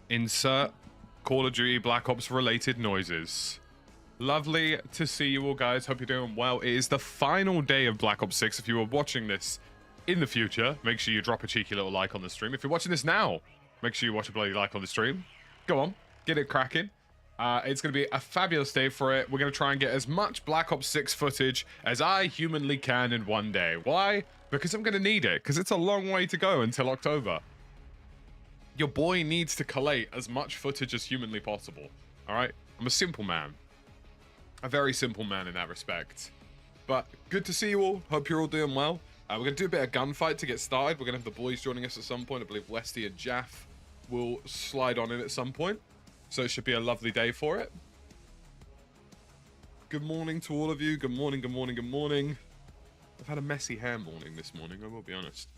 Insert Call of Duty Black Ops related noises. Lovely to see you all, guys. Hope you're doing well. It is the final day of Black Ops 6. If you are watching this in the future, make sure you drop a cheeky little like on the stream. If you're watching this now, make sure you watch a bloody like on the stream. Go on, get it cracking. It's going to be a fabulous day for it. We're going to try and get as much Black Ops 6 footage as I humanly can in one day. Why? Because I'm going to need it, because it's a long way to go until October. Your boy needs to collate as much footage as humanly possible. All right? I'm a simple man. A very simple man in that respect. But good to see you all. Hope you're all doing well. We're going to do a bit of gunfight to get started. We're going to have the boys joining us at some point. I believe Westy and Jaff will slide on in at some point. So it should be a lovely day for it. Good morning to all of you. Good morning, good morning, good morning. I've had a messy hair morning this morning, I will be honest.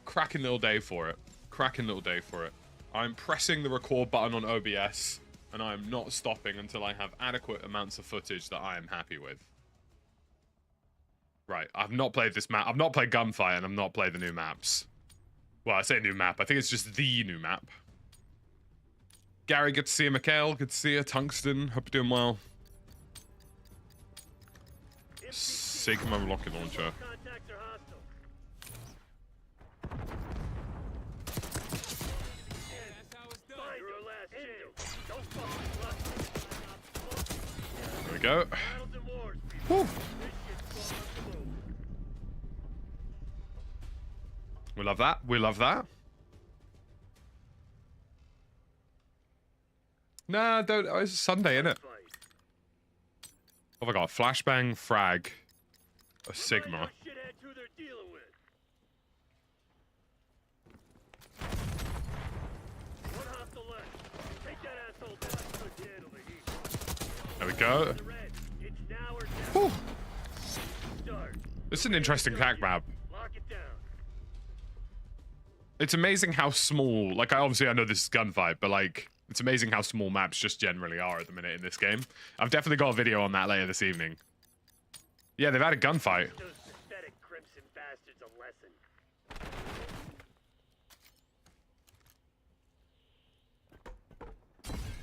Cracking little day for it. Cracking little day for it. I'm pressing the record button on OBS, and I am not stopping until I have adequate amounts of footage that I am happy with. Right, I've not played this map. I've not played Gunfight, and I've not played the new maps. Well, I say new map. I think it's just the new map. Gary, good to see you. Mikhail, good to see you. Tungsten, hope you're doing well. Sigma rocket launcher. There we go. Woo. We love that. We love that. Nah, don't. Oh, it's Sunday, innit? Oh my god, flashbang, frag, a Sigma. There we go. Whew. This is an interesting tac map. It's amazing how small, like, obviously I know this is Gunfight, but like, it's amazing how small maps just generally are at the minute in this game. I've definitely got a video on that later this evening. Yeah, they've had a gunfight. Those pathetic crimson bastards a lesson.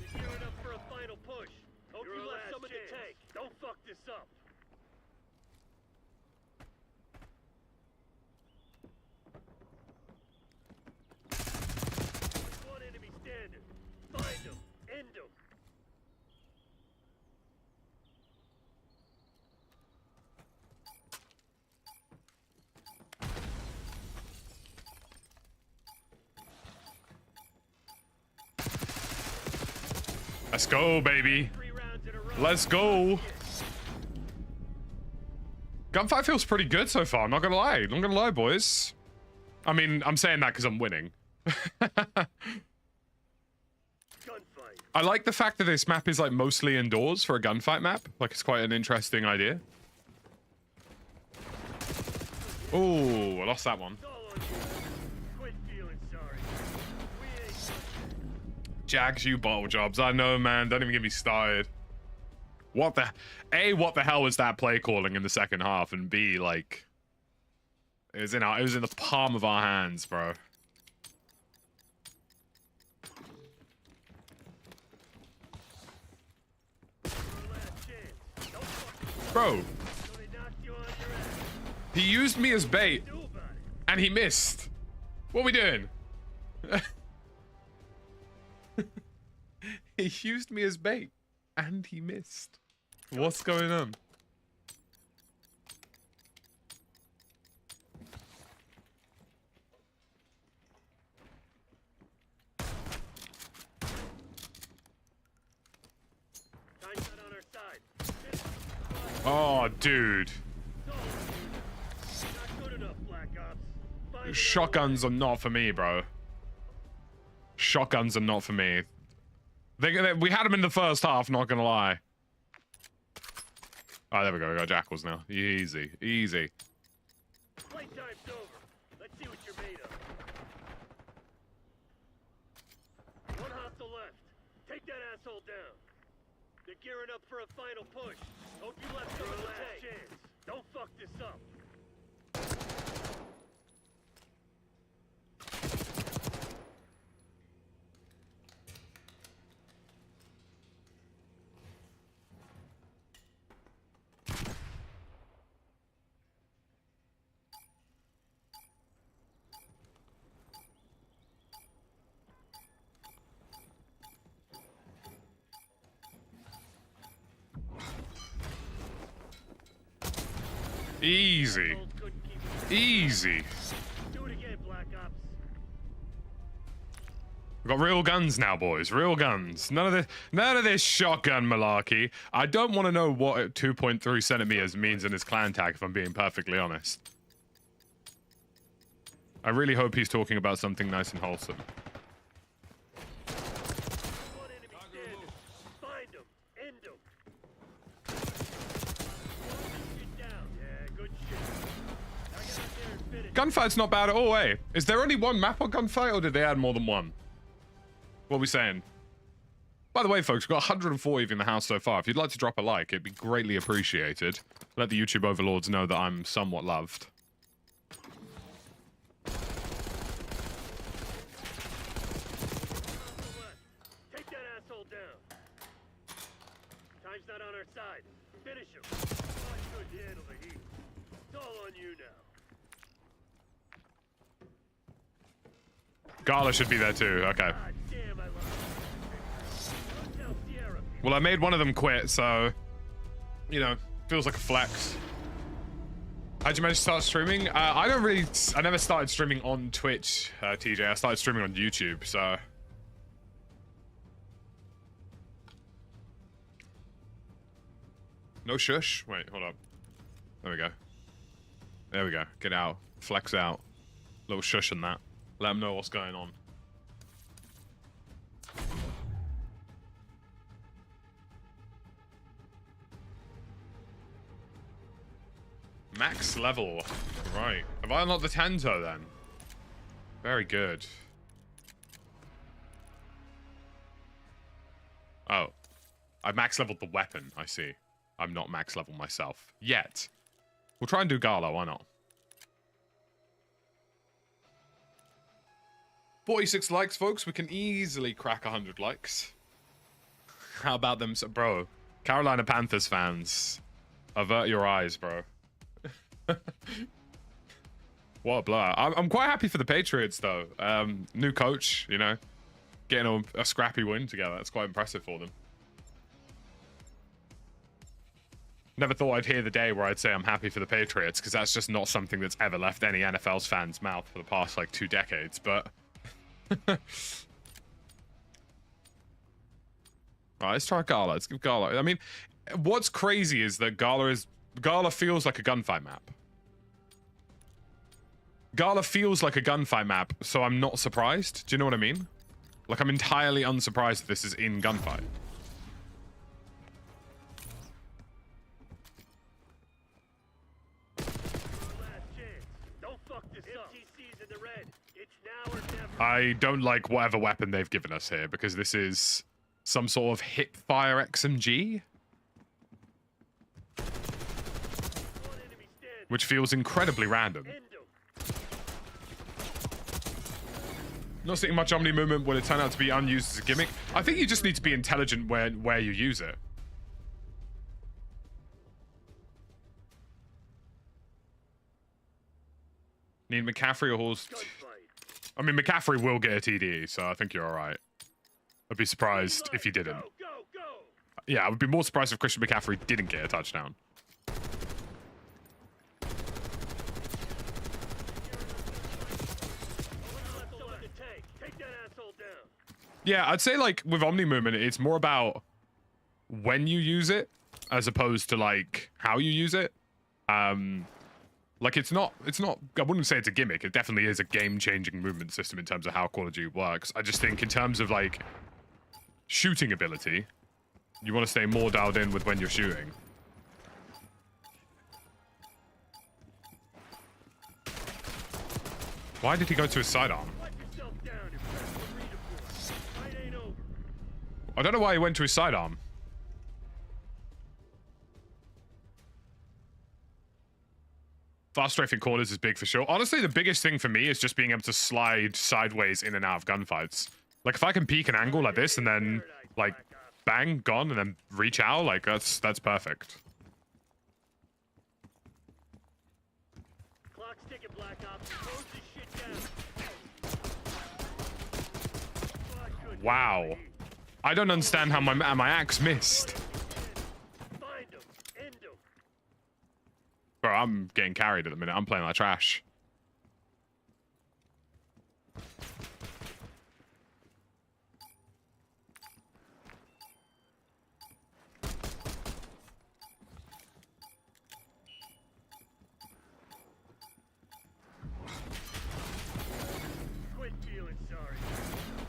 You're gearing up for a final push. Hope you left some in the tank. Don't fuck this up. One enemy standing. Find him. End him. Let's go, baby. Let's go. Gunfight feels pretty good so far, I'm not gonna lie. I'm not gonna lie, boys. I mean, I'm saying that because I'm winning. I like the fact that this map is like mostly indoors for a gunfight map. Like, it's quite an interesting idea. Oh, I lost that one. Jags, you bottle jobs. I know, man. Don't even get me started. What the... A, what the hell was that play calling in the second half? And B, like... It was in the palm of our hands, bro. Bro. He used me as bait. And he missed. What are we doing? He used me as bait. And he missed. What's going on? Oh, dude. Shotguns are not for me, bro. Shotguns are not for me. We had them in the first half, not gonna lie. Oh, there we go. We got jackals now. Easy, easy. Playtime's over. Let's see what you're made of. One hostile left. Take that asshole down. They're gearing up for a final push. Hope you left some of the last chance. Don't fuck this up. Easy. Assholes couldn't keep it. Easy. Do it again, Black Ops. We've got real guns now, boys. Real guns. None of this shotgun malarkey. I don't want to know what 2.3 centimeters means in his clan tag, if I'm being perfectly honest. I really hope he's talking about something nice and wholesome. One enemy standing. Find him. End him. Get down. Yeah, good shit. Now get out there and finish. Gunfight's not bad at all, eh? Is there only one map on Gunfight, or did they add more than one? What are we saying? By the way, folks, we've got 140 of you in the house so far. If you'd like to drop a like, it'd be greatly appreciated. Let the YouTube overlords know that I'm somewhat loved. Take that asshole down. Time's not on our side. Finish him. Oh, I couldn't handle the heat. It's all on you now. Gala should be there too. Okay. God damn, I love it. Don't tell Sierra. Well, I made one of them quit, so, you know, feels like a flex. How'd you manage to start streaming? I never started streaming on Twitch, TJ. I started streaming on YouTube, so. No shush? Wait, hold up. There we go. There we go. Get out. Flex out. Little shush in that. Let them know what's going on. Max level. Right. Have I unlocked the Tento then? Very good. Oh. I max leveled the weapon, I see. I'm not max level myself. Yet. We'll try and do Gala, why not? 46 likes, folks. We can easily crack 100 likes. How about them? Bro, Carolina Panthers fans. Avert your eyes, bro. What a blowout. I'm quite happy for the Patriots, though. New coach, you know. Getting a scrappy win together. That's quite impressive for them. Never thought I'd hear the day where I'd say I'm happy for the Patriots, because that's just not something that's ever left any NFL's fans' mouth for the past, like, 2 decades, but... Alright, let's try Gala. Let's give Gala... I mean, what's crazy is that Gala feels like a gunfight map. Gala feels like a gunfight map, so I'm not surprised. Do you know what I mean? Like, I'm entirely unsurprised that this is in gunfight. I don't like whatever weapon they've given us here, because this is some sort of hip-fire XMG. Which feels incredibly random. Not seeing much Omni movement. Will it turn out to be unused as a gimmick? I think you just need to be intelligent where you use it. Need McCaffrey or Halls? I mean, McCaffrey will get a TD, so I think you're alright. I'd be surprised if he didn't. Yeah, I would be more surprised if Christian McCaffrey didn't get a touchdown. Yeah, I'd say, like, with Omni Movement, it's more about when you use it, as opposed to, like, how you use it. Like, it's not, I wouldn't say it's a gimmick. It definitely is a game-changing movement system in terms of how Call of Duty works. I just think in terms of, like, shooting ability, you want to stay more dialed in with when you're shooting. Why did he go to his sidearm? I don't know why he went to his sidearm. Fast strafing corners is big for sure. Honestly, the biggest thing for me is just being able to slide sideways in and out of gunfights. Like, if I can peek an angle like this and then, like, bang, gone, and then reach out, like, that's perfect. Clock's ticking, Black Ops. Close this shit down. Wow. I don't understand how my axe missed. Find him. End him. Bro, I'm getting carried at the minute. I'm playing like trash. Quit feeling sorry.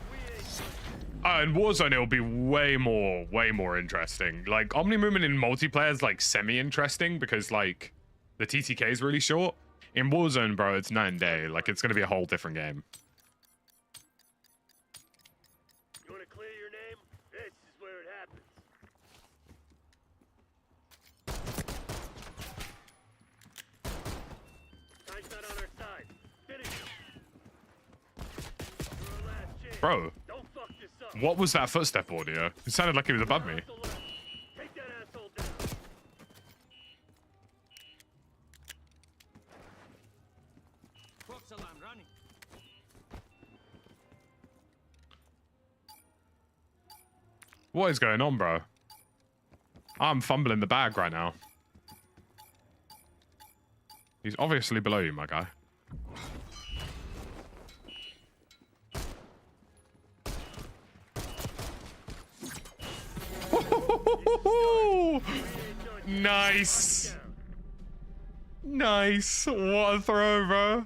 We ain't In Warzone, it'll be way more interesting. Like, Omni movement in multiplayer is, like, semi-interesting because, like, the TTK is really short. In Warzone, bro, it's night and day. Like, it's going to be a whole different game. You want to clear your name? This is where it happens. Time's not on our side. Finish him. Your last chance. Bro, Don't fuck this up. what was that footstep audio? It sounded like he was above me. Take that asshole down. Alarm running. What is going on, bro? I'm fumbling the bag right now. He's obviously below you, my guy. Nice. Nice. What a throw, bro.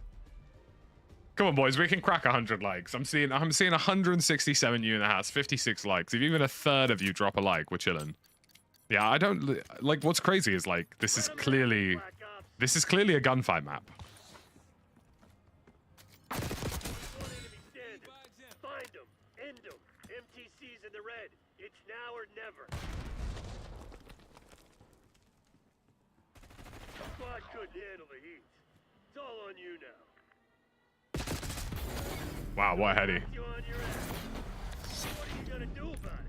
Come on, boys. We can crack 100 likes. I'm seeing 167 you in the house, 56 likes. If even a third of you drop a like, we're chilling. Yeah, I don't like. What's crazy is like this is clearly a gunfight map. One enemy standing. Find them. End them. MTC's in the red. It's now or never. Squad couldn't handle the heat. It's all on you now. Wow, what a heady. You on your ass. What are you gonna do about it?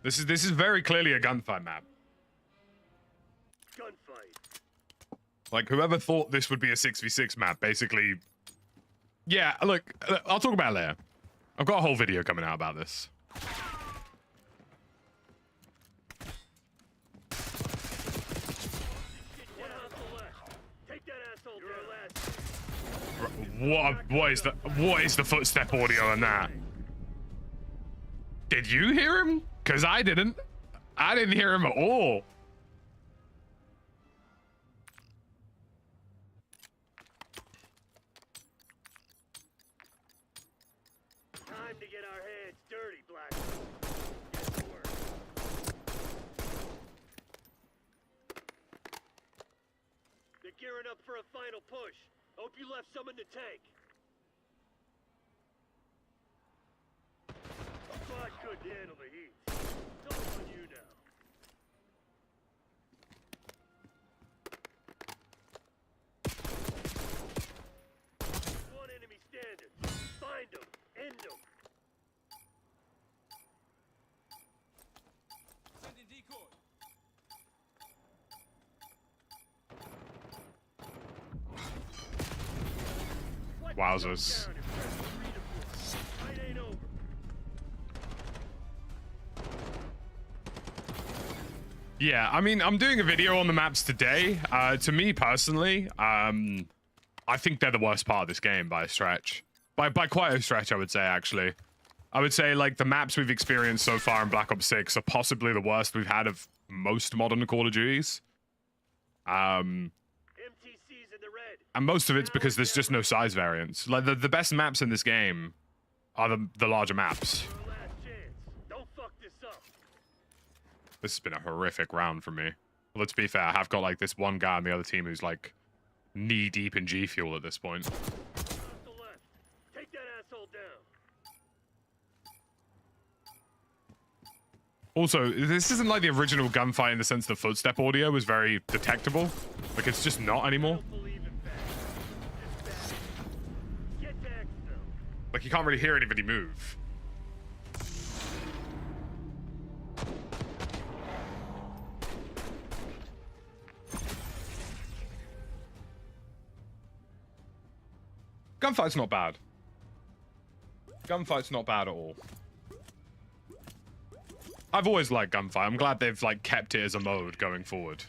This is very clearly a gunfight map. Gunfight. Like whoever thought this would be a 6v6 map, basically. Yeah, look, I'll talk about it later. I've got a whole video coming out about this. One off the left. Take that asshole down. What is the footstep audio on that? Did you hear him? Because I didn't. I didn't hear him at all. Time to get our hands dirty, Black. Get to work. They're gearing up for a final push. Hope you left some in the tank. Squad couldn't handle the heat. It's all on you now. One enemy standing. Find them. End them. Sending decoy. Wowzers. Down and press the redeploy. Fight ain't over. Yeah, I mean, I'm doing a video on the maps today. To me personally, I think they're the worst part of this game by a stretch. By quite a stretch, I would say, actually. I would say, like, the maps we've experienced so far in Black Ops 6 are possibly the worst we've had of most modern Call of Duties. MTC's in the red. And most of it's because there's just no size variance. Like, the best maps in this game are the larger maps. Your last chance. Don't fuck this up. This has been a horrific round for me. Well, let's be fair, I have got, like, this one guy on the other team who's, like, knee-deep in G Fuel at this point. Off the left. Take that asshole down. Also, this isn't like the original gunfight in the sense the footstep audio was very detectable. Like, it's just not anymore. Don't believe in bad. Just bad. Get to exfil. Like, you can't really hear anybody move. Gunfight's not bad. Gunfight's not bad at all. I've always liked Gunfight. I'm glad they've like kept it as a mode going forward.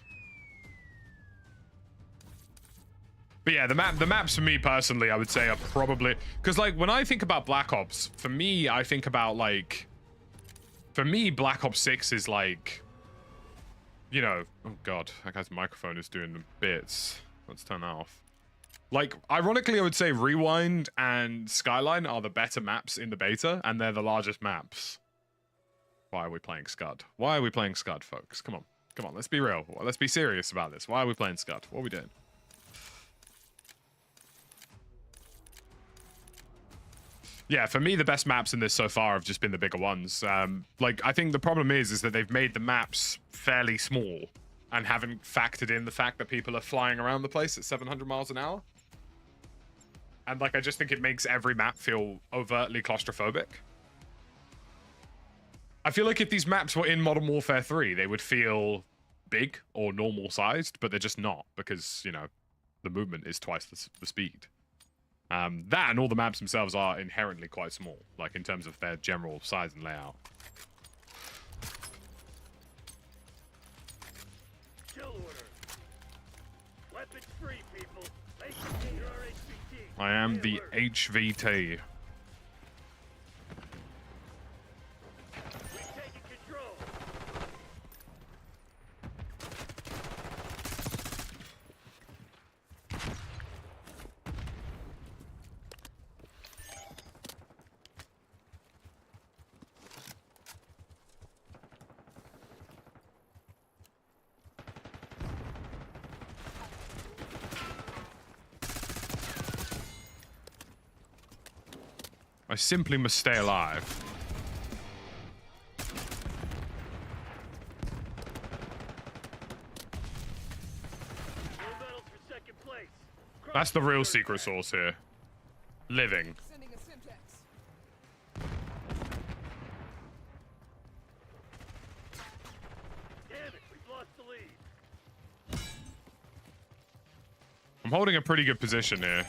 But yeah, the maps for me personally, I would say are probably, because like when I think about Black Ops, for me, I think about like, for me, Black Ops 6 is like, you know, oh god, that guy's microphone is doing the bits. Let's turn that off. Like, ironically, I would say Rewind and Skyline are the better maps in the beta, and they're the largest maps. Why are we playing Scud? Why are we playing Scud, folks? Come on. Come on, let's be real. Let's be serious about this. Why are we playing Scud? What are we doing? Yeah, for me, the best maps in this so far have just been the bigger ones. Like, I think the problem is that they've made the maps fairly small and haven't factored in the fact that people are flying around the place at 700 miles an hour. And, like, I just think it makes every map feel overtly claustrophobic. I feel like if these maps were in Modern Warfare 3, they would feel big or normal-sized, but they're just not because, you know, the movement is twice the speed. That and all the maps themselves are inherently quite small, like in terms of their general size and layout. Kill order. Weapons free, people. HVT or HVT. I am the HVT. We've taken control. I simply must stay alive. No medals for second place. That's the real secret sauce here. Living. Sending a syntax. Damn it, we've lost the lead. I'm holding a pretty good position here.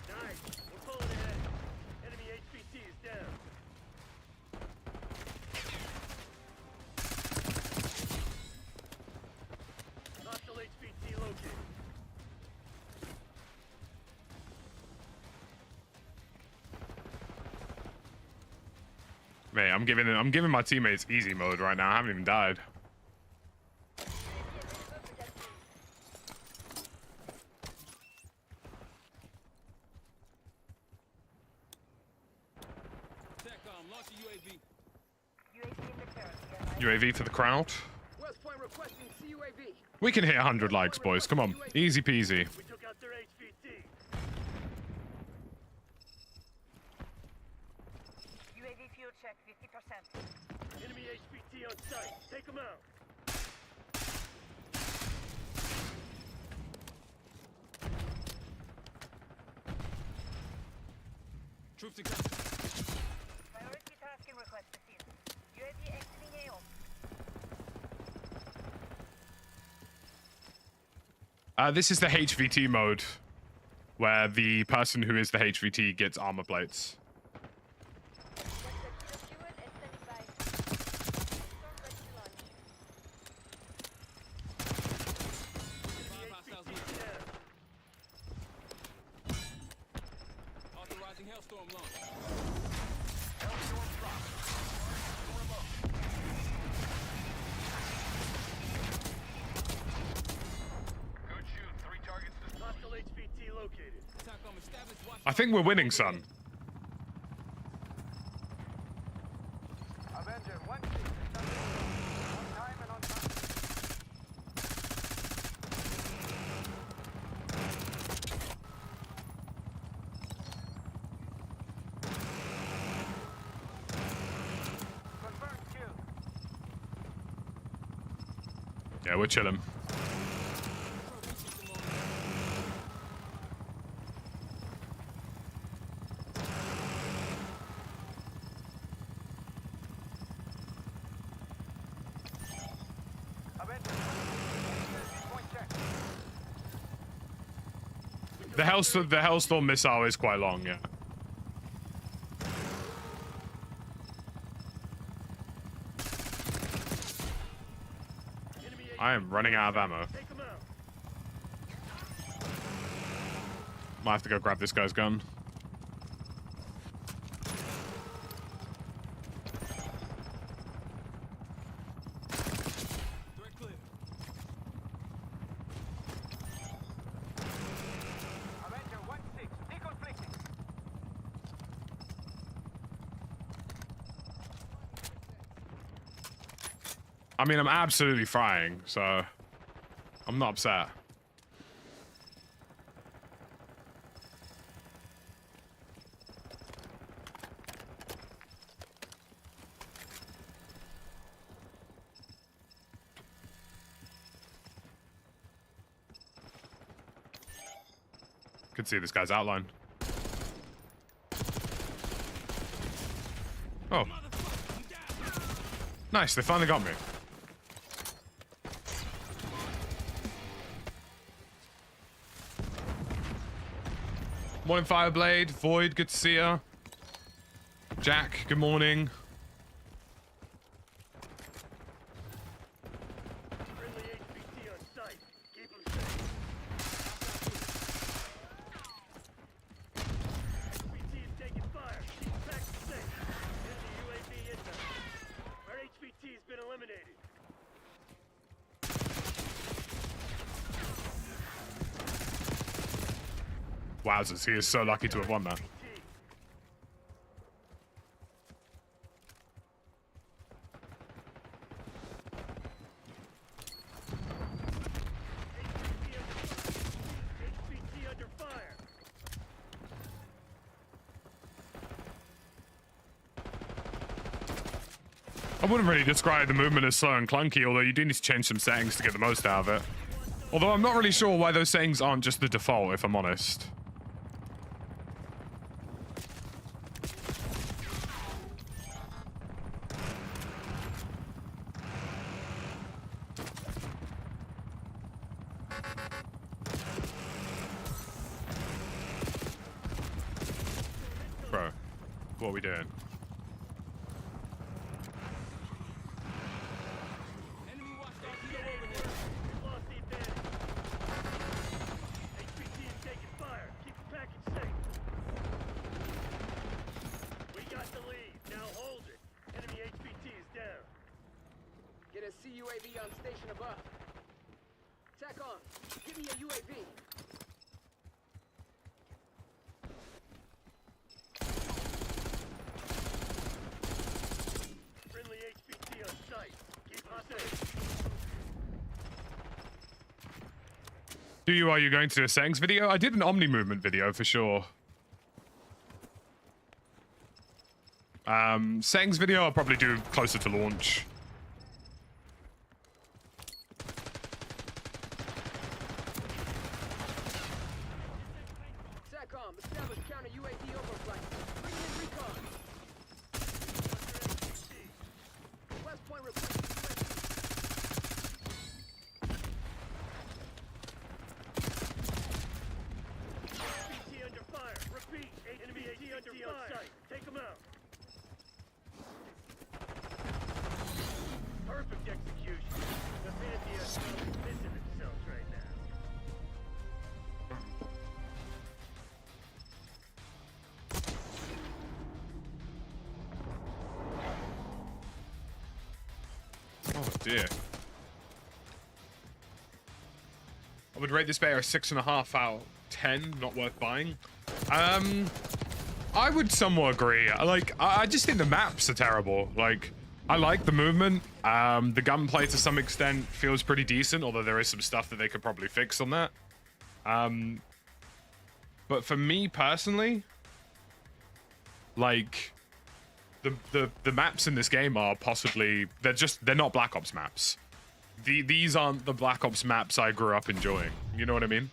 Nice. We're pulling ahead. Enemy HVT is down. Hostile HVT located. Man, I'm giving my teammates easy mode right now. I haven't even died. UAV for the crowd. West Point requesting CUAV. We can hit 100 likes, boys. Come on. Easy peasy. We took out their HVT. UAV fuel check 50%. Enemy HVT on site. Take them out. Troops in contact. Priority tasking request received. UAV exiting AO. This is the HVT mode, where the person who is the HVT gets armor plates. Authorizing Hellstorm launch. Good shoot. 3 targets. Hostile HVT located. TACOM established. Watch. I think we're winning, son. Avenger 1-6. On time and on time. Confirmed kill. Yeah, we're chilling. Avenger 1-6. Point check. The Hellstorm missile is quite long, yeah. I am running out of ammo. Take him out. Might have to go grab this guy's gun. Threat clear. Avenger 1-6, deconflicting. I mean, I'm absolutely frying, so I'm not upset. Could see this guy's outline. Oh. Nice, they finally got me. Morning, Fireblade. Void, good to see ya. Jack, good morning. Friendly HVT on site. Keep him safe. HVT is taking fire. Keep back safe. Enemy UAV inbound. Our HVT has been eliminated. Wowzers, he is so lucky to have won that. HVT under fire. I wouldn't really describe the movement as slow and clunky, although you do need to change some settings to get the most out of it. Although I'm not really sure why those settings aren't just the default, if I'm honest. Bro, what are we doing? Enemy watchdog hero over here. We've lost the advantage. HVT is taking fire. Keep the package safe. We got the lead. Now hold it. Enemy HVT is down. Get a CUAV on station above. Tack on. Give me a UAV. Friendly HVT on site. Keep them safe. Are you going to do a settings video? I did an Omni movement video for sure. Settings video I'll probably do closer to launch. SATCOM, establish counter UAV overflight. Bring in recon. West point replacement. HVT under fire. Repeat. Enemy HVT under fire. Take them out. Perfect execution. The Pantheon is missing themselves right now. Oh dear. I would rate this bear a 6.5 out of 10. Not worth buying. I would somewhat agree. I just think the maps are terrible. Like, I like the movement. The gunplay to some extent feels pretty decent, although there is some stuff that they could probably fix on that. But for me personally, like, the maps in this game are possibly they're not Black Ops maps. These aren't the Black Ops maps I grew up enjoying. You know what I mean?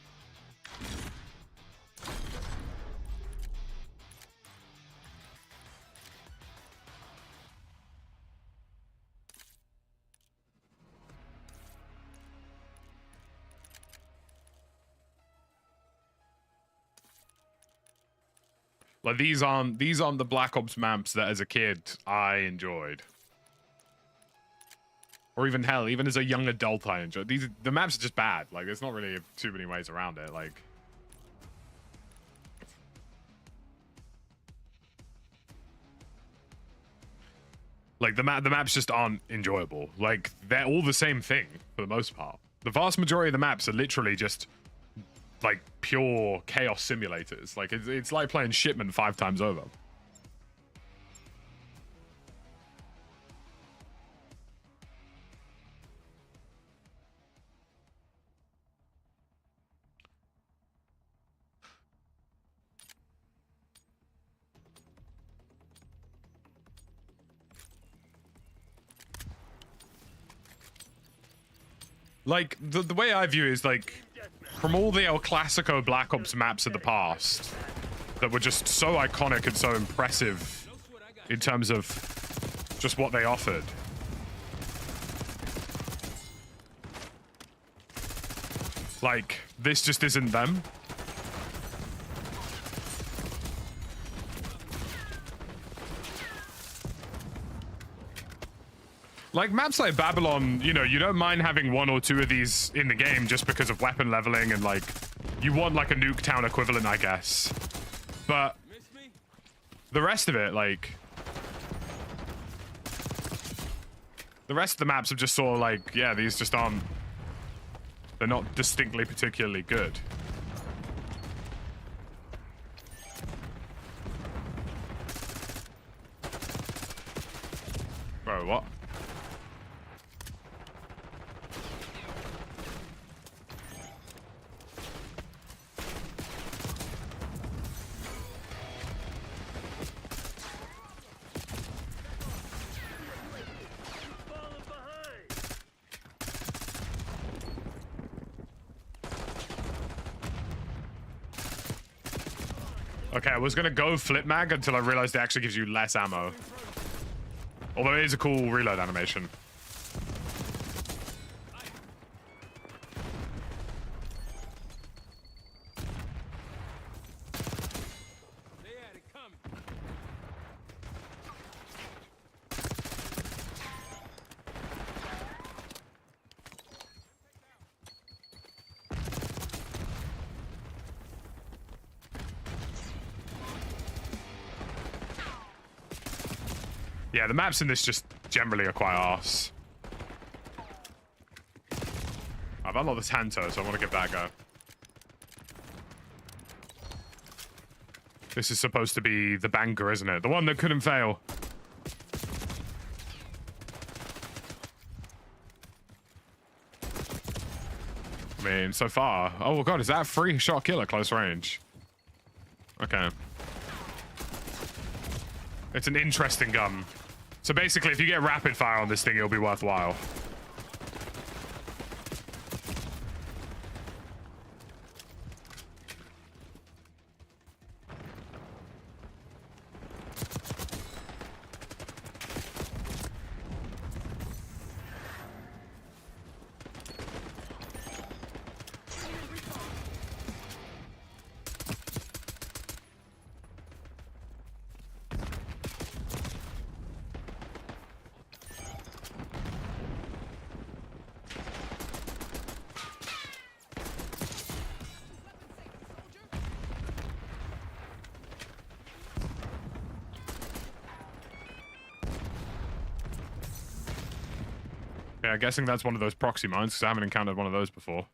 Like these aren't the Black Ops maps that as a kid I enjoyed. Or even hell, even as a young adult I enjoyed. The maps are just bad. Like there's not really too many ways around it. Like the maps just aren't enjoyable. Like they're all the same thing for the most part. The vast majority of the maps are literally just like pure chaos simulators. Like it's like playing Shipment 5 times over. Like, the way I view it is, like, from all the El Clasico Black Ops maps of the past that were just so iconic and so impressive in terms of just what they offered. Like, this just isn't them. Like maps like Babylon, you know, you don't mind having 1 or 2 of these in the game just because of weapon leveling and like, you want like a Nuketown equivalent, I guess. But the rest of it, like, the rest of the maps are just sort of like, yeah, these just aren't, they're not distinctly particularly good. Bro, what? Okay, I was gonna go flip mag until I realized it actually gives you less ammo. Although it is a cool reload animation. Yeah, the maps in this just generally are quite arse. I've unlocked the Tanto, so I want to give that a go. This is supposed to be the banker, isn't it? The one that couldn't fail. I mean, so far... Oh, God, is that a free shot kill at close range? Okay. It's an interesting gun. So basically, if you get rapid fire on this thing, it'll be worthwhile. Yeah, guessing that's one of those proxy mines, because I haven't encountered one of those before.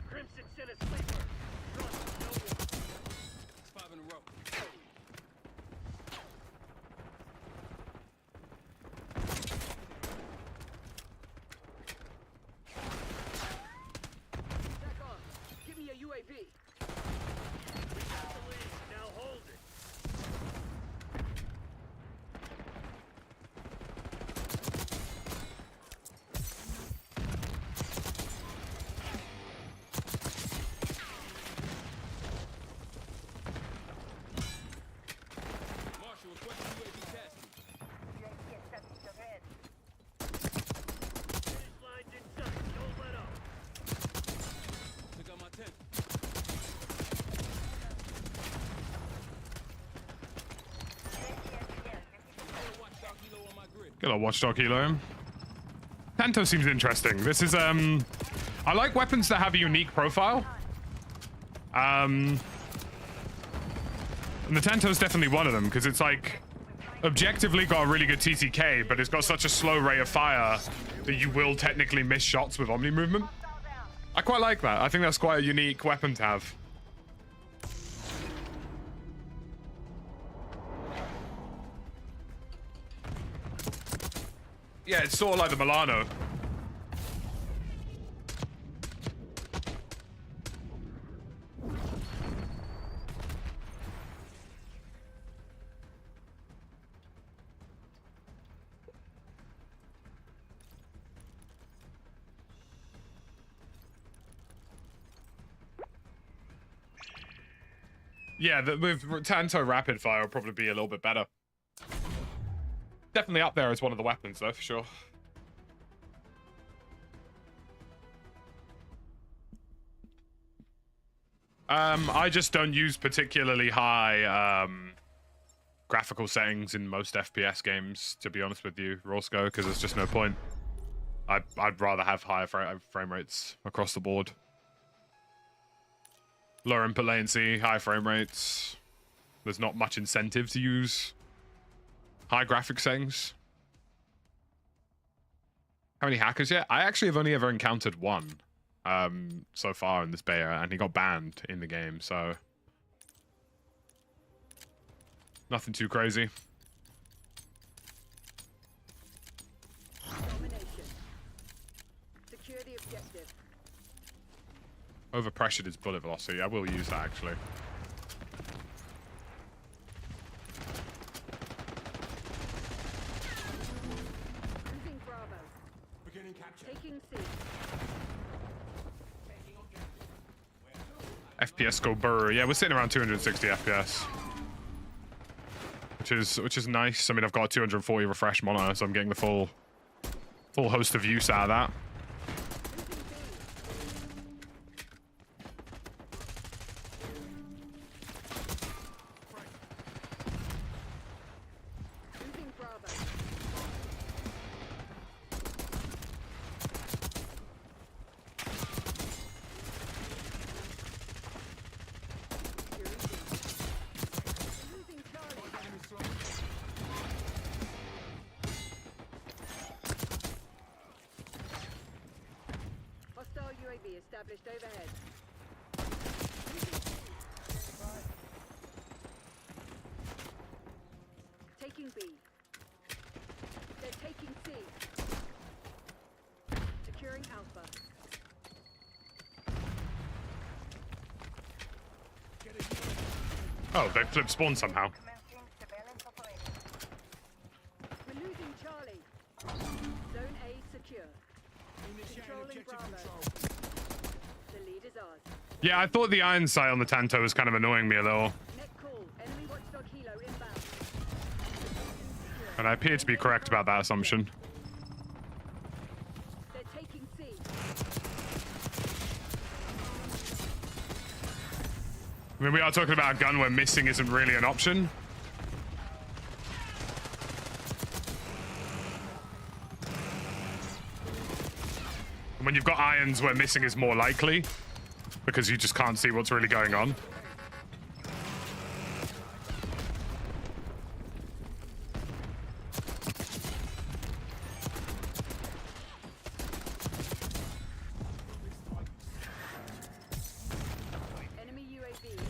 Crimson sent a sleeper. Trust no one. It's 5 in a row. Get a watchdog helo. Tanto seems interesting. This is I like weapons that have a unique profile. And the Tanto is definitely one of them because it's like objectively got a really good TTK, but it's got such a slow rate of fire that you will technically miss shots with Omni movement. I quite like that. I think that's quite a unique weapon to have. Yeah, it's sort of like the Milano. Yeah, with Tanto rapid fire will probably be a little bit better. Definitely up there as one of the weapons, though, for sure. I just don't use particularly high graphical settings in most FPS games, to be honest with you, Roscoe, because there's just no point. I'd rather have higher frame rates across the board. Lower input latency, high frame rates. There's not much incentive to use high graphic settings. How many hackers yet? I actually have only ever encountered one so far in this beta, and he got banned in the game, so nothing too crazy. Domination. Secure the objective. Overpressured is bullet velocity. I will use that actually. Losing Bravo. Beginning capture. Taking C. FPS go burr. Yeah, we're sitting around 260 FPS, which is nice. I mean, I've got a 240 refresh monitor, so I'm getting the full host of use out of that. Losing Bravo. Losing Charlie. Hostile UAV established overhead. Taking B. They're taking C. Securing Alpha. Oh, they flipped spawn somehow. Commencing surveillance operation. We're losing Charlie. Zone A secure. Controlling Bravo. The lead is ours. Yeah, I thought the iron sight on the Tanto was kind of annoying me a little, Net call. Enemy watchdog helo inbound. and I appear to be correct about that assumption. They're taking C. I mean, we are talking about a gun where missing isn't really an option. And when you've got irons where missing is more likely, because you just can't see what's really going on. Enemy UAV inbound.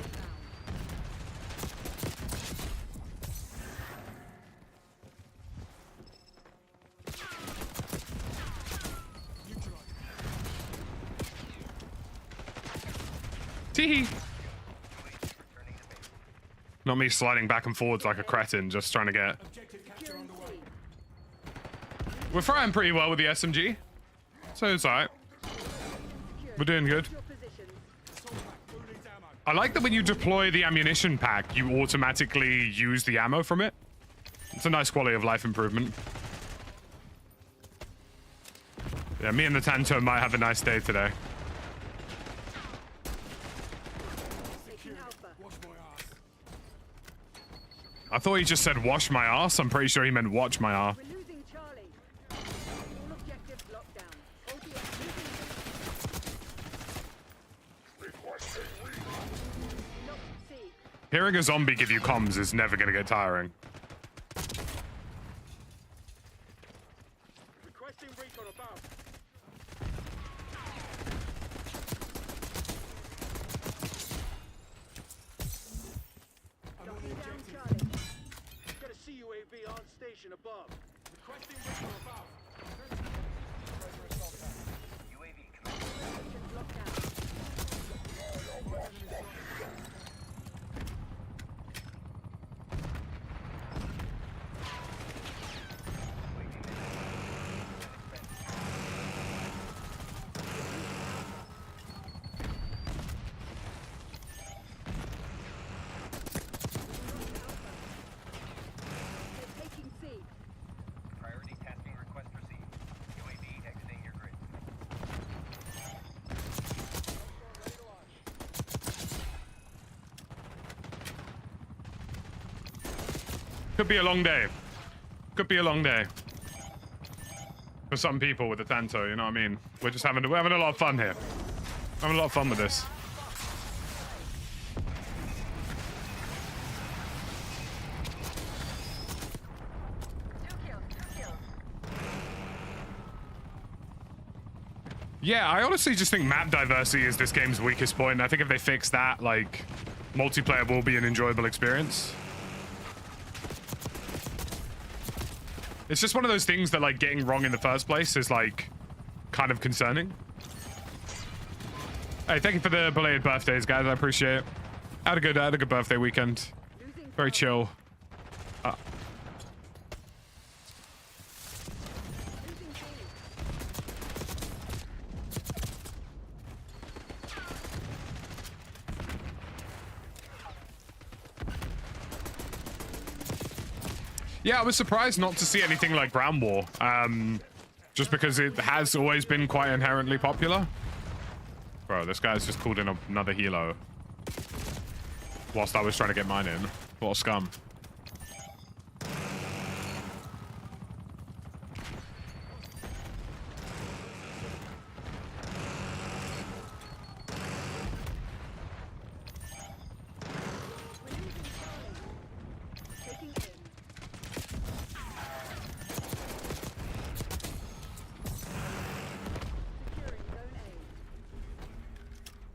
Tee. Not me sliding back and forwards like a cretin, just trying to get... Objective capture Securing underway. C. We're frying pretty well with the SMG, so it's alright. We're doing good. Your positions. Assault pack. Who needs ammo? I like that when you deploy the ammunition pack, you automatically use the ammo from it. It's a nice quality of life improvement. Yeah, me and the Tanto might have a nice day today. Taking Alpha. Watch my ass. I thought he just said wash my ass. I'm pretty sure he meant watch my ass. We're losing Charlie. Hearing a zombie give you comms is never going to get tiring. Requesting recon above. Knocking down Charlie. Got a CUAV on station above. Requesting recon above. Positions locked down. They're taking C. Priority tasking request received. UAV exiting your grid. Could be a long day. Could be a long day. For some people with the Tanto, you know what I mean? We're having a lot of fun here. Having a lot of fun with this. Yeah, I honestly just think map diversity is this game's weakest point. I think if they fix that, like, multiplayer will be an enjoyable experience. It's just one of those things that, like, getting wrong in the first place is, like, kind of concerning. Hey, thank you for the belated birthdays, guys. I appreciate it. I had a good birthday weekend. Very chill. Yeah, I was surprised not to see anything like Ground War, just because it has always been quite inherently popular. Bro, this guy's just called in another helo whilst I was trying to get mine in. What a scum.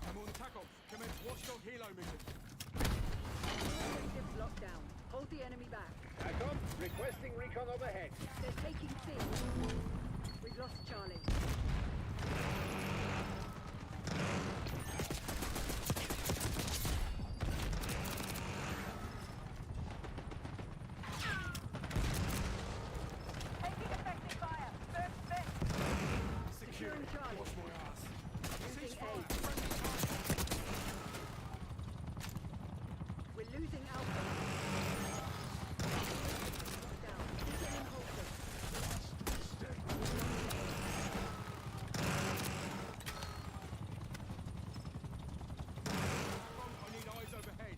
I'm on tackle. Commence watchdog helo mission. Objectives locked down. Hold the enemy back. TACOM, requesting recon overhead. They're taking C. We've lost Charlie. Taking effective fire. First set. Securing Charlie. Watch my ass. Losing A. We're losing Alpha. Locked down. Beginning halted. I need eyes overhead.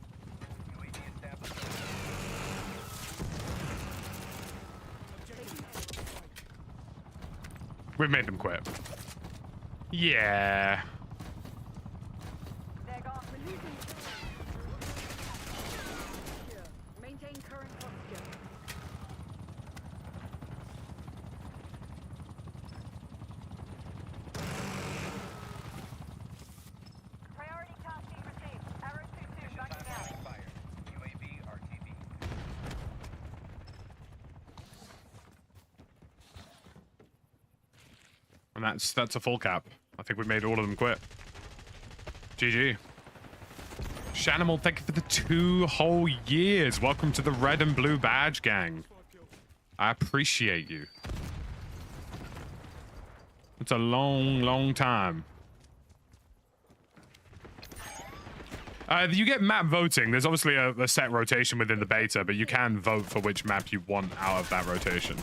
UAV established. We've made them quit. Yeah. They're gone. We're losing Secure. Maintain current posture. Priority tasking received. Arrow 2-2 Mission backing timeline out. expired. UAV RTB. And that's a full cap. I think we made all of them quit. GG. Shanimal, thank you for the 2 whole years. Welcome to the red and blue badge gang. I appreciate you. It's a long, long time. You get map voting. There's obviously a set rotation within the beta, but you can vote for which map you want out of that rotation.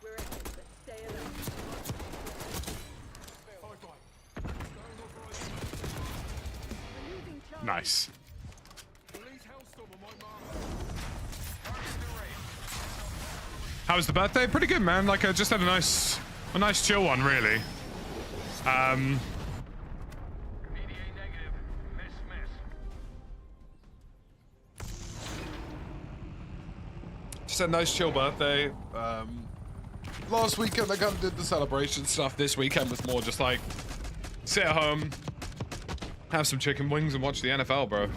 We're in, but stay alert. We're losing Charlie. Nice. Release Hellstorm on my mark. How was the birthday? Pretty good, man. Like I just had a nice chill one, really. PDA negative. Miss. said nice chill birthday. Last weekend I kind of did the celebration stuff. This weekend was more just like sit at home, have some chicken wings, and watch the NFL, bro.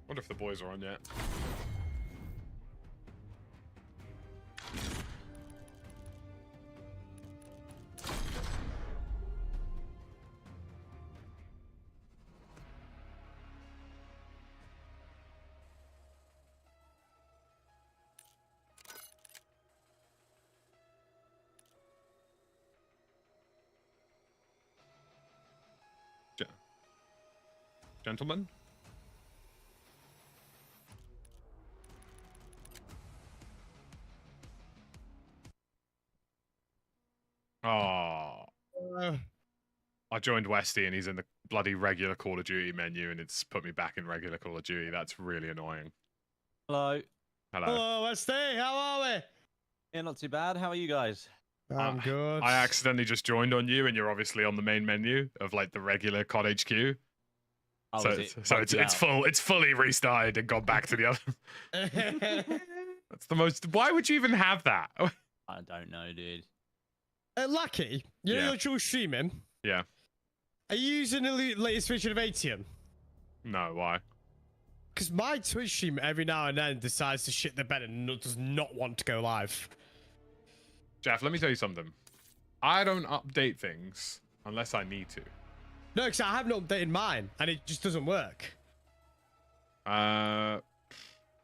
Wonder if the boys are on yet. Gentlemen? Oh. I joined Westy and he's in the bloody regular Call of Duty menu and it's put me back in regular Call of Duty. That's really annoying. Hello. Hello. Hello, Westy. How are we? Yeah, not too bad. How are you guys? I'm good. I accidentally just joined on you and you're obviously on the main menu of like the regular COD HQ. Oh, It's fully restarted and gone back to the other. That's the most. Why would you even have that? I don't know, dude. Lucky, you know Yeah. you're dual streaming. Yeah. Are you using the latest version of ATM? No, why? Because my Twitch stream every now and then decides to shit the bed and does not want to go live. Jeff, let me tell you something. I don't update things unless I need to. No, because I haven't updated mine and it just doesn't work.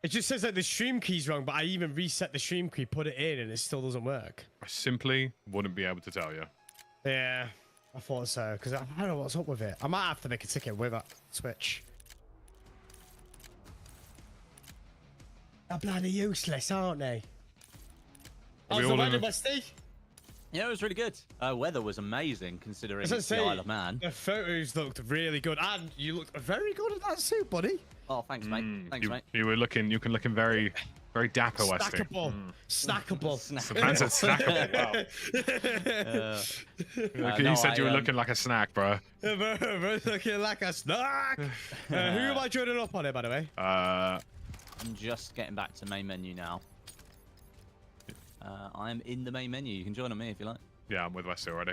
It just says that the stream key's wrong, but I even reset the stream key, put it in, and it still doesn't work. I simply wouldn't be able to tell you. Yeah, I thought so, because I don't know what's up with it. I might have to make a ticket with Twitch. They're bloody useless, aren't they? We How's the all weather, in a- Westy? Yeah, it was really good. Weather was amazing considering As I it's the say, Isle of Man. the photos looked really good, and you looked very good in that suit, buddy. Oh, thanks, mate. Thanks, mate. You were looking very, very dapper, Westy. Snackable. Snackable. The man said snackable. Wow. You said you were looking like a snack, bro. Bro, looking like a snack. Who am I joining up on it, by the way? I'm just getting back to main menu now. I am in the main menu. You can join on me if you like. Yeah, I'm with Westy already.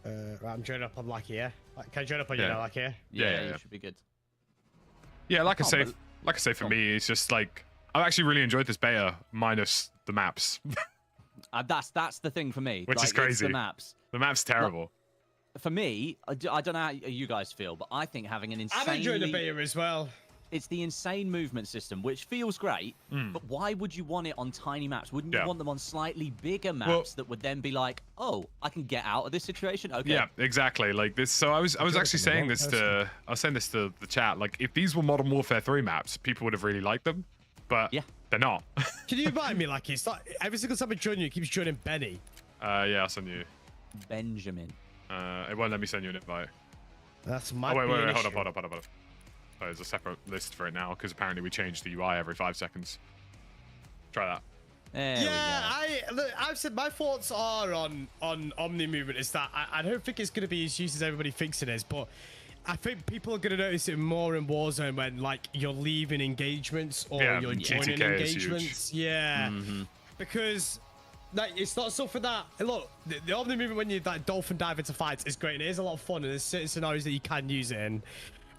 Right, I'm joining up on Lucky, yeah? Can I join up on you Yeah. now, Lucky, yeah? Yeah. You should be good. Yeah, like I say, but- for me, it's just like I've actually really enjoyed this beta, minus the maps. That's the thing for me. Which is it's crazy. The maps. The map's terrible. For me, I don't know how you guys feel, but I think having an I've enjoyed the insanely... beta as well. It's the insane movement system, which feels great, but why would you want it on tiny maps? Wouldn't you want them on slightly bigger maps that would then be like, oh, I can get out of this situation? Okay. Yeah, exactly. Like this. So I was actually saying this to the chat. Like if these were Modern Warfare 3 maps, people would have really liked them, but they're not. Can you invite me, Lucky? It's like every single time I join you, it keeps joining Benny. Yeah, I'll send you. Benjamin. It won't let me send you an invite. That's my. Oh wait, hold up. Oh, there's a separate list for it now because apparently we change the UI every 5 seconds. Try that. There I've said my thoughts are on Omni movement is that I don't think it's going to be as used as everybody thinks it is, but I think people are going to notice it more in Warzone when like you're leaving engagements or you're joining GTK is engagements. Yeah, because like it's not something that look the Omni movement when you like dolphin dive into fights is great and it is a lot of fun and there's certain scenarios that you can use it in.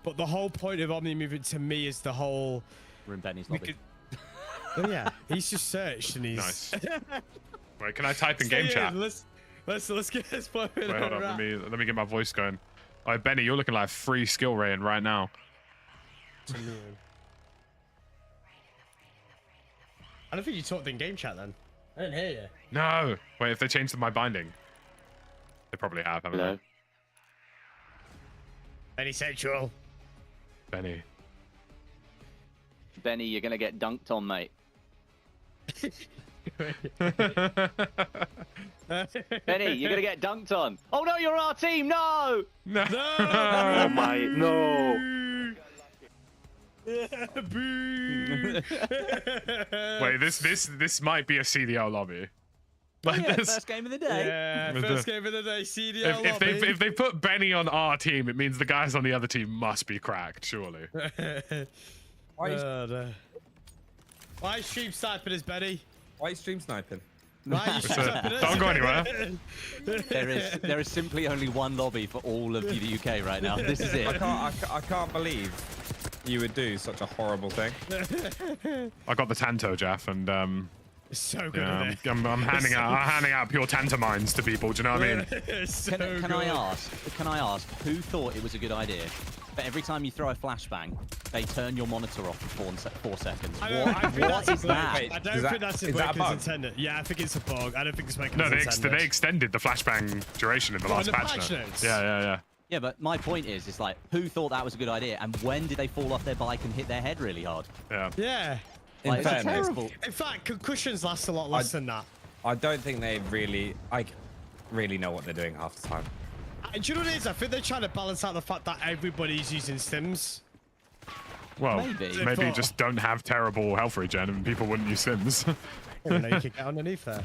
But the whole point of Omni movement to me is the whole. We're in Benny's lobby. Oh yeah, he's just searched and he's. Nice. Wait, can I type in game chat? Let's get this point. Wait, hold up. Let me get my voice going. All right, Benny, you're looking like free skill rating right now. I don't think you talked in game chat then. I didn't hear you. No. Wait, if they changed my binding, they probably have, haven't they? Benny Central. Benny. Benny, you're gonna get dunked on, mate. Benny, you're gonna get dunked on. Oh no, you're our team. No. No. Oh my, no. Boo. Wait, this might be a CDL lobby. Like Yeah, this. first game of the day. Yeah, first game of the day, CDL If they put Benny on our team, it means the guys on the other team must be cracked, surely. Why is stream sniping us, Benny? Why are you stream sniping? Why are you stream sniping us? Don't go anywhere. There is simply only one lobby for all of the UK right now. This is it. I can't believe you would do such a horrible thing. I got the Tanto, Jeff, and It's so good. yeah, Isn't it? I'm handing out pure Tanto mines to people. Do you know what I mean? It's so Can I good. ask who thought it was a good idea? But every time you throw a flashbang, they turn your monitor off for 4 seconds. I think What that's a is bug. that? I don't think that's a is that a bug bug? intended. Yeah, I think it's a bug. I don't think it's making No, it's they intended. extended the flashbang duration in the last the patch patch note. notes? Yeah. Yeah, but my point is like, who thought that was a good idea, and when did they fall off their bike and hit their head really hard? Yeah. Like, it's fairness, terrible. In fact, concussions last a lot less than that. I don't think they really know what they're doing half the time. And do you know what it is? I think they're trying to balance out the fact that everybody's using stims. Well, Maybe. maybe just don't have terrible health regen and people wouldn't use Sims. You know, you can get underneath there.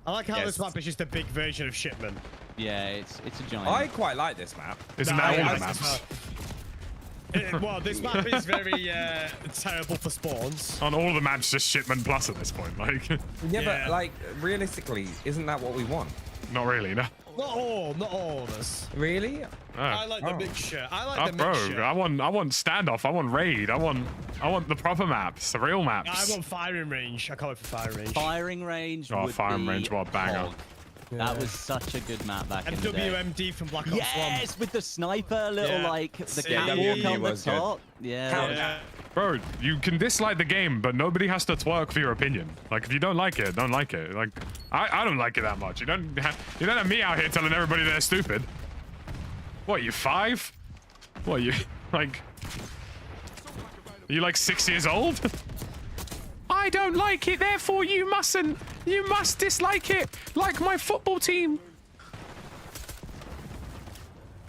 I like how Yes. this map is just a big version of Shipment. Yeah, it's a giant. I quite like this map. Isn't Nah, that all yeah, the maps? Well, this map is very terrible for spawns. On all the maps, just shipment plus at this point. Like, Yeah, Yeah. but like realistically, isn't that what we want? not really, no. Not all of us. Really? I like the Oh. mixture. I like the Bro, mixture. I want standoff. I want raid. I want the proper maps, the real maps. I want firing range. I can't wait for firing range. Firing range. Oh, would firing be range, what a banger. hog. That was such a good map back in the day. WMD from Black Ops 1. Yes, with the sniper, little Yeah. like the Yeah, catwalk WMD on the was good. top. Yeah. Bro, you can dislike the game, but nobody has to twerk for your opinion. Like, if you don't like it, don't like it. Like, I don't like it that much. You don't have me out here telling everybody they're stupid. What, you 5? What, you, like... Are you, like, 6 years old? I don't like it, therefore you mustn't. You must dislike it, like my football team.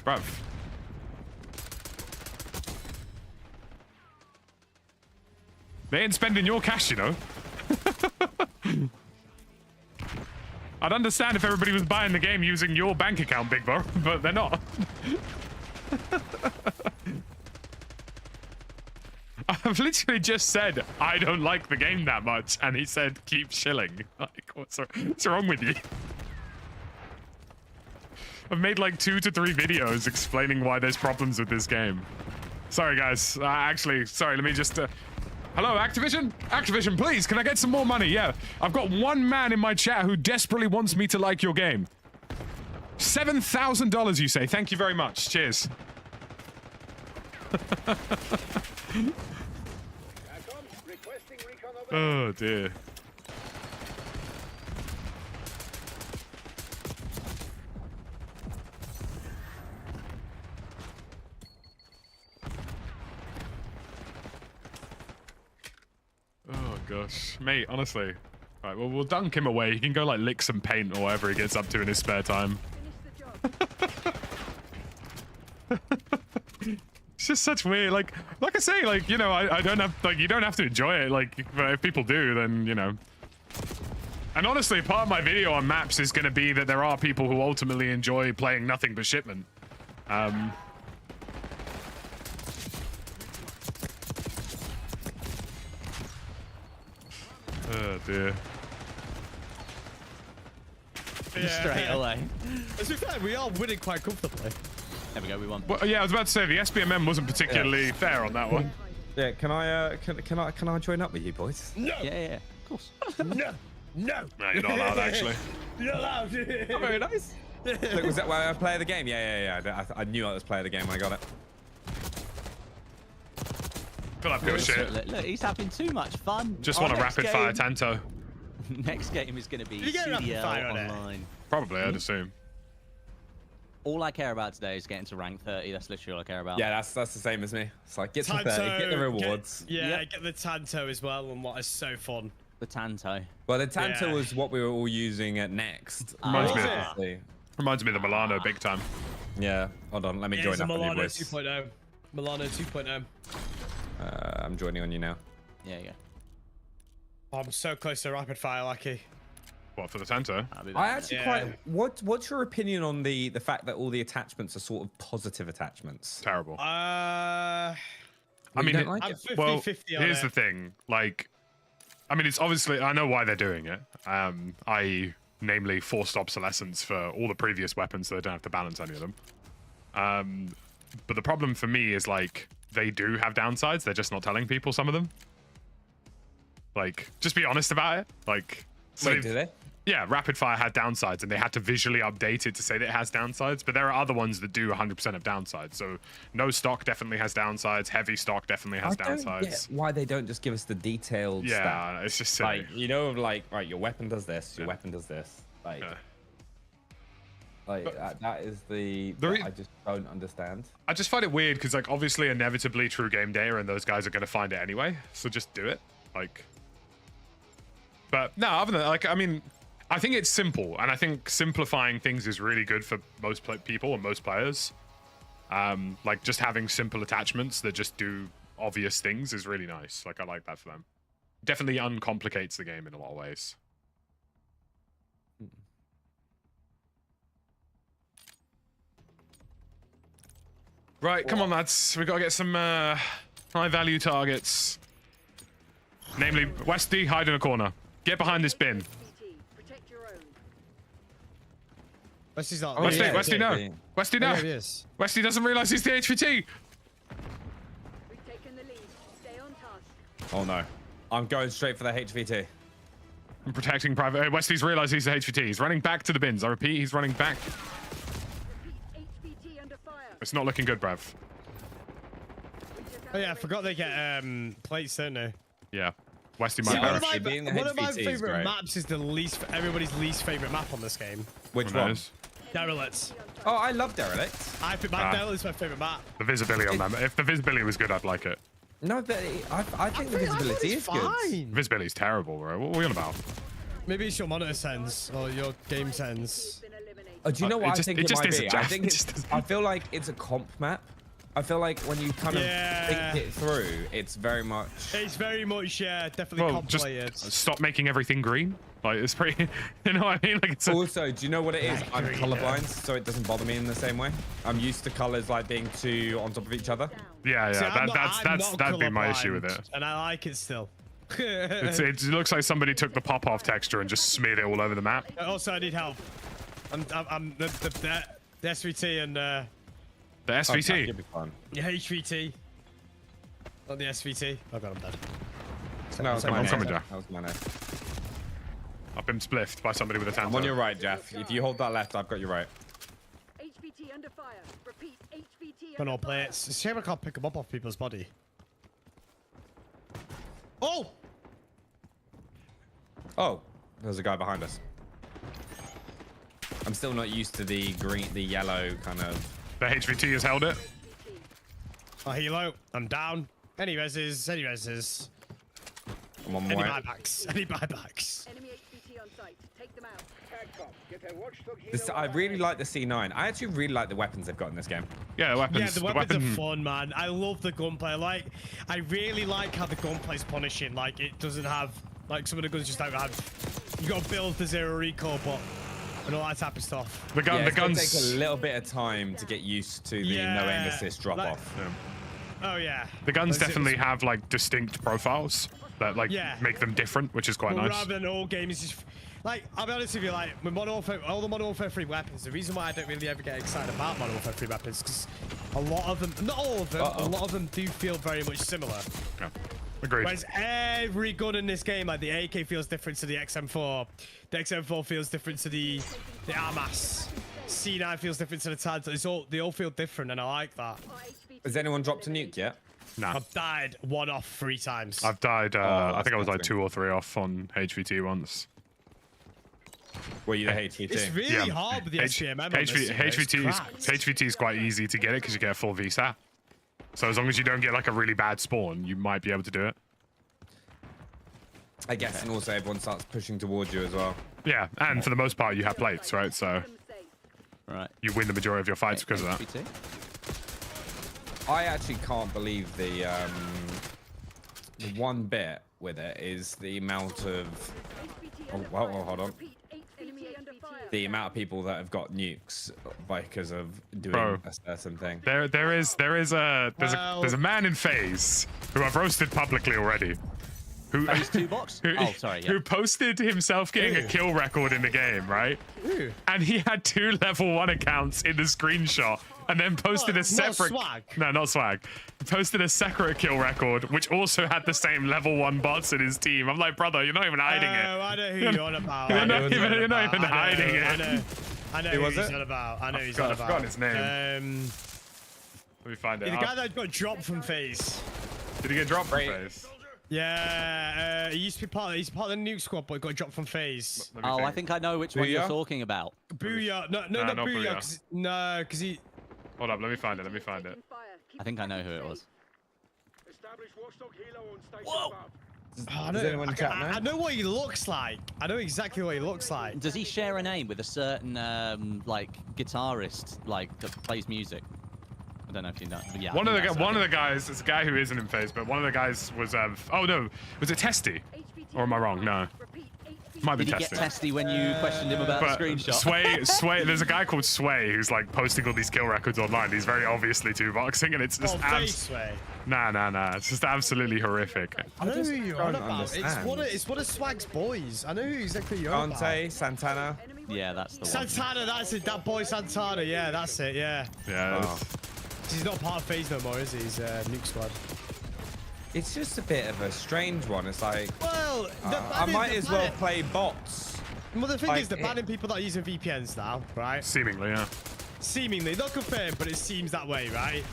Bruv. They ain't spending your cash, you know. I'd understand if everybody was buying the game using your bank account, Big Bro, but they're not. I've literally just said, I don't like the game that much, and he said, keep shilling. Like, what's wrong with you? I've made like 2 to 3 videos explaining why there's problems with this game. Sorry, guys. Actually, sorry, let me just... Hello, Activision? Activision, please, can I get some more money? Yeah, I've got one man in my chat who desperately wants me to like your game. $7,000, you say. Thank you very much. Cheers. Oh, dear. Oh, gosh. Mate, honestly. Right, well, we'll dunk him away. He can go, like, lick some paint or whatever he gets up to in his spare time. It's just such weird, like I say, like, you know, I don't have, like, you don't have to enjoy it, like, if people do, then, you know. And honestly, part of my video on maps is going to be that there are people who ultimately enjoy playing nothing but shipment. Oh, dear. Straight away. To be fair, we are winning quite comfortably. There we go, we won. Well, yeah, I was about to say, the SBMM wasn't particularly fair on that one. Yeah, can I join up with you boys? No! Yeah, of course. No! No! No, you're not allowed, actually. You're allowed! Oh, very nice. Look, was that why I play of the game? Yeah. I knew I was player of the game when I got it. Feel like pure shit. Look, he's having too much fun. Just Our want a next rapid fire game- Tanto. Next game is going to be You get rapid fire CDL on it? online. Probably, I'd assume. All I care about today is getting to rank 30. That's literally all I care about. Yeah, that's the same as me. It's like get to Tanto, 30, get the rewards. Get the Tanto as well, and what is so fun. The Tanto. Well, the Tanto Yeah. was what we were all using at Next. Reminds me, Obviously. reminds me of the Milano big time. Yeah. Hold on. Let me join It's a up on your Milano voice. 2.0. Milano 2.0. I'm joining on you now. Yeah, yeah. Oh, I'm so close to rapid fire, Lucky. What, for the Tanto? I actually Yeah. quite. What's your opinion on the fact that all the attachments are sort of positive attachments? Terrible. Uh, I mean, don't like I'm it? 50-50 well, on here's it. the thing. Like, I mean, it's obviously, I know why they're doing it. I.e., namely, forced obsolescence for all the previous weapons, so they don't have to balance any of them. But the problem for me is, like, they do have downsides. They're just not telling people some of them. Like, just be honest about it. Like, so Wait, do they? yeah, rapid fire had downsides, and they had to visually update it to say that it has downsides. But there are other ones that do 100% of downsides. So no stock definitely has downsides. Heavy stock definitely has I don't downsides. get why they don't just give us the detailed Yeah, stuff. it's just silly. Like, you know, like, right, your weapon does this, your weapon does this. Like, Yeah. that is the re- I just don't understand. I just find it weird because, like, obviously, inevitably, true game data, and those guys are going to find it anyway. So just do it. Like, but no, other than that, like, I mean, I think it's simple, and I think simplifying things is really good for most people and most players. Like, just having simple attachments that just do obvious things is really nice. Like, I like that for them. Definitely uncomplicates the game in a lot of ways. Right, come on, lads. We gotta get some high-value targets. Namely, Westy, hide in a corner. Get behind this bin. Protect your own. Westy's not. Westy, yeah, Westy, okay. no. Westy, Oh, no. yeah, he is. Westy doesn't realize he's the HVT. We've taken the lead. Stay on task. Oh no, I'm going straight for the HVT. I'm protecting private. Westy's realized he's the HVT. He's running back to the bins. I repeat, he's running back. Repeat, HVT under fire. It's not looking good, bruv. We took Oh out yeah, I the forgot they red get plates, don't they? Yeah. Westy might See, be one of better. my, Being the one of my HVT is favorite great. maps is everybody's least favorite map on this game. Which Who one? knows? Derelicts. Oh, I love Derelict. I think Derelict is my favorite map. The visibility on that. If the visibility was good, I'd like it. No, but I think the visibility is good. fine. Visibility's terrible, bro. What are we on about? Maybe it's your monitor sense or your game sense. been eliminated. Oh, do you know It what just- I think it it, just might isn't, be? I Jeff. think It it's. just doesn't- I feel like it's a comp map. I feel like when you kind of Yeah. think it through, it's very much. It's very much, yeah, definitely Well, just complicated. stop making everything green. Like, it's pretty. You know what I mean? Like, it's. Also, do you know what it is? I'm agree, colorblind, so it doesn't bother me in the same way. I'm used to colors like being two on top of each other. Yeah, See, yeah. I'm not That'd be my issue with colorblind, it. And I like it still. It looks like somebody took the pop-off texture and just smeared it all over the map. Also, I need help. I'm the SVT and The Oh, that SVT. should be fun. the HVT. Not the SVT. Oh god, I'm dead. No, I'm coming, Jack. That was my name. I've been spliffed by somebody with a Tanto. I'm on your right, Jeff. If you hold that left, I've got your right. HVT under fire. Repeat, HVT Don't under all play fire. it. It's a shame I can't pick them up off people's body. Oh! Oh, there's a guy behind us. I'm still not used to the yellow kind of. The HVT has held it. Oh, helo. I'm down. Any reses. I'm on my Any way. buybacks. Any buybacks. Enemy HVT on site. Take them out. I really like the C9. I actually really like the weapons they've got in this game. Yeah, the weapons. Yeah, the weapons are fun, man. I love the gunplay. Like, I really like how the gunplay's punishing. Like, it doesn't have, like, some of the guns just don't have. You got to build the zero recoil, but and all that type of stuff. The gun. Yeah, The it's gonna guns. take a little bit of time to get used to the no aim assist drop like- off. Oh yeah. The guns Like, definitely have like distinct profiles that like Yeah. make them different, which is quite But nice. rather than all games, just like I'll be honest with you, like with Modern Warfare, all the Modern Warfare 3 weapons. The reason why I don't really ever get excited about Modern Warfare 3 weapons because a lot of them, not all of them, a lot of them do feel very much similar. Yeah. Agreed. Whereas every gun in this game, like the AK feels different to the XM4, the XM4 feels different to the Armas, C9 feels different to the Tanto. They all feel different, and I like that. Has anyone dropped a nuke yet? Nah. I've died 1 off 3 times. I've died. I think I was like that's 2 or 3 off on HVT once. Were you the HVT? It's really hard with the SPMM on this, you know, it's cracked. HVT is quite easy to get it because you get a full VSAT. So as long as you don't get like a really bad spawn, you might be able to do it. I guess, and also everyone starts pushing towards you as well. Yeah, and for the most part, you have plates, right? So Right. you win the majority of your fights because of that. HBT. I actually can't believe the one bit with it is the amount of hold on. The amount of people that have got nukes because of doing a certain thing. There's a man in FaZe who I've roasted publicly already. FaZe 2 box? Oh, sorry. Yeah. Who posted himself getting a kill record in the game, right? And he had 2 level 1 accounts in the screenshot, and then posted a separate. Not swag. No, not swag. Posted a separate kill record, which also had the same level 1 bots in his team. I'm like, brother, you're not even hiding it. Oh, I know who you're on about. You're not even hiding it. I know who he's on about. I know he's on I've about. forgotten his name. Let me find it. The guy that got dropped from FaZe. Did he get dropped from FaZe? Yeah, he used to be part of the nuke squad, but got dropped from FaZe. Oh, I think I know which one you're talking about. Booyah. No, Nah, not not Booyah. Booyah. No, because he... Hold up, let me find it. I think I know who it was. Establish watchdog helo on station Whoa! above. Does anyone chat now? I know what he looks like. I know exactly what he looks like. Does he share a name with a certain like guitarist like that plays music? I don't know if you know. But yeah, One of the guys, it's a guy who isn't in FaZe, but one of the guys was oh no, was it Testy? Or am I wrong? No. Might be Did he Testy. get testy when you questioned him about the screenshot? Sway, there's a guy called Sway who's like posting all these kill records online. He's very obviously 2boxing, and it's just Sway. Nah. It's just absolutely horrific. I know who you're on don't about. understand. It's one of Swag's boys. I know who exactly you're on about. Dante, Santana. Yeah, that's the one. Santana, that's it. That boy Santana. Yeah, that's it. Yeah. Yeah. Oh. He's not part of FaZe no more, is he? He's nuke squad. It's just a bit of a strange one. It's like, Well, I might as well play bots. Well, the thing Like, is, they're banning people that are using VPNs now, right? Seemingly, yeah. Seemingly, not confirmed, but it seems that way, right?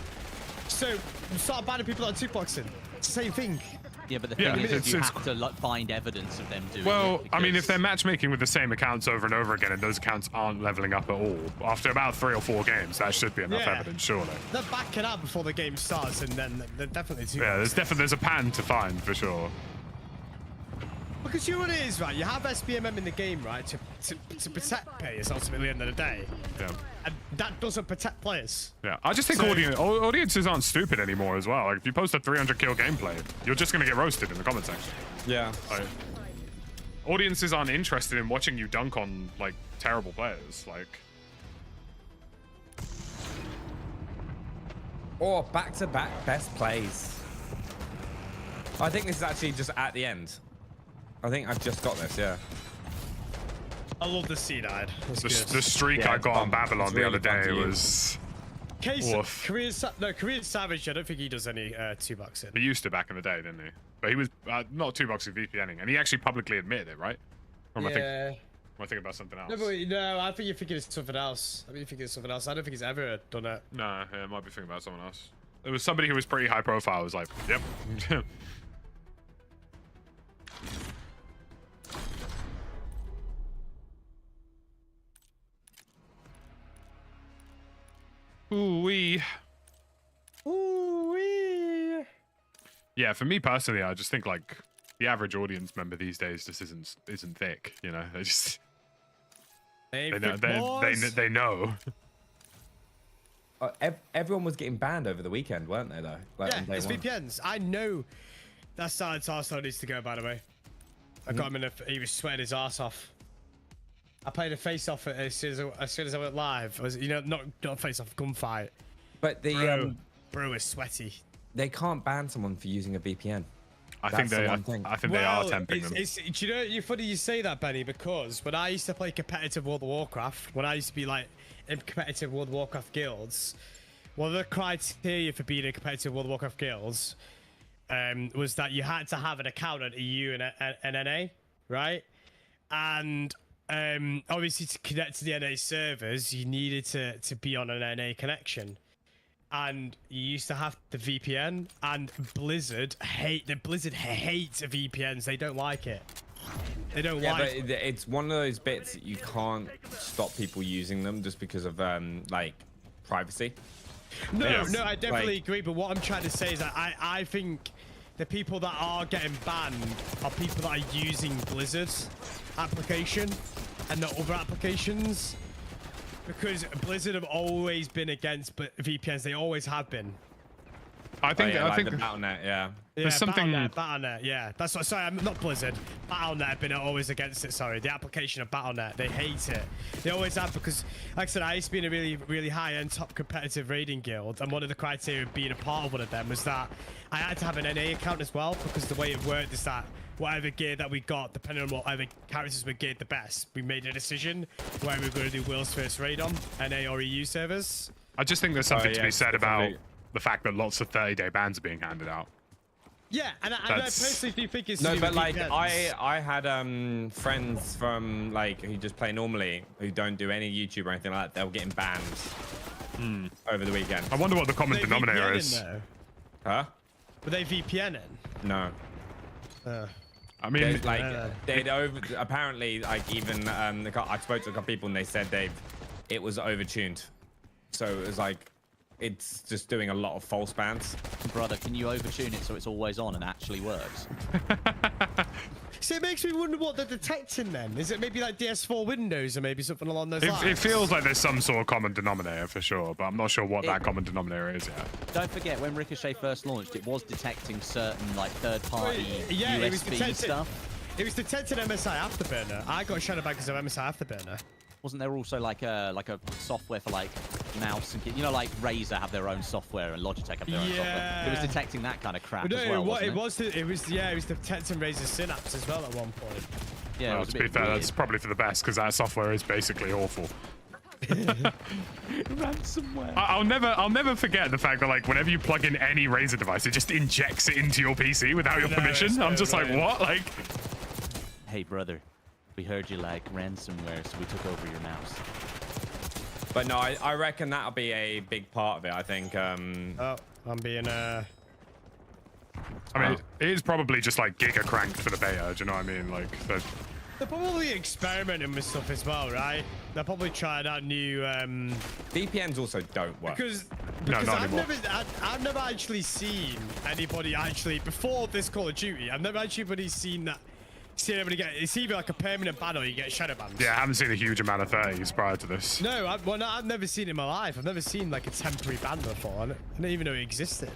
So, you start banning people that are 2boxing. It's the same thing. Yeah, but the Yeah, thing is, it's- you it's- have to like, find evidence of them doing Well, it. I mean, if because- they're matchmaking with the same accounts over and over again, and those accounts aren't leveling up at all, after about 3 or 4 games, that should be enough Yeah. evidence, surely. They're backing up before the game starts, and then they're definitely 2boxing. Yeah, there's a pan to find for sure. Because you know what it is, right? You have SBMM in the game, right, to protect players ultimately at the end of the day. Yeah. And that doesn't protect players. Yeah, I just think So- audiences aren't stupid anymore as well. Like, if you post a 300 kill gameplay, you're just gonna get roasted in the comment section. Yeah. Like, audiences aren't interested in watching you dunk on like terrible players. Like, Or back-to-back best plays. I think this is actually just at the end. I think I've just got this, yeah. I love the C9. That's good. the streak Yeah, I it's got on fun. Babylon It's the really other fun day to use. was. Case Woof. Korean Savage, I don't think he does any 2boxing. He used to back in the day, didn't he? But he was not 2boxing VPNing, and he actually publicly admitted it, right? Or am I thinking about something else? No, I think you're thinking it's something else. I don't think he's ever done it. No, yeah, I might be thinking about someone else. There was somebody who was pretty high profile. Was like, yep. Ooh-wee. Ooh-wee. Yeah, for me personally, I just think like the average audience member these days just isn't thick. You know, they just they know. Everyone was getting banned over the weekend, weren't they, though? Like, Yeah, on day it's one. VPNs. I know that Star needs to go, by the way. I got him in he was sweating his ass off. I played a face-off as soon as I went live. Not face-off, gunfight. But the Bro is sweaty. they can't ban someone for using a VPN. I think That's the they one thing. they are tempting them. Do you know, you're funny you say that, Benny, because when I used to play competitive World of Warcraft, when I used to be like in competitive World of Warcraft guilds, one of the criteria for being in competitive World of Warcraft guilds was that you had to have an account at EU and NA, right? And obviously to connect to the NA servers, you needed to be on an NA connection. And you used to have the VPN, and Blizzard hates VPNs. They don't like it. They don't like but it's one of those bits that you can't stop people using them just because of like privacy. No, Yes. I definitely Like- agree. But what I'm trying to say is that I think the people that are getting banned are people that are using Blizzard's application and not other applications. Because Blizzard have always been against VPNs. They always have been. I think the Battle.net, yeah. There's something. Battle.net, yeah. That's what. Sorry, I'm not Blizzard. Battle.net have been always against it. Sorry, the application of Battle.net. They hate it. They always have because, like I said, I used to be in a really, really high-end, top competitive raiding guild, and one of the criteria of being a part of one of them was that I had to have an NA account as well because the way it worked is that whatever gear that we got, depending on whatever characters were geared the best, we made a decision where we were going to do Will's first raid on NA or EU servers. I just think there's something to be said about the fact that lots of 30-day bans are being handed out. Yeah, and I personally do think it's no, but like I had friends from like who just play normally, who don't do any YouTube or anything like that. They were getting banned over the weekend. I wonder what the common denominator is. Huh? Were they VPNing? No. I mean, they'd apparently like even I spoke to a couple people and they said it was overtuned, so it was like it's just doing a lot of false bans. Brother, can you overtune it so it's always on and actually works? So it makes me wonder what they're detecting then. Is it maybe like DS4 Windows or maybe something along those lines? It feels like there's some sort of common denominator for sure, but I'm not sure what that common denominator is yet. Don't forget, when Ricochet first launched, it was detecting certain like third-party USB stuff. It was detecting MSI Afterburner. I got shadow banned because of MSI Afterburner. Wasn't there also like a software for like mouse and you know, like Razer have their own software and Logitech have their own software. It was detecting that kind of crap as well. Wasn't it was detecting Razer Synapse as well at one point. Yeah, well, to be fair, that's probably for the best because that software is basically awful. Ransomware. I'll never forget the fact that like whenever you plug in any Razer device, it just injects it into your PC without your permission. I'm just like, what? Like, hey brother, we heard you like ransomware, so we took over your mouse. But no, I reckon that'll be a big part of it. I think. Oh, I'm being I mean, it is probably just like giga cranked for the beta. Do you know what I mean? Like, they're probably experimenting with stuff as well, right? They're probably trying out new. VPNs also don't work. Because no, not I've anymore. never actually seen anybody actually before this Call of Duty. I've never actually seen that. See anybody get? It's either like a permanent ban or you get shadow bans. Yeah, I haven't seen a huge amount of 30s prior to this. No, I've never seen it in my life. I've never seen like a temporary ban before. I didn't even know it existed.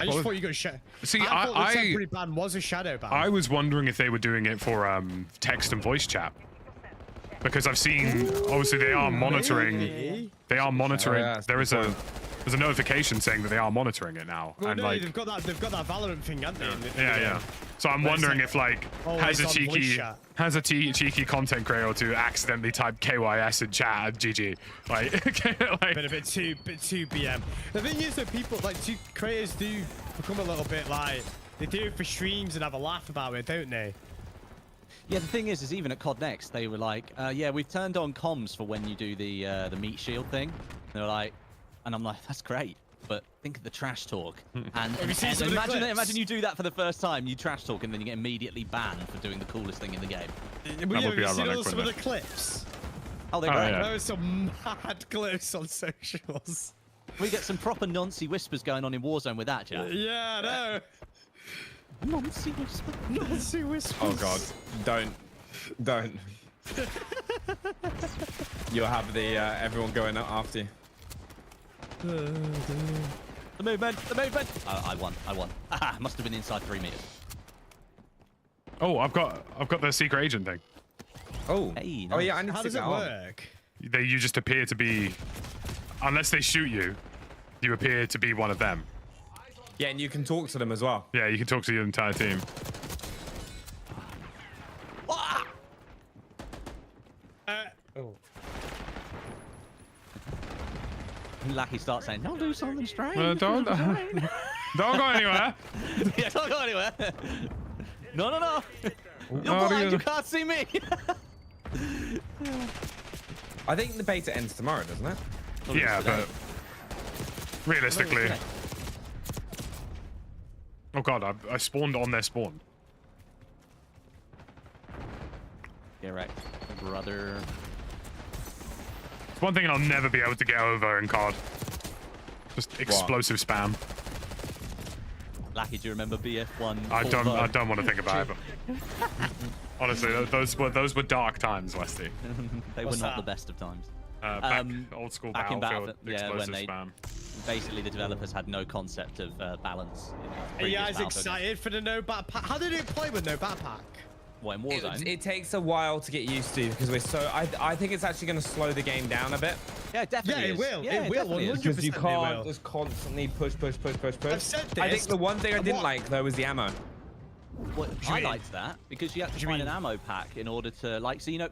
I just thought you got shadow. See, I thought the temporary ban was a shadow ban. I was wondering if they were doing it for text and voice chat, because I've seen obviously they are monitoring. Maybe. They are monitoring. Oh, yeah, there's a notification saying that they are monitoring it now. Well, and no, like they've got that Valorant thing, haven't they? yeah. So I'm wondering if like has a cheeky content creator to accidentally type KYS in chat at GG. Like Been a bit too BM. The thing is that people like creators do become a little bit like they do it for streams and have a laugh about it, don't they? Yeah, the thing is even at COD Next, they were like, yeah, we've turned on comms for when you do the meat shield thing. They're like, and I'm like, that's great, but think of the trash talk. And imagine you do that for the first time, you trash talk, and then you get immediately banned for doing the coolest thing in the game. That would be ironic, some of the clips. Oh, they're great. Yeah. There were some mad clips on socials. We get some proper noncy whispers going on in Warzone with that, Jack. Yeah, I know. Noncy whispers. Noncy whispers. Oh god, don't. You'll have the everyone going up after you. The movement. I won. Aha, must have been inside 3 meters. oh, I've got the secret agent thing. Oh, hey, oh yeah, I need How to does take it that on. work? You just appear to be, unless they shoot you, you appear to be one of them. Yeah, and you can talk to them as well. Yeah, you can talk to your entire team. Oh. Lucky starts saying, "Don't do something strange." Don't go anywhere. Yeah, don't go anywhere. No. You're no, blind. You can't see me. I think the beta ends tomorrow, doesn't it? Yeah, but realistically, oh god, I spawned on their spawn. Yeah, right, brother. It's one thing I'll never be able to get over in COD. Just explosive spam. Lackey, do you remember BF1? I don't want to think about it. But honestly, those were dark times, Westy. They were not the best of times. Back old school back in Battlefield Battlefield, explosive when spam. basically the developers had no concept of balance. Are you guys excited for the no backpack? How did it play with no backpack? What, in Warzone? It takes a while to get used to because we're so. I think it's actually going to slow the game down a bit. Yeah, it definitely Yeah, it is. will. Yeah, It will, definitely is. 100%. Because you it can't will. just constantly push. I've said I think this, the one thing I didn't what- like though was the ammo. Well, you I mean? liked that because you had to you find mean? an ammo pack in order to, like, so you know,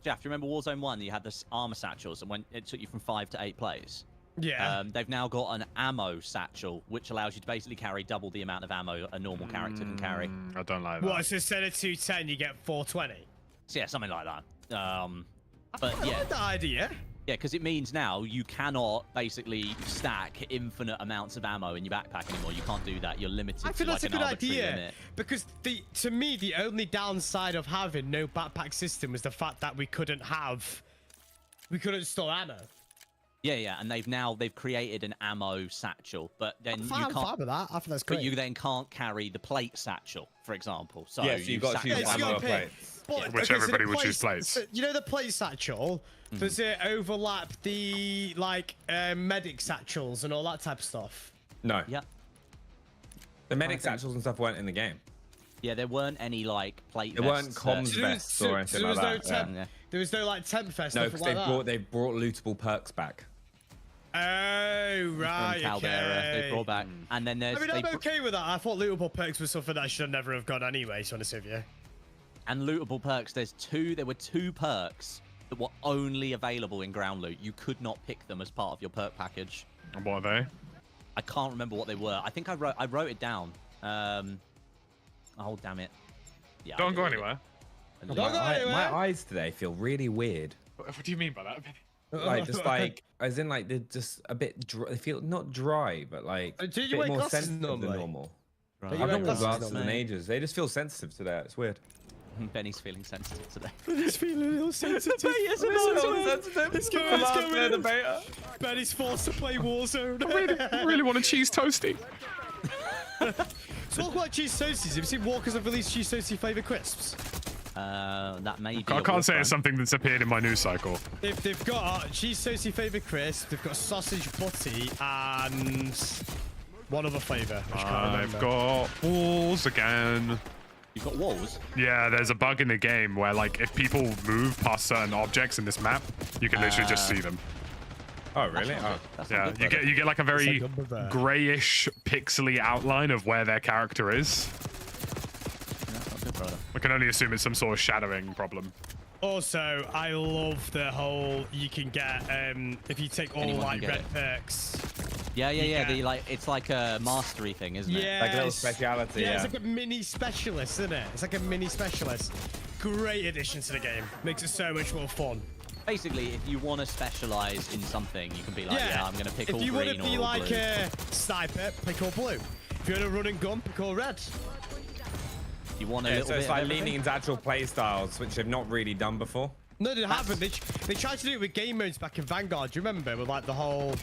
Jeff, do you remember Warzone 1? You had this armor satchels, and when it took you from 5 to 8 plays. Yeah. They've now got an ammo satchel, which allows you to basically carry double the amount of ammo a normal character can carry. I don't like that. What? So instead of 210, you get 420. So yeah, something like that. But I yeah, like that idea. yeah, because it means now you cannot basically stack infinite amounts of ammo in your backpack anymore. You can't do that. You're limited I to feel like that's a an good arbitrary idea limit. because to me the only downside of having no backpack system was the fact that we couldn't store ammo. Yeah, and they've created an ammo satchel, but then I'm you fine can't. with that. I think that's great. But you then can't carry the plate satchel, for example. So Yeah, so you've got to choose Yeah, ammo you or gotta pick. plates. But, Which so everybody the would choose plates. so, you know the plate satchel? Does it overlap the medic satchels and all that type of stuff? No. Yeah. The medic satchels and stuff weren't in the game. Yeah, there weren't any like plate. There weren't vests, comms So there was- vests or anything there like was that. no Yeah. temp- yeah. There was no like temp fest. No, nothing because like they brought lootable perks back. Oh right, from Caldera, okay. they brought back, and then there's I mean, I'm okay with that. I thought lootable perks was something I should never have got anyway. So honest with you. and lootable perks. There were two perks that were only available in ground loot. You could not pick them as part of your perk package. And what are they? I can't remember what they were. I think I wrote it down. Oh damn it! Yeah. Don't go anywhere. Don't go anywhere. My eyes today feel really weird. What do you mean by that? Like just like as in like they're just a bit dry. They feel not dry, but like a Do you bit wear more glasses sensitive than normally? normal. Right. you I've wear not worn glasses glasses in normally? ages. They just feel sensitive today. It's weird. Benny's feeling sensitive today. He's feeling a little sensitive. It's Let's go, let's go. Benny's forced to play Warzone. I really want a cheese toasty. Talk about cheese toasties. Have you seen Walkers have released cheese toasty flavor crisps? That may be. I a can't say Wolfram. it's something that's appeared in my news cycle. They've got cheese toasty flavor crisp. They've got sausage butty and one other flavor. Which I can't remember. I've got walls again. You've got walls. Yeah, there's a bug in the game where, like, if people move past certain objects in this map, you can literally just see them. Oh really? Oh. That's not Yeah, good, brother. you get like a very That's a good brother. grayish, pixely outline of where their character is. That's not good, brother. I can only assume it's some sort of shadowing problem. Also, I love the whole you can get if you take all Anyone like can get red perks. Yeah. Yeah. The like, it's like a mastery thing, isn't it? Yeah, Like a little speciality, Yeah, it's yeah. like a mini specialist, isn't it? It's like a mini specialist. Great addition to the game. Makes it so much more fun. Basically, if you want to specialize in something, you can be like, yeah, I'm gonna pick all If you green want to or be all like blue. a sniper, pick all blue. If you want to run and gun, pick all red. You want a Yeah, little so bit it's of like everything? leaning into actual play styles, which they've not really done before. No, they haven't. They tried to do it with game modes back in Vanguard. Do you remember? With like the whole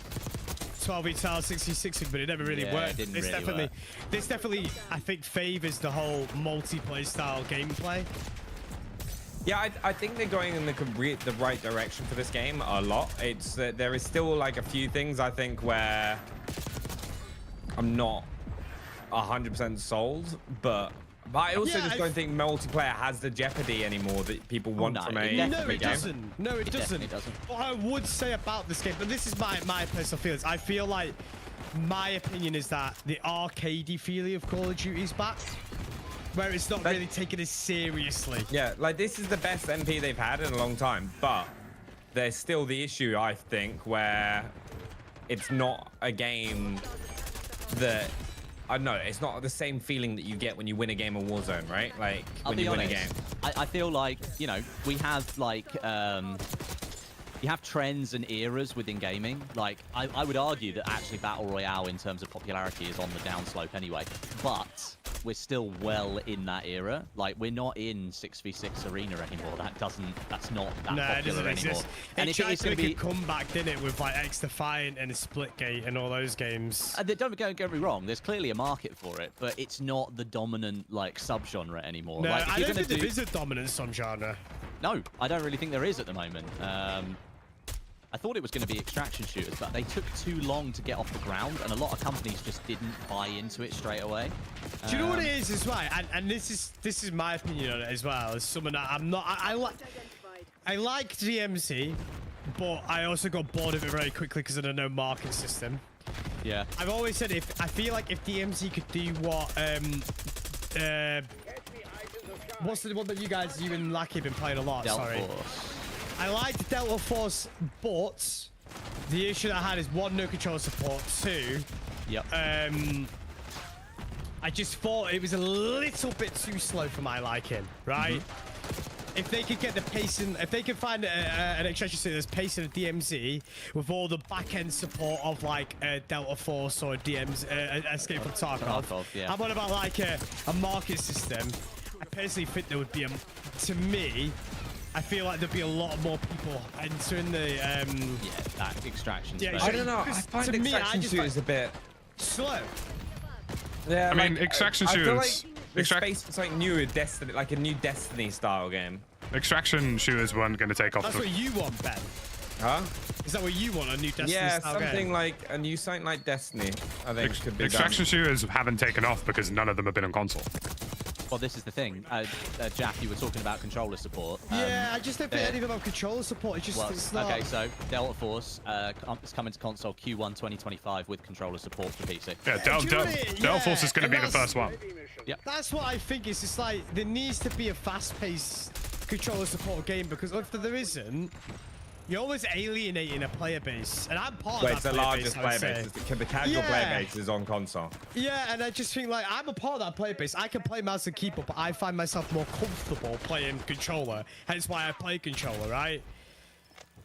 12v tile 66, but it never really Yeah, it worked. didn't This really definitely, I think, favors the whole multiplayer style gameplay. Yeah, I think they're going in the right direction for this game a lot. It's there is still like a few things I think where I'm not 100% sold, but I also Yeah, just don't think multiplayer has the jeopardy anymore that people want no, from it a definitely No, it game. doesn't. No, it definitely doesn't. doesn't. What I would say about this game, but this is my personal feelings. I feel like my opinion is that the arcadey feeling of Call of Duty is back, where it's not really taken as seriously. Yeah, like this is the best MP they've had in a long time, but there's still the issue, I think, where it's not a game that, I don't know, it's not the same feeling that you get when you win a game of Warzone, right? Like I'll when be you win a honest, game. I feel like, you know, we have like you have trends and eras within gaming. Like I would argue that actually Battle Royale in terms of popularity is on the downslope anyway. But we're still well in that era. Like, we're not in 6v6 arena anymore. That's not that No, it popular doesn't anymore. exist. And It if it tried is to going make to a be, comeback, didn't it, with like X Defiant and Splitgate and all those games. don't get me wrong. There's clearly a market for it, but it's not the dominant like subgenre anymore. No, like, if I you're don't gonna think there is a dominant subgenre. No, I don't really think there is at the moment. I thought it was going to be extraction shooters, but they took too long to get off the ground, and a lot of companies just didn't buy into it straight away. Do you know what it is as well? And this is my opinion on it as well. As someone that I'm not, I like DMZ, but I also got bored of it very quickly because of the no marking system. Yeah. I've always said I feel like if DMZ could do what what's the one that you and Lackey have been playing a lot? Delta Sorry. Force. I liked Delta Force, but the issue that I had is one, no control support. Two, Yep. I just thought it was a little bit too slow for my liking, right? If they could get the pacing, if they could find an extraction suit that's pacing a DMZ with all the back-end support of like Delta Force or DMZ, Escape from Tarkov. Yeah. I'm on about like a market system. I personally think there would be to me, I feel like there'd be a lot more people entering the Yeah, that extraction. Yeah, space. I don't know. I Because find to me, I extraction just shooters a bit. slow. Yeah, I mean, extraction I feel shooters- like there's space for something new, a Destiny, like a new Destiny style game. Extraction shooters weren't going to take off. That's what you want, Ben. Huh? Is that what you want? A new Destiny Yeah, style something game? like a new something like Destiny. I think could be Extraction done. shooters haven't taken off because none of them have been on console. Well, this is the thing. Jack, you were talking about controller support. Yeah, I just don't think there- anything about controller support. It's just Well, it's not. okay, so Delta Force is coming to console Q1 2025 with controller support for PC. Yeah, do you know what it- Delta Force yeah, is going to and be the that's- first one. That's what I think. It's just like there needs to be a fast-paced controller support game because if there isn't, you're always alienating a player base, and I'm part Well, of it's that the player largest base, I would player say. base. The casual player base is on console. Yeah, and I just think like I'm a part of that player base. I can play mouse and keyboard, but I find myself more comfortable playing controller. Hence why I play controller, right?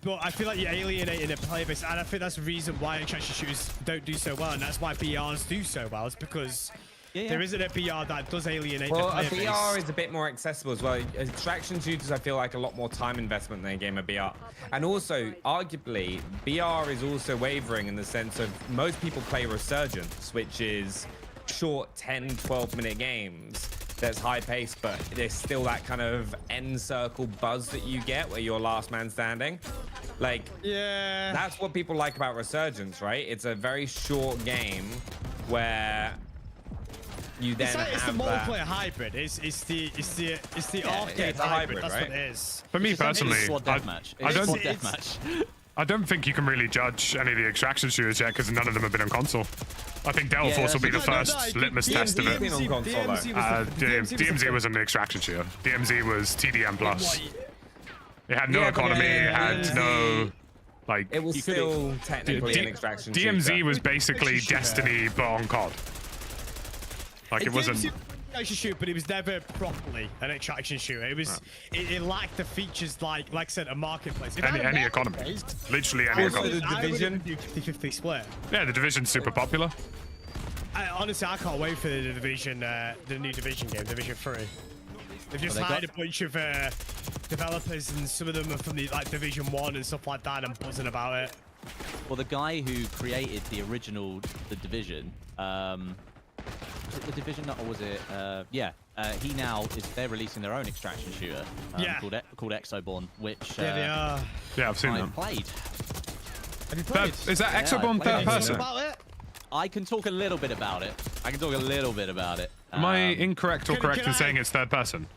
But I feel like you're alienating a player base, and I think that's the reason why extraction shooters don't do so well, and that's why BRs do so well. It's because there isn't a BR that does alienate Well, the a player BR base. is a bit more accessible as well. Extraction shooters, I feel like a lot more time investment than a game of BR. And also, arguably, BR is also wavering in the sense of most people play Resurgence, which is short 10, 12-minute games that's high paced, but there's still that kind of end circle buzz that you get where you're last man standing. Like, Yeah. that's what people like about Resurgence, right? It's a very short game where you then It's the have that. multiplayer hybrid. It's the arcade it's a hybrid, That's right? what it is. For me It's essentially personally, squad deathmatch. I It's don't- squad It's- deathmatch. I don't think you can really judge any of the extraction shooters yet because none of them have been on console. I think Delta Yeah, Force will be the that's- first litmus test of it. been on console, though. DMZ was an extraction shooter. DMZ was TDM plus. It had no Yeah, but economy. It had DMZ no like. It was You could- still technically an extraction DMZ shooter. was basically Destiny but on COD. Like it wasn't. Extraction shoot, but it was never properly an extraction shooter. It was it lacked the features like I said, a marketplace. If it had a Any economy. marketplace, Literally any Also, economy. the I would Division. do 50-50 split. Yeah, the Division's super popular. Honestly, I can't wait for the Division, the new Division game, Division 3. They've just Well, they hired a bunch of developers, and some of them are from the Division 1 and stuff like that. I'm buzzing about it. Well, the guy who created the original The Division, was it The Division or was it? He now they're releasing their own extraction shooter called Exoborn, which Yeah, they are. Yeah, I've seen I them. played. Have you played? Is that Yeah, Exoborn I third played person? About it? I can talk a little bit about it. Am I incorrect or Can- correct can in I- saying it's third person?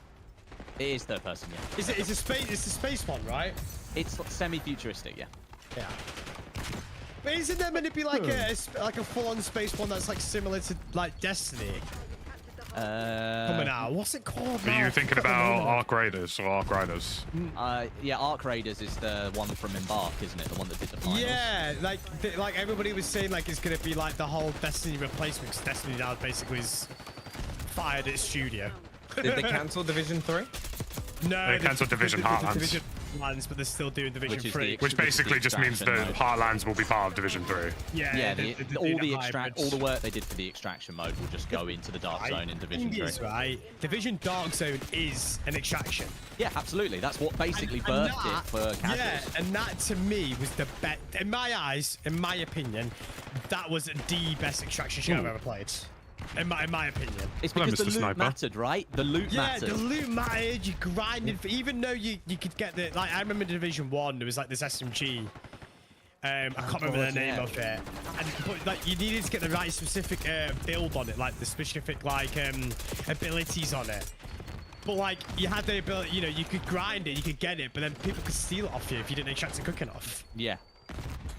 It is third person, yeah. It's the space one, right? It's semi-futuristic, yeah. Yeah. But isn't there meant to be like a full-on space one that's like similar to like Destiny coming out? What's it called? Are now? you I thinking can't about remember. Arc Raiders or Arc Riders? Yeah, Arc Raiders is the one from Embark, isn't it? The one that did the finals. Yeah, like everybody was saying, like it's gonna be like the whole Destiny replacement. 'Cause Destiny now basically is fired its studio. Did they cancel Division 3? No, They cancelled Division Heartlands. Heartlands, but they're still doing Division Which is 3. the Which basically just means the extraction mode. Heartlands will be part of Division 3. Yeah, they're all doing the a hybrid. all the work they did for the extraction mode will just go into the dark zone in Division Thing 3. is, right, Division Dark Zone is an extraction. Yeah, absolutely. That's what basically And birthed it for casuals. Yeah, and that to me was the best. In my eyes, in my opinion, that was the best extraction shit I've ever played. In my opinion. It's Hello, because the Mr. loot Sniper. mattered, right? The loot Yeah, mattered. the loot mattered. You grinded, for, even though you could get the like. I remember Division 1. There was like this SMG. I can't remember the name of it. And but like you needed to get the right specific build on it, like the specific like abilities on it. But like you had the ability, you know, you could grind it, you could get it, but then people could steal it off you if you didn't extract it quick enough. Yeah.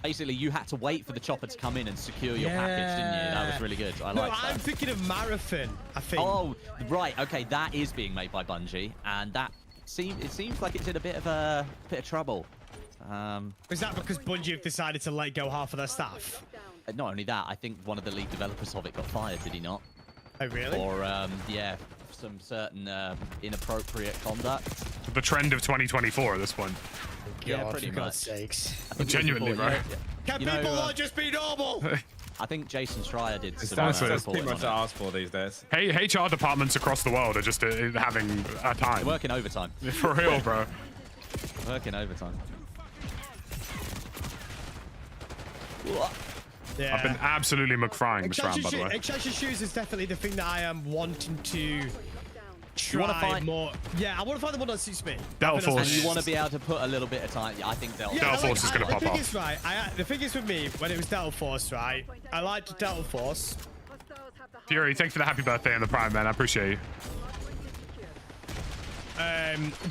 Basically, you had to wait for the chopper to come in and secure your package, didn't you? That was really good. I like that. I'm thinking of Marathon, I think. Oh, right. Okay, that is being made by Bungie, and that seems like it's in a bit of trouble. Is that because Bungie have decided to let go half of their staff? Not only that, I think one of the lead developers of it got fired. Did he not? Oh, really? Or yeah, some certain inappropriate conduct. The trend of 2024 at this point. Yeah, God, pretty for God's much. sakes. I think Genuinely, before, right? Can You know, people not just be normal? I think Jason Schreier did some That's too reporting much to on it. ask for these days. Hey, HR departments across the world are just having a time. Working overtime. For real, bro. Working overtime. Yeah. I've been absolutely McFrying this round, by the way. Extraction shoes is definitely the thing that I am wanting to wanna try find- more. Yeah, I want to find the one that suits me. Delta Force. And you want to be able to put a little bit of time. Yeah, I think Delta. Delta Force is gonna pop The thing off. is, right, the thing is with me, when it was Delta Force, right, I liked Delta Force. Fury, thanks for the happy birthday and the prime, man. I appreciate you.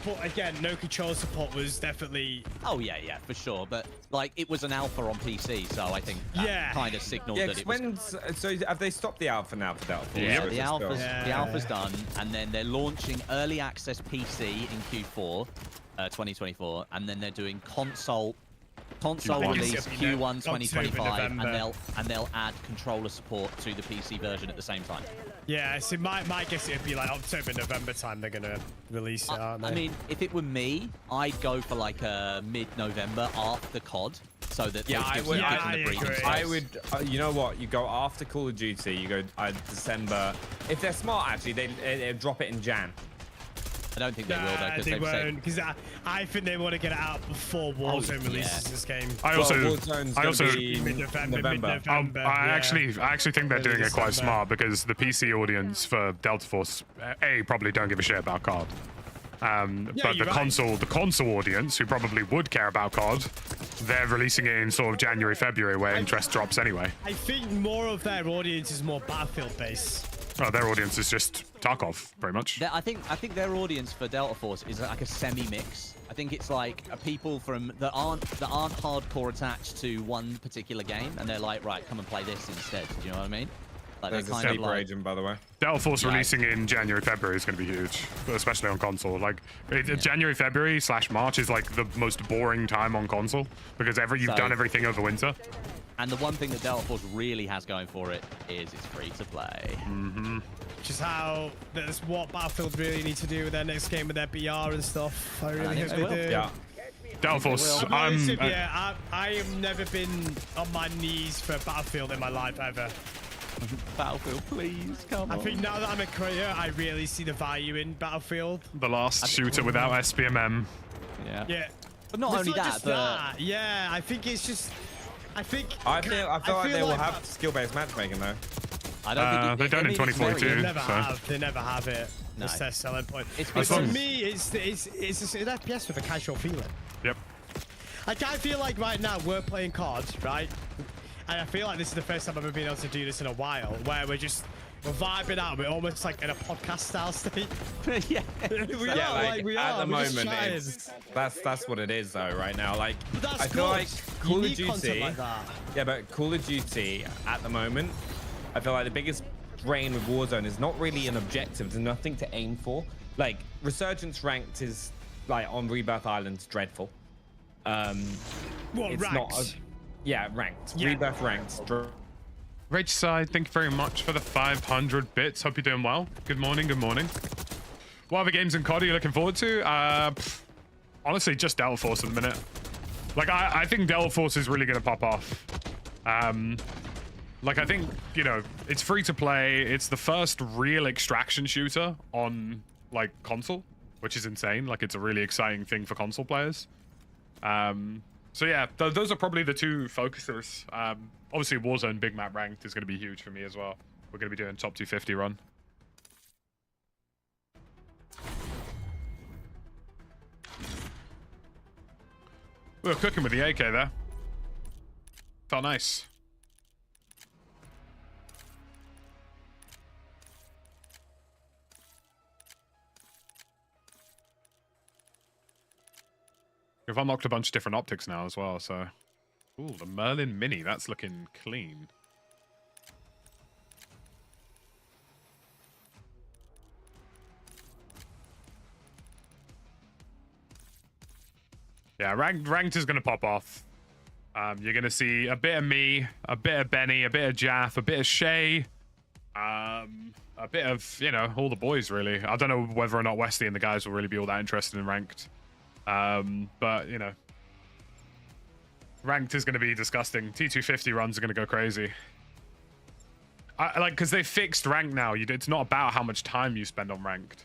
But again, no control support was definitely... Oh yeah, for sure. But like, it was an alpha on PC, so I think that kind of signaled Yeah, that it 'cause was. so have they stopped the alpha now for Delta Force? Yeah, Or is The it still- alpha's done, and then they're launching early access PC in Q4, 2024, and then they're doing console Q1. release Q1 2025, November. and they'll add controller support to the PC version at the same time. Yeah, so my guess it'd be like October, November time they're gonna release it, aren't they? I mean, if it were me, I'd go for like a mid-November after COD, so that Yeah, those I gives would. them I the breathing agree. space. I would. You know what? You go after Call of Duty. You go December. If they're smart, actually, they drop it in Jan. I don't think they will though, Nah, because they they've said. won't, because I think they want to get it out before Warzone releases yeah. this game. I also, Warzone's I gonna also, be Mid-November. I actually think they're doing it quite December. smart because the PC audience for Delta Force, probably don't give a shit about COD. But the you're right. console audience, who probably would care about COD, they're releasing it in sort of January, February, where interest drops anyway. I think more of their audience is more Battlefield based. Oh, their audience is just Tarkov, pretty much. I think their audience for Delta Force is like a semi-mix. I think it's like people from that aren't hardcore attached to one particular game, and they're like, right, come and play this instead. Do you know what I mean? Like There's a they're kind of sleeper like. agent, by the way. Delta Force Yeah. releasing in January, February is going to be huge, especially on console. Like January, February / March is like the most boring time on console because you've So- done everything over winter. And the one thing that Delta Force really has going for it is it's free to play. Which is that's what Battlefield really need to do with their next game with their BR and stuff. I really think hope they they will. do. Yeah. Delta Force, will. I have never been on my knees for Battlefield in my life ever. Battlefield, please come I on. think now that I'm a creator, I really see the value in Battlefield. the last shooter without SPMM. Yeah. Yeah. But not It's only that, just but that. Yeah, I think it's just. I feel I feel like they will have skill-based matchmaking though. I don't think they don't in I mean, it's very- 2042. They never So- have. They never have it. No. That's their selling point. It's But because- to me, it's an FPS with a casual feeling. Yep. Like I feel like right now we're playing COD, right? And I feel like this is the first time I've ever been able to do this in a while, where we're vibing out. We're almost like in a podcast style state. yeah. we Yeah, are, like we at are. the We're just moment, trying. it's that's what it is though. Right now, like But that's I feel good. like You Call of need content Duty. like that. Yeah, but Call of Duty at the moment, I feel like the biggest drain with Warzone is not really an objective. There's nothing to aim for. Like Resurgence ranked is like on Rebirth Island's dreadful. What, It's ranked? not. Yeah, ranked. Yeah. Rebirth ranked. Rage Side, thank you very much for the 500 bits. Hope you're doing well. Good morning, good morning. What other games in COD are you looking forward to? Honestly, just Delta Force at the minute. Like, I think Delta Force is really going to pop off. Like, I think, you know, it's free to play. It's the first real extraction shooter on, like, console, which is insane. Like, it's a really exciting thing for console players. So, yeah, those are probably the two focusers. Obviously, Warzone Big Map Ranked is going to be huge for me as well. We're going to be doing top 250 run. We were cooking with the AK there. Felt nice. We've unlocked a bunch of different optics now as well, so... Ooh, the Merlin Mini. That's looking clean. Yeah, ranked is going to pop off. You're going to see a bit of me, a bit of Benny, a bit of Jaff, a bit of Shay, a bit of, you know, all the boys, really. I don't know whether or not Westy and the guys will really be all that interested in ranked. But, you know, ranked is going to be disgusting. T250 runs are going to go crazy. Like, because they fixed ranked now. It's not about how much time you spend on ranked.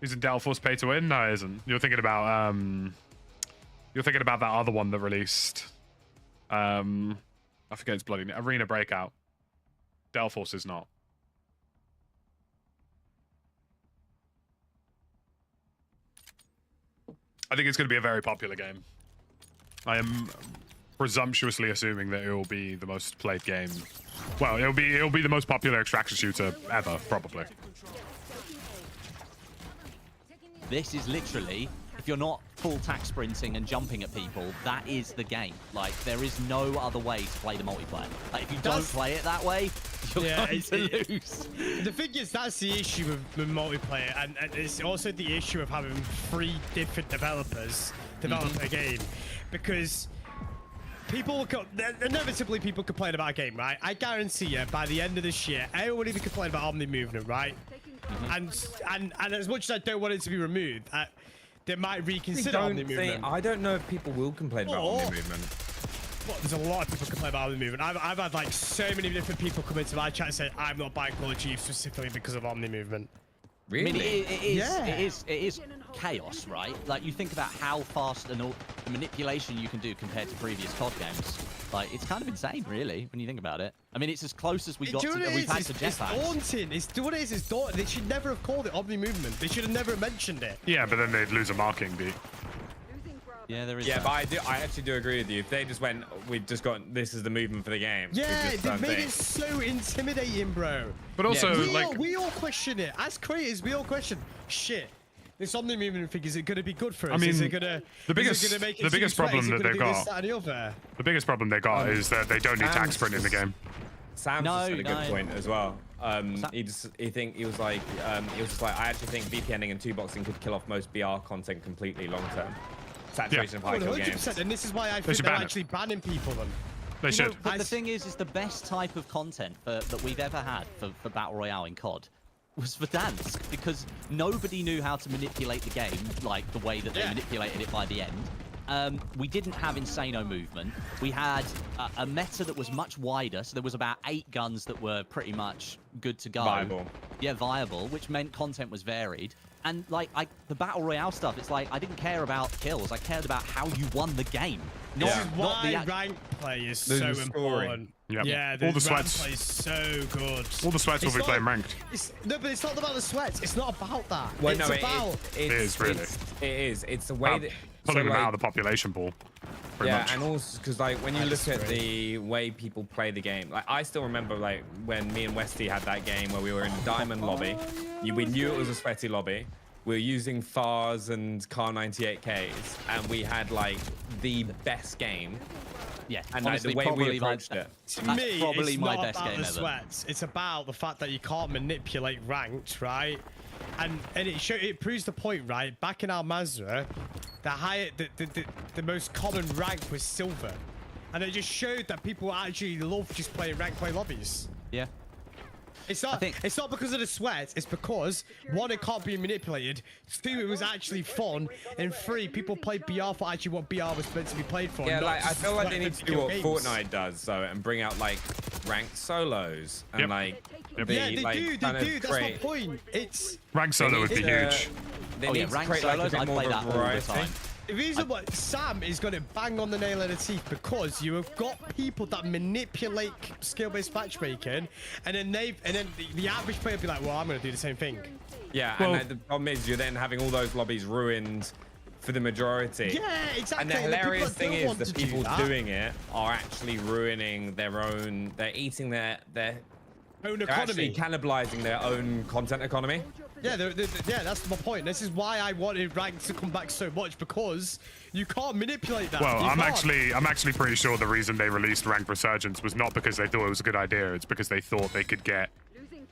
Isn't Delta Force pay to win? No, it isn't. You're thinking about that other one that released. I forget its bloody name. Arena Breakout. Delta Force is not. I think it's going to be a very popular game. I am presumptuously assuming that it will be the most played game. Well, it'll be the most popular extraction shooter ever, probably. This is literally, if you're not full tack sprinting and jumping at people, that is the game. Like, there is no other way to play the multiplayer. Like, if you don't play it that way, you're going to lose. The thing is, that's the issue with multiplayer, and it's also the issue of having 3 different developers develop a game, because people inevitably people complain about a game, right? I guarantee you, by the end of this year, everyone will even complain about Omni movement, right? And as much as I don't want it to be removed, they might reconsider Omni movement. I don't know if people will complain about Omni movement. Well, there's a lot of people complain about Omni movement. I've had like so many different people come into my chat and say I'm not buying Call of Duty specifically because of Omni movement. Really? I mean, it is chaos, right? Like, you think about how fast and all the manipulation you can do compared to previous COD games. Like, it's kind of insane, really, when you think about it. I mean, it's as close as we've had to jetpacks. It's daunting. It's daunting. They should never have called it Omni movement. They should have never mentioned it. Yeah, but then they'd lose a marking beat. Yeah, there is. Yeah, but I actually do agree with you. If they just went, we've just got, this is the movement for the game. Yeah, they made it so intimidating, bro. But also, we all question it. As creators, we all question, shit, this Omni movement thing, is it going to be good for us? I mean, is it going to the biggest problem that they've got, the biggest problem they got is that they don't need tax sprint in the game. Sam just had a good point as well. He was like, I actually think VPNing and 2-boxing could kill off most BR content completely long term. Saturation of high kill games. And this is why I think they're actually banning people then. They should. But the thing is the best type of content that we've ever had for Battle Royale in COD was for dance, because nobody knew how to manipulate the game like the way that they manipulated it by the end. We didn't have Insano movement. We had a meta that was much wider, so there was about 8 guns that were pretty much good to go. Viable. Yeah, viable, which meant content was varied. And like the Battle Royale stuff, it's like I didn't care about kills. I cared about how you won the game. This is why rank play is so important. Yeah, all the sweats. Rank play is so good. All the sweats will be playing ranked. No, but it's not about the sweats. It's not about that. Well, it's no, about. It is really. It is. It's the way that pulling them out of the population pool. Much. And also because like when you look at the way people play the game, like I still remember like when me and Westy had that game where we were in a diamond lobby. We knew it was a sweaty lobby. We were using FARs and Car 98Ks, and we had like the best game. Yeah, and honestly, like, the way we approached it. To me, it's not about the sweats. It's about the fact that you can't manipulate ranked, right? And it proves the point, right? Back in Al Mazrah, the most common rank was silver, and it just showed that people actually love just playing rank play lobbies. Yeah. It's not. It's not because of the sweat. It's because 1, it can't be manipulated. 2, it was actually fun. And 3, people played BR for actually what BR was meant to be played for. Yeah, not like I just feel like they sweat need to for do what games. Fortnite does, so and bring out like ranked solos and like. Yeah, they like, do. kind They of do. That's my create- point. It's Rank solo would be huge. They Oh need yeah, to rank create like a solos. bit I more play of a that all the variety. time. the reason why Sam is going to bang on the nail of the teeth because you have got people that manipulate skill-based matchmaking, and then the average player will be like, well, I'm going to do the same thing. Yeah, Well- and then the problem is you're then having all those lobbies ruined for the majority. Yeah, exactly. And the people hilarious that thing don't is want the to do people that doing it are actually ruining their own. They're eating their own they're actually economy. cannibalizing their own content economy. Yeah, yeah, that's my point. This is why I wanted rank to come back so much, because you can't manipulate that. Well, You I'm can't. actually pretty sure the reason they released Ranked Resurgence was not because they thought it was a good idea. It's because they thought they could get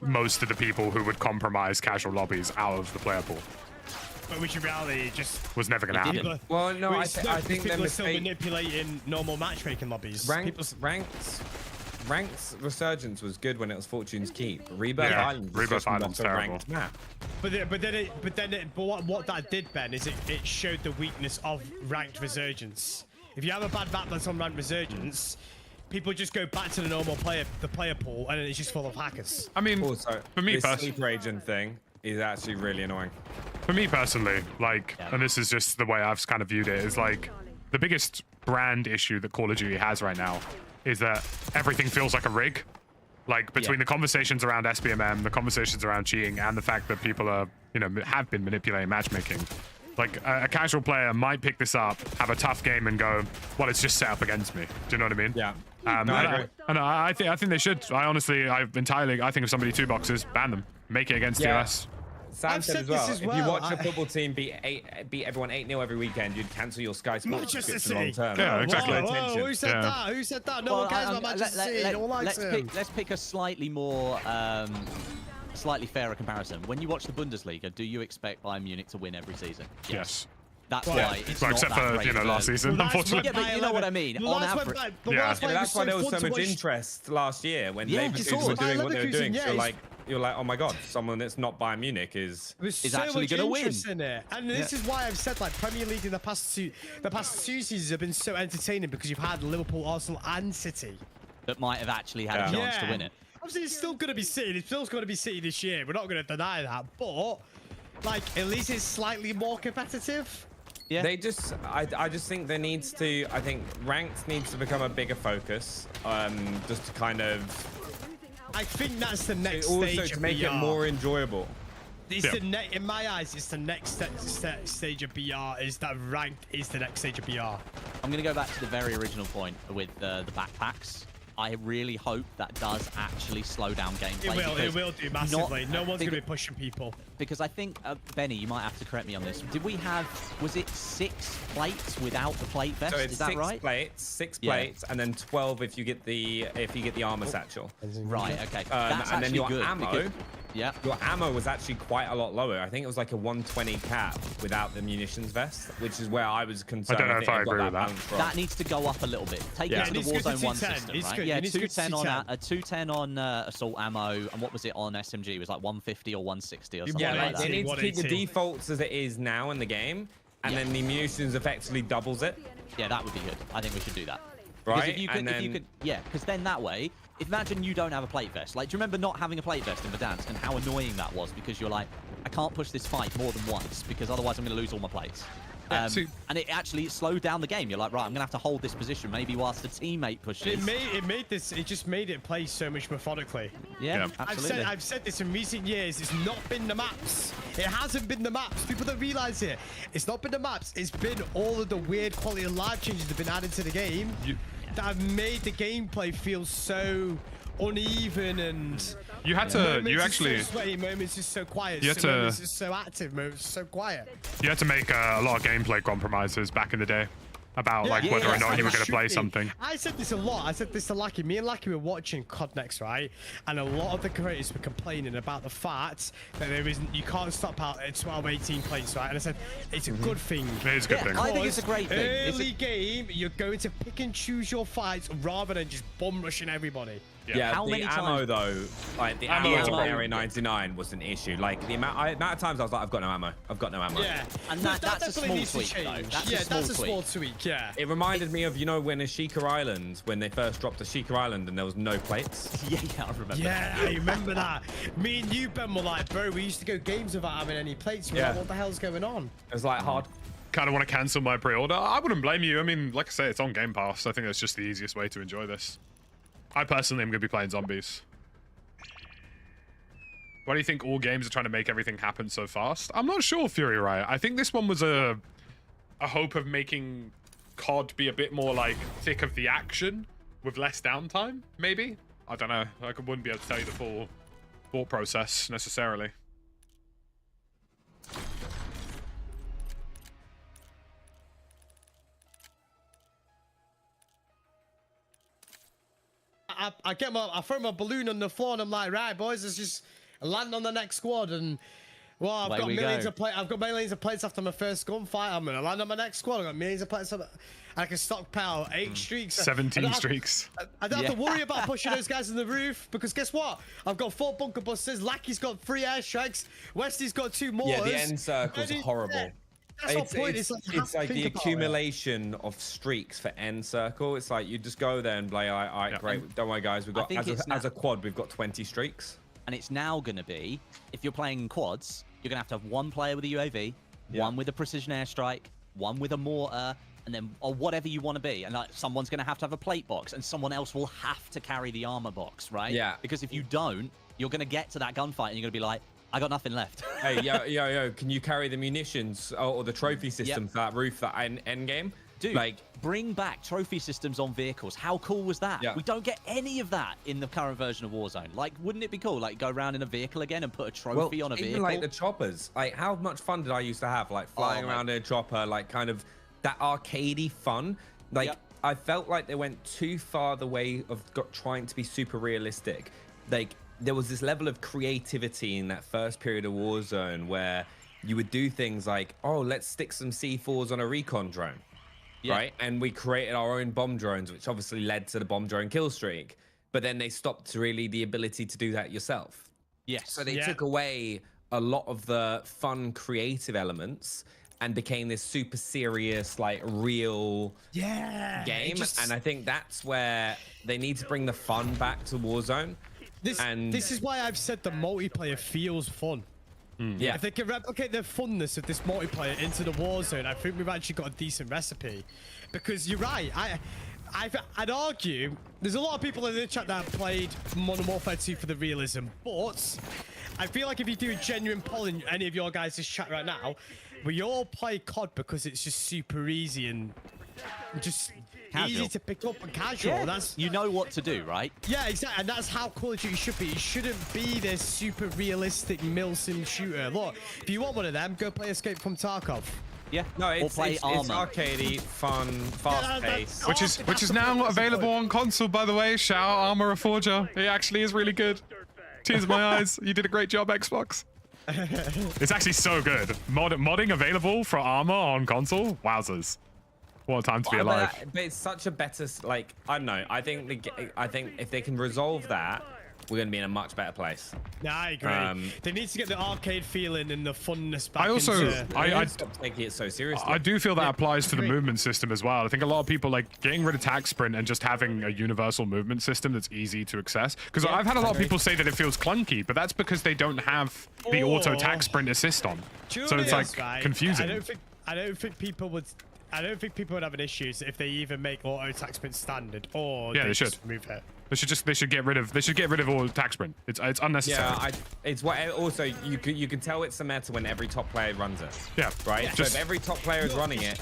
most of the people who would compromise casual lobbies out of the player pool. But which in reality it just Was never going to happen. people- Well, no, I think people they're are still mistake. manipulating normal matchmaking lobbies. Ranked Resurgence was good when it was Fortune's Keep. Rebirth Yeah, Island was Rebirth just Island's not a terrible. ranked map. But what that did, Ben, is it showed the weakness of ranked resurgence. If you have a bad map that's on ranked resurgence, people just go back to the normal player pool, and then it's just full of hackers. I mean, Also, for me this personally, sleeper agent thing is actually really annoying. for me personally, like, Yeah. and this is just the way I've kind of viewed it, is like the biggest brand issue that Call of Duty has right now is that everything feels like a rig. Like between the conversations around SBMM, the conversations around cheating, and the fact that people are, have been manipulating matchmaking. Like a casual player might pick this up, have a tough game, and go, "Well, it's just set up against me." Do you know what I mean? Yeah. No, I agree. I think they should. I think if somebody 2 boxes, ban them, make it against Yeah. TOS. Sam I've said said as well, this as if you well, watch a football team beat everyone 8-0 every weekend, you'd cancel your Sky Sports Manchester subscription long City. term. Yeah, exactly. Whoa, Attention. who said Yeah. that? Who said that? No one cares about Manchester City. No one likes them. Let's pick a slightly more, slightly fairer comparison. When you watch the Bundesliga, do you expect Bayern Munich to win every season? Yes. That's Well, why it's Well, not except that for great of last a- season, Well, that's unfortunately. Yeah, but you know what I mean. Well, On that's why- average. but Yeah. that's why Yeah, it that's why there was fun so to much watch. interest last year when Yeah, Leverkusen it's were doing what they were Leverkusen, doing. yeah, So it's- you're like, oh my god, someone that's not Bayern Munich is. There's is so actually much gonna win. interest in it, and this is why I've said like Premier League in the past two seasons have been so entertaining because you've had Liverpool, Arsenal, and City. that might have actually had a Yeah. chance to win it. Obviously, it's still going to be City. It's still going to be City this year. We're not going to deny that, but like at least it's slightly more competitive. Yeah. They just, I just think there needs to, I think ranked needs to become a bigger focus, just to kind of, I think that's the next also stage to of make BR. it more enjoyable. It's Yeah. in my eyes, it's the next stage of BR. Is that ranked is the next stage of BR. I'm going to go back to the very original point with the backpacks. I really hope that does actually slow down gameplay. It will do massively. No one's going to be because- pushing people. Because I think, Benny, you might have to correct me on this. Did we have, was it 6 plates without the plate vest? So it's Is that right? six Yeah. plates, and then 12 if you get the armor satchel. Right, okay. That's and then actually your good ammo. because- yeah. Your ammo was actually quite a lot lower. I think it was like a 120 cap without the munitions vest, which is where I was concerned. don't know if think I they got agree with that. balance wrong. That needs to go up a little bit. Take Yeah. it to It the needs to go to Warzone 1 210. system, It's right? good. Yeah, It needs to go to 210 on 210. 210 on assault ammo, and what was it on SMG? It was like 150 or 160 or something Yeah, like like, that. they need to keep the 180. defaults as it is now in the game, and Yeah. then the munitions effectively doubles it. Yeah, that would be good. I think we should do that. Right, Because if you could, yeah, because then that way, imagine you don't have a plate vest. Like, do you remember not having a plate vest in Verdansk and how annoying that was? Because you're like, I can't push this fight more than once because otherwise I'm going to lose all my plates. And it actually slowed down the game. You're like, right, I'm going to have to hold this position maybe whilst a teammate pushes. It just made it play so much methodically. Yeah, Yeah. absolutely. I've said this in recent years. It's not been the maps. It hasn't been the maps. People don't realize it. It's not been the maps. It's been all of the weird quality of life changes that have been added to the game that have made the gameplay feel so uneven and You had to, moments you is actually, so sweaty, moments is so quiet, You had moments to- is so active, moments is so quiet. you had to make a lot of gameplay compromises back in the day. about like Yeah, whether or yeah, not you were going to should play be. something. I said this a lot. I said this to Lackey. Me and Lackey were watching COD Next, right? And a lot of the creators were complaining about the fact that you can't stop out at 12, 18 plates, right? And I said, it's a good thing. It is a good thing. I think it's a great thing. Early game, you're going to pick and choose your fights rather than just bum rushing everybody. Yeah, How the many ammo times- though, like the Ammo ammo is a on problem. Area 99 was an issue. Like the amount of times I was like, I've got no ammo. I've got no ammo. Yeah, And No, that's a definitely small needs to tweak, though. change. That's a Yeah, small that's a small tweak. tweak. Yeah. It reminded me of, you know, when Ashika Island, when they first dropped Ashika Island and there was no plates. Yeah, I remember. Yeah, I remember that. Me and you, Ben, were like, bro, we used to go games without having any plates. We're Yeah. like, what the hell's going on? It was like hard. Kind of want to cancel my pre-order. I wouldn't blame you. I mean, like I say, it's on Game Pass. I think that's just the easiest way to enjoy this. I personally am going to be playing zombies. Why do you think all games are trying to make everything happen so fast? I'm not sure, Fury Riot. I think this one was a hope of making COD be a bit more like thick of the action with less downtime, maybe? I don't know. I wouldn't be able to tell you the full thought process necessarily. I throw my balloon on the floor and I'm like, right, boys, let's just land on the next squad. And well, I've Away got we millions go. of plates. I've got millions of plates after my first gunfight. I'm gonna land on my next squad. I've got millions of plates. I can stockpile 8 streaks. 17 streaks. I don't have to worry about pushing those guys on the roof because guess what? I've got 4 bunker busters. Lackey's got 3 airstrikes. Westy's got 2 mortars. Yeah, the end circle's And horrible. That's my point. It's like, you have it's to like think the about it. accumulation of streaks for end circle. It's like you just go there and play. All right, great. Don't worry, guys. We've got think it's as a quad, we've got 20 streaks. And it's now going to be, if you're playing quads, you're going to have 1 player with a UAV, Yeah. 1 with a precision airstrike, 1 with a mortar, and then or whatever you want to be. And like someone's going to have a plate box, and someone else will have to carry the armor box, right? Yeah. Because if you don't, you're going to get to that gunfight and you're going to be like, I got nothing left. Hey, yo, can you carry the munitions or the trophy system for that roof, that end game? Dude, like, bring back trophy systems on vehicles. How cool was that? Yeah. We don't get any of that in the current version of Warzone. Like, wouldn't it be cool? Like, go around in a vehicle again and put a trophy on a vehicle? even like the choppers. Like, how much fun did I used to have? Like flying around in a chopper, like kind of that arcadey fun. Like, Yep. I felt like they went too far the way of trying to be super realistic. Like, there was this level of creativity in that first period of Warzone where you would do things like, oh, let's stick some C4s on a recon drone. Yeah. Right? And we created our own bomb drones, which obviously led to the bomb drone kill streak. But then they stopped really the ability to do that yourself. Yes. So they took away a lot of the fun, creative elements and became this super serious, like real game. And I think that's where they need to bring the fun back to Warzone. This is why I've said the multiplayer feels fun. Yeah. If they can replicate the funness of this multiplayer into the Warzone, I think we've actually got a decent recipe. Because you're right, I'd argue there's a lot of people in the chat that have played Modern Warfare 2 for the realism, but I feel like if you do a genuine poll in any of your guys' chat right now, we all play COD because it's just super easy and just Casual. easy to pick up and casual. Yeah. That's You know what to do, right? yeah, exactly, and that's how Call of Duty should be. It shouldn't be this super realistic milsim shooter. Look, if you want one of them, go play Escape from Tarkov. Yeah. No, or it's play armor. arcadey, fun, fast paced. Which is now available on console, by the way. Shout out Armor Forger. It actually is really good. Tears in my eyes. You did a great job, Xbox. It's actually so good. Modding available for Armor on console. Wowzers. What a time to be alive. But it's such a better, like, I don't know. I think if they can resolve that, we're going to be in a much better place. Yeah, I agree. They need to get the arcade feeling and the funness back. I also, into... I stop taking it so seriously. I do feel that applies to the agree. movement system as well. I think a lot of people like getting rid of tac sprint and just having a universal movement system that's easy to access. Because I've had a lot of people say that it feels clunky, but that's because they don't have the auto tac sprint assist on. So it's like confusing. I don't think people would have an issue if they even make auto attack sprint standard or Yeah, they just should. remove it. They should get rid of all tac sprint. It's unnecessary. Yeah, it's what. Also, you can tell it's a meta when every top player runs it. Yeah. Right. Yeah. So if every top player is running it,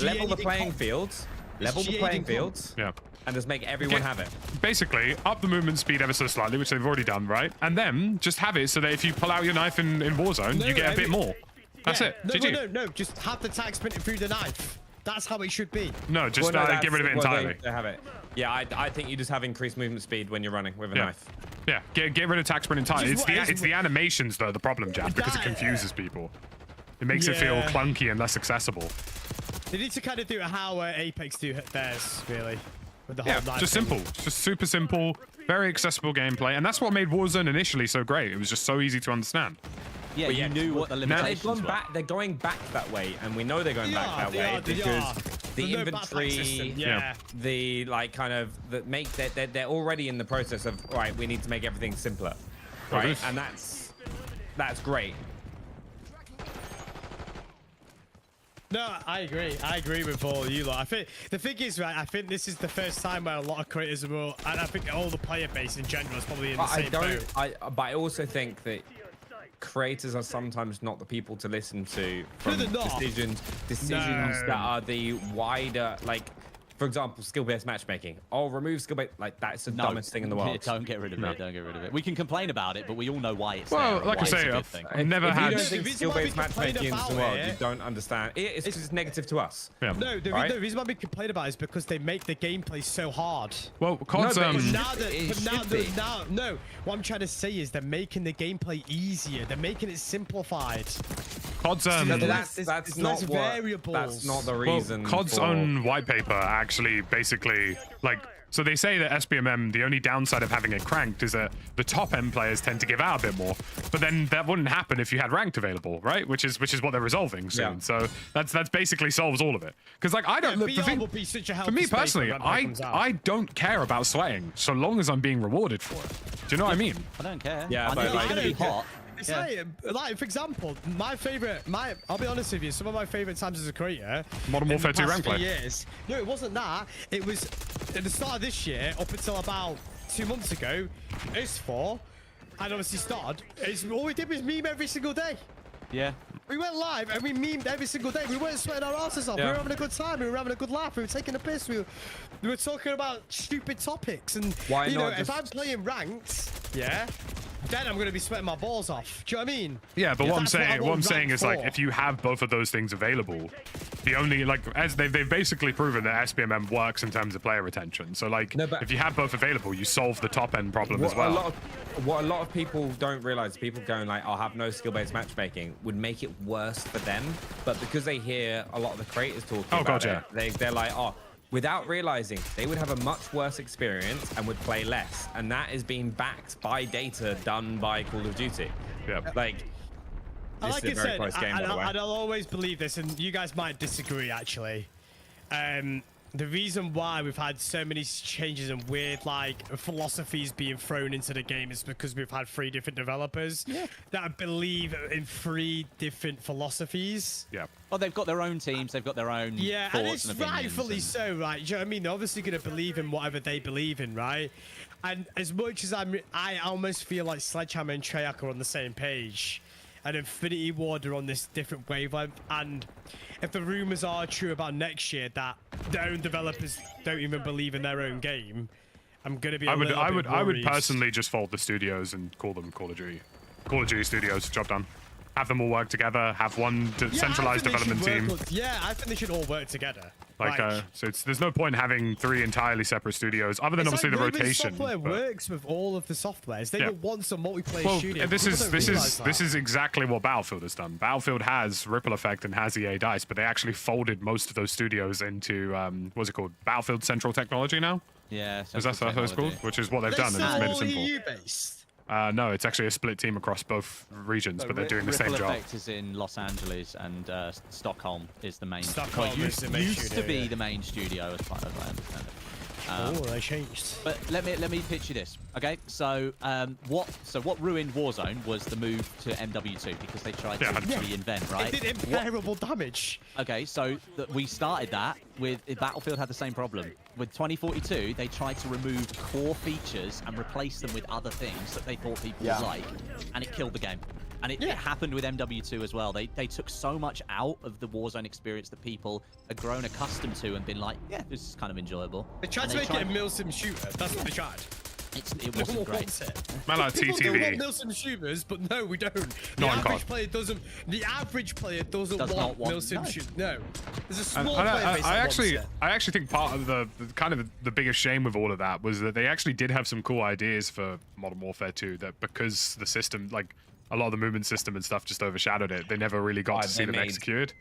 level the playing fields. Level the playing fields. Yeah. And just make everyone have it. Basically, up the movement speed ever so slightly, which they've already done, right? And then just have it so that if you pull out your knife in Warzone, you get a bit more. That's it. No, GG. no, just have the tack sprint through the knife. That's how it should be. No, just get rid of it entirely. They have it. Yeah, I think you just have increased movement speed when you're running with a knife. Yeah, get rid of attack sprint entirely. It's the animations though the problem, Jack, because it confuses people. It makes it feel clunky and less accessible. They need to kind of do how Apex do theirs, really. With the whole knife just thing. simple, just super simple, very accessible gameplay, and that's what made Warzone initially so great. It was just so easy to understand. Yeah, you knew what the limitations were. They're going back that way, and we know they're going back that way because the inventory, the like kind of they're already in the process of right. We need to make everything simpler, right? And that's great. No, I agree. I agree with all of you lot. I think the thing is, right, I think this is the first time where a lot of creators will, and I think all the player base in general is probably in the same boat. But I also think that creators are sometimes not the people to listen to from decisions that are the wider, like, for example, skill-based matchmaking. Oh, remove skill-based, like that's the dumbest thing in the world. Don't get rid of it. Don't get rid of it. We can complain about it, but we all know why it's well, there. Like I say, I've never had. If you don't think skill-based matchmaking is the world, you don't understand. It's because it's negative to us. Yeah. No, the reason why we complain about it is because they make the gameplay so hard. Well, COD's no. What I'm trying to say is they're making the gameplay easier. They're making it simplified. COD's that's not variables. That's not the reason. Well, COD's own white paper actually basically like. So they say that SBMM, the only downside of having it cranked is that the top end players tend to give out a bit more. But then that wouldn't happen if you had ranked available, right? Which is what they're resolving soon. Yeah. So that's basically solves all of it. Because like I don't look for me personally, I don't care about sweating so long as I'm being rewarded for it. Do you know what I mean? I don't care. Yeah, I but it's gonna be hot. It's like, for example, I'll be honest with you, some of my favorite times as a creator, Modern Warfare 2 rank play. Years, no, it wasn't that. It was at the start of this year, up until about 2 months ago, S4, and obviously started. All we did was meme every single day. Yeah. We went live and we memed every single day. We weren't sweating our asses off. We were having a good time. We were having a good laugh. We were taking a piss. We were talking about stupid topics. And why you know, not if I'm playing ranked, then I'm going to be sweating my balls off. Do you know what I mean? Yeah, but what I'm saying is like if you have both of those things available, the only like as they've basically proven that SBMM works in terms of player retention. So like if you have both available, you solve the top end problem as well. What a lot of people don't realize, people going like, I'll have no skill-based matchmaking, would make it worse for them. But because they hear a lot of the creators talking about it, they're like, oh, without realizing they would have a much worse experience and would play less. And that is being backed by data done by Call of Duty. Yeah. Like I said, I'll always believe this, and you guys might disagree actually. The reason why we've had so many changes and weird like philosophies being thrown into the game is because we've had 3 different developers that believe in 3 different philosophies. Yeah. Well, they've got their own teams. They've got their own thoughts and it's and rightfully so, right? Do you know what I mean? They're obviously going to believe in whatever they believe in, right? And as much as I almost feel like Sledgehammer and Treyarch are on the same page, and Infinity Ward are on this different wavelength. And if the rumors are true about next year that their own developers don't even believe in their own game, I'm gonna be. I would personally just fold the studios and call them Call of Duty. Call of Duty Studios, job done. Have them all work together. Have one centralized development team. I think they should all work together. So there's no point in having 3 entirely separate studios, other than obviously the rotation. Software works with all of the softwares. They don't want some multiplayer shooting. This is exactly what Battlefield has done. Battlefield has Ripple Effect and has EA Dice, but they actually folded most of those studios into what's it called? Battlefield Central Technology now. Yeah. Is that how it's called? Which is what they've done, and it's made it simple. EU-based. No, it's actually a split team across both regions, but they're doing the same job. Ripple Effect is in Los Angeles, and Stockholm is the main. Stockholm used to be the main studio, as far as I understand it. They changed. But let me pitch you this, okay? So what ruined Warzone was the move to MW2 because they tried to reinvent, right? It did incredible damage. Okay, so we started that with Battlefield had the same problem. With 2042, they tried to remove core features and replace them with other things that they thought people would like, and it killed the game. And it happened with MW2 as well. They took so much out of the Warzone experience that people had grown accustomed to and been like, yeah, this is kind of enjoyable. They tried to make it a milsim shooter. That's what they tried. It No wasn't one great. wants it. Man, like People do TTV. want Milsim shooters, but no, we don't. The Not in average COD. player doesn't. The average player doesn't Does not want want- Milsim no. shooters. No, there's a And small player base that wants it. I actually think part of the kind of the biggest shame with all of that was that they actually did have some cool ideas for Modern Warfare 2 that because the system, like a lot of the movement system and stuff just overshadowed it, they never really got to see them executed.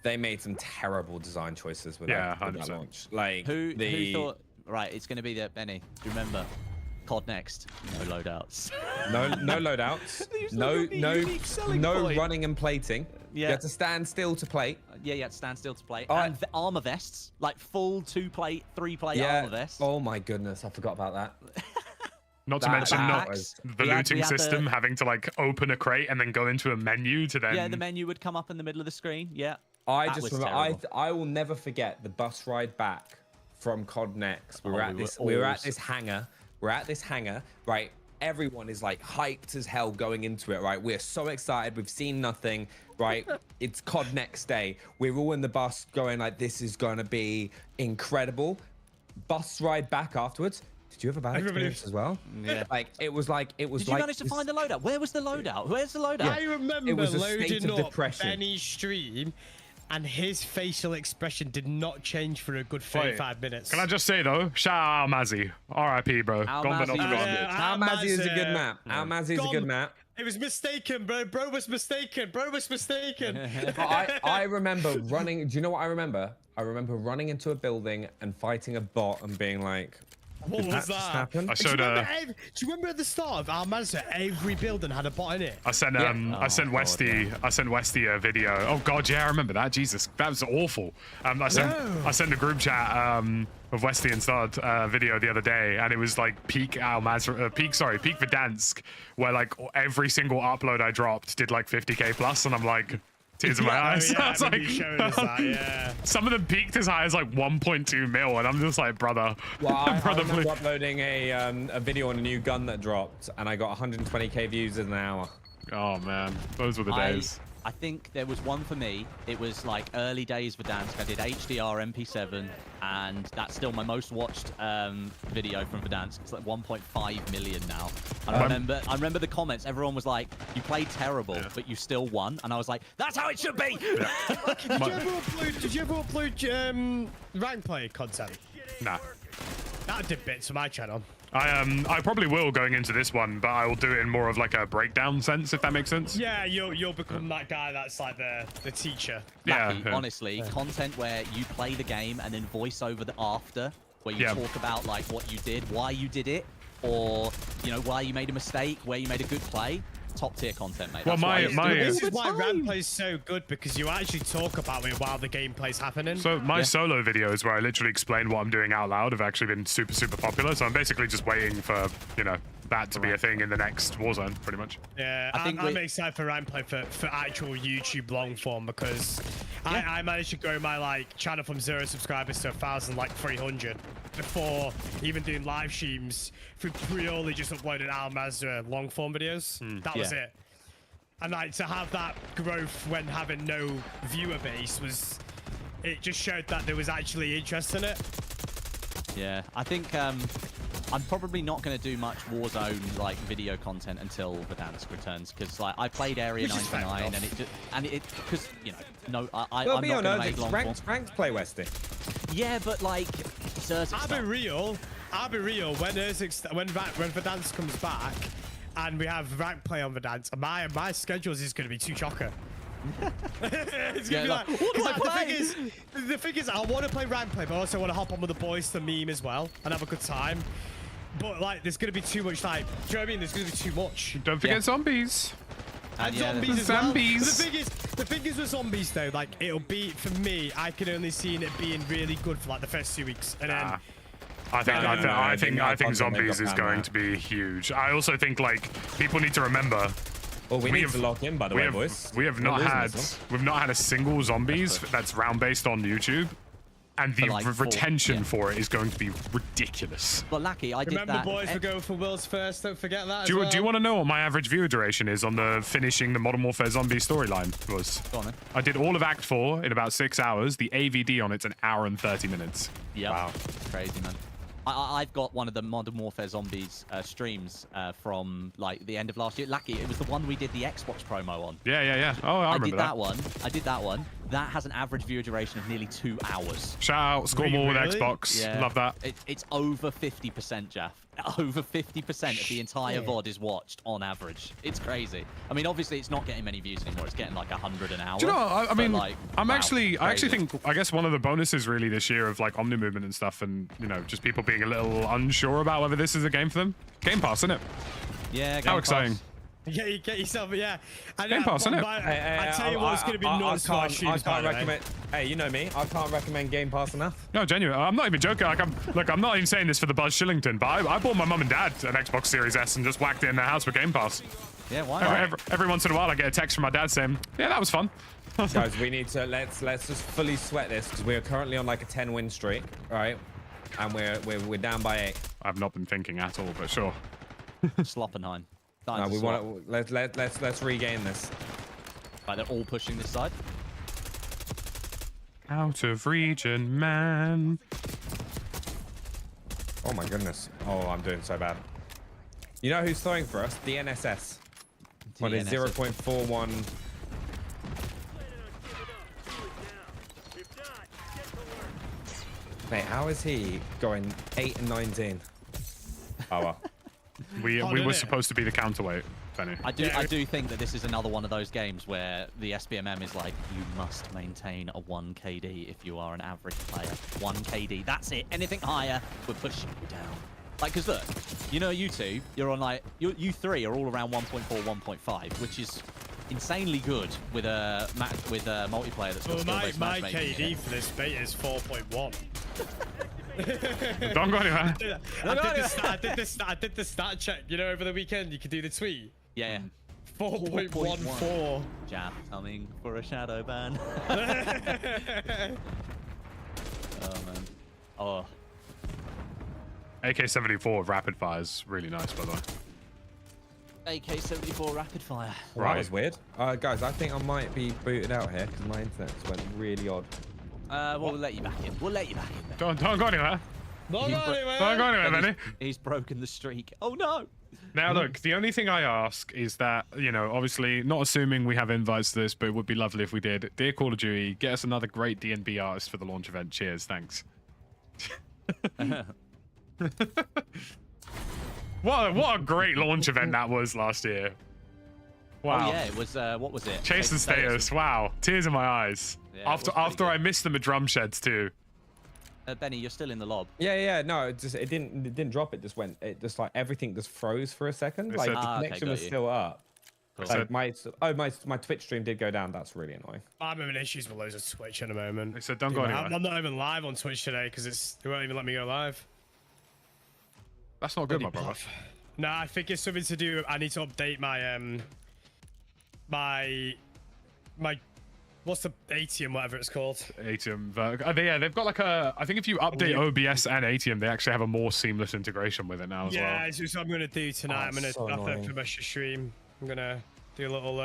They made some terrible design choices with Yeah, that, with that 100%. launch. Like Who thought? Right, it's going to be that Benny. Remember, COD next. No loadouts. no loadouts, It's no like a unique selling point. running and plating. Yeah. You have to stand still to plate. Yeah, you had to stand still to play. Alright. And the armor vests, like full 2-plate, 3-plate Yeah. armor vests. Oh my goodness, I forgot about that. Not to That- mention that not was- the we had looting the- system, having to like open a crate and then go into a menu to then. Yeah, the menu would come up in the middle of the screen. Yeah. I That just was remember, terrible. I will never forget the bus ride back from COD Next. We were Oh, at we this were we were all at this hangar. We're at this hangar, right? Everyone is like hyped as hell going into it, right? We're so excited. We've seen nothing, right? It's COD Next day. We're all in the bus going like, this is going to be incredible. Bus ride back afterwards. Did you have a bad Everybody- experience as well? Yeah. Like it was like Did you manage to this- find the loadout? Where was the loadout? Where's the loadout? I remember It was a state loading of up depression. Benny's stream, and his facial expression did not change for a good 35 minutes. Can I just say though, shout out Almazi, R.I.P. bro. Al Gone but not Mazzi forgotten. was good. Almazi is a good map. Almazi is a good Gone. map. It was mistaken, bro. Bro was mistaken. Bro was mistaken. I remember running. Do you know what I remember? I remember running into a building and fighting a bot and being like, What did was that just that? happen? I Do you, showed remember do you remember at the start of our Mazda, every building had a bot in it? I sent I sent God, Westy a video. Oh god, yeah, I remember that. Jesus, that was awful. I sent a group chat of Westy and Start video the other day, and it was like peak Verdansk, where like every single upload I dropped did like 50k plus, and I'm like, tears in my eyes. Yeah, I was I remember you showing us that, yeah. some of them peaked as high as like 1.2 mil, and I'm just like, brother, Well, I brother, remember please. uploading a video on a new gun that dropped, and I got 120k views in an hour. Oh man, those were the days. I think there was one for me. It was like early days Verdansk. I did HDR MP7, and that's still my most watched video from Verdansk. It's like 1.5 million now. I remember the comments. Everyone was like, "You played terrible, but you still won," and I was like, "That's how it should be." Did you ever upload rank play content? Nah. That did bits for my channel. I probably will going into this one, but I will do it in more of like a breakdown sense, if that makes sense. Yeah, you'll become that guy that's like the teacher. Yeah, Lucky, yeah. honestly, content where you play the game and then voice over the after, where you Yeah. talk about like what you did, why you did it, or you know why you made a mistake, where you made a good play. Top tier content, mate. Well, That's why I my- do it This all is the why time. rank play is so good, because you actually talk about it while the gameplay's happening. So my solo videos where I literally explain what I'm doing out loud have actually been super, super popular. So I'm basically just waiting for, you know, that to be a thing in the next Warzone, pretty much. Yeah, I think I'm excited for rank play for actual YouTube long form, because I managed to grow my like channel from 0 subscribers to 1,000, like 300, before even doing live streams through purely just uploading Al Mazda long form videos. That was Yeah. it. And like to have that growth when having no viewer base it just showed that there was actually interest in it. Yeah, I think I'm probably not going to do much Warzone like video content until Verdansk returns, because like I played Area Which is fair 99 enough. and it because you know Well, I'm be not going to honest, make it's long form. ranked play Westy. Yeah, but like Zerzik I'll be real. When Verdansk comes back and we have rank play on Verdansk, my schedules is going to be too chocker. It's Yeah, gonna be like, like, what do I 'cause, like, play? the thing is, I want to play rank play, but I also want to hop on with the boys to meme as well and have a good time. But like, there's gonna be too much. Like, do you know what I mean? There's gonna be too much. Don't forget Yeah. zombies. And yeah, zombies as well. Zombies. But the thing is with zombies though, like it'll be for me. I can only see it being really good for like the first 2 weeks, and then. Nah. I think No, no, I no, think no, I think content zombies they've is got going that. to be huge. I also think like people need to remember Well, we We need have- to lock in, by the way, boys. we have We're not losing had this one. we've not had a single zombies that's round based on YouTube, and the For, like, retention yeah. for it is going to be ridiculous. But Lucky, I did Remember, that. boys, we're going for Wills first. Don't forget that. Do you want to know what my average viewer duration is on the finishing the Modern Warfare Zombie storyline was? Go on, then. I did all of Act 4 in about 6 hours. The AVD on it's an hour and 30 minutes. Yep. Wow. Crazy, man. I've got one of the Modern Warfare Zombies streams from like the end of last year. Lucky, it was the one we did the Xbox promo on. Yeah. Oh, I remember did that one. I did that one. That has an average viewer duration of nearly 2 hours. Shout out, score more with Xbox. Yeah. Love that. It's over 50%, Jeff. Over 50% of the entire VOD is watched on average. It's crazy. I mean, obviously, it's not getting many views anymore. It's getting like 100 an hour. Do you know? I mean, like, I wow, actually crazy. think, I guess one of the bonuses really this year of like Omni movement and stuff, and you know, just people being a little unsure about whether this is a game for them. Game Pass, isn't it? Yeah. How exciting! Yeah, you get yourself, yeah. And, Game Pass, isn't it? I tell you what, it's going to be nuts for our I streams, can't recommend. Hey, you know me. I can't recommend Game Pass enough. No, genuine. I'm not even joking. Like, I'm not even saying this for the Buzz Shillington, but I bought my mum and dad an Xbox Series S and just whacked it in their house with Game Pass. Yeah, why not? Every once in a while, I get a text from my dad saying, "Yeah, that was fun." Guys, we need to let's just fully sweat this because we're currently on like a 10-win streak, right? And we're down by 8. I've not been thinking at all, but sure. Sloppenheim. No, we want to let's regain this. Right, they're all pushing this side. Out of region, man. Oh my goodness. Oh, I'm doing so bad. You know who's throwing for us? The NSS. What is 0.41? Planning on giving up. Do it now. If not, get to work. Mate, how is he going 8 and 19? Oh well. We were supposed to be the counterweight, Benny. I do think that this is another one of those games where the SBMM is like, you must maintain a 1 KD if you are an average player. 1 KD, that's it. Anything higher, we're pushing you down. Like, because look, you know, you two, you're on like, you three are all around 1.4, 1.5, which is insanely good with a multiplayer that's got skill-based my matchmaking. KD for this beta is 4.1. Don't go anywhere. I did the stat check, you know, over the weekend. You could do the tweet. Yeah. 4.14. Jab coming for a shadow ban. Oh man. Oh. AK-74 rapid fire is really nice, by the way. AK-74 rapid fire. Well, that was weird. Guys, I think I might be booted out here because my internet went really odd. We'll let you back in. We'll let you back in. Don't go anywhere. Not anywhere. Don't go anywhere, Benny. He's broken the streak. Oh no. Now look, the only thing I ask is that, you know, obviously not assuming we have invites to this, but it would be lovely if we did. Dear Call of Duty, get us another great D&B artist for the launch event. Cheers, thanks. What a great launch event that was last year. Wow. Oh yeah, it was what was it? Chase the status. Wow. Tears in my eyes. Yeah, after I missed them at drum sheds too. Benny, you're still in the lob. Yeah. No, it didn't drop. It just went. It just like everything just froze for a second. It Like said- the connection was still up. Cool. So my Twitch stream did go down. That's really annoying. I'm having issues with loads of Twitch at the moment. They said don't go anywhere. I'm not even live on Twitch today because they won't even let me go live. That's not good, my brother. Nah, I think it's something to do. I need to update my my what's the ATM, whatever it's called. ATM. Yeah, they've got like a. I think if you update OBS and ATM, they actually have a more seamless integration with it now as well. Yeah, it's just what I'm gonna do tonight. I'm gonna so after annoying. my stream. I'm gonna do a little.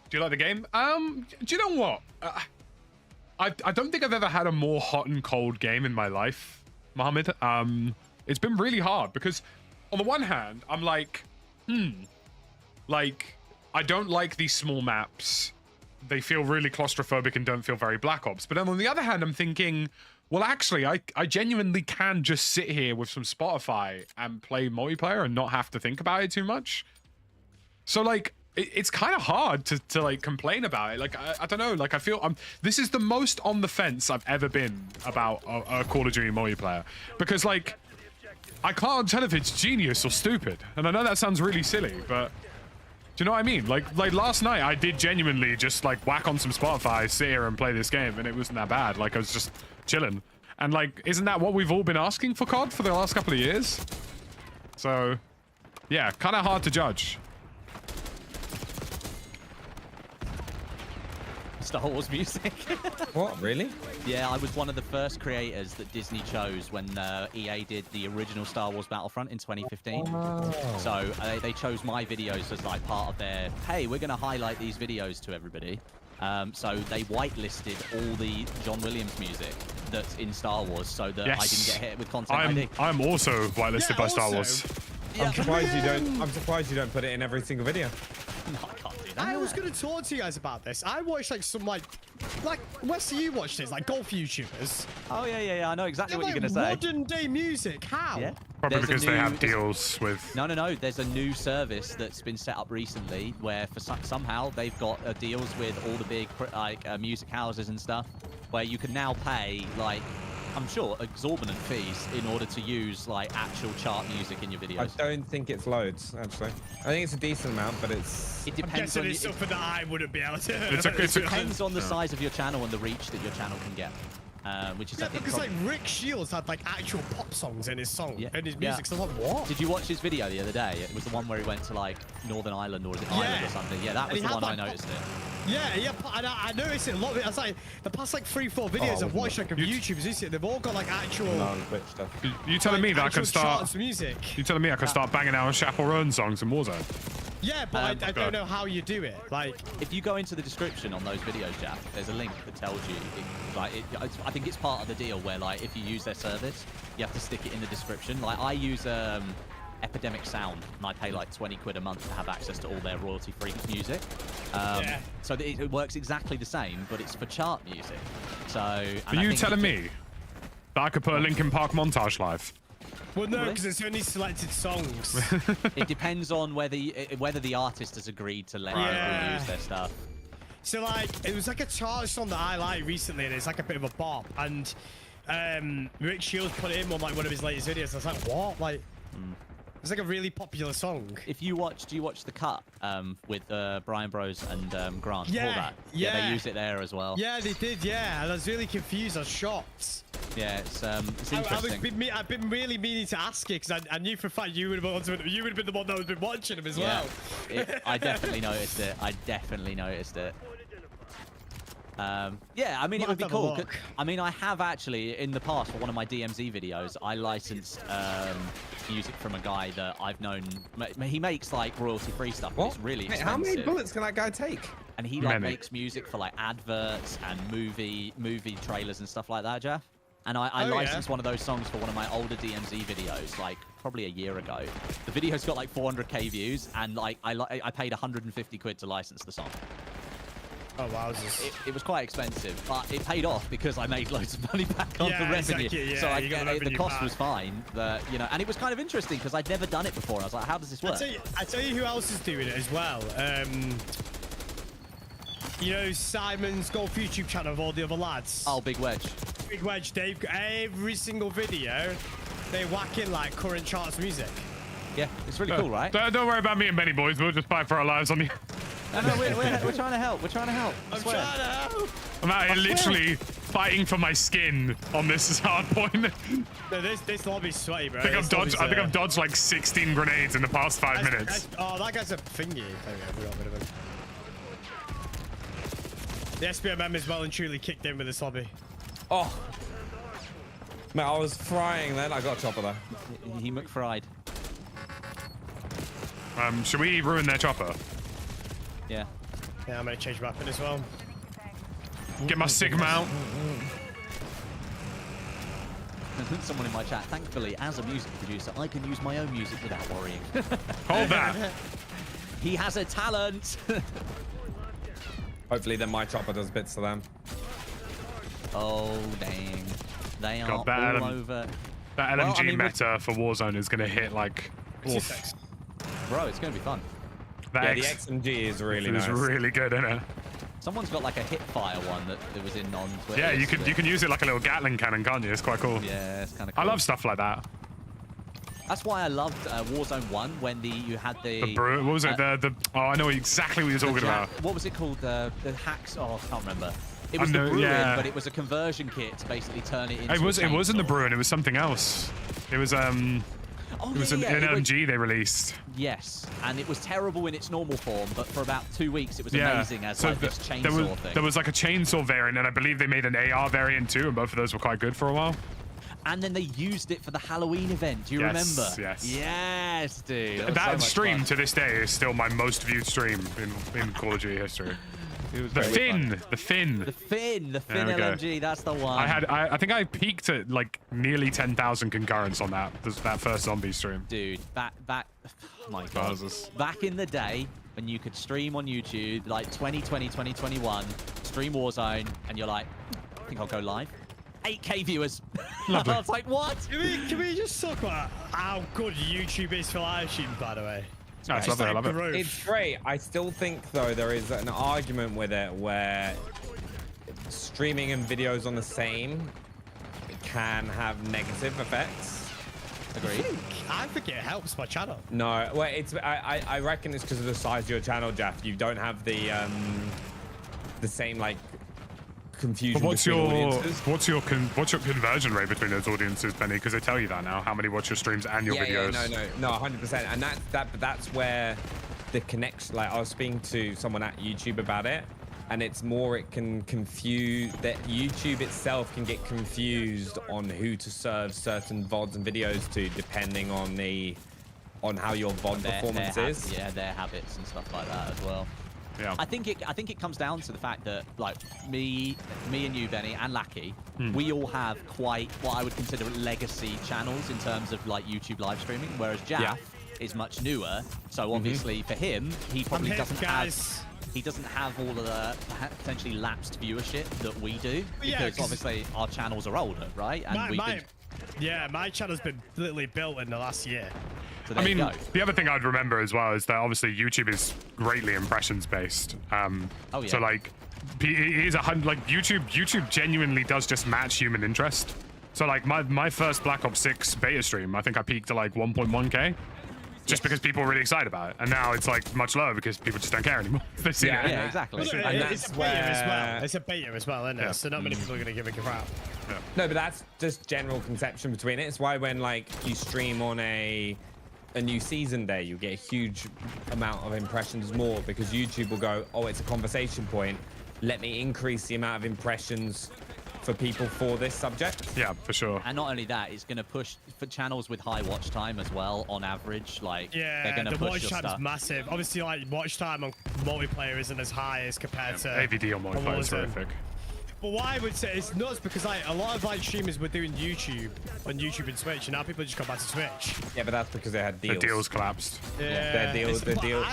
Do you like the game? Do you know what? I don't think I've ever had a more hot and cold game in my life, Mohammed. It's been really hard because on the one hand, I'm like, like, I don't like these small maps. They feel really claustrophobic and don't feel very Black Ops. But then on the other hand, I'm thinking, well, actually, I genuinely can just sit here with some Spotify and play multiplayer and not have to think about it too much. So, like, it's kind of hard to like complain about it. Like, I don't know. Like, I feel this is the most on the fence I've ever been about a Call of Duty multiplayer because, like, I can't tell if it's genius or stupid. And I know that sounds really silly, but do you know what I mean? Like last night, I did genuinely just like whack on some Spotify, sit here and play this game, and it wasn't that bad. Like, I was just chilling. And like, isn't that what we've all been asking for COD for the last couple of years? So, yeah, kind of hard to judge. Star Wars music. What, really? Yeah, I was one of the first creators that Disney chose when EA did the original Star Wars Battlefront in 2015. Oh. So they chose my videos as like part of their, hey, we're going to highlight these videos to everybody. So they whitelisted all the John Williams music that's in Star Wars, so that I didn't get hit with content ID. I'm also whitelisted by Star Wars. I'm surprised you don't. I'm surprised you don't put it in every single video. No, I can't do that. I was going to talk to you guys about this. I watched like some like Wesley, you watched this, like golf YouTubers. Oh yeah. I know exactly what They're you're going to say. modern day music. How? Yeah. Probably There's a because they new- have deals with. No. There's a new service that's been set up recently where for somehow they've got deals with all the big music houses and stuff, where you can now pay like, I'm sure, exorbitant fees in order to use like actual chart music in your I videos. don't think it's loads, actually. I think it's a decent amount, but it's. It I'm depends guessing on it's your- something that I wouldn't be able to. It's a depends on the size of your channel and the reach that your channel can get, which is Yeah, I think. because like Rick Shields had like actual pop songs in his song, in his Yeah. music. So I'm like, what? Did you watch his video the other day? It was the one where he went to like Northern Ireland, or is it Ireland or something? Yeah, that was the one I noticed it. Yeah, and I noticed it a lot of it. I was like, the past like 3-4 videos I've watched like of YouTubers, they've all got like actual. Non-Twitch stuff. You telling me that I can actual start? charts music. You telling me I can start banging out Chapel Run songs in Warzone? Yeah, but I don't know how you do it. Like, if you go into the description on those videos, Jack, there's a link that tells you. I think it's part of the deal where like if you use their service, you have to stick it in the description. Like I use Epidemic Sound, and I pay like 20 quid a month to have access to all their royalty-free music. So it works exactly the same, but it's for chart music. So. Are you telling me that I could put a Linkin Park montage live? well, no, because it's only selected songs. It depends on whether the artist has agreed to let people use their stuff. So like, it was like a chart song that I liked recently, and it's like a bit of a bop. And Rick Shields put it in on like one of his latest videos. I was like, what? Like. It's like a really popular song. If you watch, do you watch The Cut with Brian Bros and Grant? Yeah, All that? yeah. They use it there as well. Yeah, they did. Yeah, and I was really confused. I was shocked. Yeah, it's interesting. I've been really meaning to ask you because I knew for a fact you would have been the one that would have been watching him as well. I definitely noticed it. Yeah, I mean, it would be cool. I mean, I have actually, in the past, for one of my DMZ videos, I licensed music from a guy that I've known. He makes, like, royalty-free stuff, but it's really expensive. How many bullets can that guy take? And he, like, makes music for, like, adverts and movie trailers and stuff like that, Jeff. And I licensed one of those songs for one of my older DMZ videos, like, probably a year ago. The video's got, like, 400k views, and, like, I paid 150 quid to license the song. Oh wow! It was quite expensive, but it paid off because I made loads of money back on the revenue. Exactly, yeah, so the cost was fine, but and it was kind of interesting because I'd never done it before. I was like, how does this work? I tell you who else is doing it as well. You know Simon's golf YouTube channel of all the other lads. Oh, Big Wedge. Big Wedge. They've got every single video. They whack in like current charts music. Yeah, it's really cool, right? Don't worry about me and Benny boys. We'll just fight for our lives on the. No, we're trying to help. We're trying to help. I'm trying to help. I'm out here literally fighting for my skin on this hard point. No, this lobby's sweaty, bro. I think I've dodged like 16 grenades in the past 5 minutes. Oh, that guy's a thingy. There we go. We got rid of him. The SPMM is well and truly kicked in with this lobby. Oh. Man, I was frying then. I got a chopper there. He McFried. Should we ruin their chopper? Yeah. Yeah, I'm gonna change my weapon as well. Get my Sigma out. Someone in my chat, thankfully, as a music producer, I can use my own music without worrying. Hold that. He has a talent. Hopefully then my chopper does bits to them. Oh, dang. They are God, that all over. That LMG meta for Warzone is going to hit like... Oof. Bro, it's going to be fun. Yeah, the XMG is really nice. It's really good, isn't it? Someone's got like a hipfire one that was in non-Twitter. Yeah, you can use it like a little Gatling cannon, can't you? It's quite cool. Yeah, it's kind of cool. I love stuff like that. That's why I loved Warzone 1 when you had the... What was it? Oh, I know exactly what you're talking about. What was it called? The hacks... Oh, I can't remember. It was the Bruin, but it was a conversion kit to basically turn it into It wasn't the Bruin, it was something else. It was an LMG they released. Yes, and it was terrible in its normal form, but for about 2 weeks it was amazing as like this chainsaw thing. There was like a chainsaw variant, and I believe they made an AR variant too, and both of those were quite good for a while. And then they used it for the Halloween event. Do you remember? Yes, dude. That stream to this day is still my most viewed stream in Call of Duty history. It was The very fin, fun. the fin. The fin There we go. LMG. That's the one. I think I peaked at like nearly 10,000 concurrents on that first zombie stream. Dude, back. Oh my God. Jesus. Back in the day when you could stream on YouTube, like 2020, 2021, stream Warzone, and you're like, I think I'll go live. 8K viewers. I was like, what? Can we just talk about how good YouTube is for live stream, by the way? No, it's lovely, I love it. It's great. I still think, though, there is an argument with it where streaming and videos on the same can have negative effects. Agreed. I think it helps my channel. No, well, I reckon it's because of the size of your channel, Jeff. You don't have the same like confusion. But what's your audiences. conversion rate between those audiences, Benny? Because they tell you that now. How many watch your streams and your videos? No, 100%. And that's where the connection. Like I was speaking to someone at YouTube about it, and it's more it can confuse that YouTube itself can get confused on who to serve certain VODs and videos to, depending on how your VOD performance is. Yeah, their habits and stuff like that as well. Yeah. I think it comes down to the fact that like me and you, Benny, and Lackey, we all have quite what I would consider legacy channels in terms of like YouTube live streaming, whereas Jaff is much newer. So obviously for him, he probably doesn't have all of the potentially lapsed viewership that we do, because obviously our channels are older, right? And my channel's been literally built in the last year. So I mean, the other thing I'd remember as well is that obviously YouTube is greatly impressions based. So like, it is YouTube genuinely does just match human interest. So like my first Black Ops 6 beta stream, I think I peaked at like 1.1K. Just because people were really excited about it, and now it's like much lower because people just don't care anymore. They've seen it. Yeah, exactly. And it's a beta as well. It's a beta as well, isn't it? So not many people are going to give a crap. Yeah. No, but that's just general conception between it. It's why when like you stream on a new season day, you get a huge amount of impressions more, because YouTube will go, oh, it's a conversation point. Let me increase the amount of impressions for people for this subject. Yeah, for sure. And not only that, it's going to push for channels with high watch time as well, on average. Like, they're going to the push watch your time's stuff. massive. Obviously, like watch time on multiplayer isn't as high as compared to AVD on multiplayer is terrific. But what I would say is nuts, because like a lot of like streamers were doing YouTube on YouTube and Twitch, and now people just come back to Twitch. Yeah, but that's because they had deals. The deals collapsed. Yeah, the deal.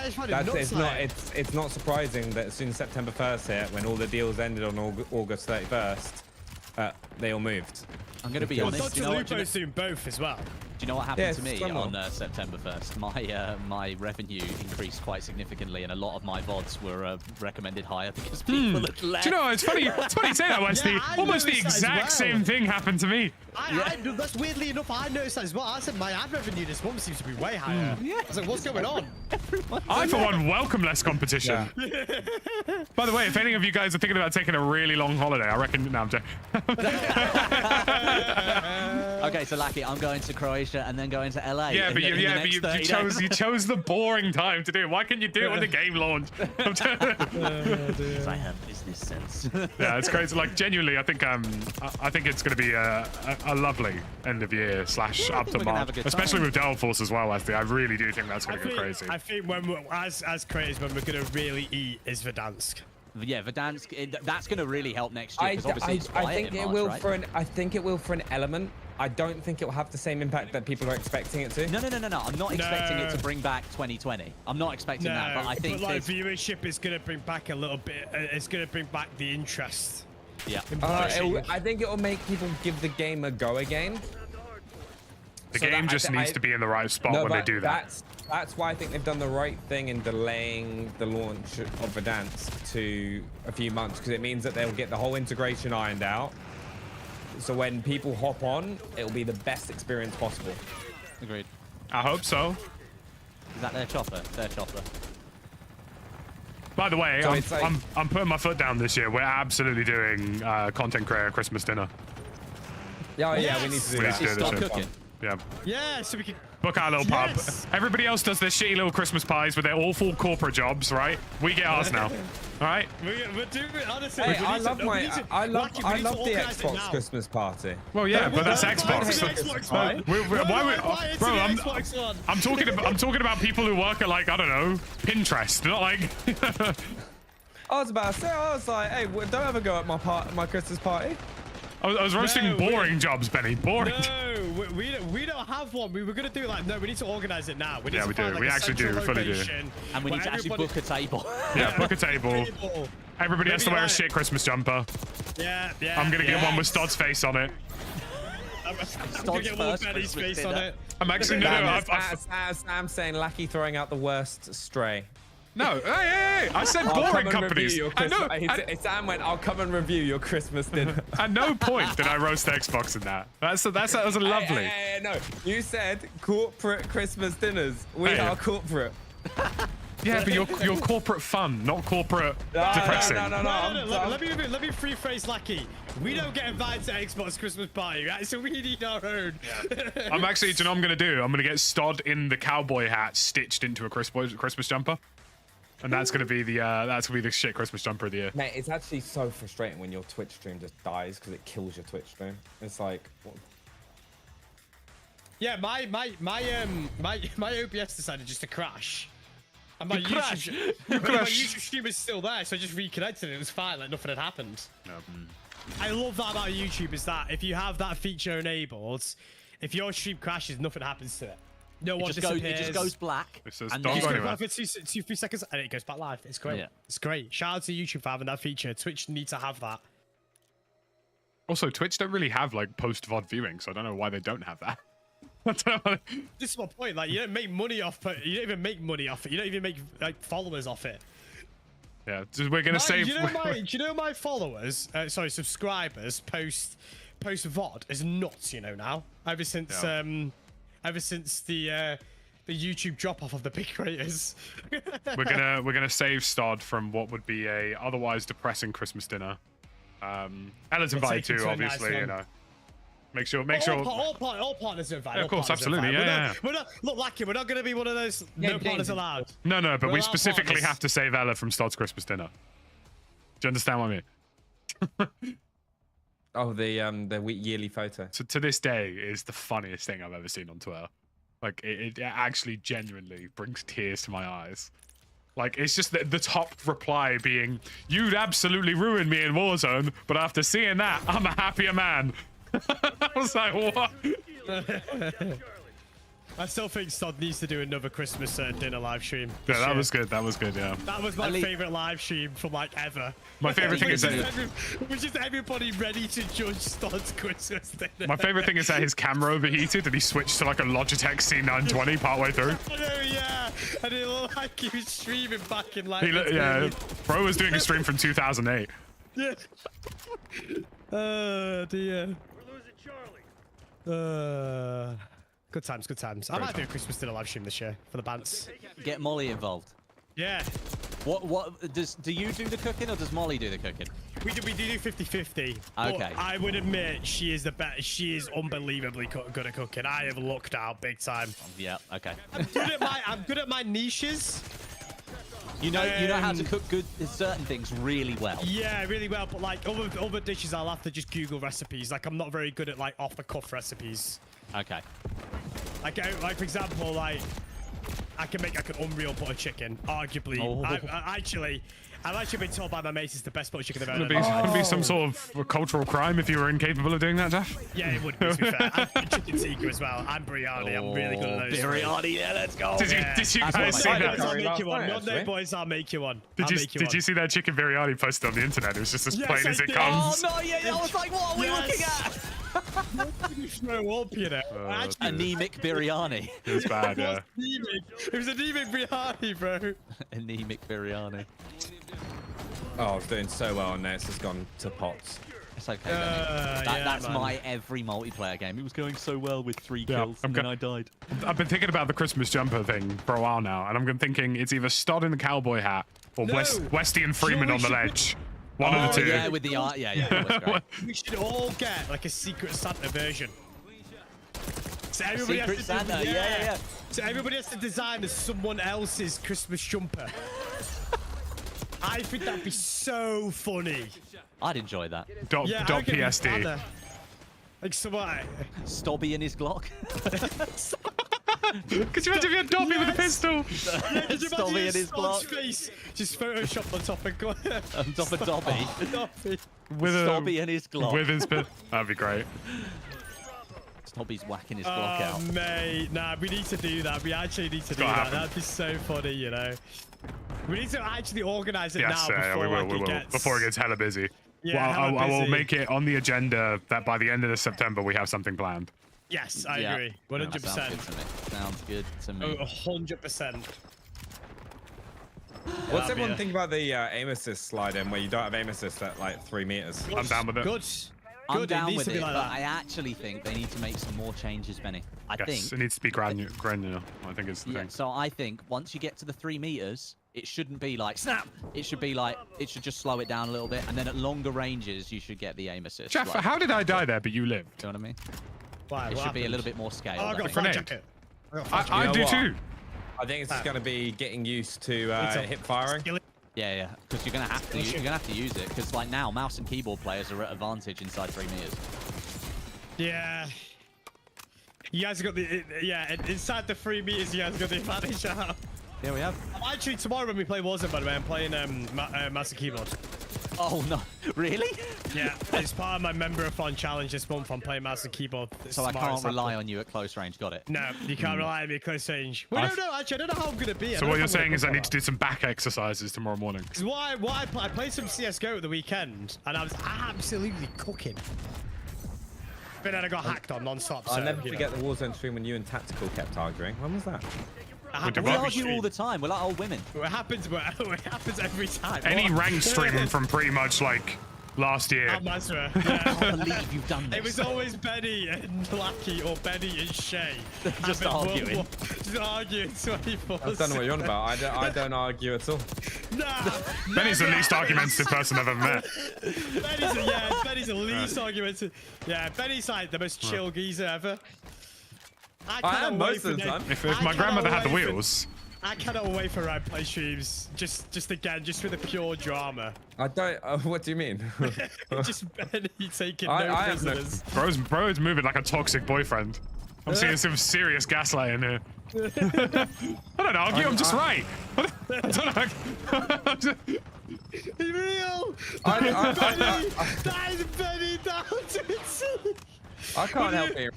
It's not surprising that as soon as September 1st hit, when all the deals ended on August 31st, they all moved. I'm going to be honest. Dr. Lupo's doing both as well. Do you know what happened to me on September 1st? My revenue increased quite significantly, and a lot of my VODs were recommended higher because people had left. Do you know, it's funny you say that, Wesley. Almost the exact same thing happened to me. That's weirdly enough, I noticed that as well. I said my ad revenue this month seems to be way higher. I was like, what's going on? I, for one, welcome less competition. Yeah. By the way, if any of you guys are thinking about taking a really long holiday, I reckon... No, I'm joking. Okay, so Lackey, I'm going to Croatia and then going to LA. Yeah, but you chose the boring time to do it. Why can't you do it when the game launched? Because I have business sense. Yeah, it's crazy. Like, genuinely, I think it's going to be a lovely end of year / up to March, especially with Delta Force as well, Wesley. I really do think that's going to go crazy. I think as creators, when we're going to really eat is Verdansk. Yeah, Verdansk, that's going to really help next year. I think it will I think it will for an element. I don't think it will have the same impact that people are expecting it to. No. I'm not expecting it to bring back 2020. I'm not expecting that, but I think viewership is going to bring back a little bit. It's going to bring back the interest. Yeah. I think it will make people give the game a go again. The game just needs to be in the right spot when they do that. That's why I think they've done the right thing in delaying the launch of Verdansk to a few months, because it means that they'll get the whole integration ironed out. So when people hop on, it'll be the best experience possible. Agreed. I hope so. Is that their chopper? Their chopper. By the way, so I'm putting my foot down this year. We're absolutely doing content creator Christmas dinner. Yeah, we need to do that. Start cooking. Yeah. Yeah, so we can book our little pub. Everybody else does their shitty little Christmas pies with their awful corporate jobs, right? We get ours now. All right. We're doing it, honestly. Hey, I love the Xbox Christmas party. Well, yeah, but that's Xbox. I'm talking about people who work at, like, I don't know, Pinterest. Not like. I was about to say, I was like, hey, don't ever go at my Christmas party. I was roasting No, boring jobs, Benny. Boring. No, we don't have one. We were gonna do like, no, we need to organize it now. We need Yeah, to we find, do. like, We a actually do. central We fully do. location And we need where to actually everybody- book a table. Yeah, book a table. Everybody has to Maybe wear a like- shit Christmas jumper. Yeah. I'm gonna get one with Stod's face on it. I'm gonna Stod's get one with first Benny's Christmas face on dinner. it. I'm actually no. Sam saying Lackey throwing out the worst stray. No, hey, I said I'll come boring and companies. review your I know. Christmas- Sam went, I'll come and review your Christmas dinner. At no point did I roast Xbox in that. That was lovely. Hey, no, you said corporate Christmas dinners. We Hey. are corporate. Yeah, but you're corporate fun, not corporate depressing. No. Let me rephrase Lucky. We don't get invited to Xbox Christmas party, right? So we need our own. I'm actually, do you know what I'm gonna do? I'm gonna get Stod in the cowboy hat stitched into a Christmas jumper, and that's gonna be the shit Christmas jumper of the year. Mate, it's actually so frustrating when your Twitch stream just dies because it kills your Twitch stream. It's like, what? Yeah, my OBS decided just to crash. And my crash. YouTube, You my crash. YouTube stream is still there, so I just reconnected it. It was fine, like nothing had happened. No. I love that about YouTube is that if you have that feature enabled, if your stream crashes, nothing happens to it. No one disappears. It just goes black. It says, and "Don't then- go It goes anywhere." back for 2-3 seconds and it goes back live. It's great. Yeah. It's great. Shout out to YouTube for having that feature. Twitch needs to have that. Also, Twitch don't really have like post VOD viewing, so I don't know why they don't have that. I don't know. This is my point. Like, you don't make money off it. You don't even make money off it. You don't even make like followers off it. Yeah, so we're gonna save. Do you know my followers? Sorry, subscribers post VOD is nuts. You know now. Ever since the YouTube drop off of the big creators. we're gonna save Stod from what would be a otherwise depressing Christmas dinner. Ella's invited take it too, to a obviously. nice You one. know, make sure. All partners are invited. Yeah, of course, absolutely. Yeah. We're not, look, Lucky, we're not going to be one of those no partners allowed. No, but We're we allowed specifically partners. have to save Ella from Stod's Christmas dinner. Do you understand what I mean? Oh, the yearly photo. So to this day is the funniest thing I've ever seen on Twitter. Like it actually genuinely brings tears to my eyes. Like it's just the top reply being, "You'd absolutely ruin me in Warzone, but after seeing that, I'm a happier man." I was like, what? I still think Stod needs to do another Christmas dinner live stream. Yeah, that was good. That was good. Yeah. That was my favorite live stream from like ever. My favorite thing is that which is everybody ready to judge Stod's Christmas dinner. my favorite thing is that his camera overheated and he switched to like a Logitech C920 partway through. I know, yeah, and it looked like he was streaming back in like. Yeah, bro was doing a stream from 2008. Yeah. Oh dear. We're losing Charlie. Good times, good times. I might do a Christmas dinner live stream this year for the bants. Get Molly involved. Yeah. What do you do the cooking or does Molly do the cooking? We do 50-50. Okay. I would admit she is the best. She is unbelievably good at cooking. I have looked out big time. Yeah. Okay. I'm good at my niches. You know how to cook certain things really well. Yeah, really well. But like other dishes, I'll have to just Google recipes. Like I'm not very good at like off the cuff recipes. Okay. Like for example, like I can make like an unreal butter chicken. Arguably, Oh. I've actually been told by my mates it's the best butter chicken I've ever It'd be some sort of cultural crime if you were incapable of doing that, Jeff. Yeah, it would be, to be fair. And chicken tikka as well. And biryani. I'm really good at those. Biryani, yeah, let's go. Did you guys see that? I'll make you one. Last night, No, boys, I'll make you one. Did you see that chicken biryani posted on the internet? It was just as plain I as it did. comes. Oh no, yeah, I was like, what are we looking at? You throw up, you know. Actually, Anemic biryani. It was bad, yeah. it was anemic biryani, bro. Anemic biryani. Oh, I was doing so well, and now it's just gone to pots. It's okay. Benny. Yeah, That's man. my every multiplayer game. It was going so well with 3 Yeah, kills, and then I died. I've been thinking about the Christmas jumper thing for a while now, and I'm thinking it's either Stod in the cowboy hat or No. Westy and Freeman on the ledge. One of the two. Yeah, with the art. Yeah, that was great. We should all get like a Secret Santa version. So everybody Secret has to Santa, yeah. So everybody has to design as someone else's Christmas jumper. I think that'd be so funny. I'd enjoy that. Dot Yeah, I reckon it'd be PSD. funner. Like someone. Stobby in his Glock. Could you imagine if you had Dobby with a pistol? Yeah, did you Dobby imagine in his Scott's block. face? Just Photoshop on top of On top of Dobby. Dobby. With Dobby and his Glock. With his that'd be great. Dobby's whacking his Glock Oh, out. mate. Nah, we need to do that. We actually need to do gotta that. happen. That'd be so funny, you know. We need to actually organize it Yes, now before, we will. like, We it will. gets... Before it gets hella busy. Yeah, well, hella I will busy. make it on the agenda that by the end of this September we have something planned. Yes, I Yeah. agree. Yeah, that 100%. sounds good to me. Sounds good to me. Oh, 100%. What's everyone think about the aim assist slide in where you don't have aim assist at like 3 meters? I'm down with it. Good. I'm Good, down needs with to be it, like but that. I actually think they need to make some more changes, Benny. I Yes, think. it needs to be granular. I think it's the Yeah, thing. so I think once you get to the 3 meters, it shouldn't be like snap. It should be like it should just slow it down a little bit, and then at longer ranges you should get the aim assist. Jeff, like, how did I die there but you lived? do you know what I mean? Why? It What should be a happened? little bit more scaled. Oh, I I got a think. flat Grenade. jacket. I got a flat jacket. I know do what? too. I think it's just going to be getting used to It's a- hip firing. Yeah, yeah, because you're gonna have to. You're gonna have to use it because like now, mouse and keyboard players are at advantage inside 3 meters. Yeah. You guys got the inside the 3 meters. You guys got the advantage now. Here we have. Actually, tomorrow when we play Warzone, by the way, I'm playing mouse and keyboard. Oh no, really? Yeah, it's part of my member-a-thon challenge this month. I'm playing mouse and keyboard. So I can't rely on you at close range. Got it. No, you can't rely on me at close range. Well, no, actually, I don't know how I'm gonna be. So what you're saying is I need to do some back exercises tomorrow morning. Because I played some CS:GO at the weekend, and I was absolutely cooking. But then I got hacked on non-stop. I'll so, never you know. forget the Warzone stream when you and Tactical kept arguing. When was that? It With We Bobby happens, argue all the time. We're like old women. it happens every time. Any What? ranked stream from pretty much like last year. At Masra, I yeah. can't believe you've done this. It was always Benny and Lucky or Benny and Shay. Just having arguing. Just arguing 24. I don't know what you're on about. I don't argue at all. Nah, Benny's the never. least argumentative person I've ever met. Benny's the least argumentative. Yeah, Benny's like the most chill geezer ever. I cannot am wait most for of the the- time. If I my cannot grandmother had the wait for- wheels. I cannot wait for round play streams. Just again, just for the pure drama. I don't. What do you mean? Just Benny taking I no have no- prisoners. Bro's moving like a toxic boyfriend. I'm seeing some serious gaslighting here. I don't argue, I'm just right. I don't know. Real! I That is Benny down to its I can't help it.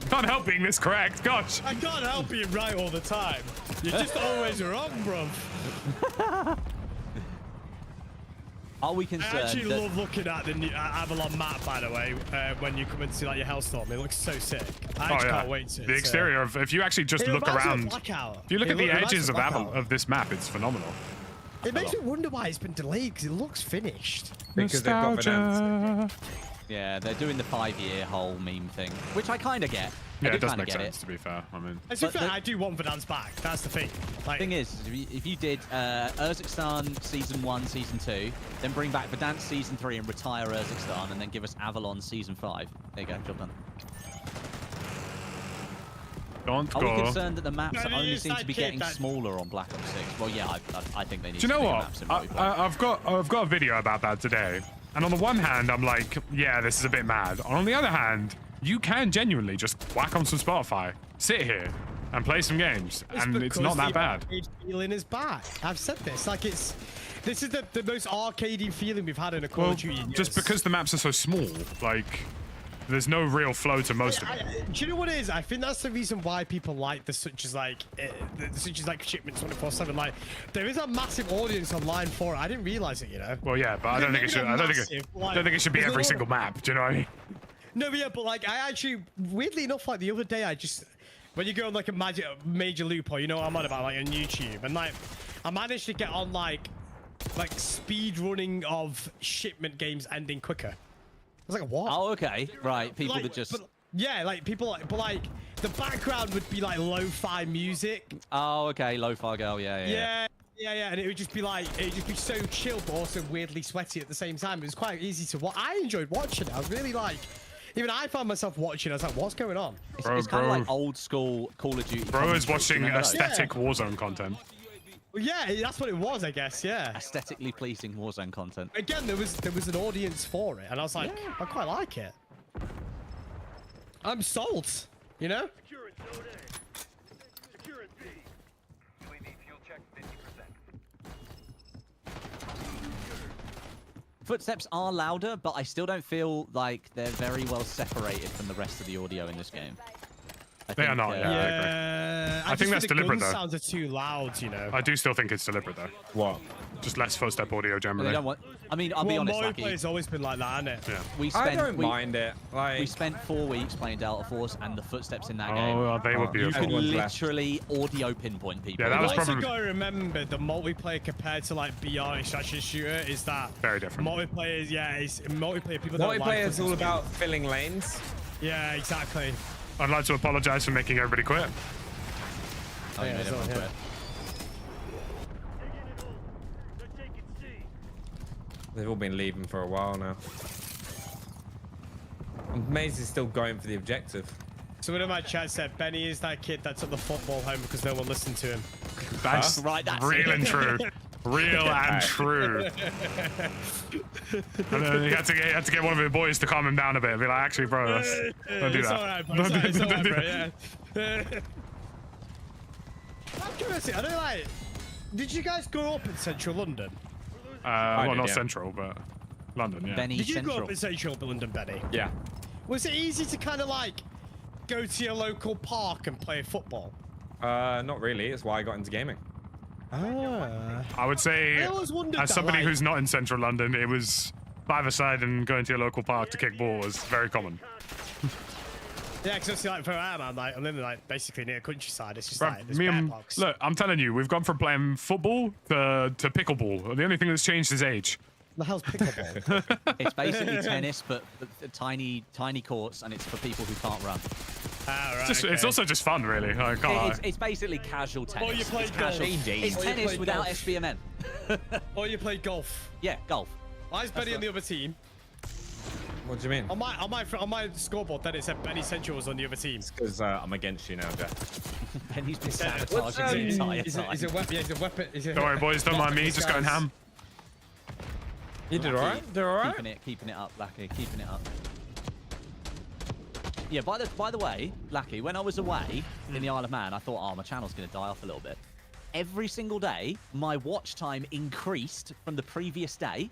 Can't help being this correct, gosh. I can't help being right all the time. You're just always wrong, bruv. Are we I concerned actually that love looking at the new Avalon map, by the way, when you come into like your Hellstorm. It looks so sick. I actually can't wait to. The exterior of, if you actually just look around, if you look at the edges of this map, it's phenomenal. It makes me wonder why it's been delayed because it looks finished. Because they've got Verdansk. Nostalgia. yeah, they're doing the 5-year whole meme thing, which I kind of get. Yeah, I do it does kind of make get sense, it. to be fair. I mean, As if But the- I do want Verdansk back. That's the thing. Like, Thing is, if you did Urzikstan Season 1, Season 2, then bring back Verdansk Season 3 and retire Urzikstan, and then give us Avalon Season 5. There you go, job done. don't Are we go. concerned that the maps No, only it's seem to that be kid getting that- smaller on Black Ops 6? Well, yeah, I think they need Do you to know bigger what? maps in multiplayer. I've got a video about that today, and on the one hand, I'm like, yeah, this is a bit mad. On the other hand, you can genuinely just whack on some Spotify, sit here, and play some games, and it's because not that the bad. arcade feeling is back. I've said this. Like this is the most arcadey feeling we've had in a Call Well, of Duty. in just years. because the maps are so small, like, there's no real flow to most of it. Do you know what it is? I think that's the reason why people like the such as like shipment 24/7. Like there is a massive audience online for it. I didn't realize it, you know. Well, yeah, but I don't think it should. I don't think it should be every single map. Do you know what I mean? No, yeah, but like I actually, weirdly enough, like the other day, I just when you go on like a major loop, or you know what I'm on about, like on YouTube, and like I managed to get on like speed running of shipment games ending quicker. I was like, what? Oh, okay. Right. People Like, that just... but, yeah, like people like, but like the background would be like lo-fi music. Oh, okay. Lo-fi girl. Yeah. Yeah, and it would just be like, it would just be so chill, but also weirdly sweaty at the same time. It was quite easy to watch. I enjoyed watching it. I was really like, even I found myself watching. I was like, what's going on? It's, Bro, it's kind of bro. like old school Call of Duty. Bro is commentary. watching Remember those? aesthetic Warzone content. Well, yeah, that's what it was, I guess. Yeah. Aesthetically pleasing Warzone content. Again, there was an audience for it, and I was like, I quite like it. I'm sold. You know? Securing zone A. Securing B. UAV fuel check 50%. Footsteps are louder, but I still don't feel like they're very well separated from the rest of the audio in this game. They are not, yeah. Yeah. I think that's deliberate, the though. sounds are too loud, you know. I do still think it's deliberate, though. What? Just less footstep audio They generally. don't want. I mean, I'll be honest, Lucky. Multiplayer's always been like that, hasn't it? Yeah. We I spent. don't mind it. We Like, spent 4 weeks playing Delta Force, and the footsteps in that game. Oh, they were You beautiful. You can Everyone's left. literally audio pinpoint people. Yeah, that was Also probably got to remember the multiplayer compared to like BR extraction shooter is that very different. multiplayer. Yeah, it's multiplayer. People don't like multiplayer is all footsteps. about filling lanes. Yeah, exactly. I'd like to apologize for making everybody quit. Oh, you Yeah, made it's everyone all- quit. Taking it all. They're taking C. They've all been leaving for a while now. I'm amazed he's still going for the objective. So one of my chat said Benny is that kid that took the football home because no one listened to him. That's Right, that's real it. and true. Real and true. And then he had to get one of the boys to calm him down a bit and be like, actually, bro, don't do It's that. alright, bro. Don't do- It's alright, don't do bro. that. Yeah. I'm curious. I don't like. Did you guys grow up in central London? Well, did, not yeah. central, but London, yeah. Benny Did you grow Central. up in central London, Benny? Yeah. Was it easy to kind of like go to your local park and play football? Not really. It's why I got into gaming. Ah. I would say, I always wondered as that, somebody like- who's not in central London, it was five-a-side and going to your local park to kick ball was very common. Yeah, because obviously, like, for where I'm living like basically near countryside. It's just Bro, like there's me bear and parks. look, I'm telling you, we've gone from playing football to pickleball. The only thing that's changed is age. The hell's pickleball? It's basically tennis, but tiny courts, and it's for people who can't run. Ah, right, It's okay. also just fun, really. I can't lie. It's basically casual tennis. you play It's golf. casual. It's Or you tennis play without golf. SBMN. Or you play golf. Yeah, golf. Why's Benny on the other team? What do you mean? On my scoreboard, then it said Benny Central was on the other team. Because I'm against you now, Jeff. Benny's been What's, sabotaging the entire is time. it weapon? Yeah, is it weapon? Is it? Don't worry, boys. Don't mind me. Just going ham. You did alright? Did alright? Keeping it up, Lucky. Keeping it up. Yeah. By the way, Lucky, when I was away in the Isle of Man, I thought, oh, my channel's gonna die off a little bit. Every single day, my watch time increased from the previous day,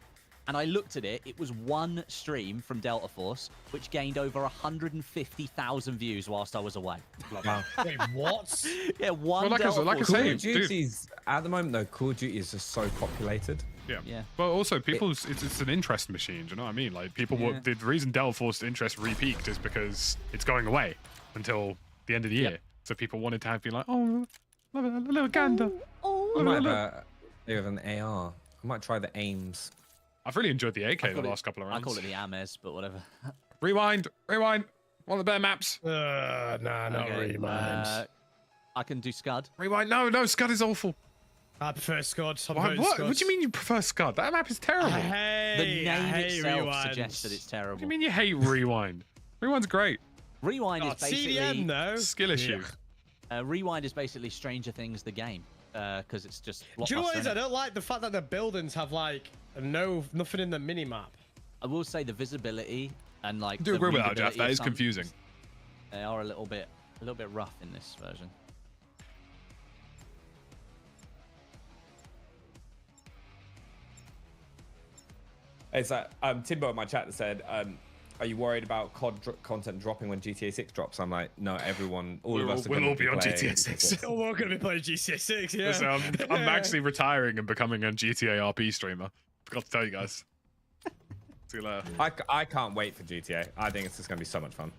and I looked at it. It was one stream from Delta Force, which gained over 150,000 views whilst I was away. Wow. Wait, what? Yeah, one Well, like I Delta said, Force Call Hey, of dude. Duty's at the moment though. Call of Duty is just so populated. Yeah. Yeah. But also, people's it's an interest machine. Do you know what I mean? Like people, Yeah. the reason Delta Force interest re-peaked is because it's going away until the end of the year. Yep. So people wanted to be like, oh, a little gander. I might have an AR. I might try the aims. I've really enjoyed the AK the call it- last couple of I rounds. call it the Ames, but whatever. Rewind. One of the better maps. Nah, not Okay, reminds. I can do Scud. Rewind. No, Scud is awful. I prefer Scud. What? What do you mean you prefer Scud? That map is terrible. I What hate, The I name hate itself rewinds. suggests that it's terrible. do you mean you hate Rewind? Rewind's great. Rewind Oh, is basically CDM though. Skill issue. Rewind is basically Stranger Things the game because it's just. Do you know what blockbuster, it is? I innit? don't like the fact that the buildings have like nothing in the mini map. I will say the visibility and like. I do the agree with that, Jeff. readability That of is some- confusing. They are a little bit rough in this version. It's like Timbo in my chat that said, "Are you worried about COD content dropping when GTA 6 drops?" I'm like, no, everyone, all of us are We'll gonna all be on playing GTA 6. Oh, we're gonna be playing GTA 6, yeah. Listen, I'm actually retiring and becoming a GTA RP streamer. Forgot to tell you guys. See you later. I can't wait for GTA. I think it's just gonna be so much fun.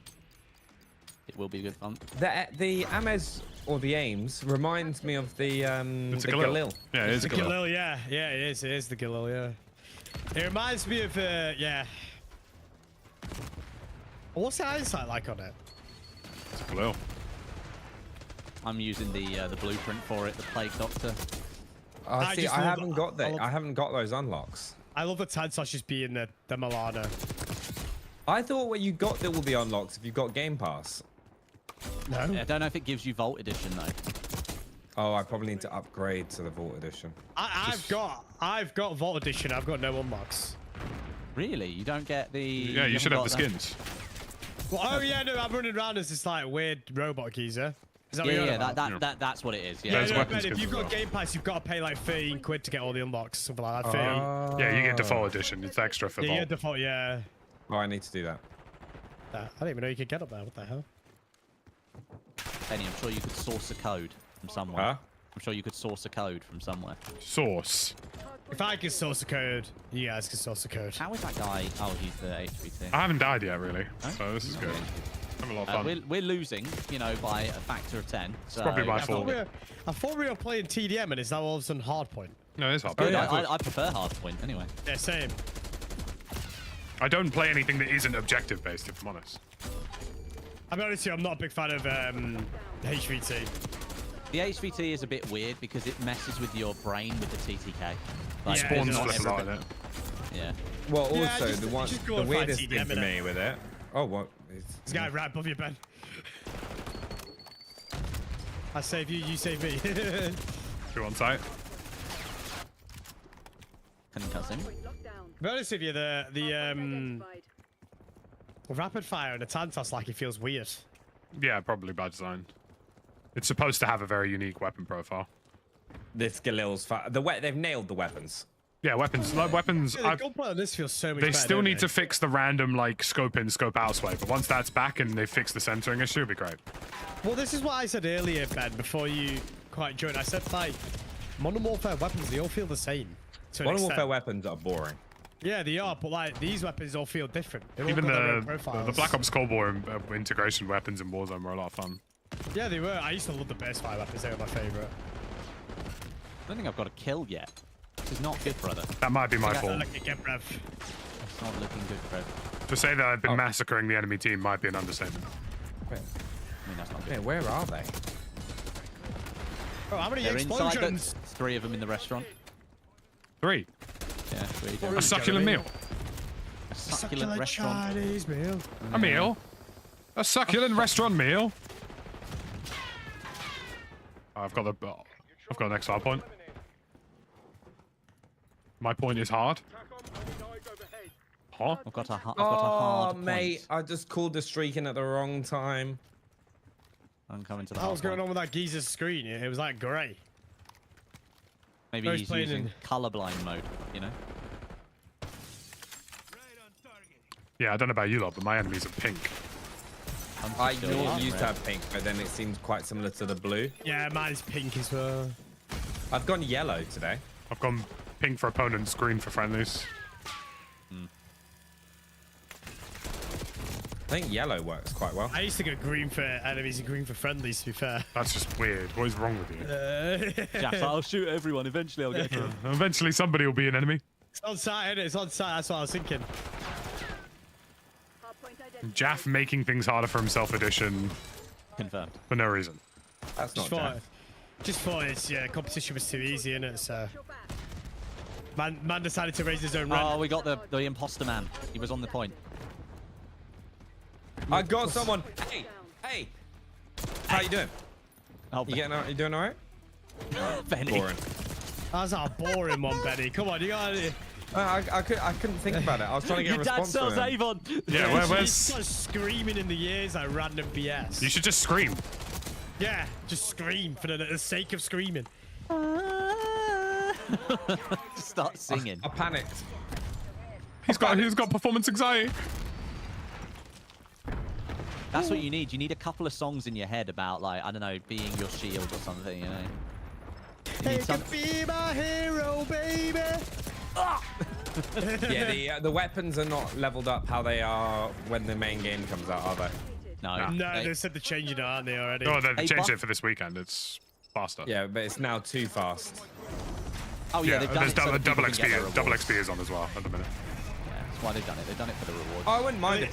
It will be good fun. The Ames or the Aims reminds me of the It's a the Galil. Galil. Yeah, it is The a Galil. Galil, yeah, it is the Galil, yeah. It reminds me of, yeah. What's the eyesight like on it? It's a Galil. I'm using the blueprint for it, the Plague Doctor. Oh, I see, just I love- haven't got that. I love- I haven't got those unlocks. I love the Tad Sausages being the Milano. I thought what you got that will be unlocks if you got Game Pass. No? I don't know if it gives you Vault Edition though. Oh, I probably need to upgrade to the Vault Edition. I've got Vault Edition, I've got no unlocks. Really? You don't get the. Yeah, you should have the haven't got skins. Well, oh yeah, no, I'm running around as this like weird robot geezer. Is that what you're on about? That's what it is. Yeah. Yeah, There's no, weapons Ben, if skins you've as got well. Game Pass, you've got to pay like 13 quid to get all the unlocks, something like that. 30. Yeah, you get default edition. It's extra for Yeah, Vault. default, yeah. Oh, I need to do that. I didn't even know you could get up there. What the hell? Benny, I'm sure you could source a code from somewhere. Huh? I'm sure you could source a code from somewhere. Source. If I can source a code, you guys can source a code. How is that guy? Oh, he's the HVT. I haven't died yet, really. Huh? So this is good. Having a lot of fun. We're losing, you know, by a factor of 10. So probably my I fault. thought we were playing TDM and it's now all of a sudden hardpoint. No, it's hard. Good. yeah. I prefer hardpoint anyway. Yeah, same. I don't play anything that isn't objective based, if I'm honest. I'll be honest with you, I'm not a big fan of HVT. The HVT is a bit weird because it messes with your brain with the TTK. Like, Yeah, Spawns it's not flip a lot in everything- it. Yeah. Well, Yeah, also just- the one, just go the and find weirdest TDM thing for in it. me with it. Oh, what? This guy right above you, Ben. I save you, you save me. Two on site. Couldn't cuss him. To be honest with you, the rapid fire and the Tantos like it feels weird. Yeah, probably by design. It's supposed to have a very unique weapon profile. This Galil's they've nailed the weapons. Yeah, weapons. Like weapons. Yeah, the gunplay on this feels so much They better, still don't need they? to fix the random like scope in, scope out sway. But once that's back and they fix the centering issue, it'll be great. Well, this is what I said earlier, Ben, before you quite joined. I said, like, Modern Warfare weapons, they all feel the same. To an Modern extent. Warfare weapons are boring. Yeah, they are, but like these weapons all feel different. They've all Even got their own the profiles. Black Ops Cold War integration weapons in Warzone were a lot of fun. Yeah, they were. I used to love the base fire weapons. They were my favorite. I don't think I've got a kill yet. This is not good, brother. That might be my Yeah, fault. like a get brev. It's not looking good, bro. To say that I've been massacring the enemy team might be an understatement. I mean, that's not good. Yeah, where are they? Oh, how many They're inside. explosions? 3 of them in the restaurant. 3. Yeah, 3 Really, A succulent Jeremy? meal. A succulent restaurant. Chinese meal. A meal. A succulent restaurant meal. I've got an next hard point. My point is hard. Huh? I've got a Oh, hard mate, point. I just called the streak in at the wrong time. I'm coming to the What hard was going point. on with that geezer's screen? It was like grey. Maybe Oh, he's he's playing using in- colorblind mode, you know? Yeah, I don't know about you lot, but my enemies are pink. I'm I still normally using used to red. have pink, but then it seems quite similar to the blue. Yeah, mine's pink as well. I've gone yellow today. I've gone pink for opponents, green for friendlies. I think yellow works quite well. I used to go green for enemies and green for friendlies, to be fair. That's just weird. What is wrong with you? Jack's like, I'll shoot everyone. Eventually, I'll get to Eventually, somebody will be an enemy. It's on site, innit? It's on site. That's what I was thinking. Jaff making things harder for himself edition Confirmed. for no reason. That's not Just thought it's, yeah, competition was too easy, innit? So. Man decided to raise his own rent. Oh, we got the imposter man. He was on the point. I got someone. Hey, hey. How you doing? Oh, You doing all right? Benny. Boring. That's a boring one, Benny. Come on, you got to... I couldn't think about it. I was trying to get a Your dad response sells from him. Avon. Yeah, He's where's... started screaming in the ears like random BS. You should just scream. Yeah, just scream for the sake of screaming. Just start singing. I panicked. He's got performance anxiety. That's what you need. You need a couple of songs in your head about, like, I don't know, being your shield or something, you know? You need some... be my hero, baby. Yeah, the weapons are not leveled up how they are when the main game comes out, are they? No. No, they said they're changing it, aren't they, already? Oh, they Hey, changed buff- it for this weekend. It's faster. Yeah, but it's now too fast. Oh, yeah, Yeah, they've done there's it so that double people can get XP. their Double rewards. XP is on as well at the minute. Yeah, that's why they've done it. They've done it for the rewards. Oh, I wouldn't mind if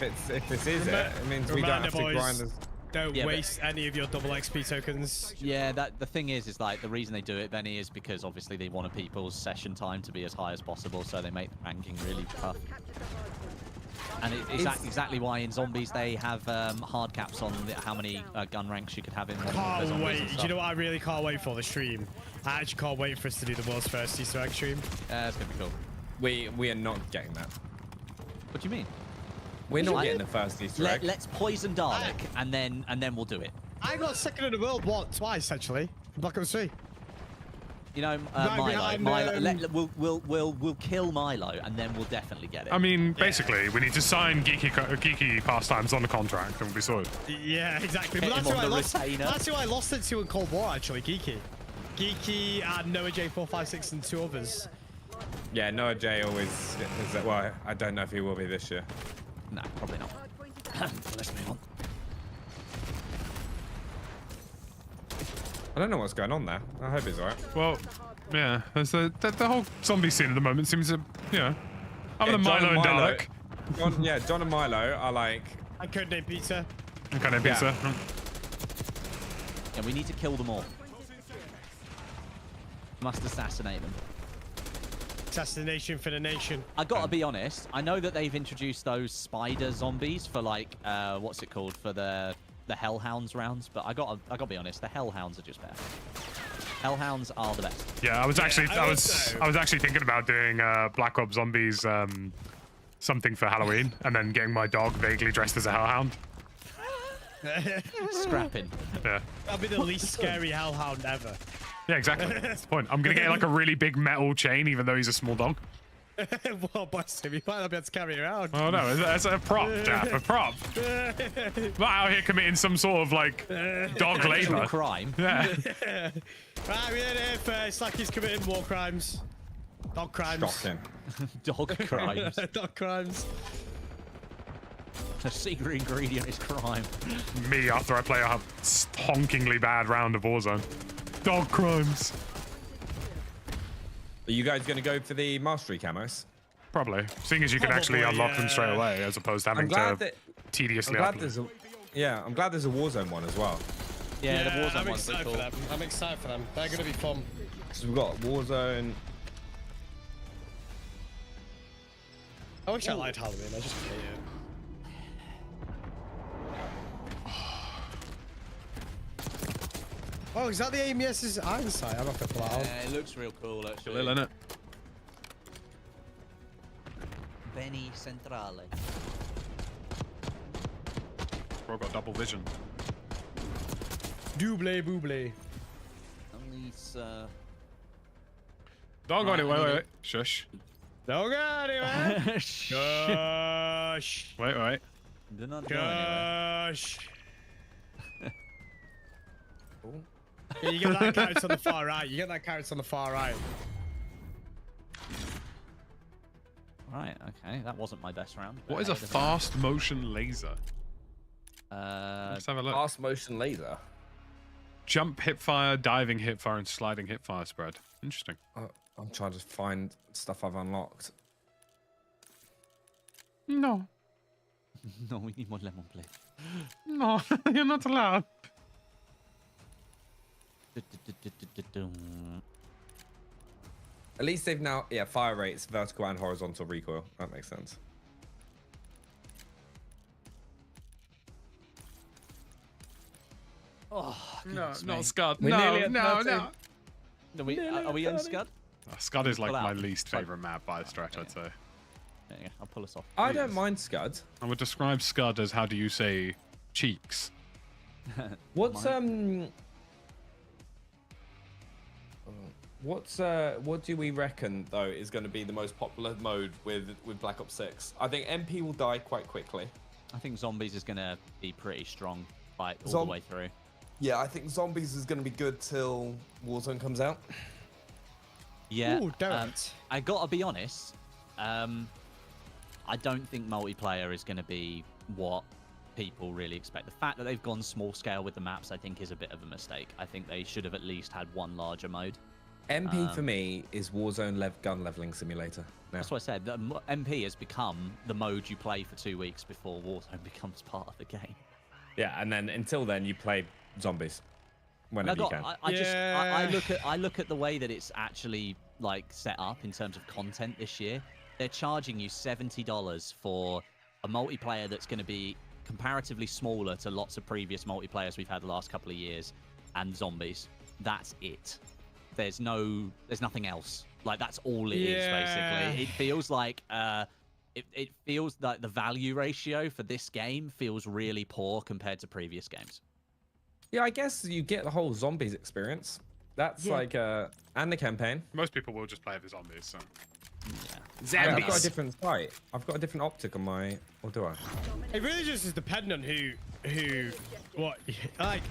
this is it. It means we don't have to grind as... Don't Yeah, but- waste any of your double XP tokens. Yeah, the thing is like the reason they do it, Benny, is because obviously they want people's session time to be as high as possible, so they make the ranking really tough. And exactly why in zombies they have hard caps on how many gun ranks you could have in. Modern Warfare Can't Zombies wait. and Do you stuff. know what I really can't wait for? The stream. I actually can't wait for us to do the world's first Easter egg stream. It's gonna be cool. We are not getting that. What do you mean? We're not I- getting the first Easter egg. Let's poison Dalek, and then we'll do it. I got second in the world twice actually. Black Ops 3. You know, Right Milo. behind, We'll kill Milo, and then we'll definitely get it. I mean, basically, we need to sign geeky pastimes on the contract, and we'll be sorted. Yeah, exactly. But Hit that's him who, on I the lost, retainer. that's who I lost it to in Cold War, actually. Geeky and Noah J456 and 2 others. Yeah, Noah J always is that. Well, I don't know if he will be this year. No, probably not. Let's move on. I don't know what's going on there. I hope he's alright. Well, yeah, there's the whole zombie scene at the moment seems to, other than Milo and Dalek. John and Milo are like. And Codename Pizza. Okay, no pizza. Yeah, we need to kill them all. Must assassinate them. Assassination for the nation. I gotta be honest. I know that they've introduced those spider zombies for like, what's it called, for the Hellhounds rounds. But I gotta be honest. The Hellhounds are just better. Hellhounds are the best. Yeah, I was actually thinking about doing Black Ops Zombies something for Halloween, and then getting my dog vaguely dressed as a hellhound. Scrapping. Yeah. That'll be the least scary hellhound ever. Yeah, exactly. That's the point. I'm gonna get like a really big metal chain, even though he's a small dog. Well, bless him. You might not be able to carry it around. Oh no, it's a prop, Jaff, a prop. Not out here committing some sort of like dog labor. Crime. Yeah. Right, we did it first. Like he's committing war crimes. Dog crimes. Shocking. Dog crimes. Dog crimes. The secret ingredient is crime. Me after I play a honkingly bad round of Warzone. Dog crimes. Are you guys going to go for the mastery camos? Probably. Seeing as you can actually unlock them straight away, as opposed to having to tediously upload. I'm glad there's a Warzone one as well. Yeah, the Warzone I'm one's pretty excited cool. for them. I'm excited for them. They're going to be fun. So we've got Warzone. I wish I liked Halloween. I just hate it. Oh, is that the AMS's hindsight? I'm not gonna pull that out. It looks real cool, actually. Little, innit? Benny Centrale. Bro got double vision. Double booble. Lisa. Dog on it, wait. Shush. No got it, man. Gosh. Wait. Do not go anywhere. Gosh. Yeah, you get that carrot on the far right. Right, okay. That wasn't my best round. What is a fast motion laser? Uh, Let's have a look. Fast motion laser. Jump hipfire, diving hipfire, and sliding hipfire spread. Interesting. I'm trying to find stuff I've unlocked. No. no, we need more lemon, please. No, you're not allowed. At least they've now, fire rates, vertical and horizontal recoil. That makes sense. Oh, No, not Scud. We're nearly at No. 13. Are we on Scud? Scud is like Pull my out. least favorite map by a stretch, I'd say. There you go. I'll pull us off. I don't mind Scud. I would describe Scud as, how do you say, cheeks? What do we reckon though is going to be the most popular mode with Black Ops 6? I think MP will die quite quickly. I think zombies is going to be pretty strong fight all the way through. Yeah, I think zombies is going to be good till Warzone comes out. Yeah. Ooh, don't. I gotta be honest. I don't think multiplayer is going to be what people really expect. The fact that they've gone small scale with the maps, I think, is a bit of a mistake. I think they should have at least had one larger mode. MP for me is Warzone gun leveling simulator. Now. That's what I said. The MP has become the mode you play for 2 weeks before Warzone becomes part of the game. Yeah, and then until then you play zombies whenever you can. I look at the way that it's actually like set up in terms of content this year. They're charging you $70 for a multiplayer that's going to be comparatively smaller to lots of previous multiplayers we've had the last couple of years, and zombies. That's it. There's nothing else. Like, that's all it is, basically. It feels like it feels like the value ratio for this game feels really poor compared to previous games. Yeah, I guess you get the whole zombies experience. That's like and the campaign. Most people will just play the zombies. So. Yeah. I've got a different sight. I've got a different optic on my. Or do I? It really just is dependent on what. Like,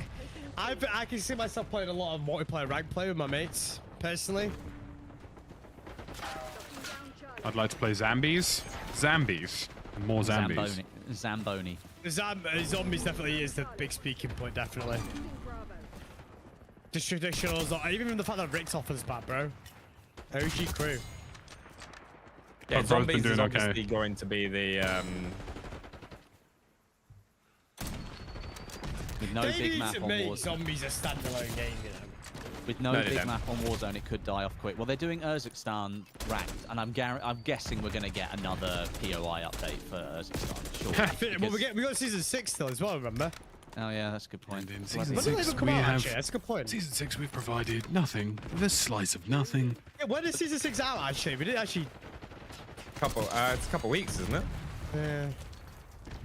I can see myself playing a lot of multiplayer rank play with my mates, personally. I'd like to play Zambies. Zambies. More Zambies. Zamboni. Zombies definitely is the big speaking point, definitely. Just traditional, even from the fact that Rick's offers back, bro. OG crew. Yeah, Bro's zombies been doing is obviously okay. going to be the. With no They big need map to on make Warzone. zombies a standalone game, you know. With no No, they big don't. map on Warzone, it could die off quick. Well, they're doing Urzikstan ranked, and I'm guessing we're going to get another POI update for Urzikstan. Sure. Well, we got season 6 still as well, remember? Oh yeah, that's a good point. And in Bloody- season When did they 6, even come we out, have. actually? That's a good point. Season 6, we've provided nothing. The slice of nothing. Yeah, when is season 6 out, actually? We didn't actually... It's a couple weeks, isn't it? Yeah.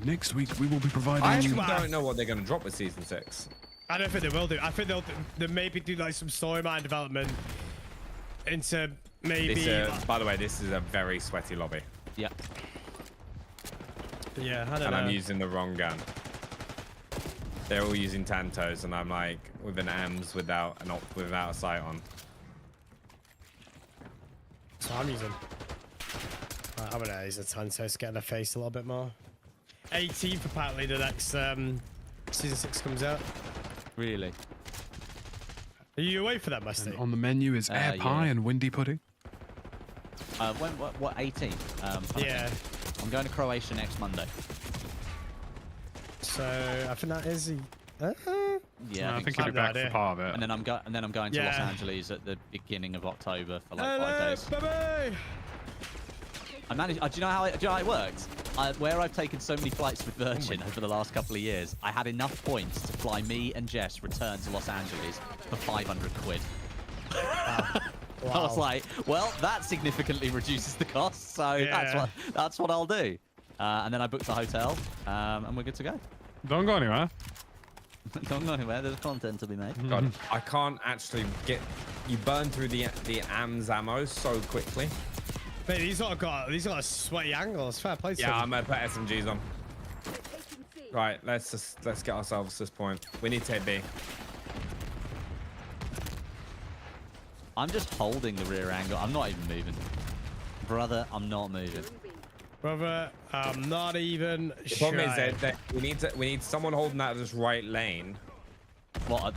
Next week, we will be providing. I actually don't know what they're going to drop with season 6. I don't think they will do. I think they'll maybe do like some storyline development into maybe... This, by the way, this is a very sweaty lobby, Yep. yeah, I don't and know. I'm using the wrong gun. They're all using Tantos, and I'm like with an AMS without a sight on. So I'm using... Right, I'm gonna use a Tantos to get in the face a little bit more. 18th apparently the next season 6 comes out. Really? Are you away for that, Musty? And on the menu is air pie yeah. and windy pudding. What 18? Yeah. I'm going to Croatia next Monday. So I think that is... Yeah, I think so. you'll be back for part of it. And then I'm going to Los Yeah. Angeles at the beginning of October for like 5 days. Baby! I managed. Do you know how it worked? Where I've taken so many flights with Virgin over the last couple of years, I had enough points to fly me and Jess return to Los Angeles for 500 quid. Wow. I was like, well, that significantly reduces the cost, so that's what I'll do. And then I booked a hotel, and we're good to go. Don't go anywhere. Don't go anywhere. There's content to be made. God, I can't actually get. You burn through the AMS ammo so quickly. Mate, these lot got a sweaty angle. It's fair play to Yeah, them. I'm gonna put SMGs on. Right, let's get ourselves to this point. We need to hit B. I'm just holding the rear angle. I'm not even moving. Brother, I'm not moving. Brother, I'm not even The problem is shy. that we need someone holding that this right lane. What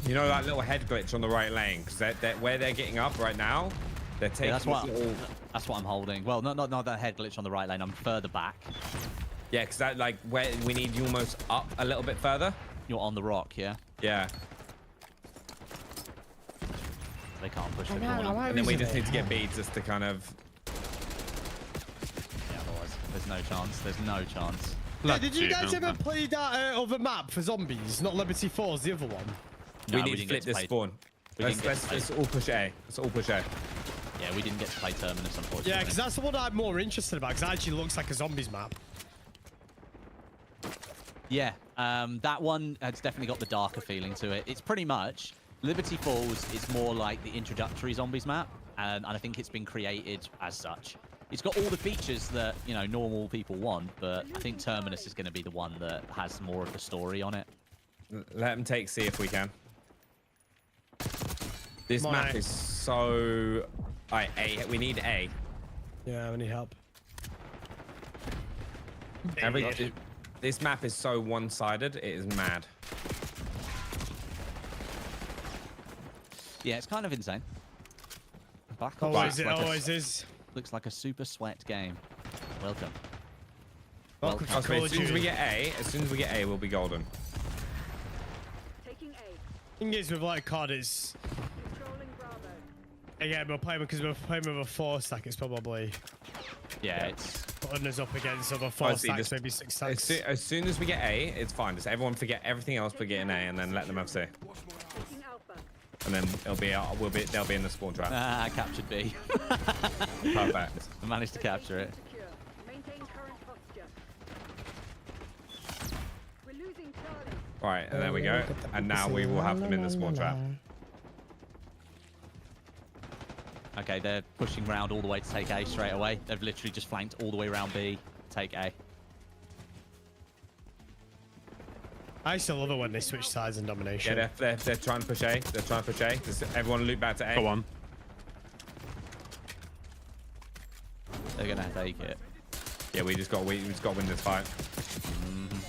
You know that little head glitch on the right lane, because where they're getting up right now, they're taking yeah, that's this what I'm holding. Well, not that head glitch on the right lane. I'm further back. Yeah, because that like where we need you almost up a little bit further. You're on the rock, yeah? Yeah. They can't push the am corner. I And then we losing just it? need to get B just to kind of. Yeah, otherwise, there's no chance. There's no chance. Yeah, did you guys ever play that other map for zombies? Not Liberty 4's the other one. No, we need to didn't flip get this play- spawn. we didn't get to play- Let's all push A. Let's all push A. Yeah, we didn't get to play Terminus, unfortunately. Yeah, because that's the one I'm more interested about, because it actually looks like a zombies map. Yeah, that one has definitely got the darker feeling to it. It's pretty much Liberty Falls is more like the introductory zombies map, and I think it's been created as such. It's got all the features that normal people want, but I think Terminus is going to be the one that has more of the story on it. Let them take C if we can. This Come on, map A. is so. Alright, A. We need A. Yeah, we need help. This map is so one-sided. It is mad. Yeah, it's kind of insane. Black Ops Always, looks like a- always is. looks like a super sweat game. Welcome. Welcome to Okay, Call as of soon as we Duty. get A, we'll be golden. Taking A. Thing is with like COD is Controlling Bravo. again we're playing with a 4 stack. It's probably Yeah, it's putting us up against other 4 Honestly, stacks, just- maybe 6 stacks. As soon as we get A, it's fine. Just everyone forget everything else but getting A, and then let them have C. Taking Alpha. And then they'll be in the spawn trap. I captured B. Perfect. I managed to capture it. Secure. Right, and there we go. And now we will have them in the small trap. Okay, they're pushing round all the way to take A straight away. They've literally just flanked all the way around B, take A. I still love it when they switch sides in domination. Yeah, they're trying to push A. They're trying to push A. Does everyone loop back to A? Go on. They're gonna take it. Yeah, we just got to win this fight.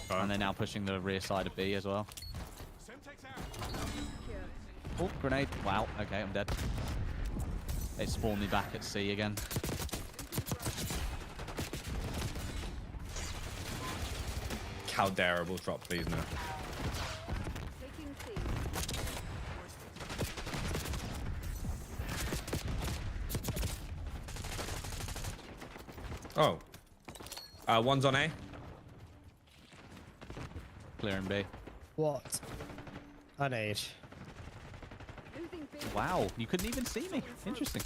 And they're now pushing the rear side of B as well. Oh, grenade. Wow, okay, I'm dead. They spawned me back at C again. Caldera will drop, please, no. Taking C. Oh. One's on A. Clearing B. What? I need. Losing B. Wow, you couldn't even see me. Interesting.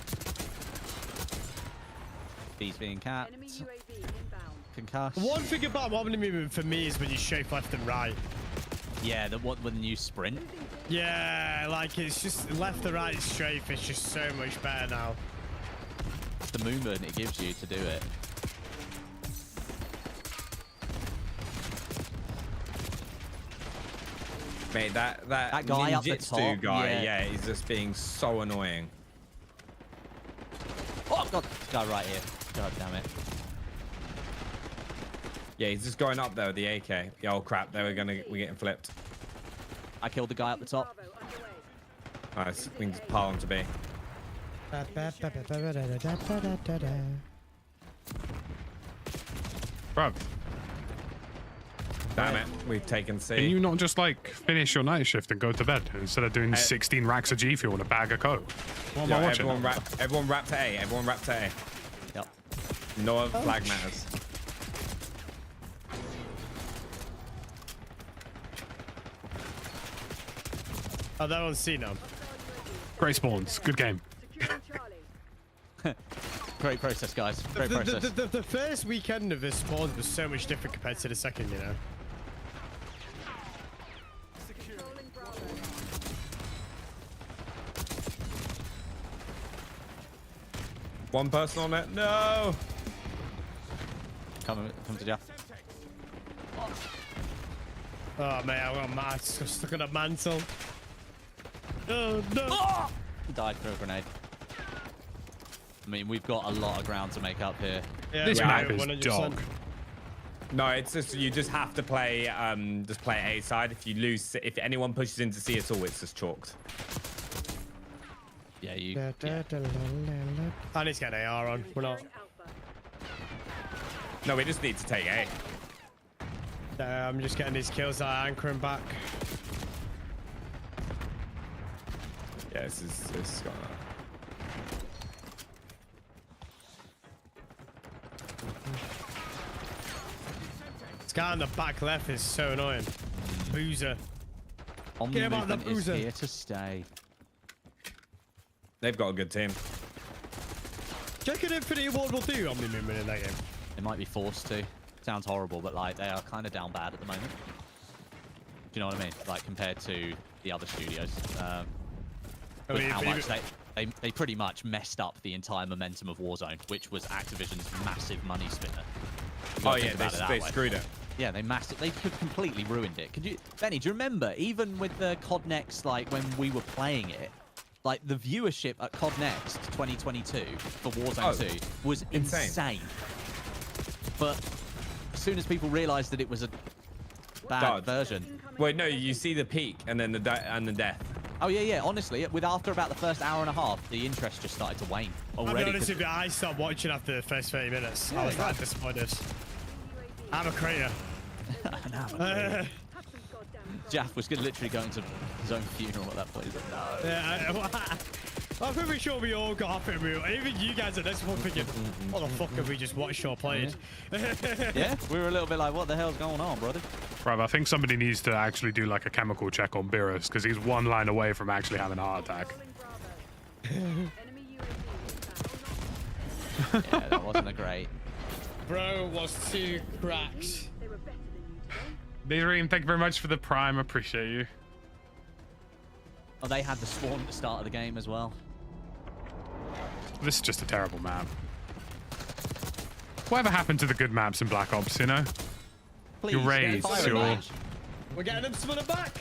B's being capped. Enemy UAV inbound. Concussed. One thing about wobbly movement for me is when you shape left and right. Yeah, when you sprint. Yeah, like it's just left to right strafe. It's just so much better now. The movement it gives you to do it. Mate, that guy up the ninjutsu top, guy, yeah. he's just being so annoying. Oh, I've got this guy right here. God damn it. Yeah, he's just going up there with the AK. Yeah, oh crap, we're getting flipped. I killed the guy up the top. Bravo underway. Nice, we can just pile on to B. Bruv, Damn it, we've taken C. can you not just like finish your night shift and go to bed instead of doing 16 racks of G Fuel and a bag of coke? What am I watching? Everyone wrap to A. Everyone wrap to A. Yep. No other flag matters. Oh, that one's C now. Great spawns. Good game. Securing Charlie. Great process, guys. Great process. The first weekend of this spawn was so much different compared to the second, you know. Controlling Bravo. One person on it. No. Come to Jeff. Oh, mate, I got mad. Stuck on a mantle. Oh, no. Died for a grenade. I mean, we've got a lot of ground to make up here. Yeah, This yeah, map is 100%. dog. No, it's just you just have to play just play A side. If you lose, if anyone pushes into C at all, it's just chalked. Yeah, you. Yeah. I need to get an AR on. We're not. Securing Alpha. No, we just need to take A. I'm just getting these kills that are anchoring back. Yeah, this is gonna. This guy on the back left is so annoying. Boozer. Omni Get him out the movement is boozer. here to stay. They've got a good team. Do you reckon Infinity Ward will do Omni movement in that game? They might be forced to. Sounds horrible, but like they are kind of down bad at the moment. Do you know what I mean? Like compared to the other studios. With how much they pretty much messed up the entire momentum of Warzone, which was Activision's massive money spinner. Oh yeah, they screwed it. Yeah, they completely ruined it. Could you, Benny? Do you remember even with the COD Next, like when we were playing it, like the viewership at COD Next 2022 for Warzone 2 was insane. But as soon as people realised that it was a bad version. Wait, no, you see the peak and then the death. Oh yeah. Honestly, after about the first hour and a half, the interest just started to wane already. I'll be honest with you, I stopped watching after the first 30 minutes. I was that disappointed. I'm a crater. Jaff was literally going to his own funeral at that point. He's like, no. Yeah, I'm pretty sure we all got off it real. Even you guys at this point thinking, what the fuck have we just watched or played? Yeah, we were a little bit like, what the hell's going on, brother? Right, I think somebody needs to actually do like a chemical check on Beerus because he's one line away from actually having a heart attack. Enemy UAV inbound. Yeah, that wasn't a great. Bro was 2 cracks. They were better than you today. Dream, thank you very much for the prime. Appreciate you. Oh, they had the spawn at the start of the game as well. This is just a terrible map. Whatever happened to the good maps in Black Ops, you know? Please, Your get raids, firing your... range. We're getting them some of them back.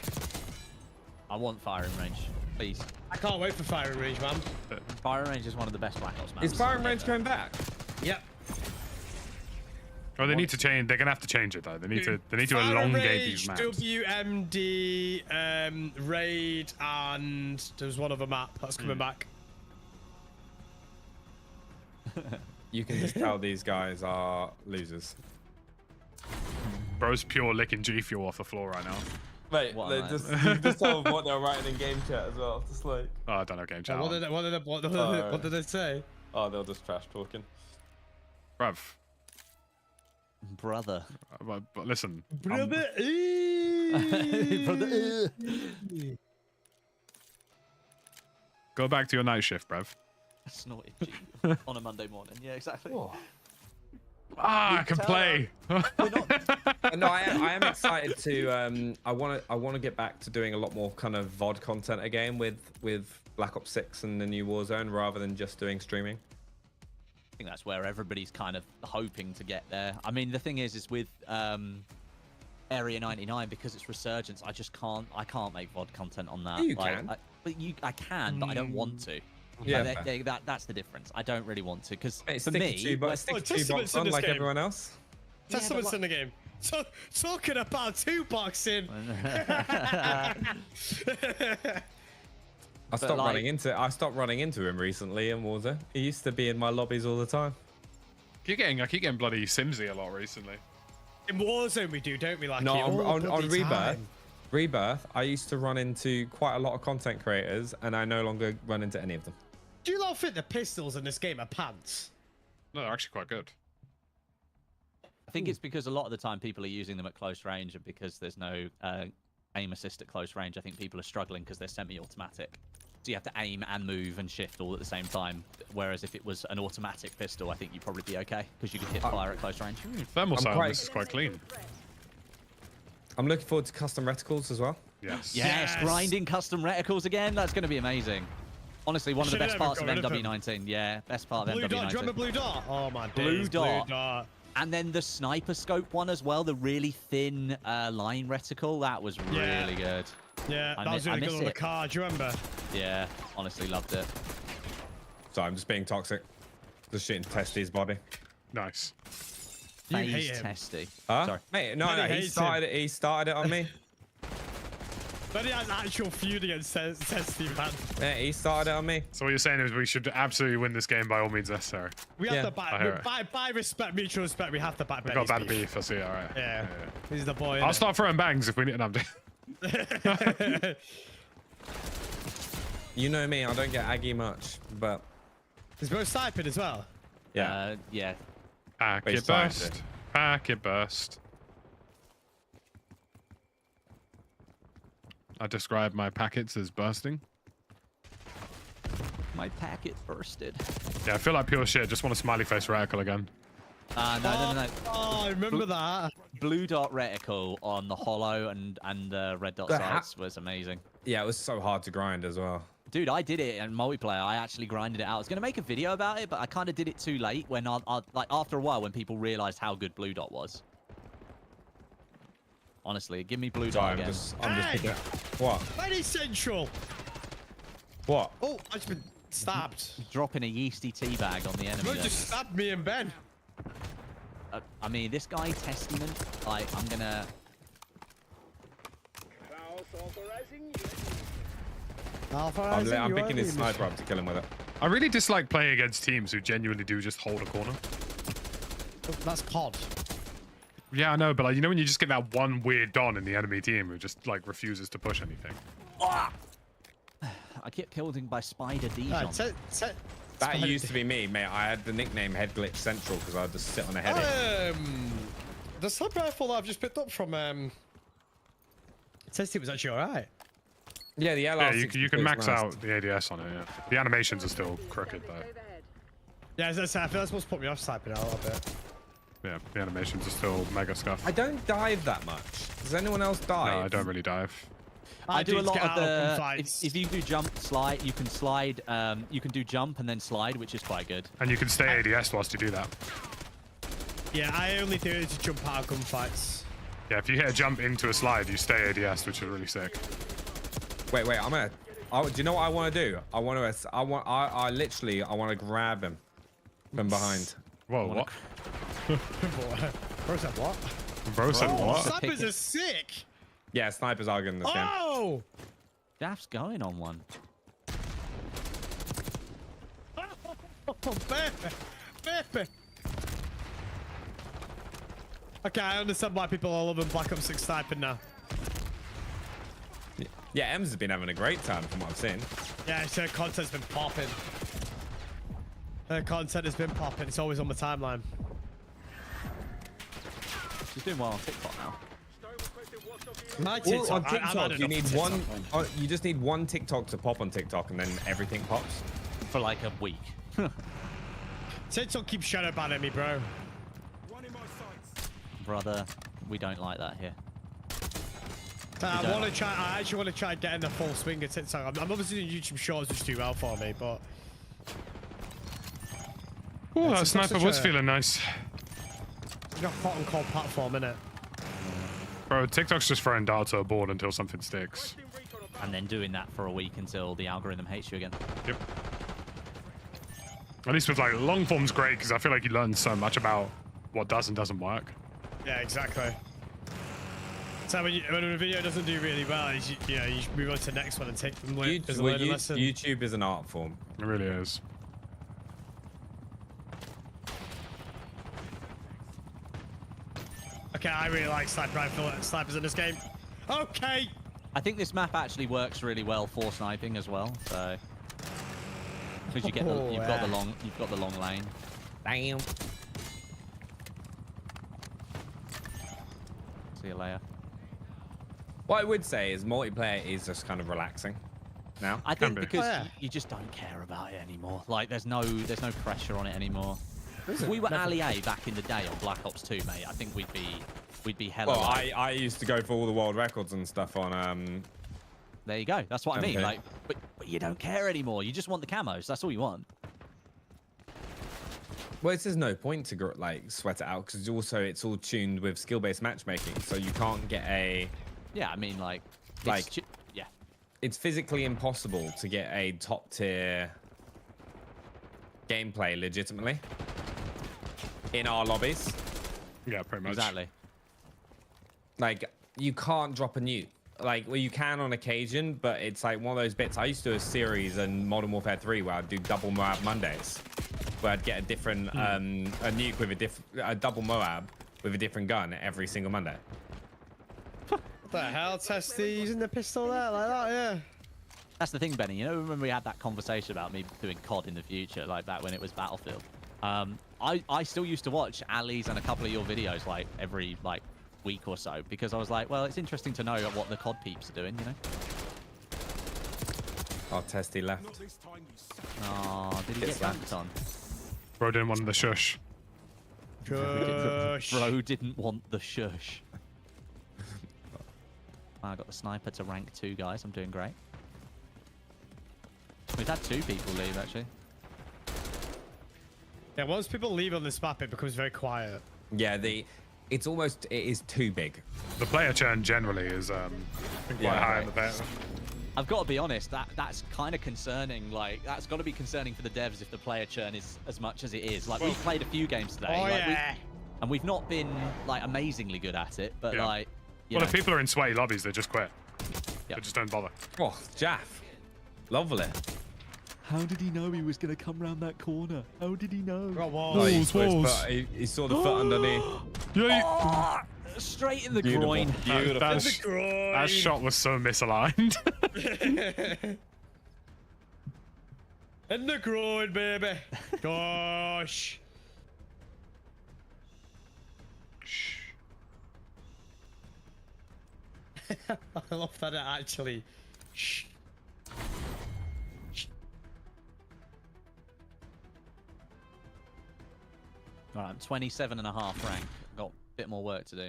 I want firing range, please. I can't wait for firing range, man. Firing range is one of the best Black Ops maps. Is firing range going back? Yep. Oh, they need to change. They're gonna have to change it though. They need to Firing elongate range, these maps. WMD, raid, and there's one other map that's coming back. You can just tell these guys are losers. Bro's pure licking G Fuel off the floor right now. Mate, What they am I? just tell them what they're writing in game chat as well. Just like, Oh, I don't know game chat. What did they say? oh, they're just trash talking. Bruv. Brother. But listen. Brother. Brother. Go back to your night shift, bruv. Snorted G on a Monday morning. Yeah, exactly. Ah, I can play. No, I am excited to. I want to get back to doing a lot more kind of VOD content again with Black Ops 6 and the new Warzone, rather than just doing streaming. I think that's where everybody's kind of hoping to get there. I mean, the thing is with Area 99, because it's Resurgence, I can't make VOD content on that. Yeah, you can. I can, but I don't want to. Yeah, that's the difference. I don't really want to, because for stick me, to two box on like everyone else. Testament's in the game. So, talking about two boxing. I stopped running into him recently in Warzone. He used to be in my lobbies all the time. I keep getting bloody Simsy a lot recently. In Warzone we do, don't we? Like No, on bloody Rebirth. time. Rebirth, I used to run into quite a lot of content creators, and I no longer run into any of them. Do you not think the pistols in this game are pants? No, they're actually quite good. I think it's because a lot of the time people are using them at close range, and because there's no aim assist at close range, I think people are struggling because they're semi-automatic. So you have to aim and move and shift all at the same time. Whereas if it was an automatic pistol, I think you'd probably be okay because you could hit fire at close range. Thermal sound, this is quite clean. I'm looking forward to custom reticles as well. Yes, grinding custom reticles again. That's going to be amazing. Honestly, one of the best parts of MW19. Yeah, best part of MW19. Dot, do you remember Blue Dot? Oh my Blue days, Dot. Blue Dot. And then the sniper scope one as well, the really thin line reticle. That was really good. Yeah, that was really good on the car. Do you remember? Yeah, honestly loved it. Sorry, I'm just being toxic. Just shooting Testy's body. Nice. You hate Phase him. testy. Huh? Sorry. Mate, no, Bloody he hates started it. He started it on me. But he has actual feud against Testy, man. Yeah, he started it on me. So what you're saying is we should absolutely win this game by all means necessary. We have Yeah. to by respect, mutual respect, we have to back We got bad beef. I see. All right. Yeah. He's the boy. I'll innit? start throwing bangs if we need. No, I'm doing- You know me, I don't get aggy much, but He's both sniping as well. yeah. Yeah. Packet He's fine, burst. Packet burst. I describe my packets as bursting. My packet bursted. Yeah, I feel like pure shit. Just want a smiley face reticle again. No. Oh, I remember that. Blue dot reticle on the hollow and the red dot sights was amazing. Yeah, it was so hard to grind as well. Dude, I did it in multiplayer. I actually grinded it out. I was going to make a video about it, but I kind of did it too late when like after a while when people realized how good blue dot was. Honestly, give me blue dot Sorry, again. I'm just picking up. What? Very central. What? Oh, I just been stabbed. Dropping a yeasty tea bag on the enemy. Someone there. just stabbed me and Ben. I mean, this guy Testament, like, I'm gonna. I'm picking his sniper up to kill him with it. I really dislike playing against teams who genuinely do just hold a corner. That's COD. Yeah, I know, but like, you know when you just get that one weird don in the enemy team who just like refuses to push anything. I get killed by Spider Dijon. That used to be me, mate. I had the nickname Head Glitch Central because I'd just sit on a head. The sniper rifle that I've just picked up from Testy was actually alright. Yeah, the LR. Yeah, you can max out the ADS on it. Yeah, the animations are still crooked though. Yeah, as I said, I feel that's what's put me off sniping out a little bit. yeah, the animations are still mega scuff. I don't dive that much. Does anyone else dive? No, I don't really dive. I do a lot of the. Gunfights. If you do jump, slide, you can slide. You can do jump and then slide, which is quite good. And you can stay ADS whilst you do that. Yeah, I only do it to jump out of gunfights. Yeah, if you hit a jump into a slide, you stay ADS, which is really sick. Wait, I'm gonna. Do you know what I want to do? I want to. I literally. I want to grab him from behind. Whoa, what? Bro said what? Bro said what? Snipers are sick. Yeah, snipers are good in this game. Oh! Daft's going on one. Oh, baby. Okay, I understand why people are loving Black Ops 6 sniping now. Yeah, Ems has been having a great time from what I've seen. Yeah, so content's been popping. Her content has been popping. It's always on the timeline. She's doing well on TikTok now. My Or TikTok, on I've TikTok, had you enough need TikTok. one. You just need one TikTok to pop on TikTok, and then everything pops. For like a week. TikTok keeps shadow banning me, bro. One in my sights. Brother, we don't like that here. I actually want to try getting the full swing of TikTok. I'm obviously doing YouTube Shorts, which do well for me, but... Oh, that It's sniper such was a- feeling nice. It's got a hot and cold platform, innit? Bro, TikTok's just throwing data aboard until something sticks. And then doing that for a week until the algorithm hates you again. Yep. At least with like long form's great because I feel like you learn so much about what does and doesn't work. Yeah, exactly. So when a video doesn't do really well, you move on to the next one and take them as a learning lesson. YouTube is an art form. It really is. Okay, I really like sniper rifle snipers in this game. Okay. I think this map actually works really well for sniping as well. So because you've got the long lane. Damn. See you later. What I would say is multiplayer is just kind of relaxing now. I think be. because Oh, yeah. you just don't care about it anymore. Like there's no pressure on it anymore. If we were Ali A back in the day on Black Ops 2, mate, I think we'd be hella. Well, like, I used to go for all the world records and stuff on there you go. That's what I mean. Okay. Like, but you don't care anymore. You just want the camos. That's all you want. Well, there's no point to like sweat it out because also it's all tuned with skill-based matchmaking, so you can't get a. Yeah, I mean, like, Like- yeah. It's physically impossible to get a top-tier gameplay legitimately in our lobbies. Yeah, pretty much. Exactly. Like, you can't drop a nuke. Like, well, you can on occasion, but it's like one of those bits. I used to do a series in Modern Warfare 3 where I'd do double Moab Mondays, where I'd get a different a nuke with a double Moab with a different gun every single Monday. What the hell? Testy using the pistol there like that, yeah. That's the thing, Benny. You know, when we had that conversation about me doing COD in the future, like back when it was Battlefield, I still used to watch Ali's and a couple of your videos like every week or so because I was like, well, it's interesting to know what the COD peeps are doing, you know? Oh, Testy left. Not this time, you sack. Oh, did he Gets get ganked on? Bro didn't want the shush. Gosh. Bro didn't want the shush. I got the sniper to rank 2, guys. I'm doing great. We've had 2 people leave, actually. Yeah, once people leave on this map, it becomes very quiet. Yeah, it is too big. The player churn generally is quite Yeah, high right. in the player. I've got to be honest, that's kind of concerning. Like, that's got to be concerning for the devs if the player churn is as much as it is. Like, we've played a few games today. Oh, like, yeah. and we've not been, like, amazingly good at it. But, Yeah. like, you Well, know, if people are in sweaty lobbies, they just quit. Yep. They just don't bother. Oh, Jaff. Lovely. how did he know he was going to come round that corner? How did he know? Oh, whoa. Oh, Walls. he saw the foot underneath. Yeah, Straight in the Beautiful. groin. Beautiful. that shot was so misaligned. In the groin, baby. Gosh. I love that it actually. Shh. All right, I'm 27 and a half rank. Got a bit more work to do.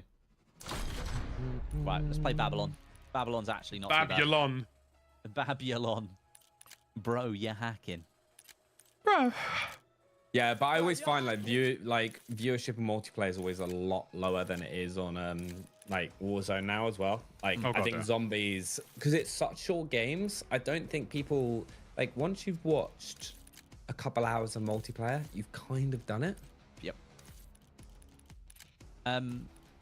Right, let's play Babylon. Babylon's actually not too bad. Babylon. Babylon. Bro, you're hacking. Bro. Yeah, but I always find like viewership and multiplayer is always a lot lower than it is on like Warzone now as well. Like I think zombies, because it's such short games, I don't think people like once you've watched a couple hours of multiplayer, you've kind of done it. Yep.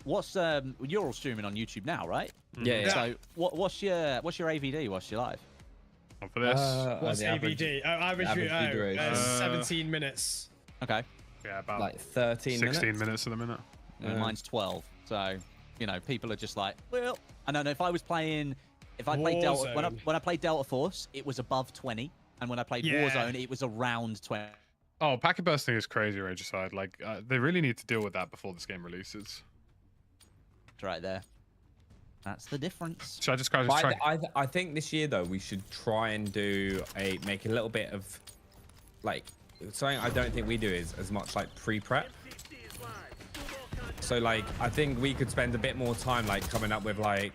What's you're all streaming on YouTube now, right? Yeah. So what's your AVD? What's your live? For this. What's the AVD? Average video is 17 minutes. Okay. Yeah, about Like 13 16 minutes at the minute. Mine's 12. So, you know, people are just like, well, I don't know. If I played Delta, when I played Delta Force, it was above 20, and when I played Warzone, it was around 20. Oh, packet bursting is crazy, Regicide. Like, they really need to deal with that before this game releases. It's right there. That's the difference. Should I just try? I think this year though we should try and make a little bit of like something I don't think we do is as much like pre-prep. So like I think we could spend a bit more time like coming up with like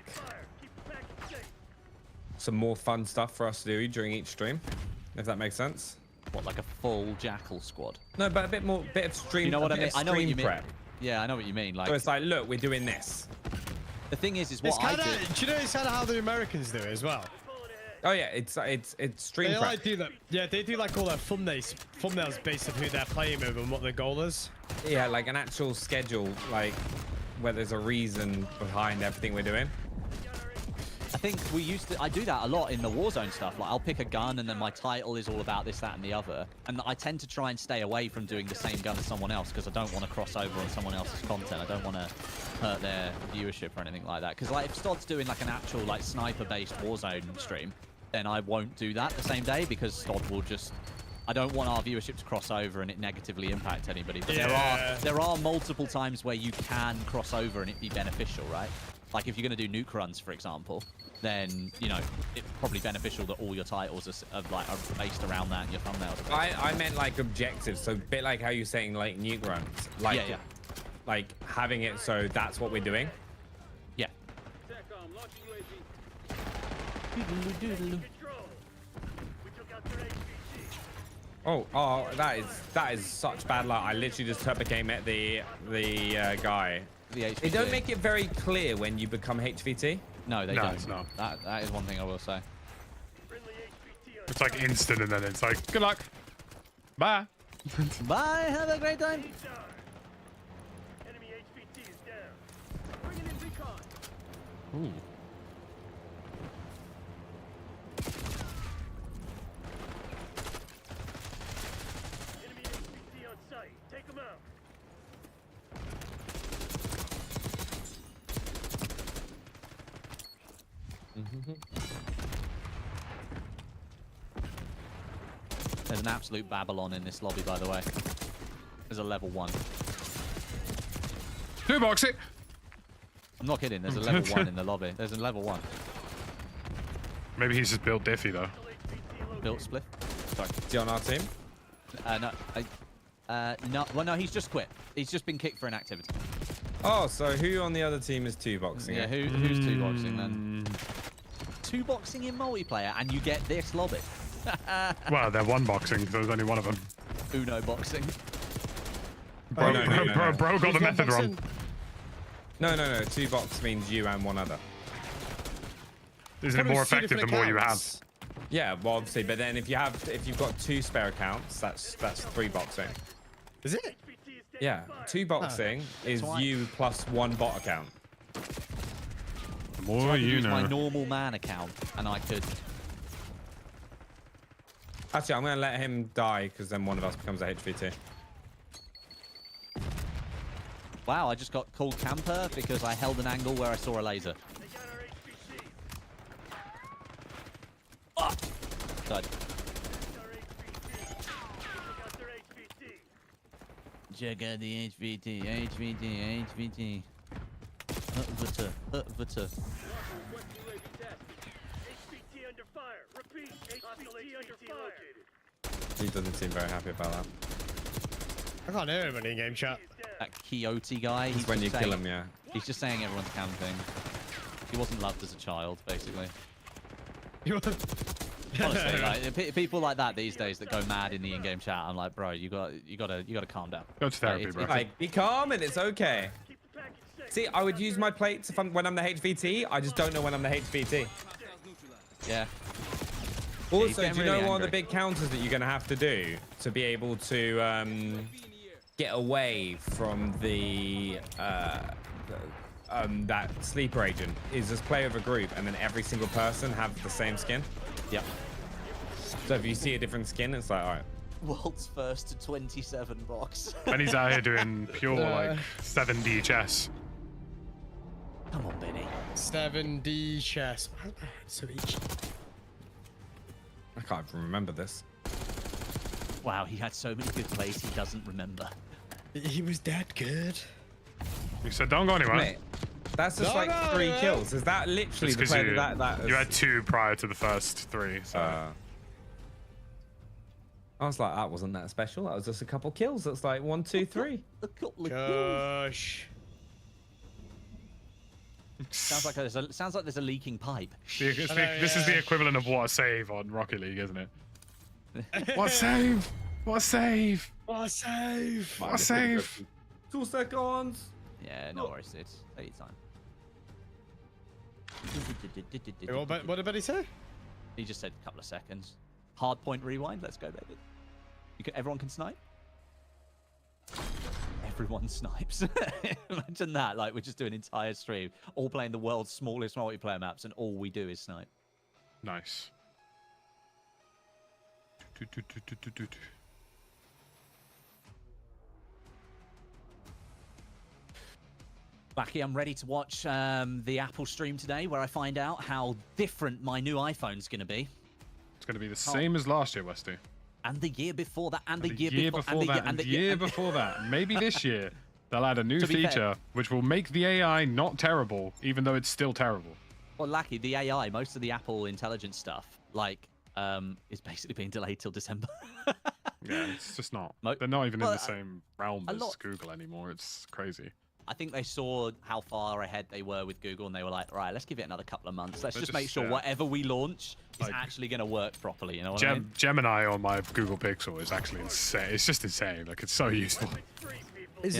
some more fun stuff for us to do during each stream, if that makes sense. What, like a full Jackal squad? No, but a bit of stream. You know what I mean? I know what you mean. Prep. Yeah, I know what you mean. Like, so it's like, look, we're doing this. The thing is what I do. Do you know it's kind of how the Americans do it as well? Oh yeah, it's stream They prep. like do that. Yeah, they do like all their thumbnails based on who they're playing with and what their goal is. Yeah, like an actual schedule, like where there's a reason behind everything we're doing. I think I do that a lot in the Warzone stuff. Like I'll pick a gun and then my title is all about this, that, and the other. And I tend to try and stay away from doing the same gun as someone else because I don't want to cross over on someone else's content. I don't want to hurt their viewership or anything like that. Because like if Stod's doing like an actual like sniper-based Warzone stream, then I won't do that the same day because Stod will just... I don't want our viewership to cross over and it negatively impact anybody. But there are multiple times where you can cross over and it be beneficial, right? Like if you're going to do nuke runs, for example, then, you know, it's probably beneficial that all your titles are based around that and your thumbnails. I meant like objectives, so a bit like how you're saying like nuke runs. Like, yeah. Like having it so that's what we're doing. Yeah. TACOM, launching UAV. Doodle-doo-doodle. Control. We took out their HVT. Oh, that is such bad luck. I literally just became at the guy. The HVT. They don't make it very clear when you become HVT. No, they No, don't. it's not. That is one thing I will say. Friendly HVT on It's like instant, and then it's like, good luck. Bye. Bye. Have a great time. radar. Enemy HVT is down. Bringing in recon. Ooh. Enemy HVT on site. Take them out. There's an absolute Babylon in this lobby, by the way. There's a level 1. Two box it. I'm not kidding. There's a level 1 in the lobby. There's a level 1. Maybe he's just built diffy though. Built split. Sorry. Is he on our team? No. Well, no. He's just quit. He's just been kicked for inactivity. Oh, so who on the other team is two boxing? Yeah. Who's two boxing then? Two boxing in multiplayer, and you get this lobby. Well, they're one boxing, so there's only one of them. Uno boxing. Bro, no. bro got the method wrong. No. Two box means you and one other. Isn't it more effective the more you have? Yeah, well, obviously, but then if you've got two spare accounts, that's three boxing. Is it? Yeah, two boxing is why- you plus one bot account. The more So I could you use my know. normal man account, and I could. Actually, I'm gonna let him die because then one of us becomes a HVT. Wow, I just got called camper because I held an angle where I saw a laser. They got our HVT. Ah! Died. Our HVT. We took out their HVT. Check out the HVT. Upvoter. Requesting UAV tasking. HVT under fire. Repeat. HVT under fire. He doesn't seem very happy about that. I can't hear him in game chat. That Quixote guy. It's when you kill him, yeah. He's just saying everyone's camping. He wasn't loved as a child, basically. Honestly, like people like that these days that go mad in the in-game chat. I'm like, bro, you gotta calm down. Go to therapy, Like, bro. Like, be calm and it's okay. See, I would use my plates when I'm the HVT. I just don't know when I'm the HVT. Yeah. Also, getting do you know really one of the angry. big counters that you're going to have to do to be able to get away from the that sleeper agent is just play with a group and then every single person have the same skin. Yep. So if you see a different skin, it's like, all right. World's first to 27 box. And he's out here doing pure like 7D chess. Come on, Benny. 7D chess. Why is my head so itchy? I can't even remember this. Wow, he had so many good plays he doesn't remember. He was that good. You said don't go anywhere. Mate, that's just No, like no, 3 no. kills. Is that literally It's the 'cause play you, that you had 2 prior to the first 3. So. I was like, that wasn't that special. That was just a couple kills. That's like 1, 2, 3. Gosh. Sounds like there's a leaking pipe. This is the equivalent of what a save on Rocket League, isn't it? What a save! What a save! What a save! What a save! 2 seconds. Yeah, no worries, dude. Take your time. What did Betty say? He just said a couple of seconds. Hard point rewind. Let's go, baby. Everyone can snipe. Everyone snipes. Imagine that. Like we're just doing an entire stream, all playing the world's smallest multiplayer maps, and all we do is snipe. Nice. Backy, I'm ready to watch the Apple stream today, where I find out how different my new iPhone's going to be. It's going to be the same as last year, Westy. And the year before that, and the year year before that, and the year before that. Maybe this year they'll add a new To be fair- feature which will make the AI not terrible, even though it's still terrible. Well, Lackey, the AI, most of the Apple intelligence stuff, like, is basically being delayed till December. Yeah, it's just not. Mo- They're not even in well, the same realm a as lot- Google anymore. It's crazy. I think they saw how far ahead they were with Google, and they were like, right, let's give it another couple of months. Let's just make sure whatever we launch is Like- actually going to work properly. You know what I mean? Gemini on my Google Pixel is actually insane. It's just insane. Like, it's so useful. Is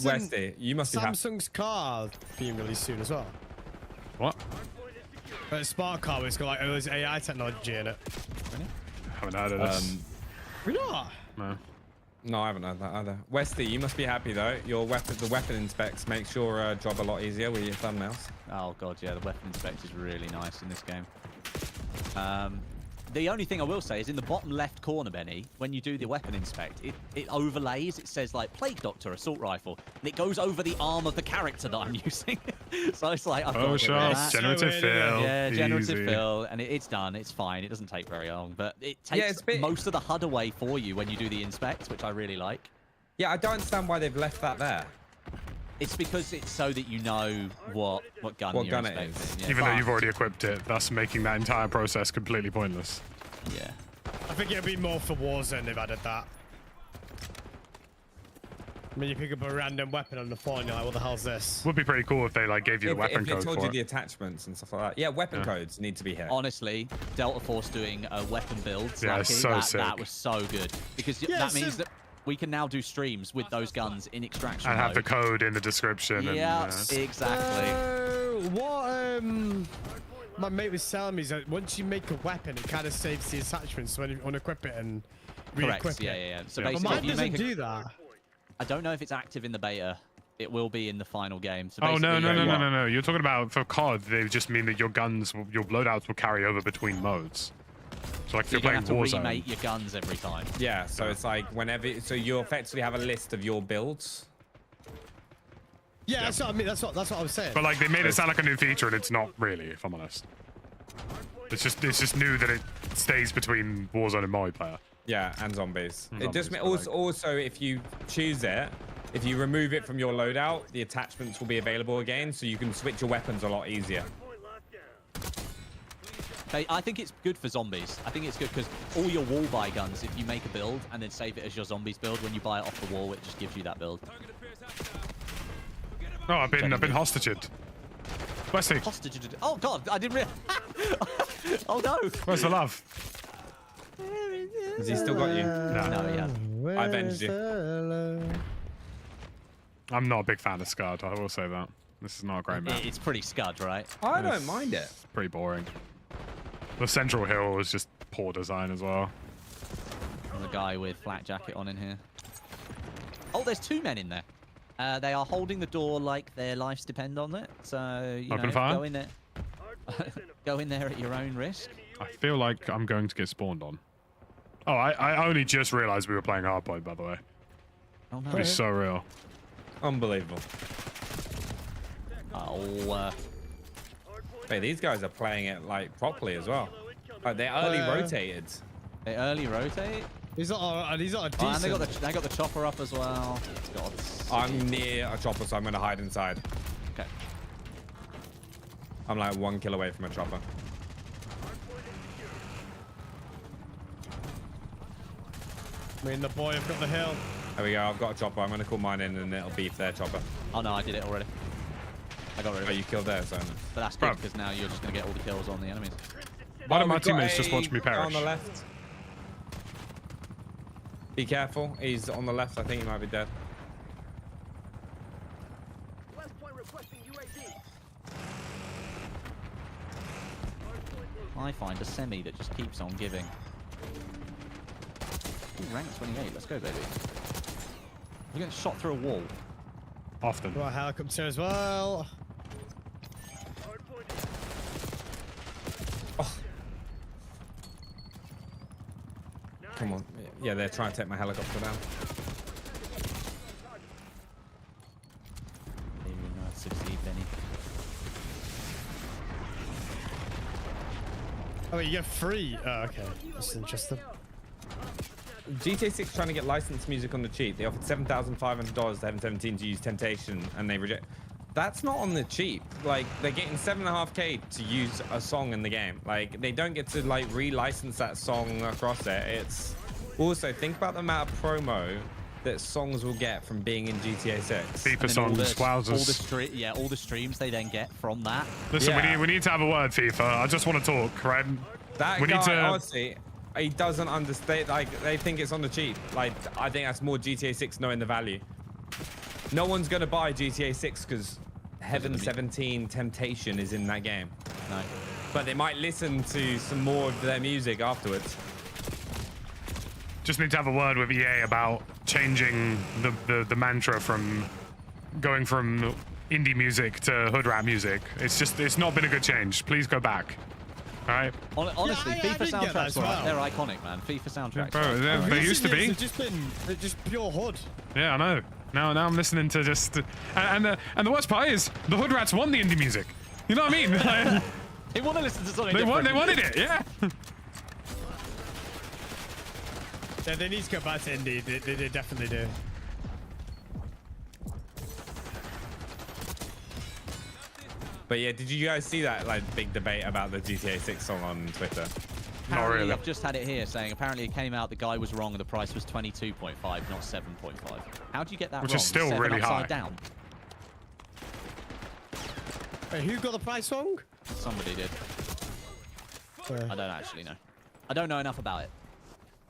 Westy, you must be happy. Samsung's car being released soon as well? What? A smart car, but it's got like all this AI technology in it. Haven't heard of this. We're not. No. No, I haven't heard that either. Westy, you must be happy though. Your weapon, the weapon inspects makes your job a lot easier with your thumbnails. Oh god, yeah, the weapon inspect is really nice in this game. The only thing I will say is in the bottom left corner, Benny, when you do the weapon inspect, it overlays, it says like Plague Doctor assault rifle, and it goes over the arm of the character that I'm using. So it's like, I've got Oh, to get rid of sure. that. Generative fill. Yeah, generative Easy. fill, and it's done. It's fine. It doesn't take very long, but it takes it's a bit- most of the HUD away for you when you do the inspect, which I really like. Yeah, I don't understand why they've left that there. It's because it's so that you know what gun What you're gun it inspecting. is. Yeah, Even though but- you've already equipped it, thus making that entire process completely pointless. Yeah. I think it'll be more for Warzone they've added that. When you pick up a random weapon on the floor and you're like, what the hell's this? Would be pretty cool if they like gave you the weapon if it code told for you it. the attachments and stuff like that. Yeah, weapon codes need to be here. Honestly, Delta Force doing a weapon build, Yeah, Lucky, so that sick. was so good. Because Yeah, that means so- that we can now do streams with those guns in extraction And have the mode. code in the description. Yeah, And, exactly. What my mate was telling me is that once you make a weapon, it kind of saves the attachments when you unequip it and re-equip Correct. it. Yeah. So Yeah. But basically, mine if you doesn't make do that. I don't know if it's active in the beta. It will be in the final game. So Oh, no, basically, no. You're talking about for COD, they just mean that your guns, your loadouts will carry over between modes. So like if You're you're gonna playing have to Warzone. remake your guns every time. Yeah, so it's like whenever, so you effectively have a list of your builds. Yeah, that's what I mean. That's what I was saying. But like they made it sound like a new feature and it's not really, if I'm honest. It's just new that it stays between Warzone and multiplayer. Yeah, and zombies. It just Zombies, but also if you choose it, if you remove it from your loadout, the attachments will be available again, so you can switch your weapons a lot easier. I think it's good for zombies. I think it's good because all your wall buy guns, if you make a build and then save it as your zombies build, when you buy it off the wall, it just gives you that build. Oh, I've been hostaged. Wesley, Hostage. Oh God, I didn't realize. Oh no. where's the love? Has he still got you? No, he hasn't. I avenged you. I'm not a big fan of SCAD, I will say that. This is not a great map. It's pretty scud, right? I don't mind it. Pretty boring. The central hill is just poor design as well. And the guy with flak jacket on in here. Oh, there's 2 men in there. They are holding the door like their lives depend on it. So, you Open know, fire? go in there. Go in there at your own risk. I feel like I'm going to get spawned on. Oh, I only just realized we were playing hardpoint, by the way. Oh no. It's so real. Unbelievable. Oh, Hey, these guys are playing it like properly as well. Like they early rotated. they early rotate. He's not a Oh, decent. and they got the chopper up as well. God. I'm near a chopper, so I'm gonna hide inside. Okay. I'm like 1 kill away from a chopper. Me and the boy have got the hill. There we go. I've got a chopper. I'm gonna call mine in, and it'll beef their chopper. Oh no, I did it already. I got rid of Oh, it. you killed theirs, so. But that's good Bruv. because now you're just gonna get all the kills on the enemies. Why don't my we've got teammates just watch me a guy perish? on the left. Be careful. He's on the left. I think he might be dead. West point requesting UAV. I find a semi that just keeps on giving. Ooh, rank 28. Let's go, baby. We're getting shot through a wall. Often. Got a helicopter as well. Come on. Yeah, they're trying to take my helicopter down. Maybe not succeed, Benny. Oh, wait, you get free. Oh, okay. That's interesting. GTA 6 trying to get licensed music on the cheap. They offered $7,500 to Heaven 17 to use Temptation, and they reject. That's not on the cheap. Like, they're getting $7.5K to use a song in the game. Like, they don't get to like relicense that song across it. It's also think about the amount of promo that songs will get from being in GTA 6. FIFA songs, wowzers. All the streams they then get from that. Listen, Yeah. we need to have a word, FIFA. I just want to talk, right? That We guy, need to- honestly, he doesn't understand. Like, they think it's on the cheap. Like, I think that's more GTA 6 knowing the value. No one's gonna buy GTA 6 because Heaven 17 Temptation is in that game. No. But they might listen to some more of their music afterwards. Just need to have a word with EA about changing the mantra from going from indie music to hood rap music. It's not been a good change. Please go back. All right. Honestly, I FIFA didn't get that as soundtracks, well. they're iconic, man. FIFA soundtracks. Bro, they used to be. They're just pure hood. Yeah, I know. Now I'm listening to just and the worst part is the hood rats want the indie music. You know what I mean? Like, They want to listen to something they different. wanted it. Yeah. Yeah, they need to go back to indie. They definitely do. But yeah, did you guys see that like big debate about the GTA 6 song on Twitter? Not Apparently, really. I've just had it here saying apparently it came out the guy was wrong and the price was 22.5, not 7.5. How do you get that Which wrong? is still 7 really upside high. down. Wait, who got the price wrong? Somebody did. I don't actually know. I don't know enough about it.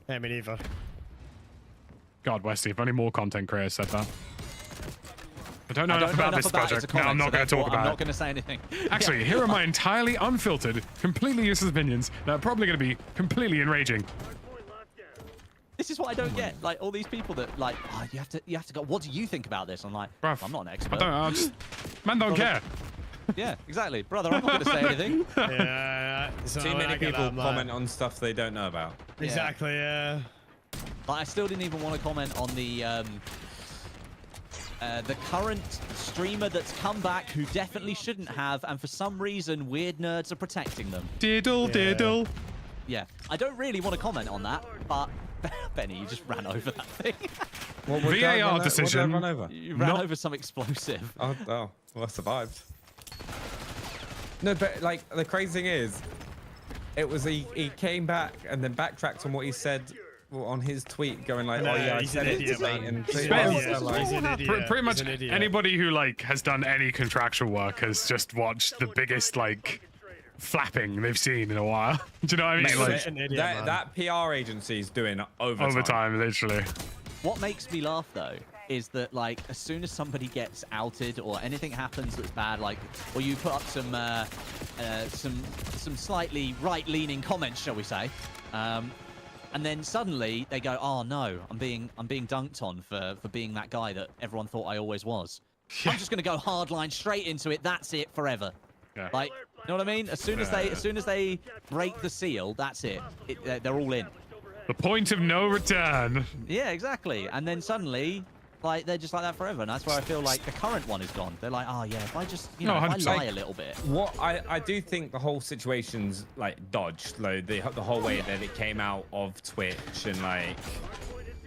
Yeah, me neither. God, Westy, if only more content creators said that. I don't know I enough don't know about enough this about it. project. It's a Now I'm comment, not so going to talk therefore I'm about not it. going to say anything. Actually, here are my entirely unfiltered, completely useless opinions that are probably going to be completely enraging. This is what I don't get. Like all these people that like, oh, you have to go. What do you think about this? I'm like, Bruv, I'm not an I expert. man don't care. Yeah, exactly, brother. I'm not going to say anything. Yeah. So Too I many get people that, man. comment on stuff they don't know about. Exactly. Yeah. But I still didn't even want to comment on the current streamer that's come back who definitely shouldn't have, and for some reason, weird nerds are protecting them. Diddle, diddle. Yeah, I don't really want to comment on that, but Benny, you just ran over that thing. What did I VAR run o- decision. What did I run over? You ran Not- over some explosive. Oh, well, I survived. No, but like the crazy thing is, It was he came back and then backtracked on what he said on his tweet, going like, No, "Oh yeah, I he's said an it idiot, today." man. And He's tweeted an it. idiot. So, like, He's an idiot. Pretty much He's an idiot. anybody who like has done any contractual work has just watched the biggest like flapping they've seen in a while. Do you know what I mean? mate, Like an idiot, man. that PR agency is doing overtime. overtime, literally. What makes me laugh though is that like as soon as somebody gets outed or anything happens that's bad, like or you put up some slightly right-leaning comments, shall we say, and then suddenly they go, "Oh no, I'm being dunked on for being that guy that everyone thought I always was. I'm just gonna go hardline straight into it. That's it forever." Yeah. Like, you know what I mean? As soon as they break the seal, that's it. They're all in. The point of no return. Yeah, exactly. And then suddenly, like, they're just like that forever. And that's where I feel like the current one is gone. They're like, oh yeah, if I just, you know, if I 100%. lie a little bit. What I do think the whole situation's like dodged, like the whole way that it came out of Twitch and like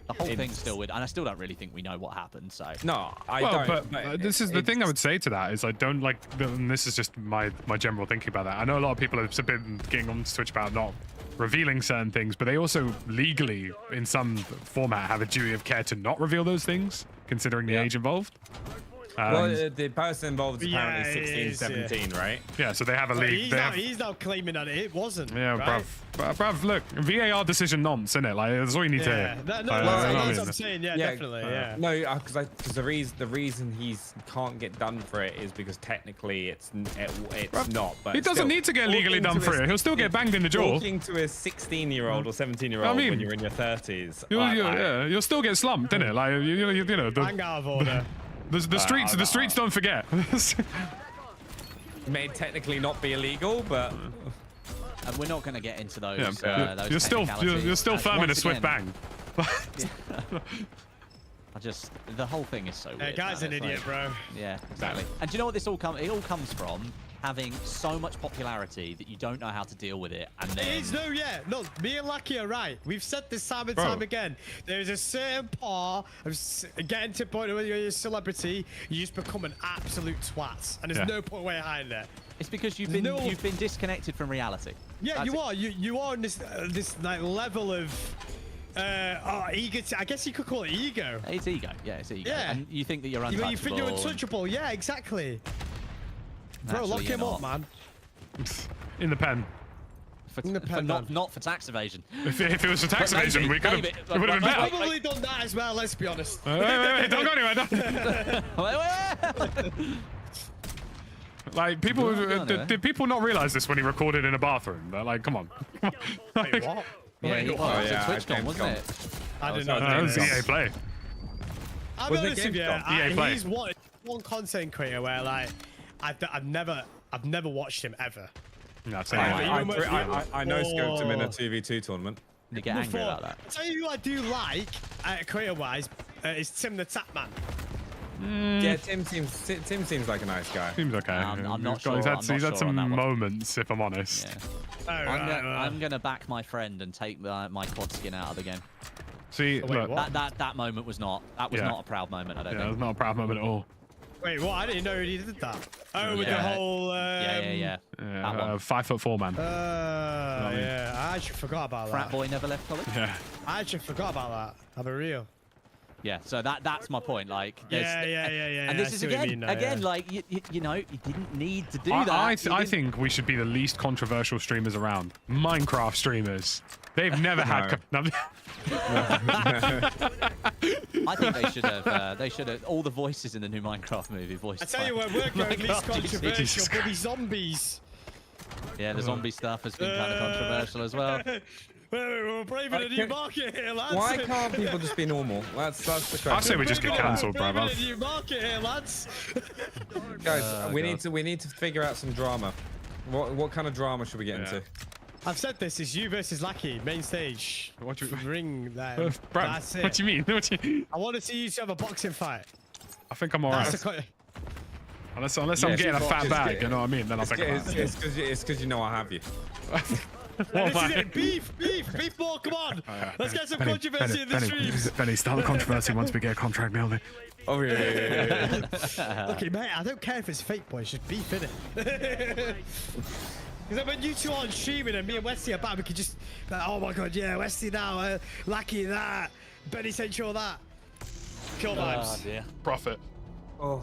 The whole thing's still weird, and I still don't really think we know what happened. So no, I Well, don't. but this is the thing I would say to that is I don't like, and this is just my general thinking about that. I know a lot of people have been getting on Twitch about not revealing certain things, but they also legally, in some format, have a duty of care to not reveal those things, considering the age involved. Well, the person involved is apparently Yeah, 16, it is, 17, right? Yeah, so they have a league. He's now claiming that it wasn't. Yeah, right? bruv, look, VAR decision nonce, isn't it? Like, that's all you need to hear. No, Like, that's what I'm saying. Yeah, definitely. Yeah. No, because the reason he's can't get done for it is because technically it's not. But He doesn't need to get legally done for it. He'll still get banged in the jaw. Talking to a 16-year-old or 17-year-old I mean, when you're in your 30s. You'll still get slumped, innit? Like, you know, Bang out of order. the streets don't forget. May technically not be illegal, but and we're not going to get into those. Those you're still firm in a once swift again, bang. the whole thing is so weird. That guy's man. an It's idiot, like- bro. Yeah, exactly. And do you know what this all comes? It all comes from having so much popularity that you don't know how to deal with it, and then No, me and Lucky are right. We've said this time and Bro. time again. There's a certain part of getting to the point where you're a celebrity, you just become an absolute twat, and there's no point where you're hiding it. it's because you've been disconnected from reality. Yeah, That's you it. are. You are on this like level of ego. I guess you could call it ego. It's ego. Yeah, it's ego. Yeah. And you think that you're You untouchable. think you're untouchable. Yeah, exactly. Bro, Actually, lock you're him up, not. man. In the pen. In the pen, man. Not for tax evasion. If it was for tax But evasion, maybe, we could have. maybe. It would have been But- better. Probably done that as well. Let's be honest. Wait, don't go anywhere. Like people, did people not realize this when he recorded in a bathroom? They're like, come on. Wait, what? Yeah, Wait, it what? was yeah, at TwitchCon, Gamescom. wasn't it? I don't Oh, know. That was EA Play. I'll Was be it honest with you. Gamescom? EA Play. He's one content creator where like I've never watched him ever. No, same Right, way. but I know scoped him in a 2v2 tournament. You get angry about that. I'll tell you who I do like, creator-wise, is Tim the Tapman. Yeah, Tim seems like a nice guy. Seems okay. I'm not sure. He's had I'm not some sure on that one. moments, if I'm honest. Yeah. Oh, I'm gonna back my friend and take my quad skin out of the game. See, Wait, look, what? That moment was not. That was Yeah. not a proud moment. I don't yeah, think. it's not a proud moment at all. Wait, what? I didn't know he did that. Oh, with the Yeah. whole. Yeah. That one. 5'4" man. Yeah, I actually forgot about Frat that. boy never left college. Yeah. I actually forgot about that. I'll be real. Yeah. So that's my point. Like. Yeah. And this I is see what you again, mean now, yeah. like you know, you didn't need to do that. I You didn't- think we should be the least controversial streamers around. Minecraft streamers. They've never had. No. I think they should have. They should have. All the voices in the new Minecraft movie voiced. I tell you by where we're going least Minecraft GC. controversial, bloody zombies. Yeah, the zombie stuff has been kind of controversial as well. We're braving a new market here, lads. Why can't people just be normal? That's the question. I say we just get cancelled, We're bruv. braving a new market here, lads. Guys, we need to figure out some drama. What kind of drama should we get into? I've said this is you versus Lucky, main stage. What you- Ring that. Bruv, That's it. what do you mean? I want to see you two have a boxing fight. I think I'm That's alright. the Unless I'm Yeah, getting a it's fat just bag, get- you know what I mean? Then I'll think about it. It's because you know I have you. What This am is I- it. Beef more. Come on. Let's get some controversy in the streams. Benny, start the controversy once we get a contract nailed. Oh yeah. Okay, mate, I don't care if it's fake, boy. It's just beef, innit? Because when you two aren't streaming and me and Wesley are back, we could just, like, oh my god, yeah, Wesley now, Lucky that, Benny Central that. Kill vibes. Oh dear. Profit. Oh,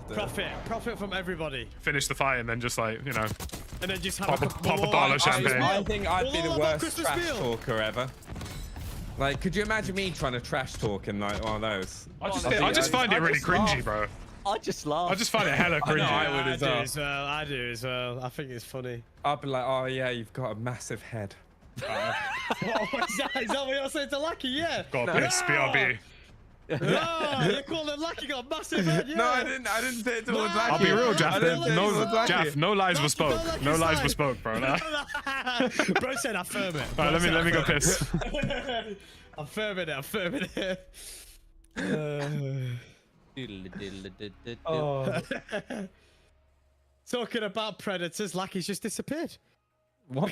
Profit from everybody. Finish the fight and then just like, you know, And then just have pop a we'll bottle all- of champagne. I think I'd be We'll the all have worst Christmas trash meal. talker ever. Like, could you imagine me trying to trash talk in like one of those? I just find it really cringy, bro. I just laugh. I just find it hella cringy. I would as well. I do as well. I think it's funny. I'd be like, oh yeah, you've got a massive head. What is that? Is that what you're saying to Lucky? Yeah. God, piss, BRB. No, you called him Lucky got a massive head. Yeah. No, I didn't say it towards No. Lucky. I'll be real, Jaff. I didn't say it No, towards Lucky. Jaff, no lies were spoke. Lucky No lies side. were spoke, bro. Nah. Bro said I firm it. All right, let me go piss. I'm firming it. I'm firming it. Oh. Talking about predators, Lucky's just disappeared. What?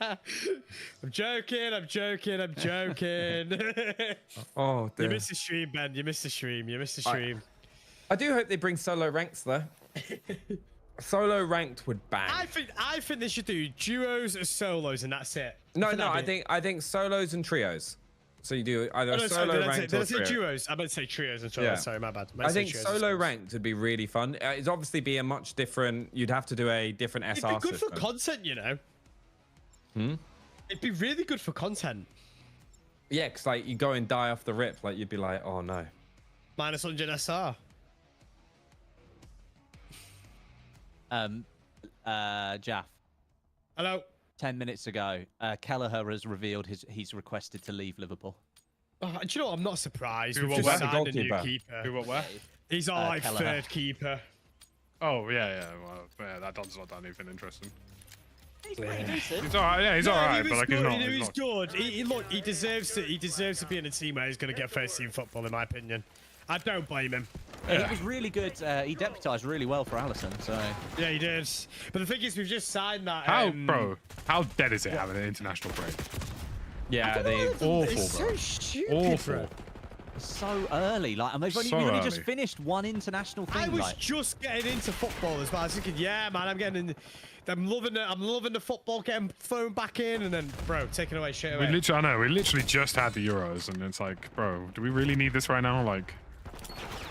I'm joking. I'm joking. I'm joking. Oh, You dear. missed the stream, Ben. You missed the stream. You missed the stream. I do hope they bring solo ranks though. Solo ranked would bang. I think they should do duos or solos, and that's it. No, that'd be it. I think solos and trios. So you do either Oh, no, sorry, solo did I ranked say, or did I say trio. duos? I meant to say trios and solos. Yeah. Sorry, my bad. meant I to say think trios and solo solos. ranked would be really fun. It'd obviously be a much different. You'd have to do a different SR It'd be good system. for content, you know. It'd be really good for content. Yeah, because like you go and die off the rip, like you'd be like, oh no. Minus 100 SR. Jaff. Hello. 10 minutes ago, Kelleher has revealed he's requested to leave Liverpool. Oh, do you know what? I'm not surprised. Who, We've what, just where? signed a new Goalkeeper. keeper. Who, what, where? He's our like Kelleher. third keeper. Oh, yeah. Well, yeah, that does not done anything interesting. He's pretty decent. He's alright, yeah, he's alright, he but was like, he's good, not. he He's was not. good. Look, he deserves to be in a team where he's going to get first team football, in my opinion. I don't blame him. He was really good. He deputised really well for Allison. So Yeah, he did. But the thing is, we've just signed that. How, bro, how dead is it having an international break? Yeah, they. Awful, It's bro. so stupid, Awful. bro. so early, like, and we've So only just early. finished one international thing. I was like, just getting into football as well. I was thinking, yeah, man, I'm getting in. I'm loving the football, getting thrown back in, and then, bro, taken away straight away. We literally just had the Euros, and it's like, bro, do we really need this right now? Like,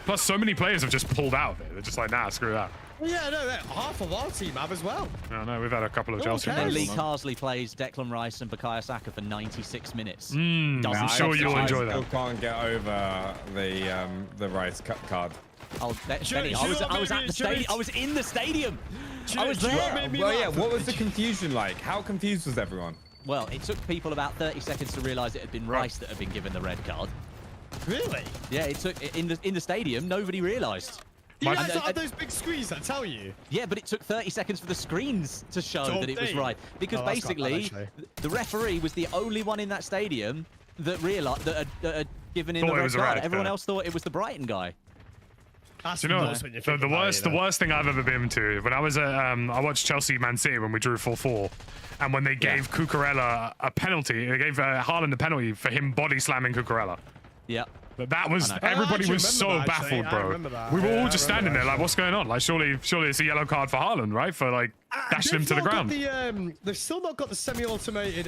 plus so many players have just pulled out of it. They're just like, nah, screw that. Yeah, no, half of our team have as well. I know, we've had a couple of Chelsea cares? and then players. Lee Carsley plays Declan Rice and Bukayo Saka for 96 minutes. I'm Doesn't sure stop you'll the enjoy I still that. can't get over the Rice card. Oh, Benny, you I was know what at the made me- stadium. I was in the stadium. Do I you- was do you know what there. made me Well, yeah. laugh? What was the confusion like? How confused was everyone? Well, it took people about 30 seconds to realise it had been Rice that had been given the red card. Really? Yeah, it took in the stadium. Nobody realised. You My- guys And- don't have those big screens that tell you. Yeah, but it took 30 seconds for the screens to show To that it was update. right. Because Oh, that's quite bad, basically, actually. the referee was the only one in that stadium that realised that had given him Thought the it red was a card. red Everyone card. else thought it was the Brighton guy. That's Do you know nuts when you the think about it, the though. worst thing I've ever been to? When I was at, I watched Chelsea Man City when we drew 4-4, and when they gave Cucurella a penalty, they gave Haaland the penalty for him body slamming Cucurella. Yeah. But that was I know. everybody actually was so remember that, actually. baffled, I bro. remember that. We were Yeah, all I just remember standing that, there like, actually. what's going on? Like, surely it's a yellow card for Haaland, right? For like dashing him to the They've not ground. got they've still not got the semi-automated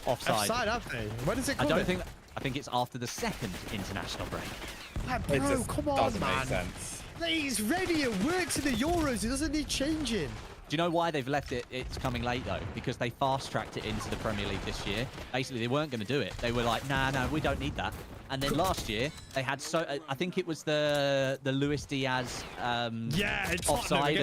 Offside. have they? When is it I coming? don't think. I think it's after the second international break. Bro, It just come on, doesn't man. make sense. He's ready. It works in the Euros. It doesn't need changing. Do you know why they've left it? It's coming late though, because they fast-tracked it into the Premier League this year. Basically, they weren't going to do it. They were like, no, we don't need that. And then last year they had I think it was the Luis Diaz Yeah, it's offside.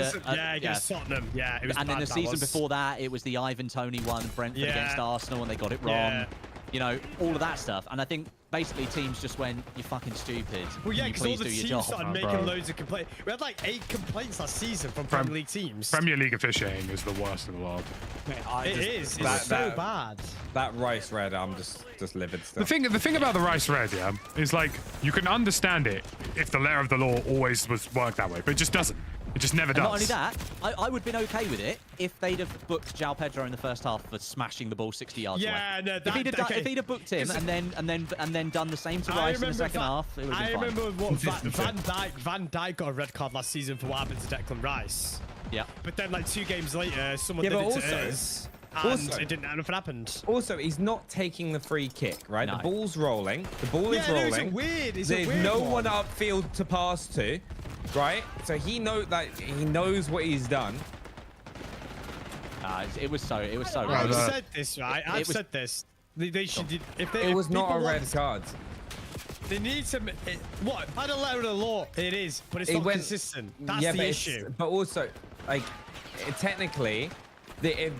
against Tottenham. Yeah, it was And then bad, the that season was. before that, it was the Ivan Toney one, Brentford Yeah. against Arsenal, and they got it wrong. Yeah. You know, all of that stuff. And I think basically teams just went, you're fucking stupid. Well, yeah, Can you because all please the do your teams job? started Oh, making bro. loads of complaints. We had like 8 complaints last season from Premier League teams. Premier League officiating is the worst in the world. It is. It's that- so that- bad. That Rice red, I'm just livid still. The thing about the Rice red, yeah, is like you can understand it if the letter of the law always was worked that way, but it just doesn't. It just never And does. not only that, I would have been okay with it if they'd have booked João Pedro in the first half for smashing the ball 60 yards Yeah, away. no, If he'd have that- okay. if he'd have booked him and then done the same to Rice in the second half, it would have I been fine. remember what Van Dijk got a red card last season for what happened to Declan Rice. Yeah. But then like 2 games later, someone Yeah, did but it to also- us, and also- it didn't. Nothing happened. Also, he's not taking the free kick, right? No. The ball's rolling. The ball is Yeah, no, rolling. it's a weird. It's There's a weird no one. one upfield to pass to, right? So he knows what he's done. It was so I've random. said this, right? I've said this. They should. If they, It if was not a people red want- card. They need to. What? By the letter of the law, it is, but it's It not went- consistent. That's yeah, the but issue. But also, like, technically,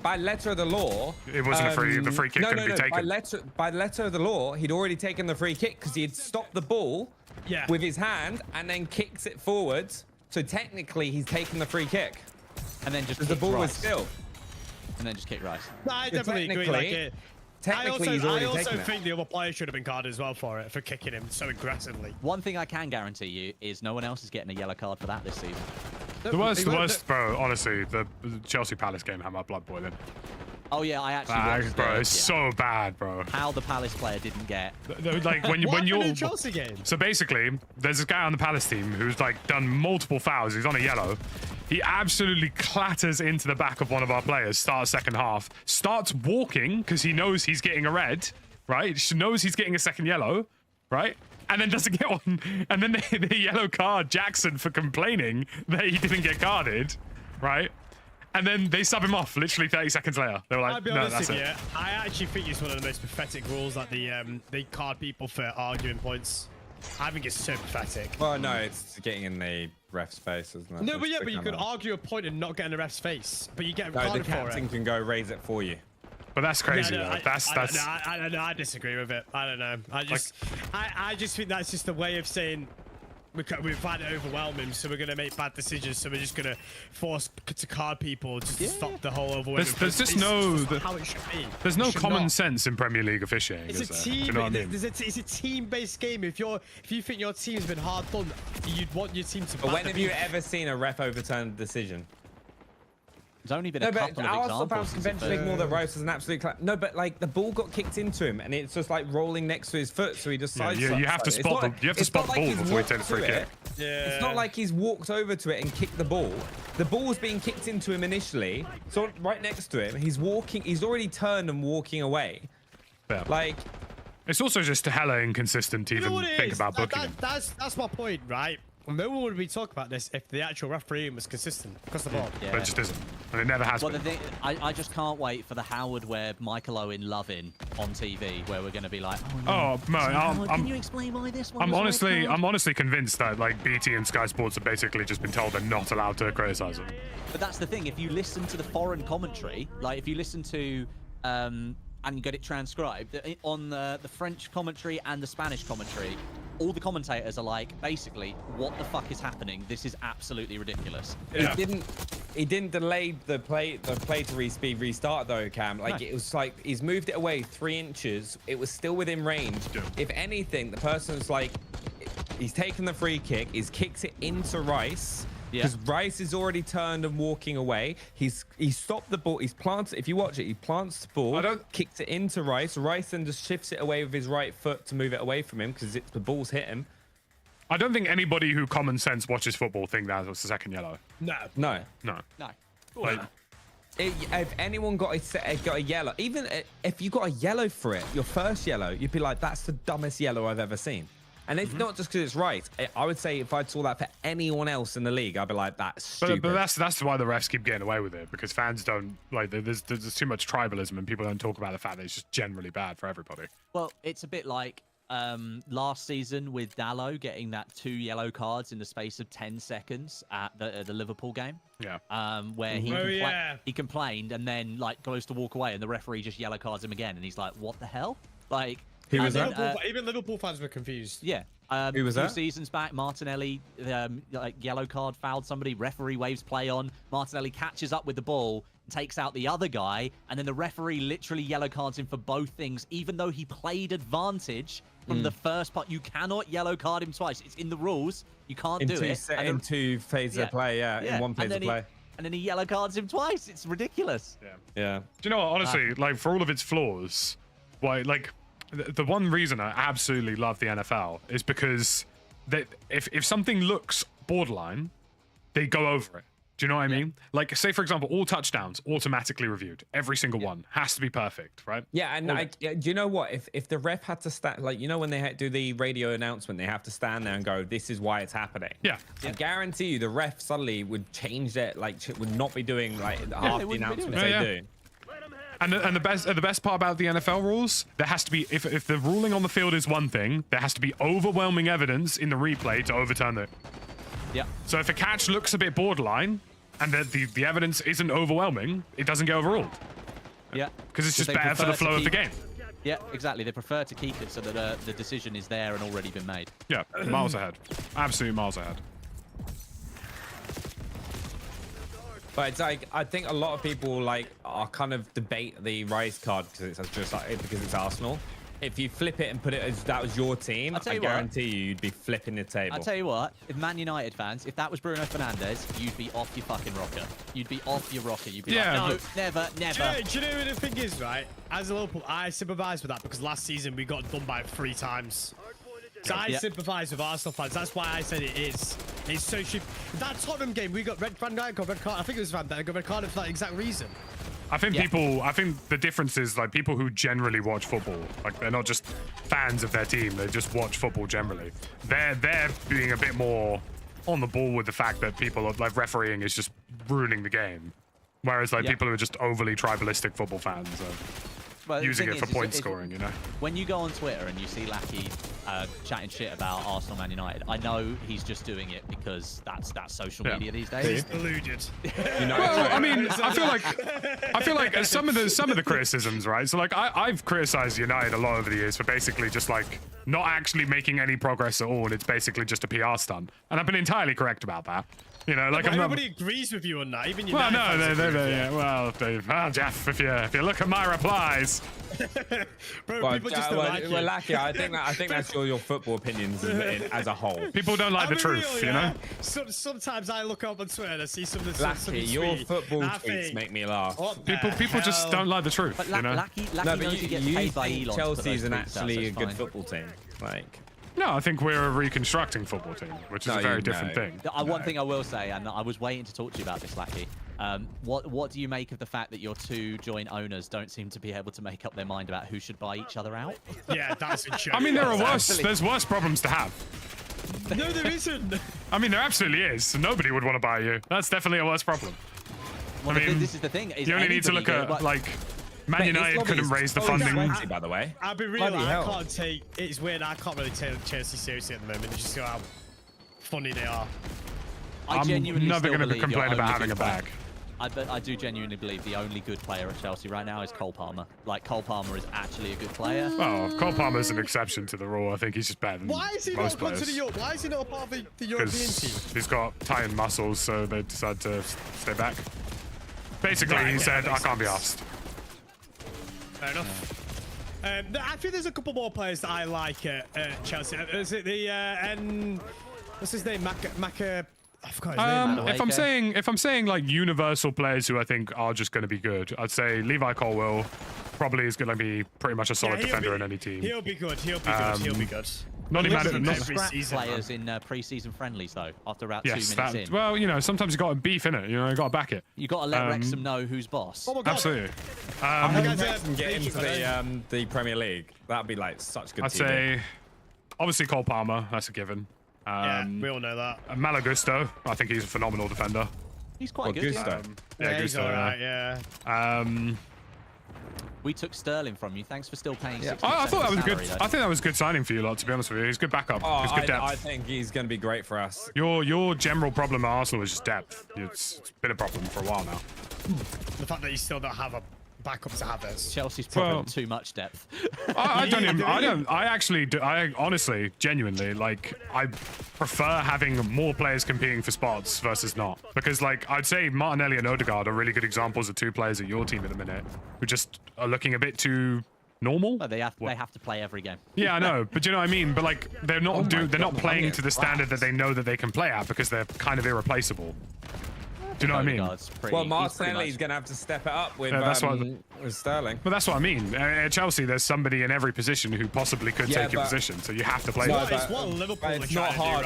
by letter of the law, It wasn't a free. The free kick no, couldn't no, be no. taken. By letter of the law, he'd already taken the free kick because he had stopped the ball Yeah. with his hand and then kicks it forwards. So technically, he's taken the free kick And then just because the kicked ball was Rice. still. And then just kick Rice. No, I definitely agree. Like it. Technically, he's already I also taken it. think the other player should have been carded as well for it, for kicking him so aggressively. One thing I can guarantee you is no one else is getting a yellow card for that this season. The worst, bro. Honestly, the Chelsea Palace game had my blood boiling. Oh yeah, I actually watched Bro, the- it's yeah. so bad, bro. How the Palace player didn't get. Like when What happened you're in the Chelsea game? So basically, there's this guy on the Palace team who's like done multiple fouls. He's on a yellow. He absolutely clatters into the back of one of our players. Starts second half. Starts walking because he knows he's getting a red. Right? He knows he's getting a second yellow. Right? And then doesn't get one. And then they yellow card Jackson for complaining that he didn't get carded. Right? And then they sub him off literally 30 seconds later. They were I'll like, be no, honest that's with it. you. I actually think it's one of the most pathetic rules that they card people for arguing points. I think it's so pathetic. Well, no, it's getting in the ref's face, isn't it? No, but It's yeah, the but you kind could of- argue a point and not get in the ref's face, but you get No, the carded for captain it. can go raise it for you. But that's crazy, Yeah, no, though. I don't know. I disagree with it. I don't know. I just think that's just a way of saying we've had it overwhelm him, so we're gonna make bad decisions. So we're just gonna force to card people just to stop the whole overwhelming. There's just It's no- not how it should be. There's no It should common not. sense in Premier League officiating, It's is a there? team. Do you know what I mean? It's a team-based game. If you think your team's been hard done, you'd want your team to. But when batter have you people. ever seen a ref overturn a decision? There's only been No, a but couple of Arsenal examples. fans since can the eventually first- ignore that Rice is an absolute no, but like the ball got kicked into him and it's just like rolling next to his foot, so he just Yeah, side you have to it's spot not- the you have to it's spot not the like ball he's before you walked take the free to kick. it. It's not like he's walked over to it and kicked the ball. The ball was being kicked into him initially, so right next to him, he's walking. He's already turned and walking away. Yeah. Like, It's also just hella inconsistent to You know even what it think is? about booking him. That's my point, right? No one would be talking about this if the actual refereeing was consistent across the board. Yeah. But it just isn't. And it never has Well, the been. thing, I just can't wait for the Howard Webb, Michael Owen loving on TV, where we're going to be like, oh, no. Oh, no, So, Howard, can I'm- you explain why this one? I'm was a red honestly, card? I'm honestly convinced that like BT and Sky Sports have basically just been told they're not allowed to criticize them. But that's the thing. If you listen to the foreign commentary, like if you listen to, and you get it transcribed on the French commentary and the Spanish commentary, all the commentators are like, basically, what the fuck is happening? This is absolutely ridiculous. Yeah. he didn't delay the play to restart though, Cam. Like No. it was like he's moved it away 3 inches. It was still within range. Yeah. If anything, the person's like, he's taken the free kick. He's kicked it into Rice. Yeah. Because Rice is already turned and walking away. He's stopped the ball. He's planted. If you watch it, he plants the ball. Kicks it into Rice. Rice then just shifts it away with his right foot to move it away from him because the ball's hit him. I don't think anybody who common sense watches football think that was the second yellow. No. No. No. No. Like, If anyone got a yellow, even if you got a yellow for it, your first yellow, you'd be like, that's the dumbest yellow I've ever seen. And it's not just because it's right. I would say if I saw that for anyone else in the league, I'd be like, that's stupid. but that's why the refs keep getting away with it, because fans don't like. There's too much tribalism, and people don't talk about the fact that it's just generally bad for everybody. Well, it's a bit like last season with Dallo getting that 2 yellow cards in the space of 10 seconds at the Liverpool game. Yeah. Where he yeah. he complained and then like goes to walk away and the referee just yellow cards him again and he's like, what the hell? Like, Who was and that? then, Even Liverpool fans were confused. yeah. Who was a few that? seasons back, Martinelli, like yellow card fouled somebody. Referee waves play on. Martinelli catches up with the ball, takes out the other guy, and then the referee literally yellow cards him for both things, even though he played advantage from the first part. You cannot yellow card him twice. It's in the rules. You can't do it. And In the- 2 phases of play, in 1 phase of play. And then he yellow cards him twice. It's ridiculous. Yeah. Yeah. Do you know what? Honestly, like for all of its flaws, why like the one reason I absolutely love the NFL is because if something looks borderline, they go over it. Do you know what I mean? Like, say for example, all touchdowns automatically reviewed. Every single one has to be perfect, right? Yeah, and do you know what? If the ref had to stand, like, you know, when they do the radio announcement, they have to stand there and go, "This is why it's happening." Yeah. I guarantee you, the ref suddenly would change that, like, would not be doing like half the announcements they do. And the best part about the NFL rules, there has to be, if the ruling on the field is one thing, there has to be overwhelming evidence in the replay to overturn it. Yeah. So if a catch looks a bit borderline and the evidence isn't overwhelming, it doesn't get overruled. Yeah. Because it's just better for the flow of the game. Yeah, exactly. They prefer to keep it so that the decision is there and already been made. Yeah, miles ahead. Absolutely miles ahead. But it's like, I think a lot of people like are kind of debate the Rise card because it's just like, because it's Arsenal. If you flip it and put it as that was your team, I guarantee you'd be flipping the table. I'll tell you what, if Man United fans, if that was Bruno Fernandes, you'd be off your fucking rocker. You'd be off your rocker. You'd be like, no, never. Do you know what the thing is, right? As a Liverpool, I sympathise with that because last season we got done by it 3 times. So I sympathise with Arsenal fans. That's why I said it is. It's so cheap. That Tottenham game, we got Van Dijk got red card. I think it was Van Dijk got red card for that exact reason. I think I think the difference is like people who generally watch football, like they're not just fans of their team, they just watch football generally. They're being a bit more on the ball with the fact that people like refereeing is just ruining the game. Whereas like people who are just overly tribalistic football fans are using it for point scoring, you know? When you go on Twitter and you see Lackey chatting shit about Arsenal, Man United, I know he's just doing it because that's social media these days. He's deluded. Well, I mean, I feel like some of the criticisms, right? So like I've criticized United a lot over the years for basically just like not actually making any progress at all, and it's basically just a PR stunt. And I've been entirely correct about that. You know, like everybody agrees with you on that. Even well, United well, Dave, Jeff, if you look at my replies, bro, people just don't like you. Well, Lackey, I think that's your football opinions as a whole. People don't like the truth, you know. Sometimes I look up on Twitter and I see some of the Lackey, your football tweets make me laugh. People just don't like the truth, but you know. Lackey knows he gets paid by Elon. Chelsea's actually a good football team, like. No, I think we're a reconstructing football team, which is a very different thing. One thing I will say, and I was waiting to talk to you about this, Lackey. What do you make of the fact that your 2 joint owners don't seem to be able to make up their mind about who should buy each other out? Yeah, that's a joke. I mean, there's worse problems to have. No, there isn't. I mean, there absolutely is. Nobody would want to buy you. That's definitely a worse problem. Well, I mean, this is the thing. You only need to look at like. Man United couldn't raise the funding. By the way, I'll be real. I can't take. It's weird. I can't really take Chelsea seriously at the moment. Just go how funny they are. I'm never going to complain about having a bag. I do genuinely believe the only good player at Chelsea right now is Cole Palmer. Like, Cole Palmer is actually a good player. Oh, Cole Palmer's an exception to the rule. I think he's just better than Why is he most not gone players. to Why is he not a part of the European team? He's got tightened muscles, so they decided to stay back. Basically, he said, I can't be asked. Fair enough. I think there's a couple more players that I like at Chelsea. Is it the what's his name? I forgot his name. If I'm saying like universal players who I think are just going to be good, I'd say Levi Colwill probably is going to be pretty much a solid defender in any team. He'll be good. He'll be good. Not even players in pre-season friendlies though. After about 2 minutes in. Well, you know, sometimes you got to beef in it. You know, you got to back it. You got to let Wrexham know who's boss. Oh my God. Absolutely. Wrexham get into the Premier League. That'd be like such good. I'd say, obviously Cole Palmer. That's a given. Yeah, we all know that. Malo Gusto. I think he's a phenomenal defender. He's quite good. Gusto. Yeah, he's Gusto. alright. Yeah. We took Sterling from you. Thanks for still paying. I thought that was good. I think that was good signing for you lot. To be honest with you, he's good backup. He's good depth. I think he's going to be great for us. Your general problem at Arsenal is just depth. It's been a problem for a while now. The fact that you still don't have a backup to have this. Chelsea's problem too much depth. I honestly, genuinely, like, I prefer having more players competing for spots versus not. Because, like, I'd say Martinelli and Odegaard are really good examples of 2 players at your team at the minute who just are looking a bit too normal. Well, they have to play every game. Yeah, I know, but you know what I mean. But like, they're not playing to the standard that they know that they can play at because they're kind of irreplaceable. Do you know what I mean? Well, Martinelli's going to have to step it up with, with Sterling. But that's what I mean. At Chelsea, there's somebody in every position who possibly could take your position, so you have to play that. It's what Liverpool it's not hard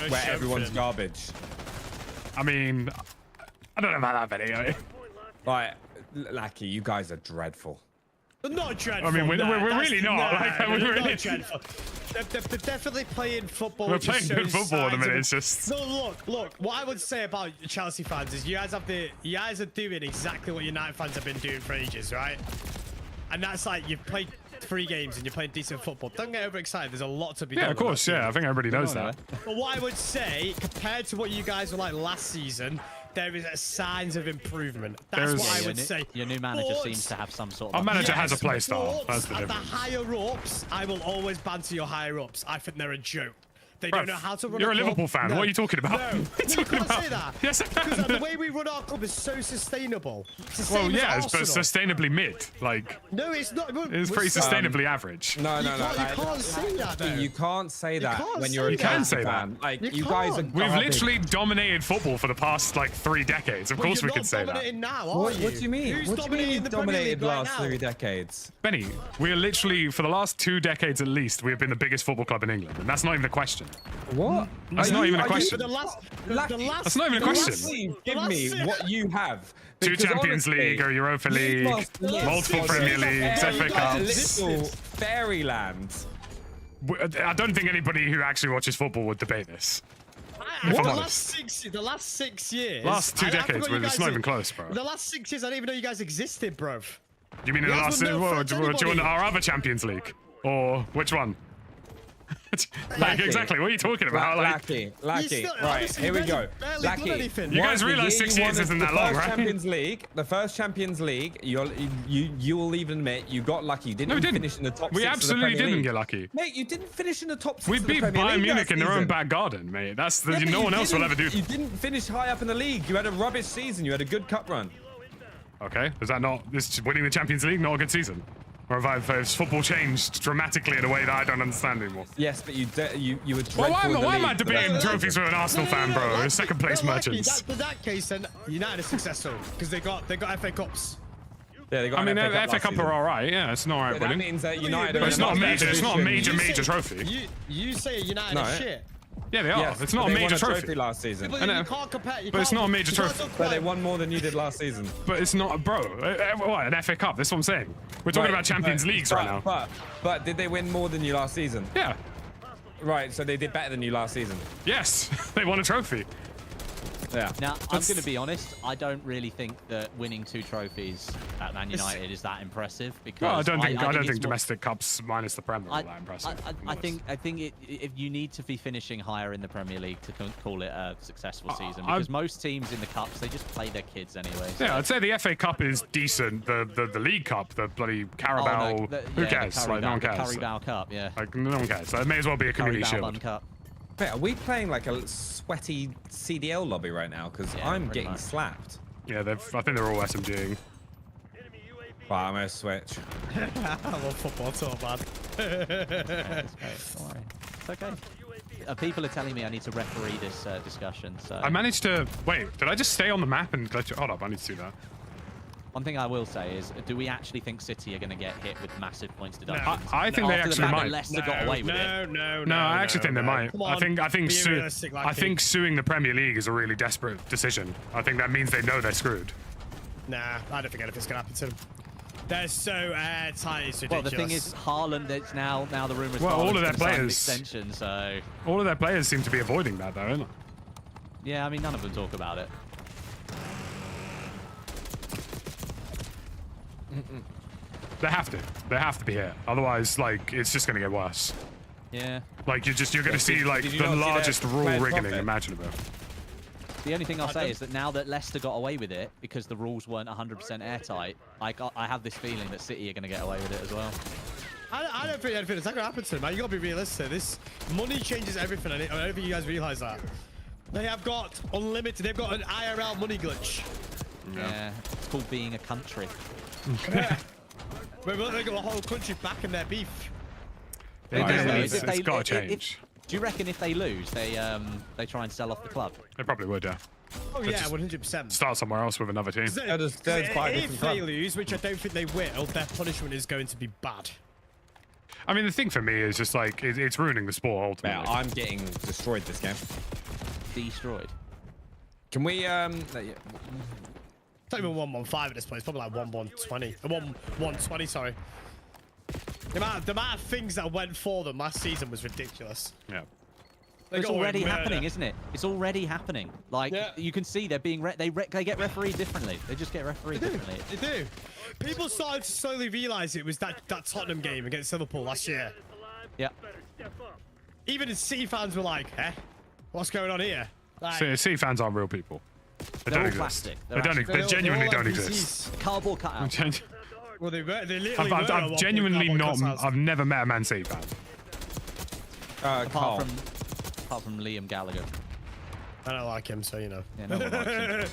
where everyone's garbage. I mean, I don't know about that, Benny. Like, Lackey, you guys are dreadful. They're not dreadful. I mean, we're really not. Like, we're they're really not dreadful. They're definitely playing football. We're which playing is good showing football at the signs of- minute. It's just. No, look. What I would say about Chelsea fans is you guys are doing exactly what United fans have been doing for ages, right? And that's like you've played 3 games and you're playing decent football. Don't get overexcited. There's a lot to be done. Yeah, of course. Yeah, I think everybody knows that. But what I would say, compared to what you guys were like last season, there is signs of improvement. That's There's- what I would say. Your new manager But- seems to have some sort of. Our manager has a Yes, play style. but That's the at difference. the higher ups, I will always banter your higher ups. I think they're a joke. They Bruv, don't know how to run you're a club. Liverpool fan. No. What are you talking about? No, What are you you talking can't about? say that. Yes, I Because can. the way we run our club is so sustainable. It's the Well, same as yeah, but Arsenal. sustainably mid. Like, No, it's not. it's pretty sustainably average. No. You can't say that, though. You can't say that can't when say you're a that. You can Chelsea say that. fan. Like, You you guys are can't. We've garbage. literally dominated football for the past like 3 decades. Of But course, you're we can not say that. dominating now, are What, you? what do you mean? Who's What do you mean dominating we've the Premier dominated League right last now? 3 decades? Benny, we are literally for the last 2 decades at least, we have been the biggest football club in England, and that's not even a question. What? That's not even a question. The last, That's not even a question. Give me what you have. 2 Because Champions honestly, League or Europa you League, must live multiple in Premier a Leagues, FA fairy- Cups. a little fairyland. I don't think anybody who actually watches football would debate this. The I'm last 6 years. Last 2 I decades, forgot you it's guys not even close, bro. The last 6 years, I didn't even know you guys existed, bro. You mean in the You last? guys were no What, friends do you want anybody. our other Champions League, or which one? Like Lackey. exactly, what are you talking about? Like, Lackey, still- right, honestly, here we you go. guys barely done Lackey, anything. You what, guys the realise year 6 you years won isn't the that long, first right? the first Champions League, you will even admit you got lucky. You didn't, No, we even didn't. finish in the top We 6 absolutely of the Premier didn't League. get lucky. Mate, you didn't finish in the top 6 We of the beat Premier Bayern League Munich last in their own season. back garden, mate. That's Yeah, but no you one else will ever didn't- do. You didn't finish high up in the league. You had a rubbish season. You had a good cup run. Okay, is that not is winning the Champions League not a good season? Or has football changed dramatically in a way that I don't understand anymore? Yes, but you were dreadful Well, in the why am I league, but debating that's- trophies with an Arsenal fan, bro? Lucky- Second place no, lucky. merchants. In that case, then United are successful because they got FA Cups. Yeah, they got I mean, an FA last Cup season. are all right. Yeah, it's not all right But that winning. means that But United but are it's in not a much major. better It's not a position. major trophy. You say United No, are eh? shit. Yeah, they are. Yes, It's but not a they major won trophy. last season. But I know. you can't compare. But it's not a major you can't trophy. talk But they about- won more than you did last season. But it's not, bro. What, an FA Cup? That's what I'm saying. We're talking about Champions Leagues right now. But did they win more than you last season? Yeah. Right, so they did better than you last season. Yes, they won a trophy. Yeah. Now, I'm going to be honest. I don't really think that winning 2 trophies at Man United is that impressive. Because Well, I don't think it's more- domestic cups minus the Premier are that impressive. I think if you need to be finishing higher in the Premier League to call it a successful season, because most teams in the cups they just play their kids anyway. So. Yeah, I'd say the FA Cup is decent. The League Cup, the bloody Carabao, who cares? Like, no one cares. Carabao Cup, yeah. Like, no one cares. So it may as well be a community Carabao Bun shield. Cup. Wait, are we playing like a sweaty CDL lobby right now? Because Yeah, I'm pretty getting much. slapped. Yeah, I think they're all SMGing. Right, I'm gonna switch. I love football so bad. It's okay, don't worry. It's okay. People are telling me I need to referee this discussion. So I managed to wait. Did I just stay on the map and glitch? Hold up, I need to do that. one thing I will say is, do we actually think City are going to get hit with massive points deductions? I think they After the actually fact might. that Leicester got away with it. No, I actually think they might. Come I on, think be realistic, I Lackey. think suing the Premier League is a really desperate decision. I think that means they know they're screwed. Nah, I don't think anything's gonna happen to them. They're so airtight. It's ridiculous. Well, the thing is, Haaland, it's now the rumours. Well, all of their Haaland's gonna sign an players- extension, so All of their players seem to be avoiding that, though, isn't it? yeah, I mean, none of them talk about it. They have to. They have to be here. Otherwise, like, it's just going to get worse. Yeah. Like, you're going to see, like, did you the not see their largest rule players rigging profit? imaginable. The only thing I'll say is that now that Leicester got away with it because the rules weren't 100% airtight, I have this feeling that City are going to get away with it as well. I don't think anything's not gonna happen to them, man. You gotta be realistic. This money changes everything. I don't think you guys realize that. They have got unlimited. They've got an IRL money glitch. Yeah. It's called being a country. They've got the whole country back in their beef. It Right, is, so if it's they- got to if- change. Do you reckon if they lose, they try and sell off the club? They probably would, yeah. Oh yeah, just 100%. Start somewhere else with another team. There's quite a If different they club. lose, which I don't think they will, their punishment is going to be bad. I mean, the thing for me is just, like, it's ruining the sport, Yeah, ultimately. I'm getting destroyed this game. Destroyed. Can we It's not even 115 at this point. It's probably like 120. 120, sorry. The amount of things that went for them last season was ridiculous. Yeah. It's already happening, isn't it? It's already happening. Like you can see they're being they get refereed differently. They just get refereed differently. They do. People started to slowly realise it was that Tottenham game against Liverpool last year. Yeah. Even the City fans were like, "Eh, what's going on here?" Like, City fans aren't real people. They They're don't all exist. plastic. They genuinely don't exist. Cardboard cutout. Well, they literally were. I've genuinely not. I've never met a Man City fan. Apart from Liam Gallagher. I don't like him, so you know. Yeah, no one likes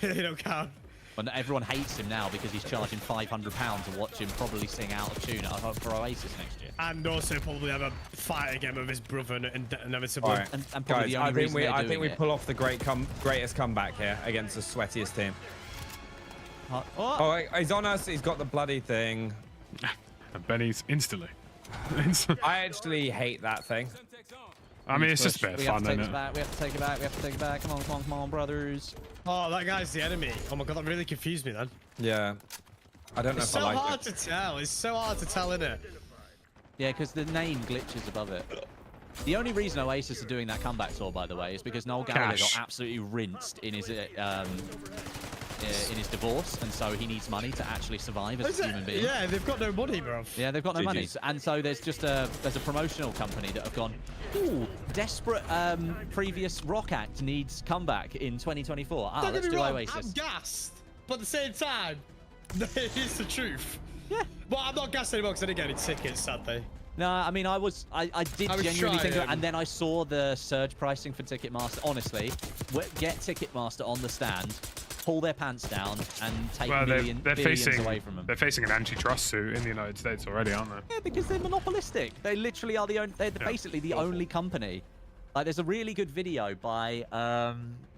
him. They don't count. But everyone hates him now because he's charging £500 to watch him probably sing out of tune for Oasis next year. And also probably have a fight again with his brother and inevitably. All right. And probably Guys, the only I think we pull off the greatest comeback here against the sweatiest team. Oh, he's on us. He's got the bloody thing. And Benny's instantly. I actually hate that thing. I mean, it's just a bit of fun, isn't it? We have to take it back. We have to take it back. Come on, come on, come on, brothers. Oh, that guy's the enemy. Oh my god, that really confused me then. Yeah. I don't know It's if so I like hard it. to tell. It's so hard to tell, isn't it? Yeah, because the name glitches above it. The only reason Oasis are doing that comeback tour, by the way, is because Noel Gallagher got absolutely rinsed in his divorce, and so he needs money to actually survive as a human being. Yeah, they've got no money, bro. Yeah, they've got no money, and so there's a promotional company that have gone, ooh, desperate previous rock act needs comeback in 2024. Ah, let's do Oasis. I'm gassed, but at the same time, it's the truth. Yeah. Well, I'm not gassed anymore because I didn't get any tickets, sadly. No, I mean, I did genuinely think of it, trying. and then I saw the surge pricing for Ticketmaster. Honestly, get Ticketmaster on the stand, pull their pants down, and take billions away from them. They're facing an antitrust suit in the United States already, aren't they? Yeah, because they're monopolistic. They literally are they're basically the only company. Like, there's a really good video by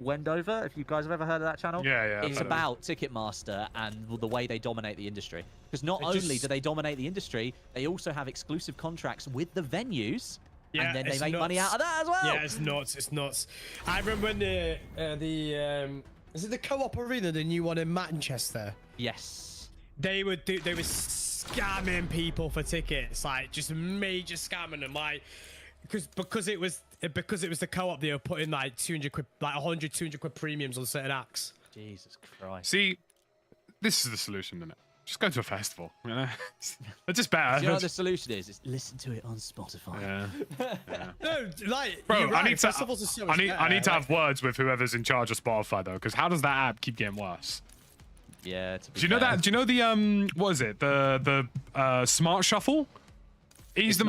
Wendover, if you guys have ever heard of that channel. Yeah. It's about Ticketmaster and the way they dominate the industry. Because not only do they dominate the industry, they also have exclusive contracts with the venues, and then they make money out of that as well. Yeah, it's nuts. It's nuts. I remember when is it the Co-op Arena, the new one in Manchester? Yes. They were scamming people for tickets, like just major scamming them, like because it was the Co-op, they were putting like 200 quid, like 100, 200 quid premiums on certain acts. Jesus Christ. See, this is the solution, isn't it? Just go to a festival. You know? It's just better. Do you know what the solution is? It's listen to it on Spotify. Yeah. No, like, Bro, you're right, I need festivals are so much to better, have words with whoever's in charge of Spotify though, because how does that app keep getting worse? Yeah. Do you know that? Do you know the what is it? The smart shuffle? It is the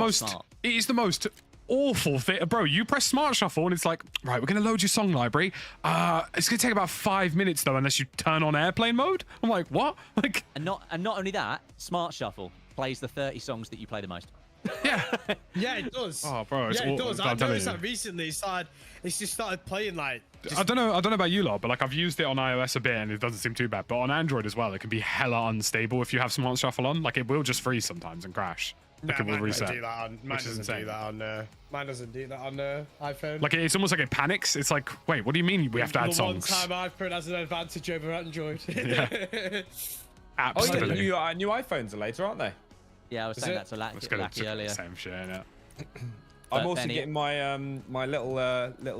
most awful thing, bro. You press smart shuffle and it's like, right, we're gonna load your song library. It's gonna take about 5 minutes though, unless you turn on airplane mode. I'm like, what? Like, and not only that, smart shuffle plays the 30 songs that you play the most. Yeah. Yeah, it does. Oh, bro, it's yeah, it does. I'm I telling noticed you. that recently. It's just started playing like. I don't know about you lot, but like I've used it on iOS a bit and it doesn't seem too bad. But on Android as well, it can be hella unstable if you have smart shuffle on. Like it will just freeze sometimes and crash. No, Like it will mine reset. doesn't do that on. Mine doesn't do that on. Mine doesn't do that on iPhone. Like it's almost like it panics. It's like, wait, what do you mean we have to add the songs? one time iPhone has an advantage over Android. Yeah. Oh, yeah, Absolutely. new iPhones are later, aren't they? Yeah, I was saying that to Lackey earlier. Same shit, innit? I'm also Benny- getting my my little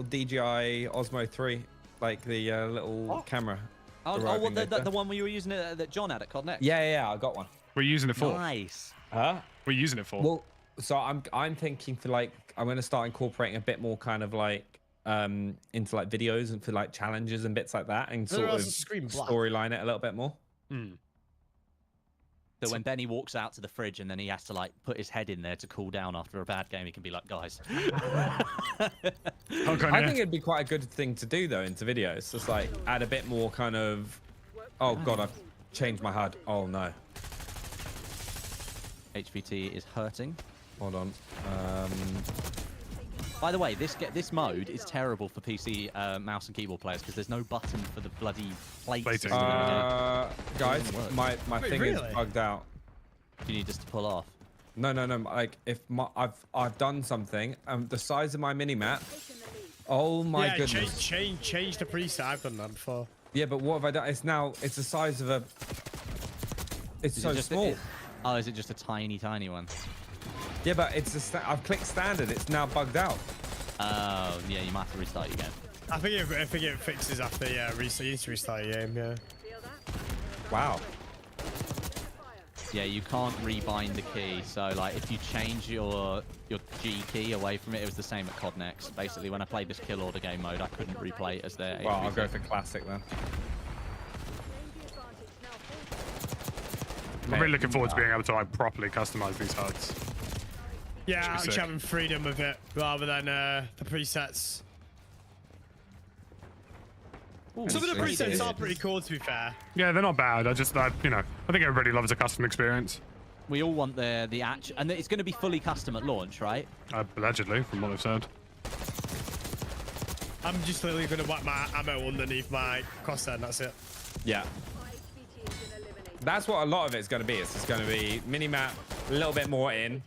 DJI Osmo 3, like the little camera. The one where you were using it that John had at COD Next? Yeah, I got one. We're using it for. Nice. Huh? We're using it for. Well, so I'm thinking for like I'm gonna start incorporating a bit more kind of like into like videos and for like challenges and bits like that, and sort of storyline it a little bit more. So when Benny walks out to the fridge and then he has to like put his head in there to cool down after a bad game, he can be like, guys. I think it'd be quite a good thing to do though into videos. Just like add a bit more kind of. Oh god, I've changed my HUD. Oh no. HVT is hurting. Hold on. By the way, this mode is terrible for PC mouse and keyboard players because there's no button for the bloody plate system. Guys, my thing is bugged out. You need just to pull off. No. Like if I've done something, the size of my mini map. Oh my yeah, goodness. change the preset. I've done that before. Yeah, but what have I done? It's the size of a. It's Is so it just small. Oh, is it just a tiny one? Yeah, but I've clicked standard. It's now bugged out. Oh, yeah, you might have to restart your game. I think it fixes after restart. You need to restart your game. Yeah. Wow. Yeah, you can't rebind the key. So, like, if you change your G key away from it, it was the same at COD Next. Basically, when I played this kill order game mode, I couldn't replay it as their. Well, I'll go for classic then. I'm really looking forward to being able to like properly customize these HUDs. Yeah, Should be actually sick. having freedom with it rather than the presets. Ooh, Some of the sweet. presets are pretty cool, to be fair. Yeah, they're not bad. I think everybody loves a custom experience. We all want the action, and it's going to be fully custom at launch, right? Allegedly, from what they've said. I'm just literally going to whack my ammo underneath my crosshair, and that's it. Yeah. That's what a lot of it's going to be. It's just going to be mini-map, a little bit more in.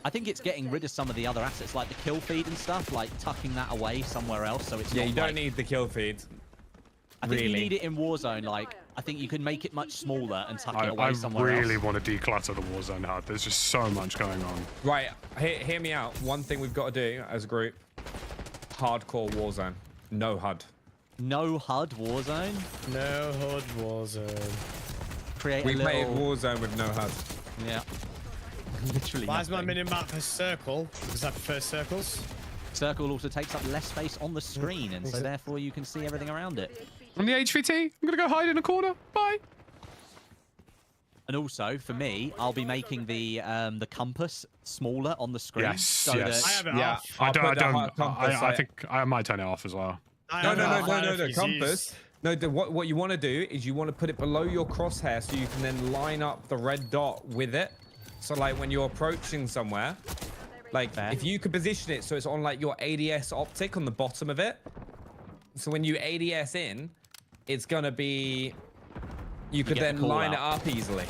I think it's getting rid of some of the other assets, like the kill feed and stuff, like tucking that away somewhere else, so it's Yeah, not you don't like, need the kill feed. I think really. you need it in Warzone. Like, I think you can make it much smaller and tuck it away I somewhere else. really want to declutter the Warzone HUD. There's just so much going on. Right, hear me out. One thing we've got to do as a group: hardcore Warzone, no HUD. No HUD Warzone. No HUD Warzone. Create We a played little. Warzone with no HUD. Yeah. Literally. Why is my nothing. minimap a circle? Because I prefer circles. Circle also takes up less space on the screen, and so therefore you can see everything around it. On the HVT, I'm gonna go hide in a corner. Bye. And also, for me, I'll be making the compass smaller on the screen. Yes, so yes. I have it Yeah, off. I think I might turn it off as well. No, compass. No, what you want to do is you want to put it below your crosshair so you can then line up the red dot with it. So like when you're approaching somewhere, like if you could position it so it's on like your ADS optic on the bottom of it. So when you ADS in, it's gonna be, you could then line it up easily.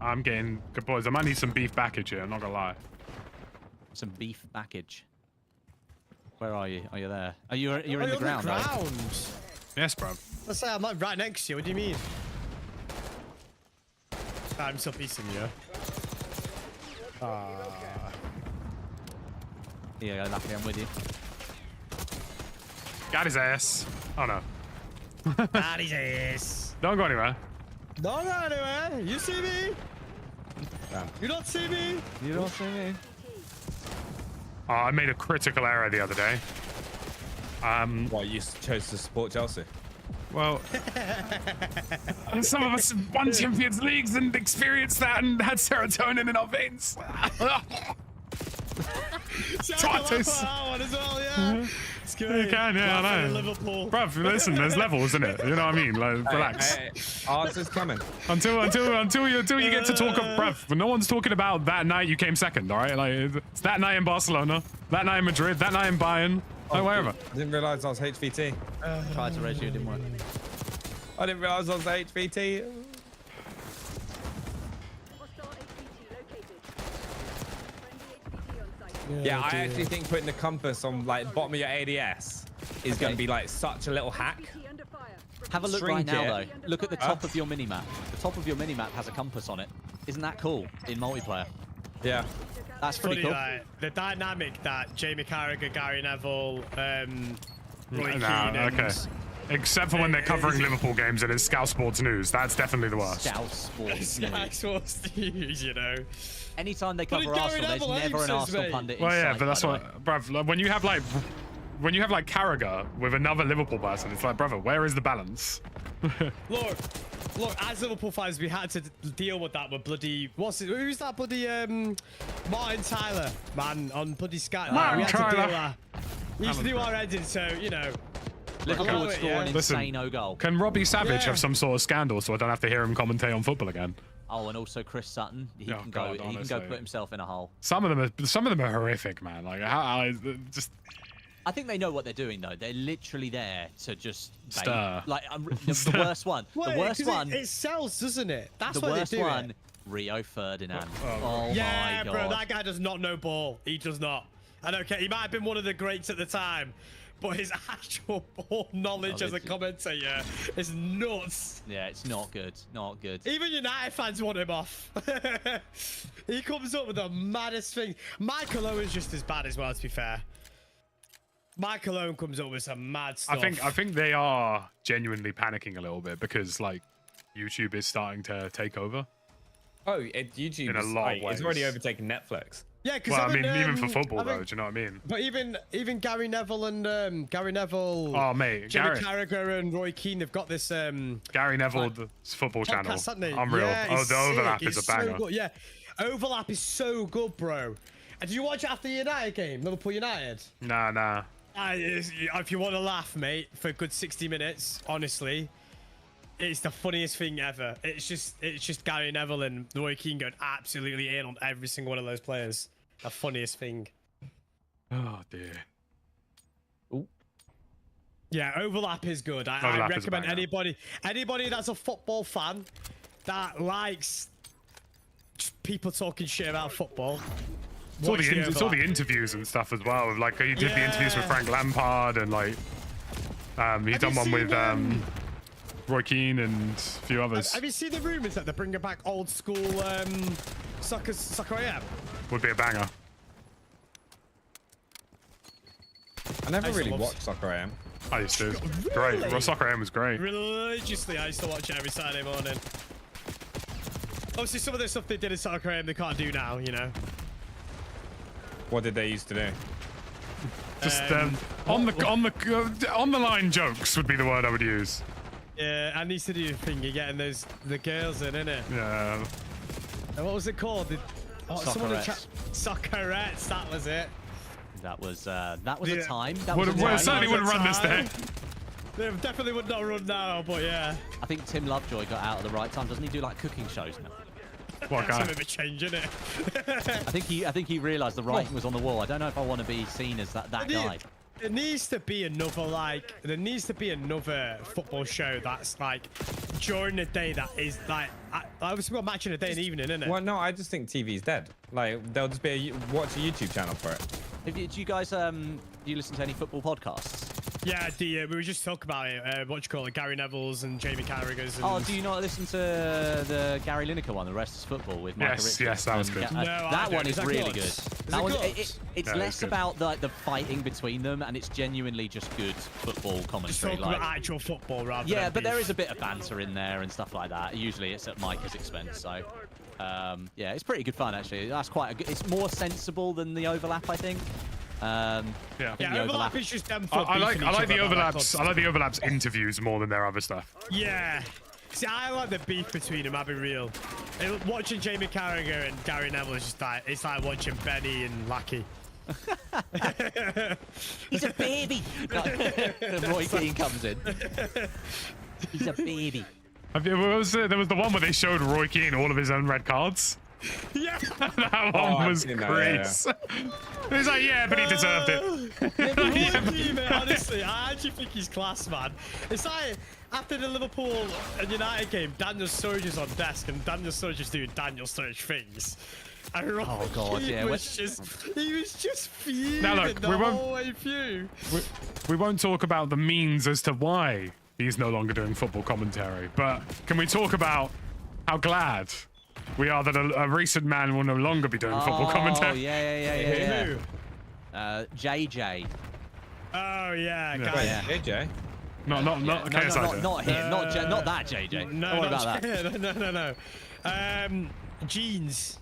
I'm getting good boys. I might need some beef backage here. I'm not gonna lie. Some beef package. Where are you? Are you there? You're in the ground, right? Yes, bro. Let's say I'm like right next to you. What do you mean? I'm still piecing you. Yeah, luckily I'm with you. Got his ass. Oh no. Got his ass. Don't go anywhere. Don't go anywhere. You see me? You don't see me? You don't see me. Oh, I made a critical error the other day. Why you chose to support Chelsea? Well, some of us won Champions Leagues and experienced that and had serotonin in our veins. Tortoise. That one as well, yeah. It's good. You can, yeah, I know. Liverpool. Bruv, listen, there's levels, isn't it? You know what I mean? Like, relax. Hey, ours is coming. Until you get to talk of, bruv, no one's talking about that night you came second, all right? Like, it's that night in Barcelona, that night in Madrid, that night in Bayern, like wherever. I didn't realize I was HVT. Tried to raise you, it didn't work. I didn't realize I was HVT. Hostile HVT located. Friendly HVT on site. Yeah, I actually think putting the compass on like bottom of your ADS is going to be like such a little hack. HVT under fire. Have a look Shrink right now, it. though. Look at the top of your minimap. The top of your minimap has a compass on it. Isn't that cool in multiplayer? Yeah. That's pretty Funny, cool. like, the dynamic that Jamie Carragher, Gary Neville, Roy Keane, okay. Except for when they're covering Liverpool games and it's Scout Sports News. That's definitely the worst. Scout Sports. Sky Sports News, you know. Anytime they But cover Gary Arsenal, there's Neville never an apes us, Arsenal mate. pundit Well, yeah, inside, but that's by the what, way. bruv, like, when you have like Carragher with another Liverpool person, it's like, brother, where is the balance? Look, as Liverpool fans, we had to deal with that with bloody, who's that bloody, Martin Tyler, man, on bloody Sky. Martin we had to deal Tyler. with that. We used to do our editing, so, you know. Liverpool allow would it, score yeah. an Listen, insane goal. Can Robbie Savage Yeah. have some sort of scandal so I don't have to hear him commentate on football again? Oh, and also Chris Sutton. He Oh, can God, go. He can honestly. go put himself in a hole. Some of them are horrific, man. Like how just I think they know what they're doing, though. They're literally there to just bait. Stir. Like the worst one. Wait, The worst 'cause one. It sells, doesn't it? That's The why worst they do one it. Rio Ferdinand. Oh, Oh, Yeah, my God. bro, that guy does not know ball. He does not. I don't care. He might have been one of the greats at the time, but his actual ball knowledge as a commentator is nuts. Yeah, it's not good. Not good. Even United fans want him off. He comes up with the maddest thing. Michael Owen's just as bad as well, to be fair. Michael Owen comes up with some mad stuff. I think they are genuinely panicking a little bit because like YouTube is starting to take over. Oh, YouTube In a lot of it's already ways. overtaken Netflix. Yeah, because Well, I mean, even for football though, do you know what I mean? But even Gary Neville and Gary Neville, Oh mate, Jimmy Carragher and Roy Keane, they've got this Gary Neville's football channel. podcast, haven't they? Unreal. Yeah, Oh, it's the overlap sick. is a It's so banger. good. Yeah, overlap is so good, bro. And did you watch it after the United game, Liverpool United? Nah. If you want to laugh, mate, for a good 60 minutes, honestly, it's the funniest thing ever. It's just Gary Neville and Roy Keane going absolutely in on every single one of those players. The funniest thing. Oh dear. Yeah, overlap is good. I Overlap is a recommend banger. anybody that's a football fan that likes just people talking shit about football. It's all, watch the it's all the overlap. interviews and stuff as well. Like he did the interviews with Yeah. Frank Lampard and like he's done you one with seen, Roy Keane and a few others. Have you seen the rumors that they're bringing back old school soccer AM? Would be a banger. I never I used to really love- watched Soccer AM. I used to. Really? Great. Well, Soccer AM was great. Religiously, I used to watch it every Saturday morning. Obviously, some of the stuff they did in soccer AM they can't do now, you know. What did they used to do? Just on the line jokes would be the word I would use. Yeah, I need to do the thing. You're getting the girls in, innit? Yeah. And what was it called? Someone in Soccerettes. Soccerettes, that was it. That was a Yeah. time. That was a Well, it time. certainly wouldn't run this day. They definitely would not run now, but yeah. I think Tim Lovejoy got out at the right time. Doesn't he do like cooking shows now? What That's a guy? bit of a change, isn't it? I think he realised the writing was on the wall. I don't know if I want to be seen as that guy. There needs to be another football show that's like during the day that is like obviously we've got match in the day and evening, isn't it? Well, no, I just think TV's dead. Like there'll just be watch a YouTube channel for it. Do you guys do you listen to any football podcasts? Yeah, we were just talking about it. What you call it? Gary Neville's and Jamie Carragher's. And... Oh, do you not listen to the Gary Lineker one, The Rest is Football with Michael Richards? Yes, that was good. No, I that one don't. is Is that really good? good. Is That it one, good? it's Yeah, it's less good. about the fighting between them, and it's genuinely just good football Just commentary. talking about actual football rather Yeah, than but there beef. is a bit of banter in there and stuff like that. Usually it's at Micah's expense, so yeah, it's pretty good fun actually. That's quite a good. It's more sensible than the overlap, I think. Yeah. I think Yeah, the overlap is just them. I like the overlaps. I like the overlaps. overlaps interviews more than their other stuff. Yeah. See, I like the beef between them, I'll be real. Watching Jamie Carragher and Gary Neville is just like, it's like watching Benny and Lackey. He's a baby. Roy Keane comes in. He's a baby. There was the one where they showed Roy Keane all of his own red cards. Yeah. That Oh, one I've was seen that, great. He's like, yeah, but he deserved it. Roy Keane, mate, honestly, I actually think he's class, man. It's like after the Liverpool and United game, Daniel Sturridge's on desk and Daniel Sturridge's doing Daniel Sturridge things. And Roy God, Keane yeah, was he was just fuming Now, look, the we won't- whole way through. We won't talk about the means as to why he's no longer doing football commentary, but can we talk about how glad we are that a recent man will no longer be doing football Oh, commentary? yeah. Who? JJ. Oh yeah, guy. Wait, Yeah. AJ? Not KSI. Not him. Not that JJ. No, Don't worry not about that. no. Jeans.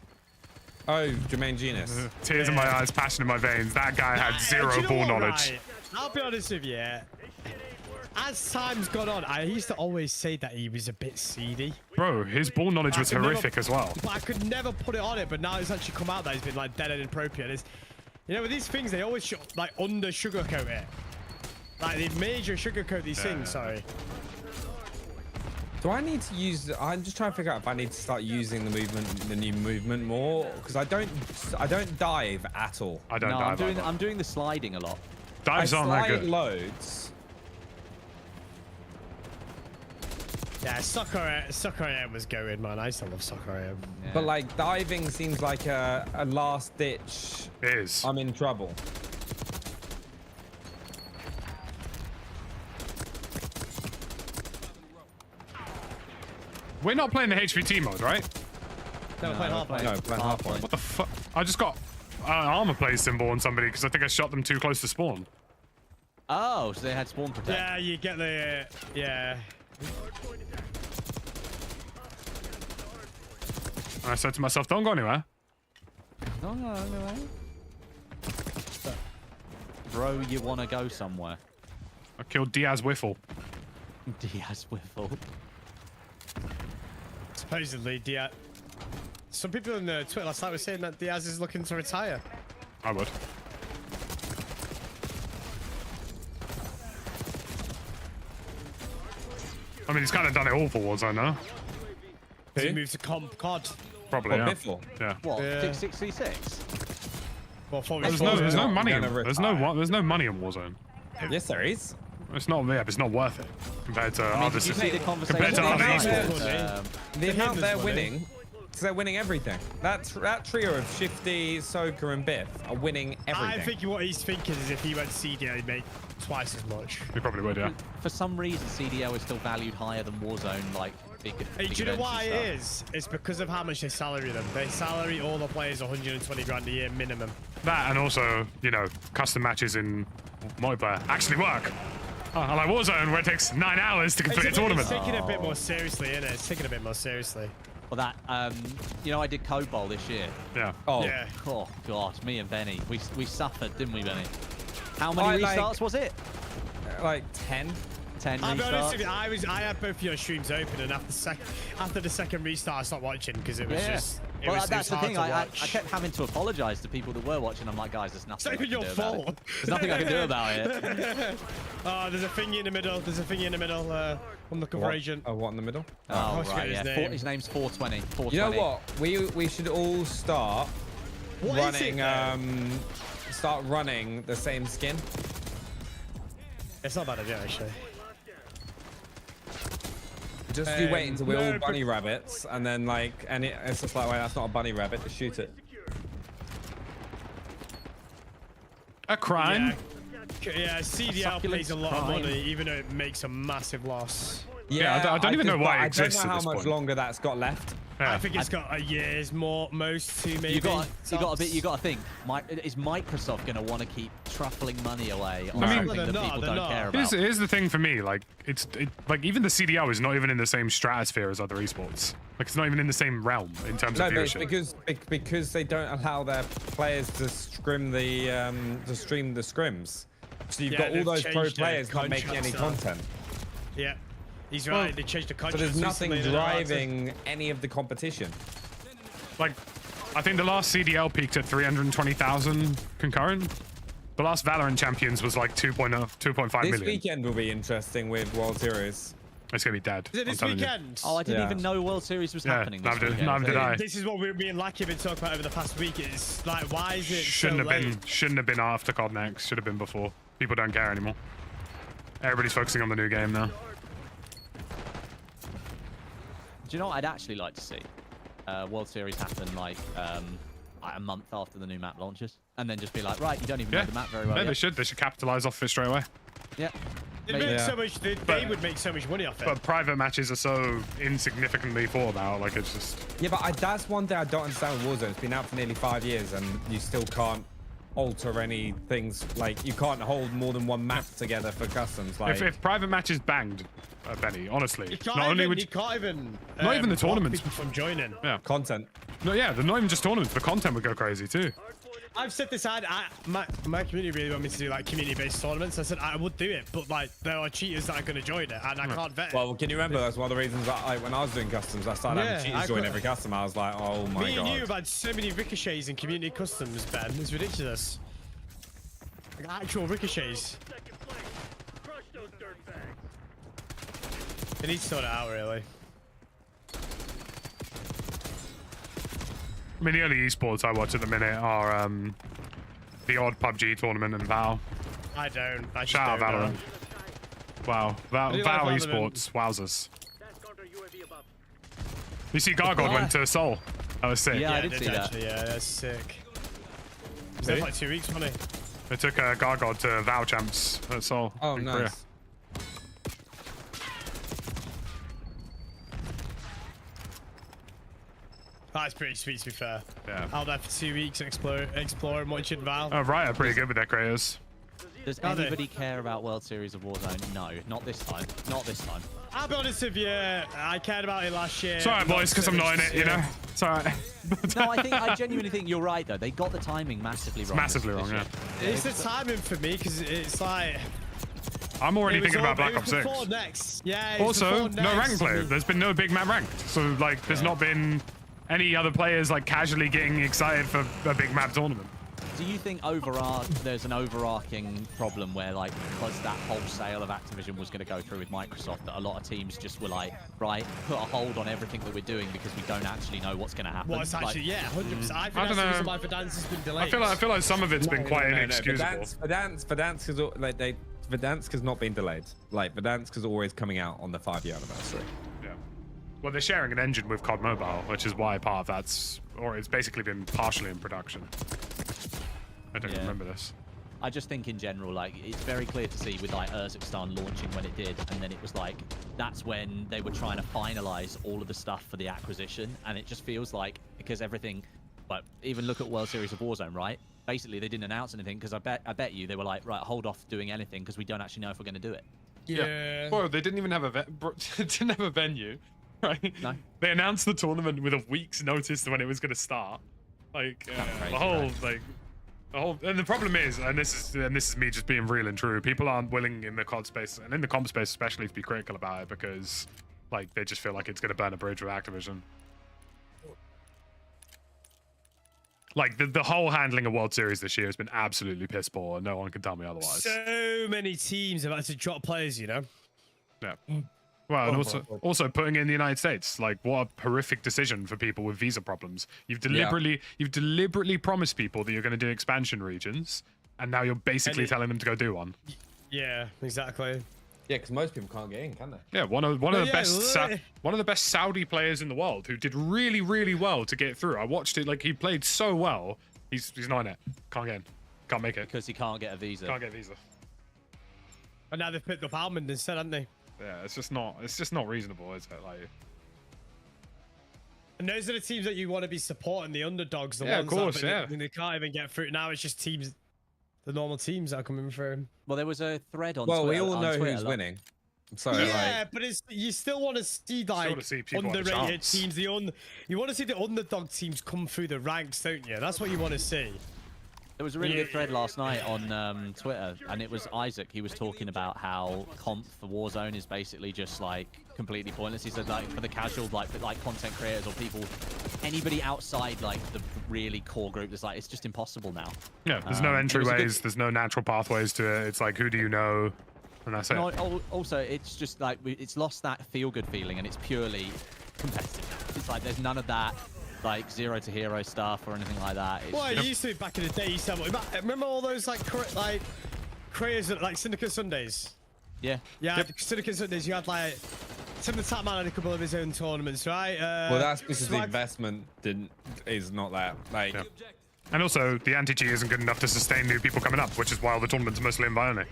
Oh, Jermaine Genius. Tears in my eyes, passion in my veins. That guy had Do zero you know ball what, knowledge. right? I'll be honest with you. As time's gone on, I used to always say that he was a bit seedy. Bro, his ball knowledge was I could never- horrific as well. But I could never put it on it. But now it's actually come out that he's been like dead and inappropriate. It's, you know, with these things, they always like under sugarcoat it. Like they major sugarcoat these things. Sorry. Do I need to use? I'm just trying to figure out if I need to start using the new movement more because I don't dive at all. I don't No, dive either. I'm doing the sliding a lot. Dives I aren't that slide good. loads. Yeah, soccer AM was going, man. I still love soccer AM. Yeah. But like diving seems like a last ditch. It is. I'm in trouble. We're not playing the HVT mode, right? No, we're playing halfway. No, playing halfway. What the fuck? I just got an armor plate symbol on somebody because I think I shot them too close to spawn. Oh, so they had spawn protect. Yeah, you get the yeah. And I said to myself, don't go anywhere. No. Bro, you want to go somewhere? I killed Diaz Wiffle. Diaz Wiffle. Supposedly, Diaz. Some people on Twitter last night were saying that Diaz is looking to retire. I would. I mean, he's kind of done it all for Warzone now. He moved to COD. Probably, yeah. Biffle. Yeah. What? Yeah. 666? Well, There's no money. There's no money in Warzone. Yes, there is. It's not. Yeah, but it's not worth it compared to other Did you see the systems. conversation? Compared to other Yeah. esports. The amount him, they're there's winning, because they're winning everything. That trio of Shifty, Soka, and Biff are winning everything. I think what he's thinking is if he went CDL, he'd make twice as much. You probably would, yeah. For some reason, CDL is still valued higher than Warzone, like big. Hey, big do you know events why and it stuff. is? It's because of how much they salary them. They salary all the players 120 grand a year minimum. That and also, you know, custom matches in multiplayer actually work. Like Warzone, where it takes 9 hours to complete a tournament. It's taking it a bit more seriously, isn't it? It's taking it a bit more seriously. Well, that you know, I did Code Bowl this year. Yeah. Oh, Yeah. Oh God, me and Benny, we suffered, didn't we, Benny? How many I, like- restarts was it? like 10. 10 I'll be honest with restarts. you, I had both your streams open, and after the second restart, I stopped watching because it was just. It Well, was, that's the hard thing. to I watch. kept having to apologise to people that were watching. I'm like, guys, there's nothing. It's I not can even your do about fault. it. There's nothing I can do about it. Oh, there's a thingy in the middle. There's a thingy in the middle. I'm looking for agent. Oh, what in the middle? Oh, what's right, his yeah. name? His name's 420. You know 420. what? We should all start What is it, running start running the same skin. It's not bad idea, actually. Just you wait until we're no, all bunny rabbits, and then like, it's just like, wait, that's not a bunny rabbit. Just shoot it. A crime? Yeah, CDL pays a lot of crime. money, even though it makes a massive loss. Yeah, I don't even know why it exists I don't know at this how much point. longer that's got left. Yeah. I think it's got a year's most two maybe. You got to think. Is Microsoft going to want to keep truffling money away on I mean- something that They're not, people they're don't not. care about? Here's the thing for me, like like even the CDL is not even in the same stratosphere as other esports. Like it's not even in the same realm in terms No, of but it's viewership. because they don't allow their players to stream the scrims. So you've Yeah, got all they've those pro changed their players not making any contracts now. content. Yeah, he's right. They changed the So contract. there's nothing recently, they're not allowed to- driving any of the competition. Like, I think the last CDL peaked at 320,000 concurrent. The last Valorant Champions was like 2.5 This million. weekend will be interesting with World Series. It's gonna be dead. Is it I'm this telling you. weekend? Oh, I didn't Yeah. even know World Series was happening this neither weekend. did I. This is what me and Lackey have been talking about over the past week. It's like, why is it Shouldn't so have late? been. Shouldn't have been after COD next. Should have been before. People don't care anymore. Everybody's focusing on the new game now. Do you know what I'd actually like to see? World Series happen like a month after the new map launches, and then just be like, right, you don't even know the map very well Yeah, yet. they should capitalize off it straight away. Yeah. They Maybe. make Yeah. so much. They would make so much money off it. But private matches are so insignificantly thought about. Like it's just. Yeah, but that's one thing I don't understand with Warzone. It's been out for nearly 5 years, and you still can't alter any things. Like you can't hold more than one map together for customs. Like If private matches banged, Benny, honestly, you can't not only even, would you can't even. not even the block tournaments. people from joining. yeah, content. no, yeah, they're not even just tournaments. The content would go crazy too. I've said this. My community really want me to do like community-based tournaments. I said I would do it, but like there are cheaters that are going to join it, and I can't vet it. Well, can you remember that's one of the reasons that when I was doing customs, I started Yeah, having cheaters I join got- every custom. I was like, oh my Me and you god. have had so many ricochets in community customs, Ben. It's ridiculous. Like actual ricochets. Second place. Crush those dirtbags. They need to sort it out, really. I mean, the only esports I watch at the minute are the odd PUBG tournament and Val. I don't. I just Shout out don't know. Valorant. Wow, I do Val like esports, wowzers. That's counter You see Gargoyle went to Seoul. That was sick. Yeah, I it did see that. actually, yeah, that's sick. He was there for like 2 weeks, wasn't he? They took Gargoyle to Vow Champs at Seoul. Oh, in Korea. nice. That's pretty sweet, to be fair. Yeah. Out there for 2 weeks, exploring, watching Val. Oh, Riot are pretty good with their creators. Does Are they? anybody care about World Series of Warzone? No, not this time. Not this time. I'll be honest with you, I cared about it last year. It's alright, boys, because I'm not in it, you know? It's alright. No, I genuinely think you're right, though. They got the timing massively wrong. Massively this wrong, year. yeah. It's the timing for me, because it's like... I'm already it was thinking about all- Black it Ops was 6. before next. Yeah, it was Also, before no next. rank play. There's been no big map ranked. So, like, there's not been any other players, like, casually getting excited for a big map tournament. Do you think there's an overarching problem where, like, because that whole sale of Activision was going to go through with Microsoft, that a lot of teams just were like, right, put a hold on everything that we're doing because we don't actually know what's going to happen? Well, it's actually, Like, yeah, 100%. I think I don't that's the reason know. why Verdansk has been delayed. I feel like some of it's been quite inexcusable. Verdansk has Verdansk has not been delayed. Like Verdansk is always coming out on the 5-year anniversary. Yeah. Well, they're sharing an engine with COD Mobile, which is why part of it's basically been partially in production. I don't remember this. I just think in general, like, it's very clear to see with like Urzikstan launching when it did, and then it was like, that's when they were trying to finalize all of the stuff for the acquisition, and it just feels like, because everything, but even look at World Series of Warzone, right? Basically, they didn't announce anything because I bet you they were like, right, hold off doing anything because we don't actually know if we're going to do it. Yeah. Well, they didn't even have didn't have a venue, right? No. They announced the tournament with a week's notice to when it was going to start. Like crazy, the whole right? and the problem is, and this is me just being real and true, people aren't willing in the COD space and in the comp space especially to be critical about it because like they just feel like it's going to burn a bridge with Activision. Like the whole handling of World Series this year has been absolutely piss poor, and no one can tell me otherwise. So many teams have had to drop players, you know? Yeah. Well, and also putting in the United States, like what a horrific decision for people with visa problems. You've deliberately promised people that you're going to do expansion regions, and now you're basically telling them to go do one. Yeah, exactly. Yeah, because most people can't get in, can they? Yeah, one of the best Saudi players in the world who did really well to get through. I watched it, like he played so well. He's not in it. Can't get in. Can't make it. Because he can't get a visa. Can't get a visa. And now they've picked up Almond instead, haven't they? Yeah, it's just not reasonable, is it? Like, and those are the teams that you want to be supporting, the underdogs, the Yeah, ones of course, that they can't even get through. Now it's just teams, the normal teams that are coming through. Well, there was a thread on Well, Twitter. we all know Twitter, who's like- winning. So Yeah, like, but you still want to see like see people have a underrated chance. teams. You want to see the underdog teams come through the ranks, don't you? That's what you want to see. There was a really good thread last night on Twitter, and it was Isaac. He was talking about how comp for Warzone is basically just like completely pointless. He said like for the casual, like content creators or people, anybody outside like the really core group, it's like it's just impossible now. yeah, there's no it was a good- entryways, there's no natural pathways to it. It's like who do you know, and that's it. No, also, it's just like it's lost that feel-good feeling, and it's purely competitive. It's like there's none of that like zero to hero stuff or anything like that. It's Well, it just- used to be back in the day. You said, remember all those like creators like Syndicate Sundays? yeah. Yeah, Syndicate Sundays. You had like Tim the Tapman had a couple of his own tournaments, right? well, that's because the Swag- investment is not that. Like, And also, the anti-G isn't good enough to sustain new people coming up, which is why all the tournaments are mostly invite only.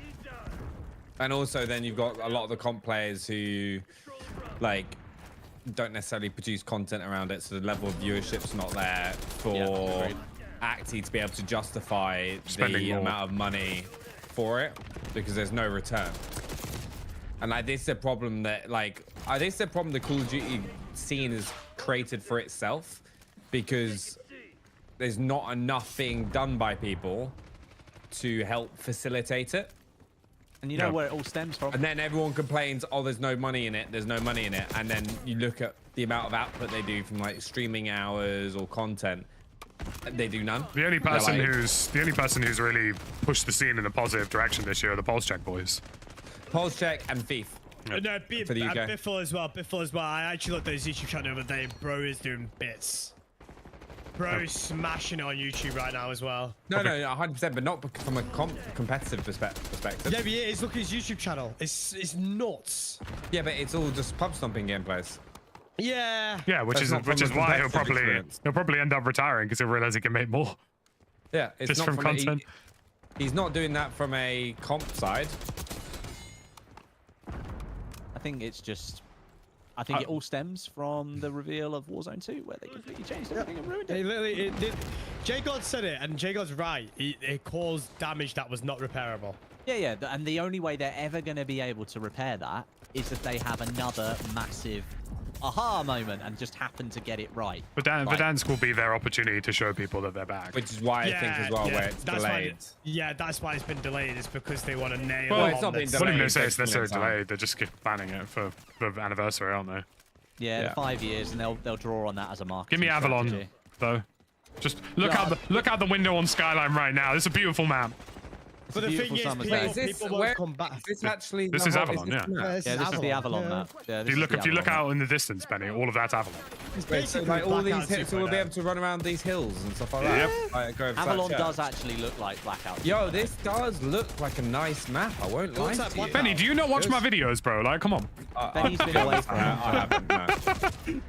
and also then you've got a lot of the comp players who, like, don't necessarily produce content around it, so the level of viewership's not there for agreed. Acti to be able to justify Spending the more. amount of money for it because there's no return. And like this is a problem that this is a problem the Call of Duty scene is created for itself because there's not enough being done by people to help facilitate it. And you know where it all stems from? And then everyone complains, oh, there's no money in it. There's no money in it. And then you look at the amount of output they do from like streaming hours or content. They do none. The only They're person like, who's really pushed the scene in a positive direction this year are the Pulse Check boys. Pulse Check and Thief. No, For the UK. Biffle as well. Biffle as well. I actually looked at his YouTube channel the other day. Bro is doing bits. Bro is smashing it on YouTube right now as well. No, 100%, but not from a competitive perspective. Yeah, but yeah, it's look at his YouTube channel. It's nuts. Yeah, but it's all just pub stomping gameplays. Yeah. Yeah, which That's is not from the why competitive he'll probably end up retiring because he'll realize he can make more. Yeah, it's Just not from from content. He's not doing that from a comp side. I think it's just. I think it all stems from the reveal of Warzone 2, where they completely changed everything and ruined It it. literally, it did. J-God said it, and J-God's right. It caused damage that was not repairable. Yeah. And the only way they're ever going to be able to repair that is if they have another massive aha moment and just happen to get it right. But Verdansk will be their opportunity to show people that they're back. Which is why I think as well where it's delayed. That's why it's been delayed. Is because they want to nail Well, it. it's not been I wouldn't even delayed, say it's taking necessarily their time. delayed. They just keep planning it for anniversary, aren't they? Yeah, 5 years, and they'll draw on that as a market. Give me Avalon, though. Just look out the window on Skyline right now. This is a beautiful map. But the thing is, people won't come back. Is this actually? This is Avalon, yeah. This is the Avalon map. Yeah, If you look out in the distance, Benny, all of that's Avalon. Wait, so like all these hits, so we'll be able to run around these hills and stuff like that. Yep. Like, go Avalon does actually look like Blackout. Yo, this does look like a nice map. I won't lie to you. Benny, do you not watch my videos, bro? Like, come on. Benny's been away from I haven't. No.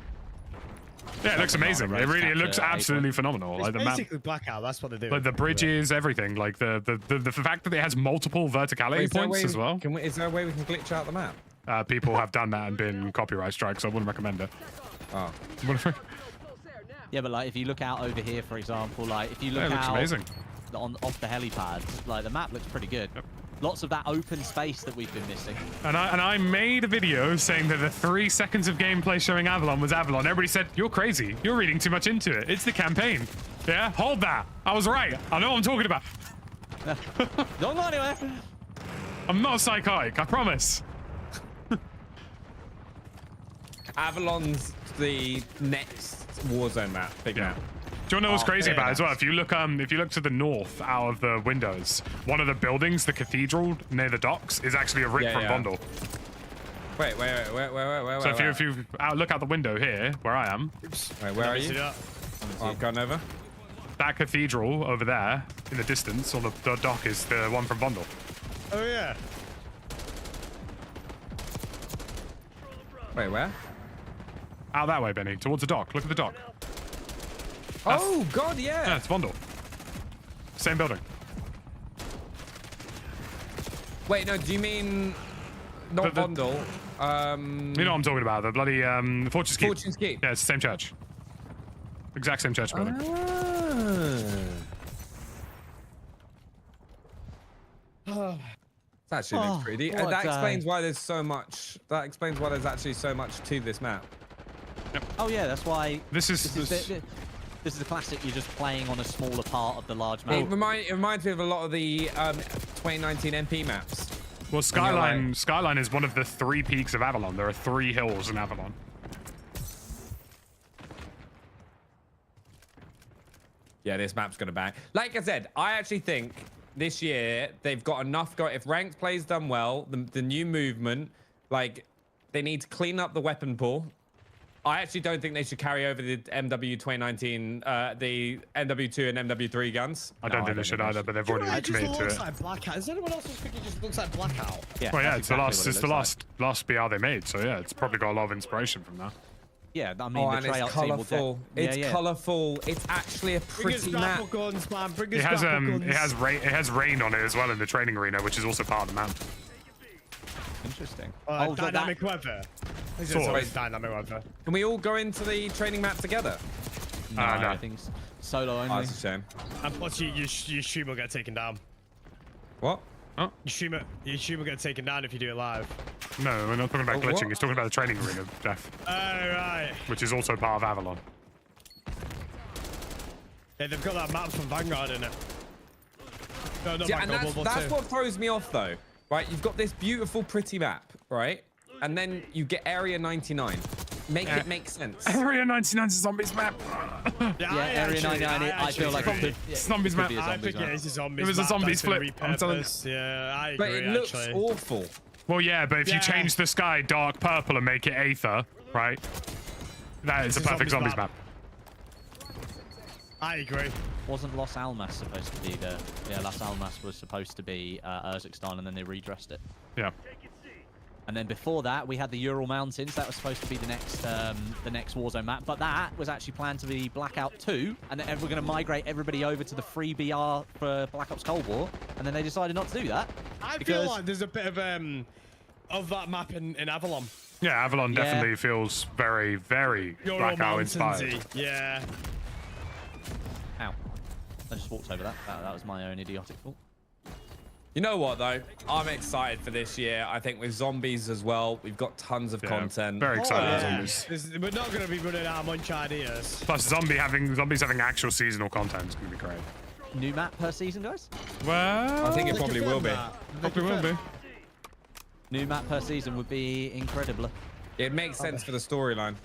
Yeah, it looks amazing. It looks absolutely phenomenal. Like the map, Basically blackout. That's what they do. like the bridges, everything. Like the fact that it has multiple verticality Wait, is there a points way as well. Is there a way we can glitch out the map? People have done that and been copyright strikes. So I wouldn't recommend it. Oh. Yeah, but like if you look out over here, for example, like if you look Yeah, it looks out amazing. off the helipads, like the map looks pretty good. Yep. Lots of that open space that we've been missing. And I made a video saying that the 3 seconds of gameplay showing Avalon was Avalon. Everybody said, you're crazy. You're reading too much into it. It's the campaign. Yeah, hold that. I was right. I know what I'm talking about. Don't go anywhere. I'm not psychotic, I promise. Avalon's the next Warzone map. Big map. Do you know what's crazy fair about it as well? enough. If you look to the north out of the windows, one of the buildings, the cathedral near the docks, is actually a rip from Bondle. Wait. So if you look out the window here, where I am, Wait, where are you? Oh, I've gone over. that cathedral over there in the distance on the dock is the one from Bondle. Oh yeah. Wait, where? Out that way, Benny, towards the dock. Look at the dock. Oh God, Yeah, yeah. it's Bondle. Same building. Wait, no. Do you mean not The- Bondle? You know what I'm talking about? The bloody Fortune's Keep. Fortune's Keep. Yeah, it's the same church. Exact same church building. It actually looks pretty. what And a that day. explains why there's so much. That explains why there's actually so much to this map. Oh yeah, that's why. This is This is a classic. You're just playing on a smaller part of the large It, map. it reminds me of a lot of the 2019 MP maps. well, Skyline is one of the 3 peaks of Avalon. There are 3 hills in Avalon. Yeah, this map's gonna bang. Like I said, I actually think this year they've got enough. If ranked play's done well, the new movement, like they need to clean up the weapon pool. I actually don't think they should carry over the MW 2019, the MW2 and MW3 guns. I don't think they should either, but they've already It just committed to looks it. like blackout. Is anyone else thinking it just looks like blackout? Yeah, Well, yeah, that's it's the exactly last. what It's it the looks last BR they made. So yeah, it's probably got a lot of inspiration from that. like. Yeah, I mean Oh, the and it's Treyarch team will colourful. It's yeah. colourful. It's actually a Bring us pretty map. grapple guns, man. Bring us It has grapple guns. it has rain on it as well in the training arena, which is also part of the map. Interesting. Oh, so dynamic weather. Is Sort it of. always dynamic weather? Can we all go into the training map together? no, no. I think solo Oh, only. that's a shame. And plus, your stream will get taken down. What? Oh Your stream will get taken down if you do it live. no, we're not talking about glitching. what? It's talking about the training arena, Jeff, Oh, right. which is also part of Avalon. Yeah, they've got that map from Vanguard in it. No, not Yeah, and Vanguard, World War that's II. what throws me off though, right? You've got this beautiful, pretty map, right? And then you get Area 99. Make it make sense. Area 99 is a zombies map. Yeah, Area 99. I feel like it could, yeah, Zombies it could map. be a I zombies think map. it is a zombies It was a map zombies that's been flip, I'm telling you. repurposed. Yeah, I agree, But it looks actually. awful. Well, yeah, but if you Yeah. change the sky dark purple and make it Aether, right? That is a It's a perfect zombies zombies map. I agree. Wasn't Los Almas supposed to be the? Yeah, Las Almas was supposed to be Urzikstan, and then they redressed it. Yeah. Take it C. And then before that, we had the Ural Mountains. That was supposed to be the next Warzone map, but that was actually planned to be Blackout 2, and then we're going to migrate everybody over to the free BR for Black Ops Cold War, and then they decided not to do that. I feel like there's a bit of that map in Avalon. Yeah, Avalon definitely feels very, very Blackout inspired. Yeah. Ow. I just walked over that. That was my own idiotic fault. You know what though? I'm excited for this year. I think with zombies as well, we've got tons of content. Very excited with zombies. We're not going to be running out of munch ideas. Plus, zombies having actual seasonal content is going to be great. New map per season, guys? Well, I think it probably will be. Probably will be. New map per season would be incredible. It makes sense for the storyline.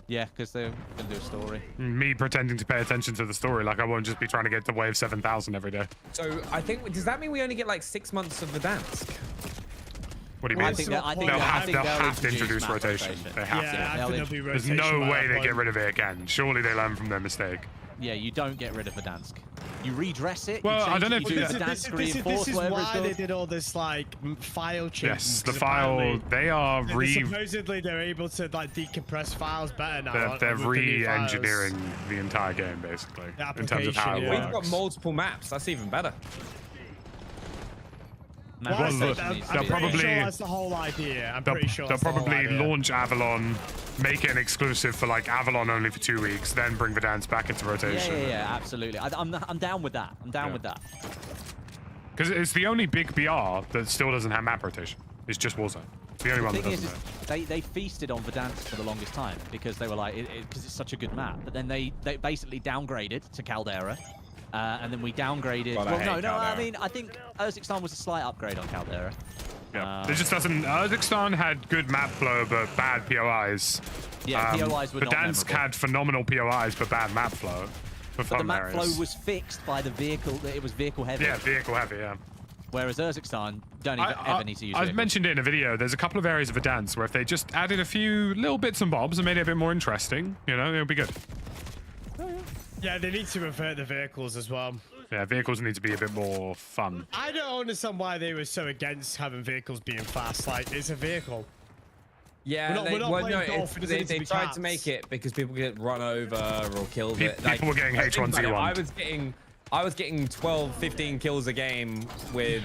Yeah, because they're going to do a story. Me pretending to pay attention to the story, like I won't just be trying to get to wave 7,000 every day. So I think, does that mean we only get like 6 months of Verdansk? What do you mean? They'll have to introduce rotation. They have to. I think there'll be There's rotation. no way they get rid of it again. Surely they learn from their mistake. Yeah, you don't get rid of Verdansk. You redress it. Well, I don't know if you do Verdansk reinforce this is whatever why it's they did all this like file changes. Yes, the file. They are supposedly they're able to like decompress files better now. They're re-engineering the entire game basically in terms of how it works. We've got multiple maps. That's even better. They'll probably. That's the whole idea. I'm pretty sure. They'll probably launch Avalon, make it an exclusive for like Avalon only for 2 weeks, then bring Verdansk back into rotation. Yeah, absolutely. I'm down with that. I'm down with that. Because it's the only big BR that still doesn't have map rotation. It's just Warzone. It's the only one that doesn't. They feasted on Verdansk for the longest time because they were like, because it's such a good map. But then they basically downgraded to Caldera. And then we downgraded. I mean, I think Urzikstan was a slight upgrade on Caldera. Yeah, it just doesn't. Urzikstan had good map flow but bad POIs. Yeah, POIs were not memorable. Verdansk had phenomenal POIs but bad map flow. But the map flow was fixed by the vehicle. It was vehicle heavy. Yeah, vehicle heavy. Yeah. Whereas Urzikstan don't ever need to use. I've mentioned it in a video. There's a couple of areas of Verdansk where if they just added a few little bits and bobs and made it a bit more interesting, you know, it'll be good. Yeah, they need to revert the vehicles as well. Yeah, vehicles need to be a bit more fun. I don't understand why they were so against having vehicles being fast. Like, it's a vehicle. Yeah, they tried to make it because people get run over or killed. People were getting H1Z1. I was getting 12, 15 kills a game with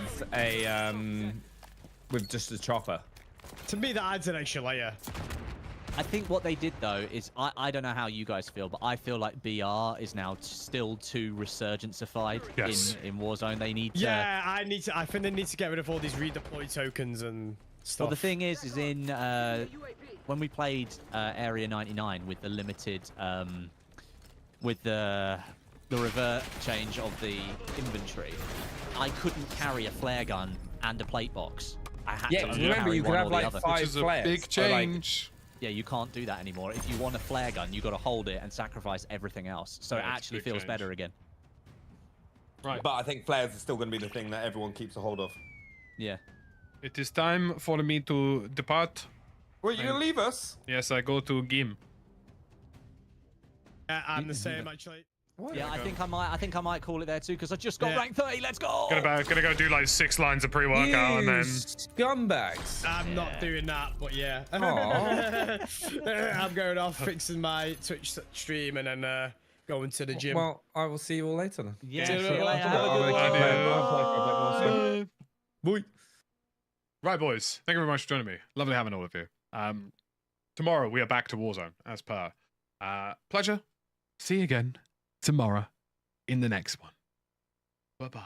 just a chopper. To me, that adds an extra layer. I think what they did though is I don't know how you guys feel, but I feel like BR is now still too resurgentsified in Warzone. They need to. Yeah, I think they need to get rid of all these redeploy tokens and stuff. Well, the thing is in when we played Area 99 with the limited with the revert change of the inventory, I couldn't carry a flare gun and a plate box. I had to remember you could have like 5 flares. Big change. Yeah, you can't do that anymore. If you want a flare gun, you got to hold it and sacrifice everything else. So it actually feels better again. Right. But I think flares are still going to be the thing that everyone keeps a hold of. Yeah. It is time for me to depart. Wait, you gonna leave us? Yes, I go to Gim. Yeah, I'm the same actually. Yeah, I think I might call it there too because I just got rank 30. Let's go. Gonna go do like 6 lines of pre-workout and then. Scumbags. I'm not doing that, but yeah. I'm going off fixing my Twitch stream and then going to the gym. Well, I will see you all later then. Yeah. See you later. Have a good one. Right, boys. Thank you very much for joining me. Lovely having all of you. Tomorrow we are back to Warzone as per. Pleasure. See you again tomorrow in the next one. Bye-bye.